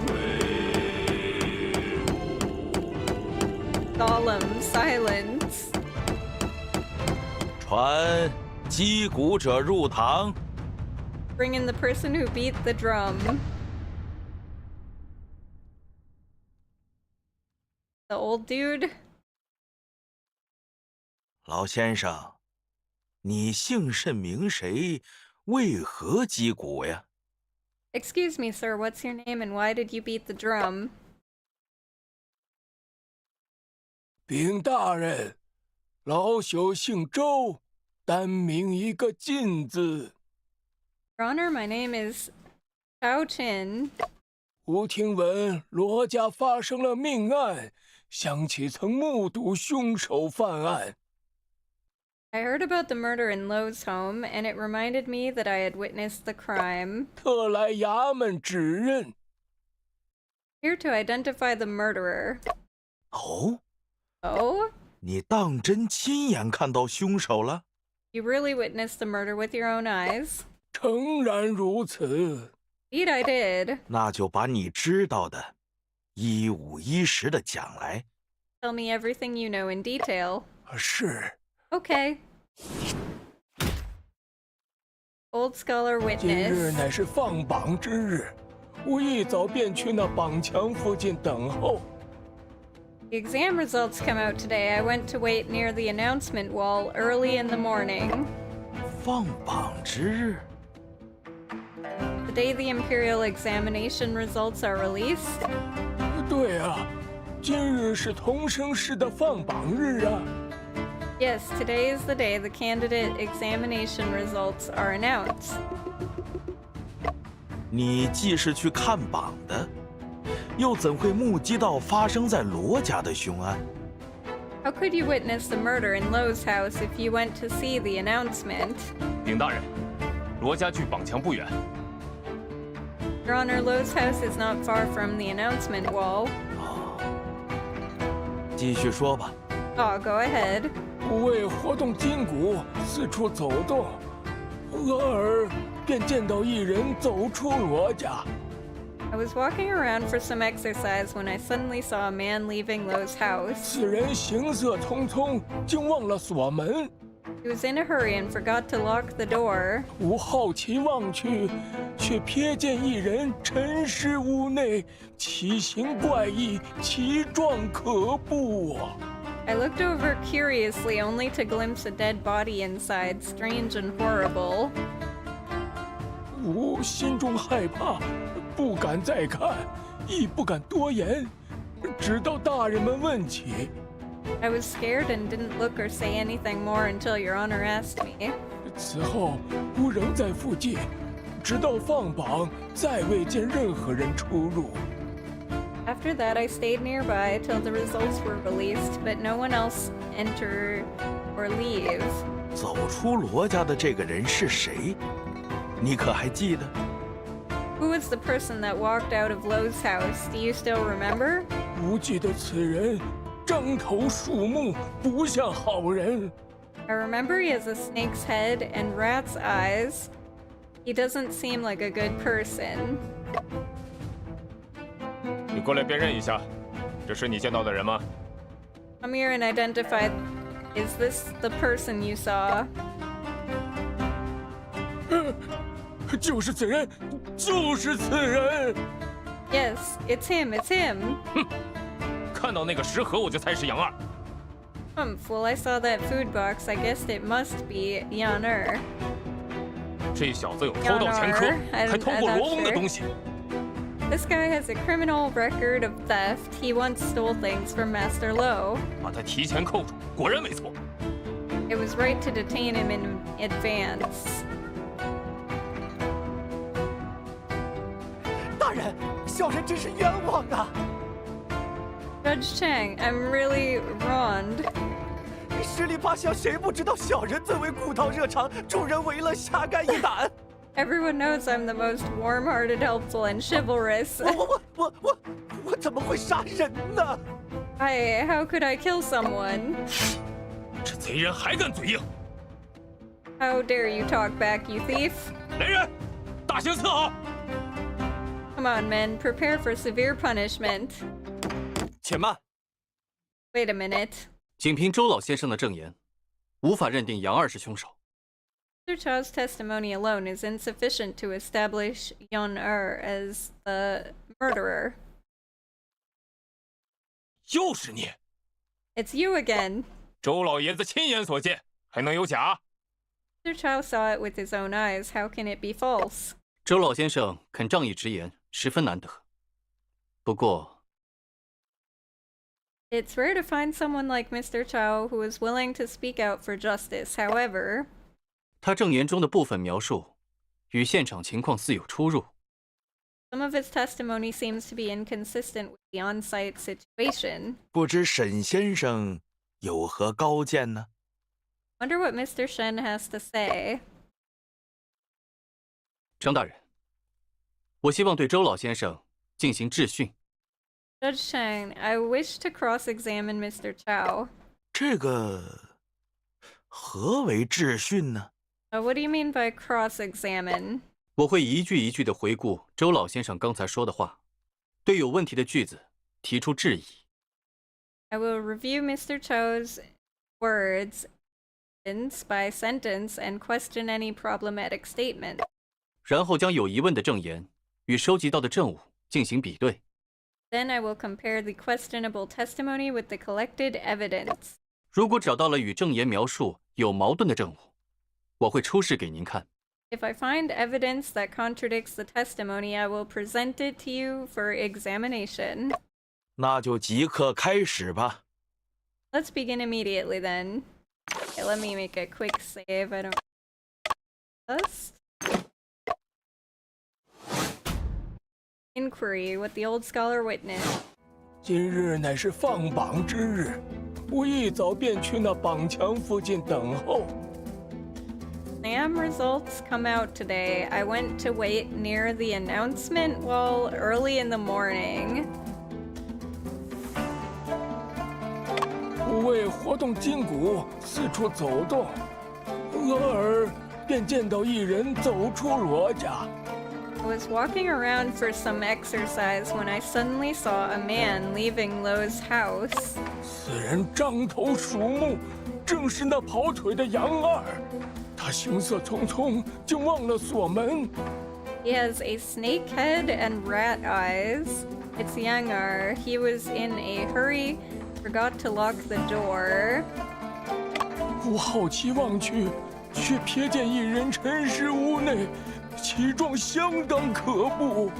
Solemn silence. 传击鼓者入堂。 Bring in the person who beat the drum. The old dude. 老先生，你姓甚名谁？为何击鼓呀？ Excuse me, sir. What's your name and why did you beat the drum? 禀大人，老朽姓周，单名一个进字。 Your Honor, my name is Chao Chin. 吾听闻罗家发生了命案，想起曾目睹凶手犯案。 I heard about the murder in Lowe's home, and it reminded me that I had witnessed the crime. 特来衙门指认。 Here to identify the murderer. 哦， Oh? 你当真亲眼看到凶手了？ You really witnessed the murder with your own eyes? 诚然如此。 Indeed, I did. 那就把你知道的一五一十的讲来。 Tell me everything you know in detail. 是。 Okay. Old Scholar 今日 Witness. 乃是放榜之日，我一早便去那榜墙附近等候。 The exam results come out today. I went to wait near the announcement wall early in the morning. 放榜之日。 The day the Imperial examination results are released. 对啊，今日是同生市的放榜日啊。 Yes, today is the day the candidate examination results are announced. 你既是去看榜的，又怎会目击到发生在罗家的凶案？ How could you witness the murder in Lowe's house if you went to see the announcement? 禀大人，罗家距榜墙不远。 Your Honor, Lowe's house is not far from the announcement wall. 继续说吧。 Oh, go ahead. 为活动筋骨，四处走动，偶尔便见到一人走出罗家。 I was walking around for some exercise when I suddenly saw a man leaving Lowe's house. 此人行色匆匆，竟忘了锁门。 He was in a hurry and forgot to lock the door. 吾好奇望去，却瞥见一人沉尸屋内，奇形怪异，奇状可怖啊！ I looked over curiously, only to glimpse a dead body inside, strange and horrible. 吾心中害怕，不敢再看，亦不敢多言，直到大人们问起。 I was scared and didn't look or say anything more until Your Honor asked me. 此后，吾仍在附近，直到放榜，再未见任何人出入。 After that, I stayed nearby till the results were released, but no one else enter or leave. 走出罗家的这个人是谁？你可还记得？ Who was the person that walked out of Lowe's house? Do you still remember? 吾记得此人獐头鼠目，不像好人。 I remember he has a snake's head and rat's eyes. He doesn't seem like a good person. 你过来辨认一下，这是你见到的人吗？ Come here and identify. Is this the person you saw? 就是此人，就是此人。 Yes, it's him, it's him. 看到那个食盒我就猜是杨二。 Well, I saw that food box. I guessed it must be Yangtze. 这小子有偷盗前科，还偷过罗翁的东西。 This guy has a criminal record of theft. He once stole things from Master Lo. 把他提前扣住，果然没错。 It was right to detain him in advance. 大人，小人真是冤枉啊！ Judge Chang, I'm really wronged. 十里八乡谁不知道小人最为古道热肠，助人为乐，侠肝义胆。 Everyone knows I'm the most warm-hearted, helpful, and chivalrous. 我怎么会杀人呢？ How could I kill someone? 这贼人还敢嘴硬！ How dare you talk back, you thief? 来人，大刑伺候！ Come on, men, prepare for severe punishment. 且慢， Wait a minute. 仅凭周老先生的证言，无法认定杨二是凶手。 Mr. Chao's testimony alone is insufficient to establish Yangtze as the murderer. 又是你！ It's you again. 周老爷子亲眼所见，还能有假？ Mr. Chao saw it with his own eyes. How can it be false? 周老先生肯仗义直言，十分难得。不过， It's rare to find someone like Mr. Chao who is willing to speak out for justice. However, 他证言中的部分描述与现场情况似有出入。 some of his testimony seems to be inconsistent with the on-site situation. 不知沈先生有何高见呢？ Wonder what Mr. Shen has to say. 张大人，我希望对周老先生进行质询。 Judge Chang, I wish to cross-examine Mr. Chao. 这个何为质询呢？ What do you mean by cross-examine? 我会一句一句的回顾周老先生刚才说的话，对有问题的句子提出质疑。 I will review Mr. Cho's words sentence by sentence and question any problematic statement. 然后将有疑问的证言与收集到的证物进行比对。 Then I will compare the questionable testimony with the collected evidence. 如果找到了与证言描述有矛盾的证物，我会出示给您看。 If I find evidence that contradicts the testimony, I will present it to you for examination. 那就即刻开始吧。 Let's begin immediately then. Okay, let me make a quick save. I don't... Inquiry, what the old scholar witnessed. 今日乃是放榜之日，我一早便去那榜墙附近等候。 Exam results come out today. I went to wait near the announcement wall early in the morning. 为活动筋骨，四处走动，俄尔便见到一人走出罗家。 I was walking around for some exercise when I suddenly saw a man leaving Lo's house. 此人獐头鼠目，正是那跑腿的杨二。他行色匆匆，竟忘了锁门。 He has a snake head and rat eyes. It's Yangtze. He was in a hurry, forgot to lock the door. 我好奇望去，却瞥见一人沉尸屋内，其状相当可怖。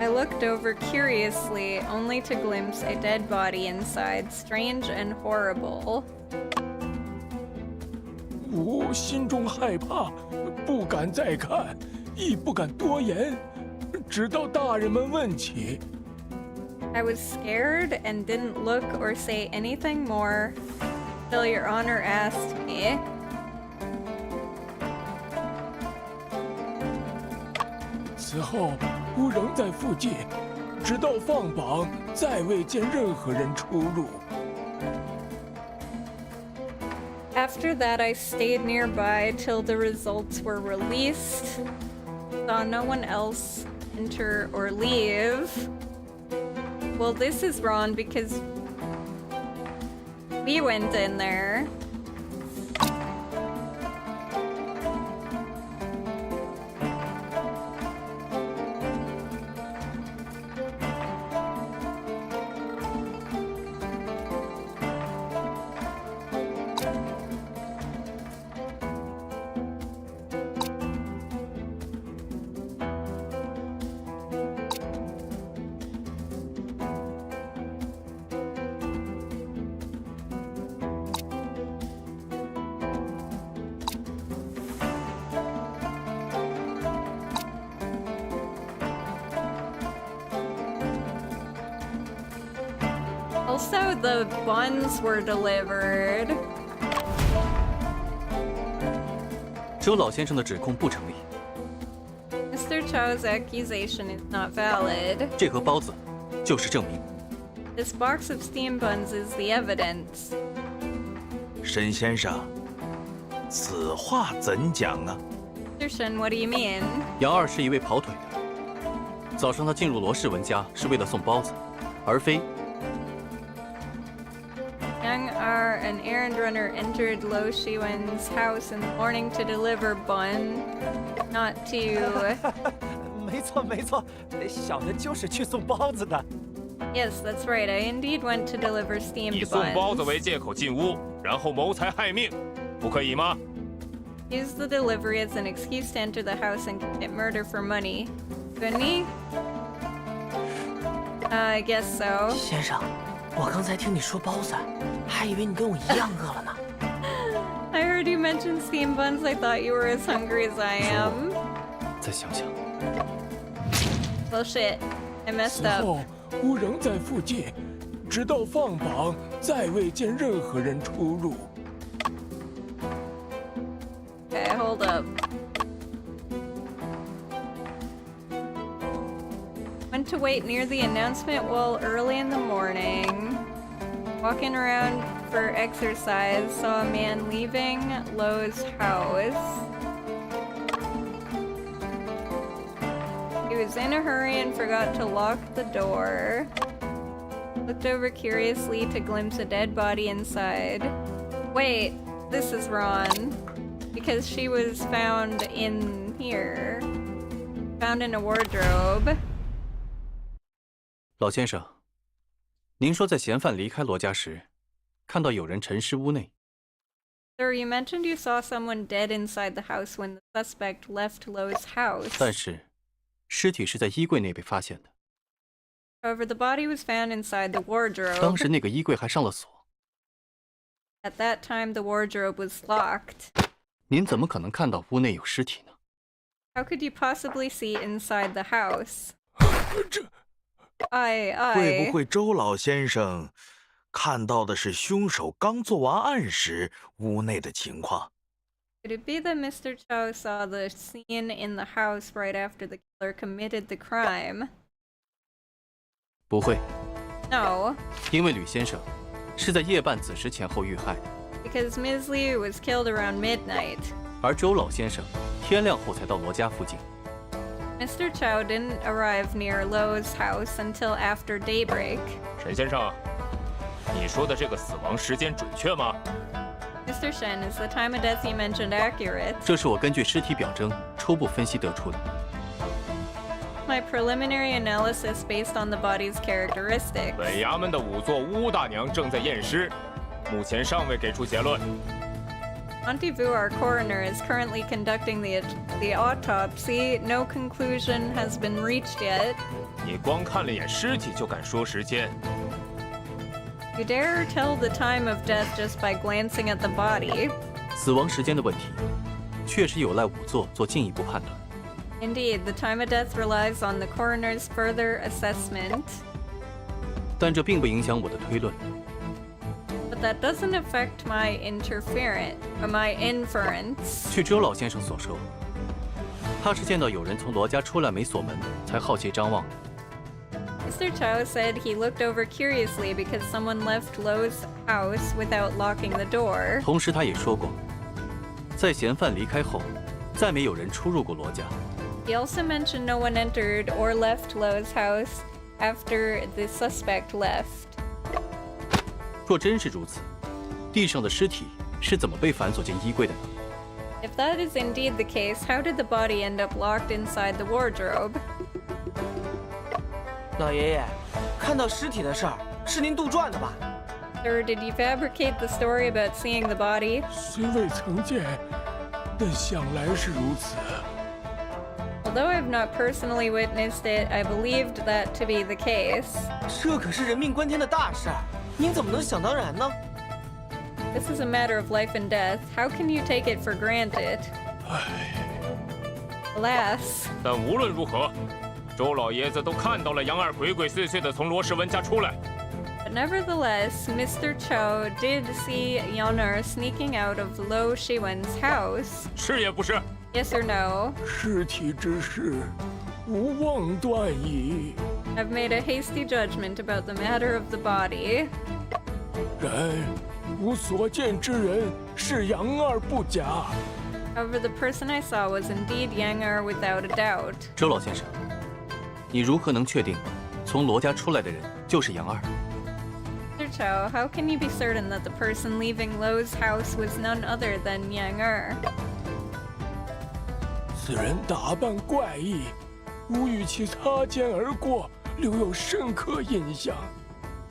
I looked over curiously, only to glimpse a dead body inside, strange and horrible. 我心中害怕，不敢再看，亦不敢多言，直到大人们问起。 I was scared and didn't look or say anything more till Your Honor asked me. 此后，我仍在附近，直到放榜，再未见任何人出入。 After that, I stayed nearby till the results were released. Saw no one else enter or leave. Well, this is wrong because we went in there. Also, the buns were delivered. 周老先生的指控不成立。 Mr. Cho's accusation is not valid. 这盒包子就是证明。 This box of steam buns is the evidence. 沈先生，此话怎讲啊？ Mr. Shen, what do you mean? 杨二是一位跑腿的。早上他进入罗氏文家是为了送包子，而非 Yangtze, an errand runner, entered Lo Shiwen's house in the morning to deliver bun, not to... 没错没错，小的就是去送包子的。 Yes, that's right. I indeed went to deliver steamed 以送包子 buns. 为借口进屋，然后谋财害命，不可以吗？ Use the delivery as an excuse to enter the house and commit murder for money. Good me? I guess so. 先生，我刚才听你说包子，还以为你跟我一样饿了呢。 I heard you mention steamed buns. I thought you were as hungry as I am. 再想想， Well, shit. I messed 此 up. 后，我仍在附近，直到放榜，再未见任何人出入。 Okay, hold up. Went to wait near the announcement wall early in the morning. Walking around for exercise saw a man leaving Lowe's house. He was in a hurry and forgot to lock the door. Looked over curiously to glimpse a dead body inside. Wait, this is wrong. Because she was found in here. Found in a wardrobe. 老先生，您说在嫌犯离开罗家时，看到有人沉尸屋内。 Sir, you mentioned you saw someone dead inside the house when the suspect left Lowe's house. 但是，尸体是在衣柜内被发现的。 However, the body was found inside the wardrobe. 当时那个衣柜还上了锁。 At that time, the wardrobe was locked. 您怎么可能看到屋内有尸体呢？ How could you possibly see inside the house? 会不会周老先生看到的是凶手刚做完案时屋内的情况？ Could it be that Mr. Chow saw the scene in the house right after the killer committed the crime? 不会。 No. 因为吕先生是在夜半子时前后遇害。 Because Ms. Liu was killed around midnight. 而周老先生天亮后才到罗家附近。 Mr. Chow didn't arrive near Lowe's house until after daybreak. 陈先生，你说的这个死亡时间准确吗？ Mr. Shen, is the time of death you mentioned accurate? 这是我根据尸体表征初步分析得出的。 My preliminary analysis based on the body's characteristics. 本衙门的仵作巫大娘正在验尸，目前尚未给出结论。 Auntie Vu, our coroner, is currently conducting the autopsy. No conclusion has been reached yet. 你光看了眼尸体就敢说时间？ You dare tell the time of death just by glancing at the body? 死亡时间的问题，确实有赖仵作做进一步判断。 Indeed, the time of death relies on the coroner's further assessment. 但这并不影响我的推论。 But that doesn't affect my inference. 据周老先生所说，他是见到有人从罗家出来没锁门，才好奇张望的。 Mr. Chow said he looked over curiously because someone left Lowe's house without locking the door. 同时，他也说过，在嫌犯离开后，再没有人出入过罗家。 He also mentioned no one entered or left Lowe's house after the suspect left. 若真是如此，地上的尸体是怎么被反锁进衣柜的呢？ If that is indeed the case, how did the body end up locked inside the wardrobe? 老爷爷，看到尸体的事儿是您杜撰的吧？ Sir, did you fabricate the story about seeing the body? 虽未曾见，但想来是如此。 Although I've not personally witnessed it, I believed that to be the case. 这可是人命关天的大事儿，您怎么能想当然呢？ This is a matter of life and death. How can you take it for granted? Alas. 但无论如何，周老爷子都看到了杨二鬼鬼祟祟地从罗世文家出来。 But nevertheless, Mr. Cho did see Yanar sneaking out of Lo Shiwen's house. 是也不是？ Yes or no? 尸体之事，无妄断矣。 I've made a hasty judgment about the matter of the body. 然吾所见之人是杨二不假。 However, the person I saw was indeed Yang without a doubt. 周老先生，你如何能确定从罗家出来的人就是杨二？ Mr. Cho, how can you be certain that the person leaving Lo's house was none other than Yang? 此人打扮怪异，吾与其擦肩而过，留有深刻印象。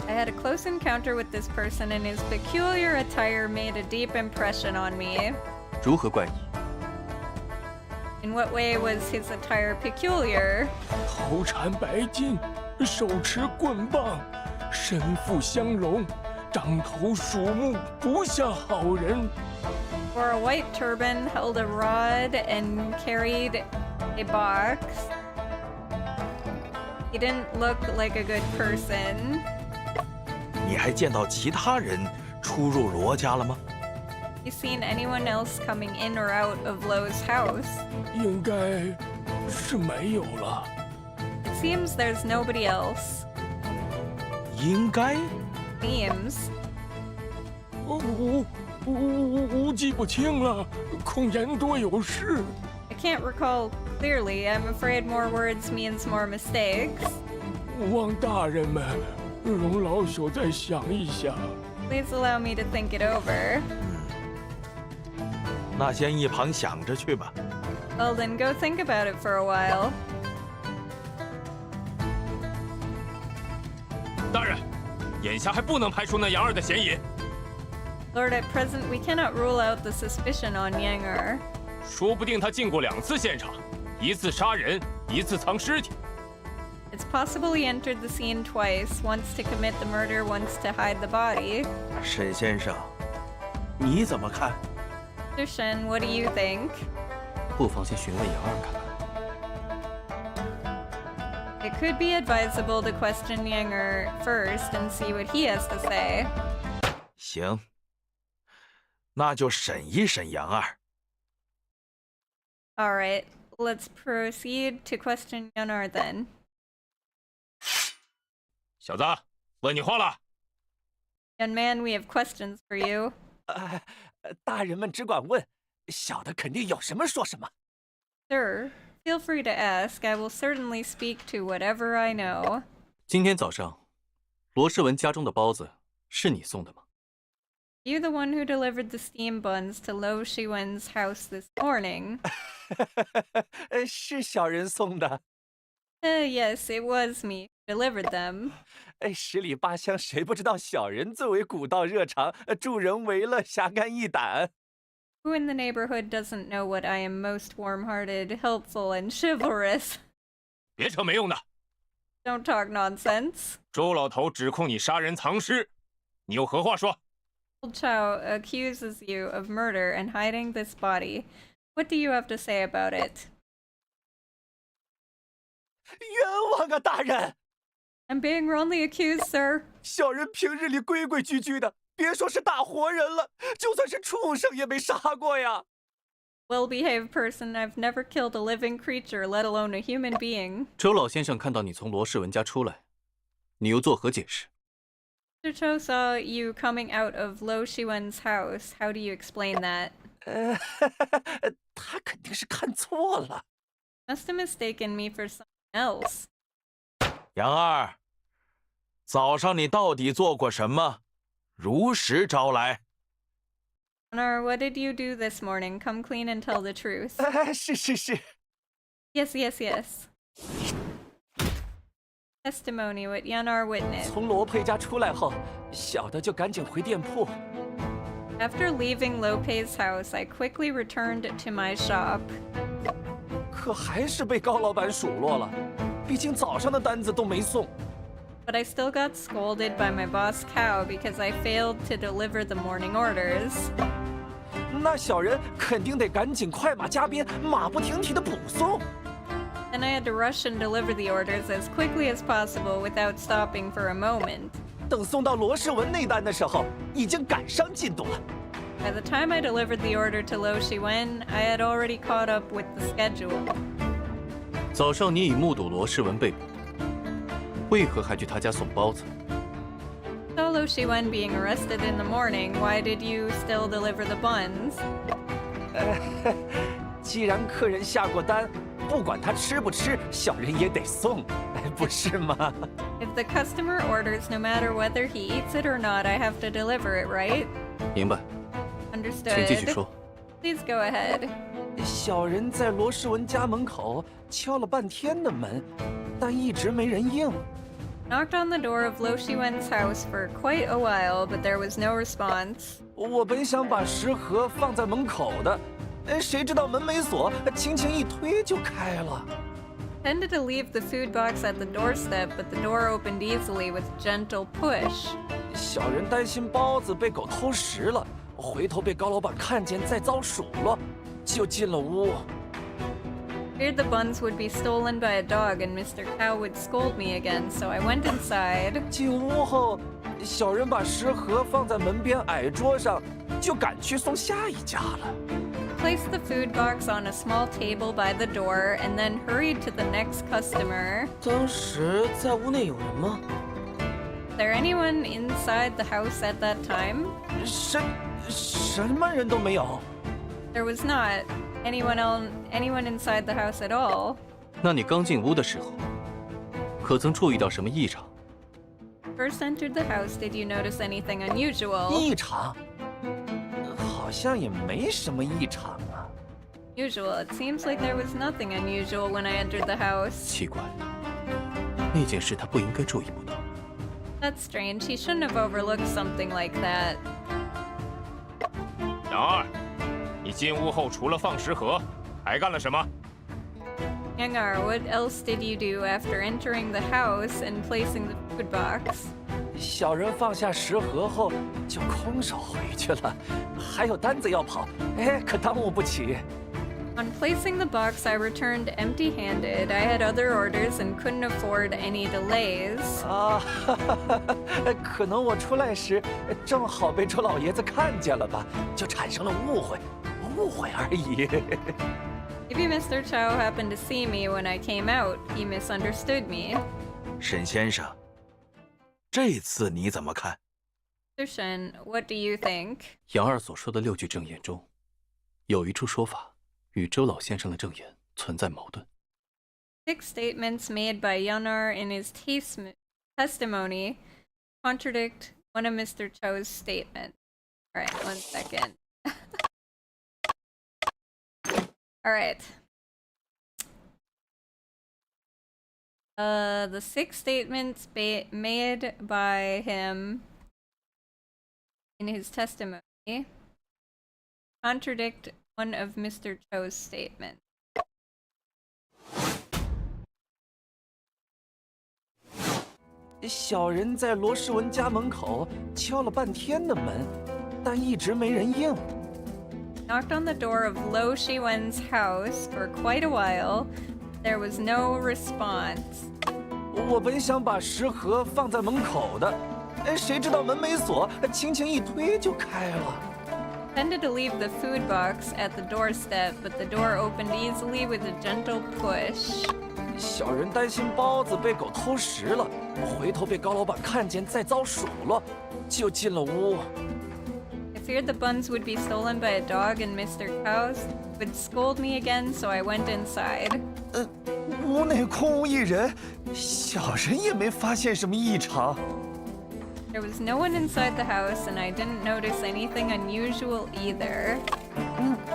I had a close encounter with this person, and his peculiar attire made a deep impression on me. 如何怪异？ In what way was his attire peculiar? 头缠白巾，手持棍棒，身负香笼，张头鼠目，不像好人。 Wore a white turban, held a rod, and carried a box. He didn't look like a good person. 你还见到其他人出入罗家了吗？ You seen anyone else coming in or out of Lo's house? 应该是没有了。 It seems there's nobody else. 应该。 Seems. 我记不清了，恐言多有事。 I can't recall clearly. I'm afraid more words means more mistakes. 望大人们容老朽再想一想。 Please allow me to think it over. 那先一旁想着去吧。 Well, then go think about it for a while. 大人，眼下还不能排除那杨二的嫌疑。 Lord, at present, we cannot rule out the suspicion on Yangtze. 说不定他进过2次现场，一次杀人，一次藏尸体。 It's possible he entered the scene twice, once to commit the murder, once to hide the body. 沈先生，你怎么看？ Mr. Shen, what do you think? 不妨先询问杨二看看。 It could be advisable to question Yangtze first and see what he has to say. 行，那就审一审杨二。 All right, let's proceed to question Yangtze then. 小子，问你话了。 Young man, we have questions for you. 大人们只管问，小的肯定有什么说什么。 Sir, feel free to ask. I will certainly speak to whatever I know. 今天早上，罗世文家中的包子是你送的吗？ You the one who delivered the steam buns to Lo Shiwen's house this morning? 是小人送的。 Yes, it was me who delivered them. 十里八乡谁不知道小人最为古道热肠，助人为乐，侠肝义胆。 Who in the neighborhood doesn't know what I am most warm-hearted, helpful, and chivalrous? 别扯没用的。 Don't talk nonsense. 周老头指控你杀人藏尸，你有何话说？ Old Chow accuses you of murder and hiding this body. What do you have to say about it? 冤枉啊，大人！ I'm being wrongly accused, sir. 小人平日里规规矩矩的，别说是大活人了，就算是畜生也没杀过呀。 Well-behaved person, I've never killed a living creature, let alone a human being. 周老先生看到你从罗世文家出来，你又作何解释？ Mr. Cho saw you coming out of Lo Shiwen's house. How do you explain that? 他肯定是看错了。 Must have mistaken me for someone else. 杨二，早上你到底做过什么？如实招来。 Honor, what did you do this morning? Come clean and tell the truth. 是。 Yes. Testimony, what Yanar witnessed. 从罗佩家出来后，小的就赶紧回店铺。 After leaving Lope's house, I quickly returned to my shop. 可还是被高老板数落了，毕竟早上的单子都没送。 But I still got scolded by my boss Cow because I failed to deliver the morning orders. 那小人肯定得赶紧快马加鞭，马不停蹄的补送。 Then I had to rush and deliver the orders as quickly as possible without stopping for a moment. 等送到罗世文那单的时候，已经赶上进度了。 By the time I delivered the order to Lo Shiwen, I had already caught up with the schedule. 早上你已目睹罗世文被捕，为何还去他家送包子？ Saw Lo Shiwen being arrested in the morning. Why did you still deliver the buns? 既然客人下过单，不管他吃不吃，小人也得送，不是吗？ If the customer orders, no matter whether he eats it or not, I have to deliver it, right? 明白，请继续 Understood. 说。 Please go ahead. 小人在罗世文家门口敲了半天的门，但一直没人应。 Knocked on the door of Lo Shiwen's house for quite a while, but there was no response. 我本想把食盒放在门口的，谁知道门没锁，轻轻一推就开了。 Tended to leave the food box at the doorstep, but the door opened easily with gentle push. 小人担心包子被狗偷食了，回头被高老板看见再遭数落，就进了屋。 Feared the buns would be stolen by a dog and Mr. Cow would scold me again, so I went inside. 进屋后，小人把食盒放在门边矮桌上，就赶去送下一家了。 Placed the food box on a small table by the door and then hurried to the next customer. 当时在屋内有人吗？ there anyone inside the house at that time? 什么人都没有。 There was not anyone inside the house at all. 那你刚进屋的时候，可曾注意到什么异常？ First entered the house, did you notice anything unusual? 异常？好像也没什么异常啊。 Usual. It seems like there was nothing unusual when I entered the house. 奇怪，那件事他不应该注意不到。 That's strange. He shouldn't have overlooked something like that. 杨二，你进屋后除了放食盒，还干了什么？ Yangar, what else did you do after entering the house and placing the food box? 小人放下食盒后就空手回去了，还有单子要跑，哎，可耽误不起。 On placing the box, I returned empty-handed. I had other orders and couldn't afford any delays. 啊，可能我出来时正好被周老爷子看见了吧，就产生了误会而已。Maybe Mr. Chow happened to see me when I came out. He misunderstood me. 沈先生，这次你怎么看？ Mr. Shen, what do you think? 杨二所说的6句证言中，有一处说法与周老先生的证言存在矛盾。 6 statements made by Yanar in his testimony contradict one of Mr. Cho's statements. Alright, 1 second. Alright. The 6 statements made by him in his testimony contradict one of Mr. Cho's statements. 小人在罗世文家门口敲了半天的门，但一直没人应。 Knocked on the door of Lo Shiwen's house for quite a while. There was no response. 我本想把食盒放在门口的，谁知道门没锁，轻轻一推就开了。 Intended to leave the food box at the doorstep, but the door opened easily with a gentle push. 小人担心包子被狗偷食了，回头被高老板看见再遭数落，就进了屋。 I feared the buns would be stolen by a dog and Mr. Chow would scold me again, so I went inside. 屋内空无一人，小人也没发现什么异常。 There was no one inside the house, and I didn't notice anything unusual either.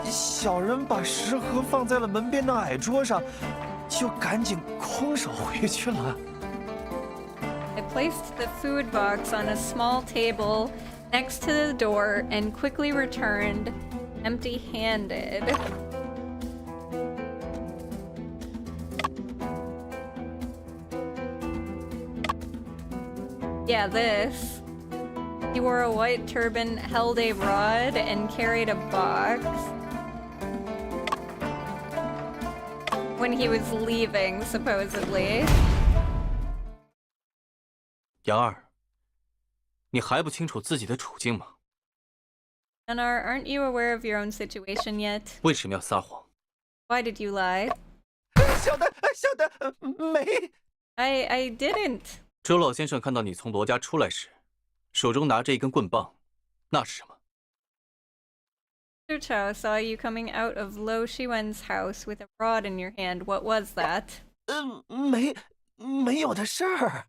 小人把食盒放在了门边的矮桌上，就赶紧空手回去了。 I placed the food box on a small table next to the door and quickly returned empty-handed. Yeah, this. He wore a white turban, held a rod, and carried a box. When he was leaving, supposedly. 杨二，你还不清楚自己的处境吗？ Yanar, aren't you aware of your own situation yet? 为什么要撒谎？ Why did you lie? 小的没。I didn't. 周老先生看到你从罗家出来时，手中拿着一根棍棒，那是什么？ Mr. Chow saw you coming out of Lo Shiwen's house with a rod in your hand. What was that? 没有的事儿。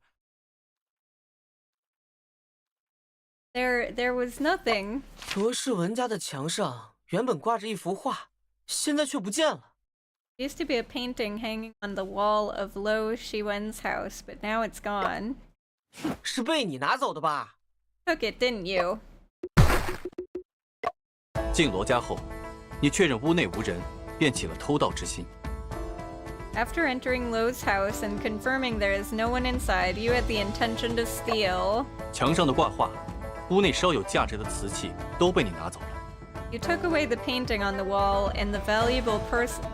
There was nothing. 罗世文家的墙上原本挂着一幅画，现在却不见了。 There used to be a painting hanging on the wall of Lo Shiwen's house, but now it's gone. 是被你拿走的吧？ Took it, didn't you? 进罗家后，你确认屋内无人，便起了偷盗之心。 After entering Lo's house and confirming there is no one inside, you had the intention to steal. 墙上的挂画，屋内稍有价值的瓷器都被你拿走了。 You took away the painting on the wall and the valuable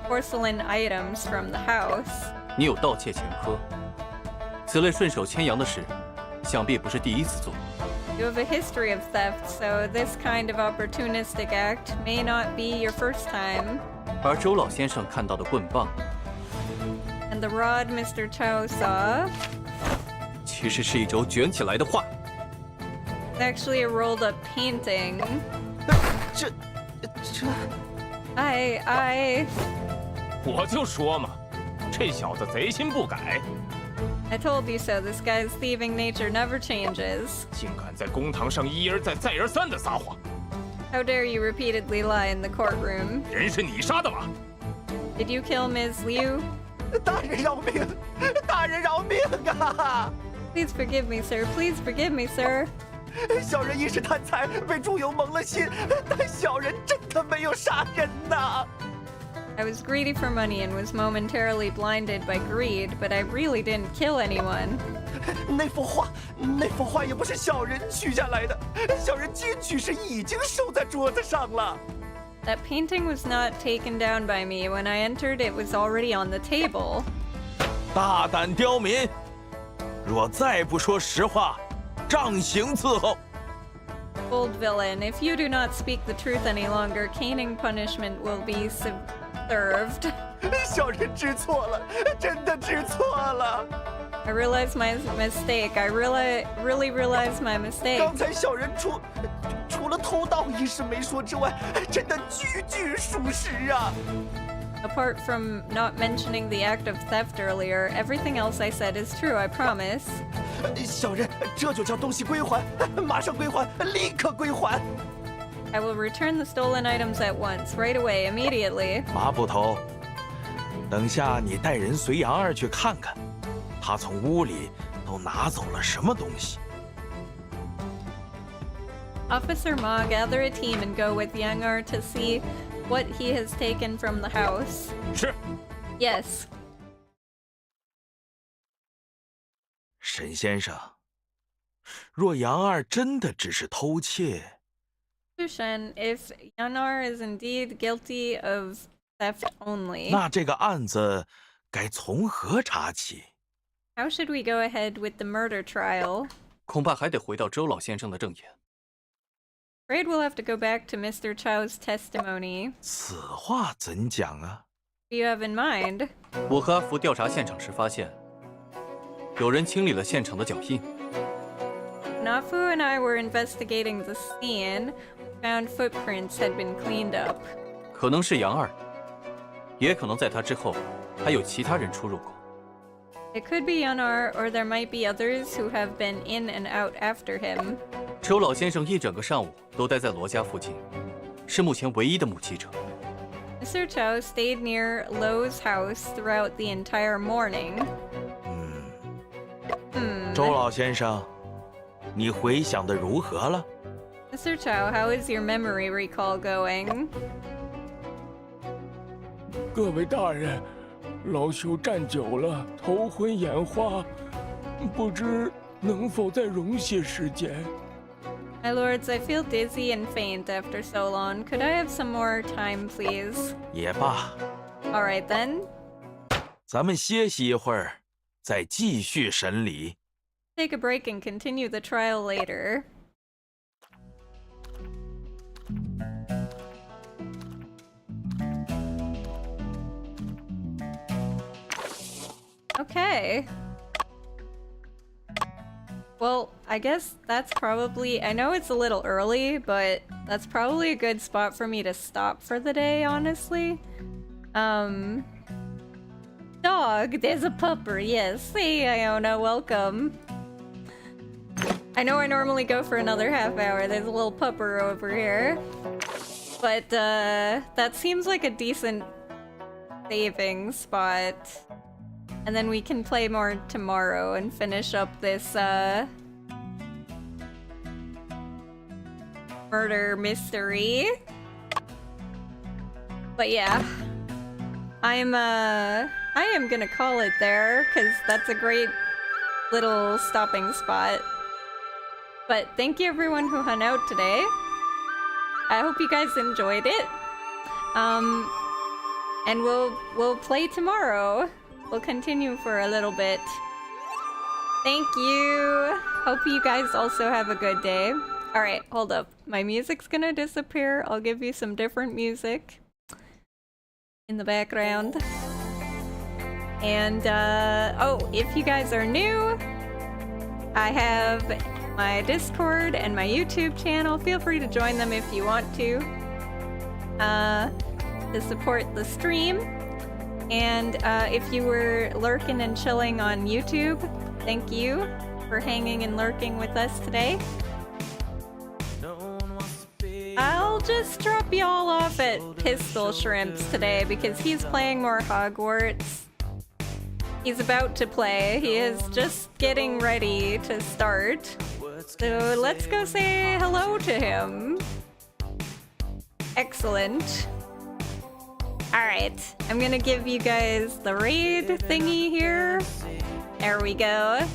porcelain items from the house. 你有盗窃前科，此类顺手牵羊的事，想必不是第一次做。 You have a history of theft, so this kind of opportunistic act may not be your first time. 而周老先生看到的棍棒， And the rod Mr. Chow saw? 其实是一轴卷起来的画。 It's actually a rolled up painting. 这，我就说嘛，这小子贼心不改， I told you so. This guy's thieving nature never changes. 竟敢在公堂上一而再再而三的撒谎。 How dare you repeatedly lie in the courtroom? 人是你杀的吧？ Did you kill Ms. Liu? 大人饶命！大人饶命啊！ Please forgive me, sir. Please forgive me, sir. 小人一时贪财，被猪油蒙了心，但小人真的没有杀人呐。 I was greedy for money and was momentarily blinded by greed, but I really didn't kill anyone. 那幅画也不是小人取下来的，小人进去时已经收在桌子上了。 That painting was not taken down by me. When I entered, it was already on the table. 大胆刁民！若再不说实话，杖刑伺候。 Bold villain, if you do not speak the truth any longer, caning punishment will be served. 小人知错了，真的知错了。 I realize my mistake. I really realize my mistake. 刚才小人除了偷盗一事没说之外，真的句句属实啊。 Apart from not mentioning the act of theft earlier, everything else I said is true, I promise. 小人这就叫东西归还，马上归还，立刻归还。 I will return the stolen items at once, right away, immediately. 麻布头，等下你带人随杨二去看看，他从屋里都拿走了什么东西。 Officer Ma, gather a team and go with Yangar to see what he has taken from the house. 是。 Yes. 沈先生，若杨二真的只是偷窃， Shen, if Yanar is indeed guilty of theft only, 那这个案子该从何查起？ how should we go ahead with the murder trial? 恐怕还得回到周老先生的证言。 Afraid we'll have to go back to Mr. Chow's testimony. 此话怎讲啊？ What do you have in mind? 我和阿福调查现场时发现，有人清理了现场的脚印。 Nafu and I were investigating the scene. Found footprints had been cleaned up. 可能是杨二，也可能在他之后还有其他人出入过。 It could be Yanar, or there might be others who have been in and out after him. 周老先生一整个上午都待在罗家附近，是目前唯一的目击者。 Mr. Chow stayed near Lo's house throughout the entire morning. 周老先生，你回想的如何了？ Mr. Chow, how is your memory recall going? 各位大人，老朽站久了，头昏眼花，不知能否再容些时间？ My lords, I feel dizzy and faint after so long. Could I have some more time, please? 也罢， All right then. 咱们歇息一会儿，再继续审理。 Take a break and continue the trial later. Okay. Well, I guess that's probably... I know it's a little early, but that's probably a good spot for me to stop for the day, honestly. Dog, there's a pupper, yes. Hey, Iona, welcome. I know I normally go for another half hour. There's a little pupper over here. But, that seems like a decent saving spot. And then we can play more tomorrow and finish up this, murder mystery. But yeah. I am gonna call it there, because that's a great little stopping spot. But thank you everyone who hung out today. I hope you guys enjoyed it. And we'll play tomorrow. We'll continue for a little bit. Thank you. Hope you guys also have a good day. Alright, hold up. My music's gonna disappear. I'll give you some different music in the background. And, oh, if you guys are new, I have my Discord and my YouTube channel. Feel free to join them if you want to support the stream. And if you were lurking and chilling on YouTube, thank you for hanging and lurking with us today. I'll just drop y'all off at Pistol Shrimps today because he's playing more Hogwarts. He's about to play. He is just getting ready to start. So let's go say hello to him. Excellent. Alright, I'm gonna give you guys the raid thingy here. There we go.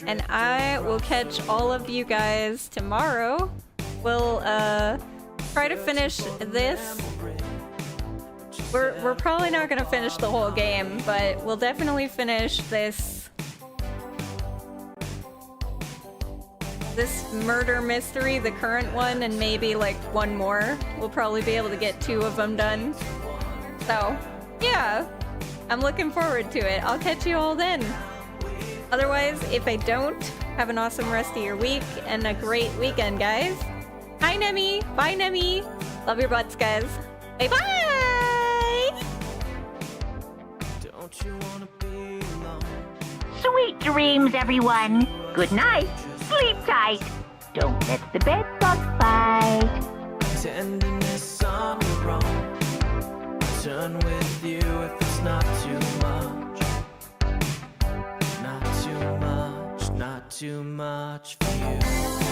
And I will catch all of you guys tomorrow. We'll try to finish this. We're probably not gonna finish the whole game, but we'll definitely finish this murder mystery, the current one, and maybe like one more. We'll probably be able to get 2 of them done. So, yeah, I'm looking forward to it. I'll catch you all then. Otherwise, if I don't, have an awesome rest of your week and a great weekend, guys. Hi, Nemi. Bye, Nemi. Love your butts, guys. Bye-bye! Sweet dreams, everyone. Good night. Sleep tight. Don't let the bed bugs bite. Tenderness on your own. Turn with you if it's not too much. Not too much, not too much for you.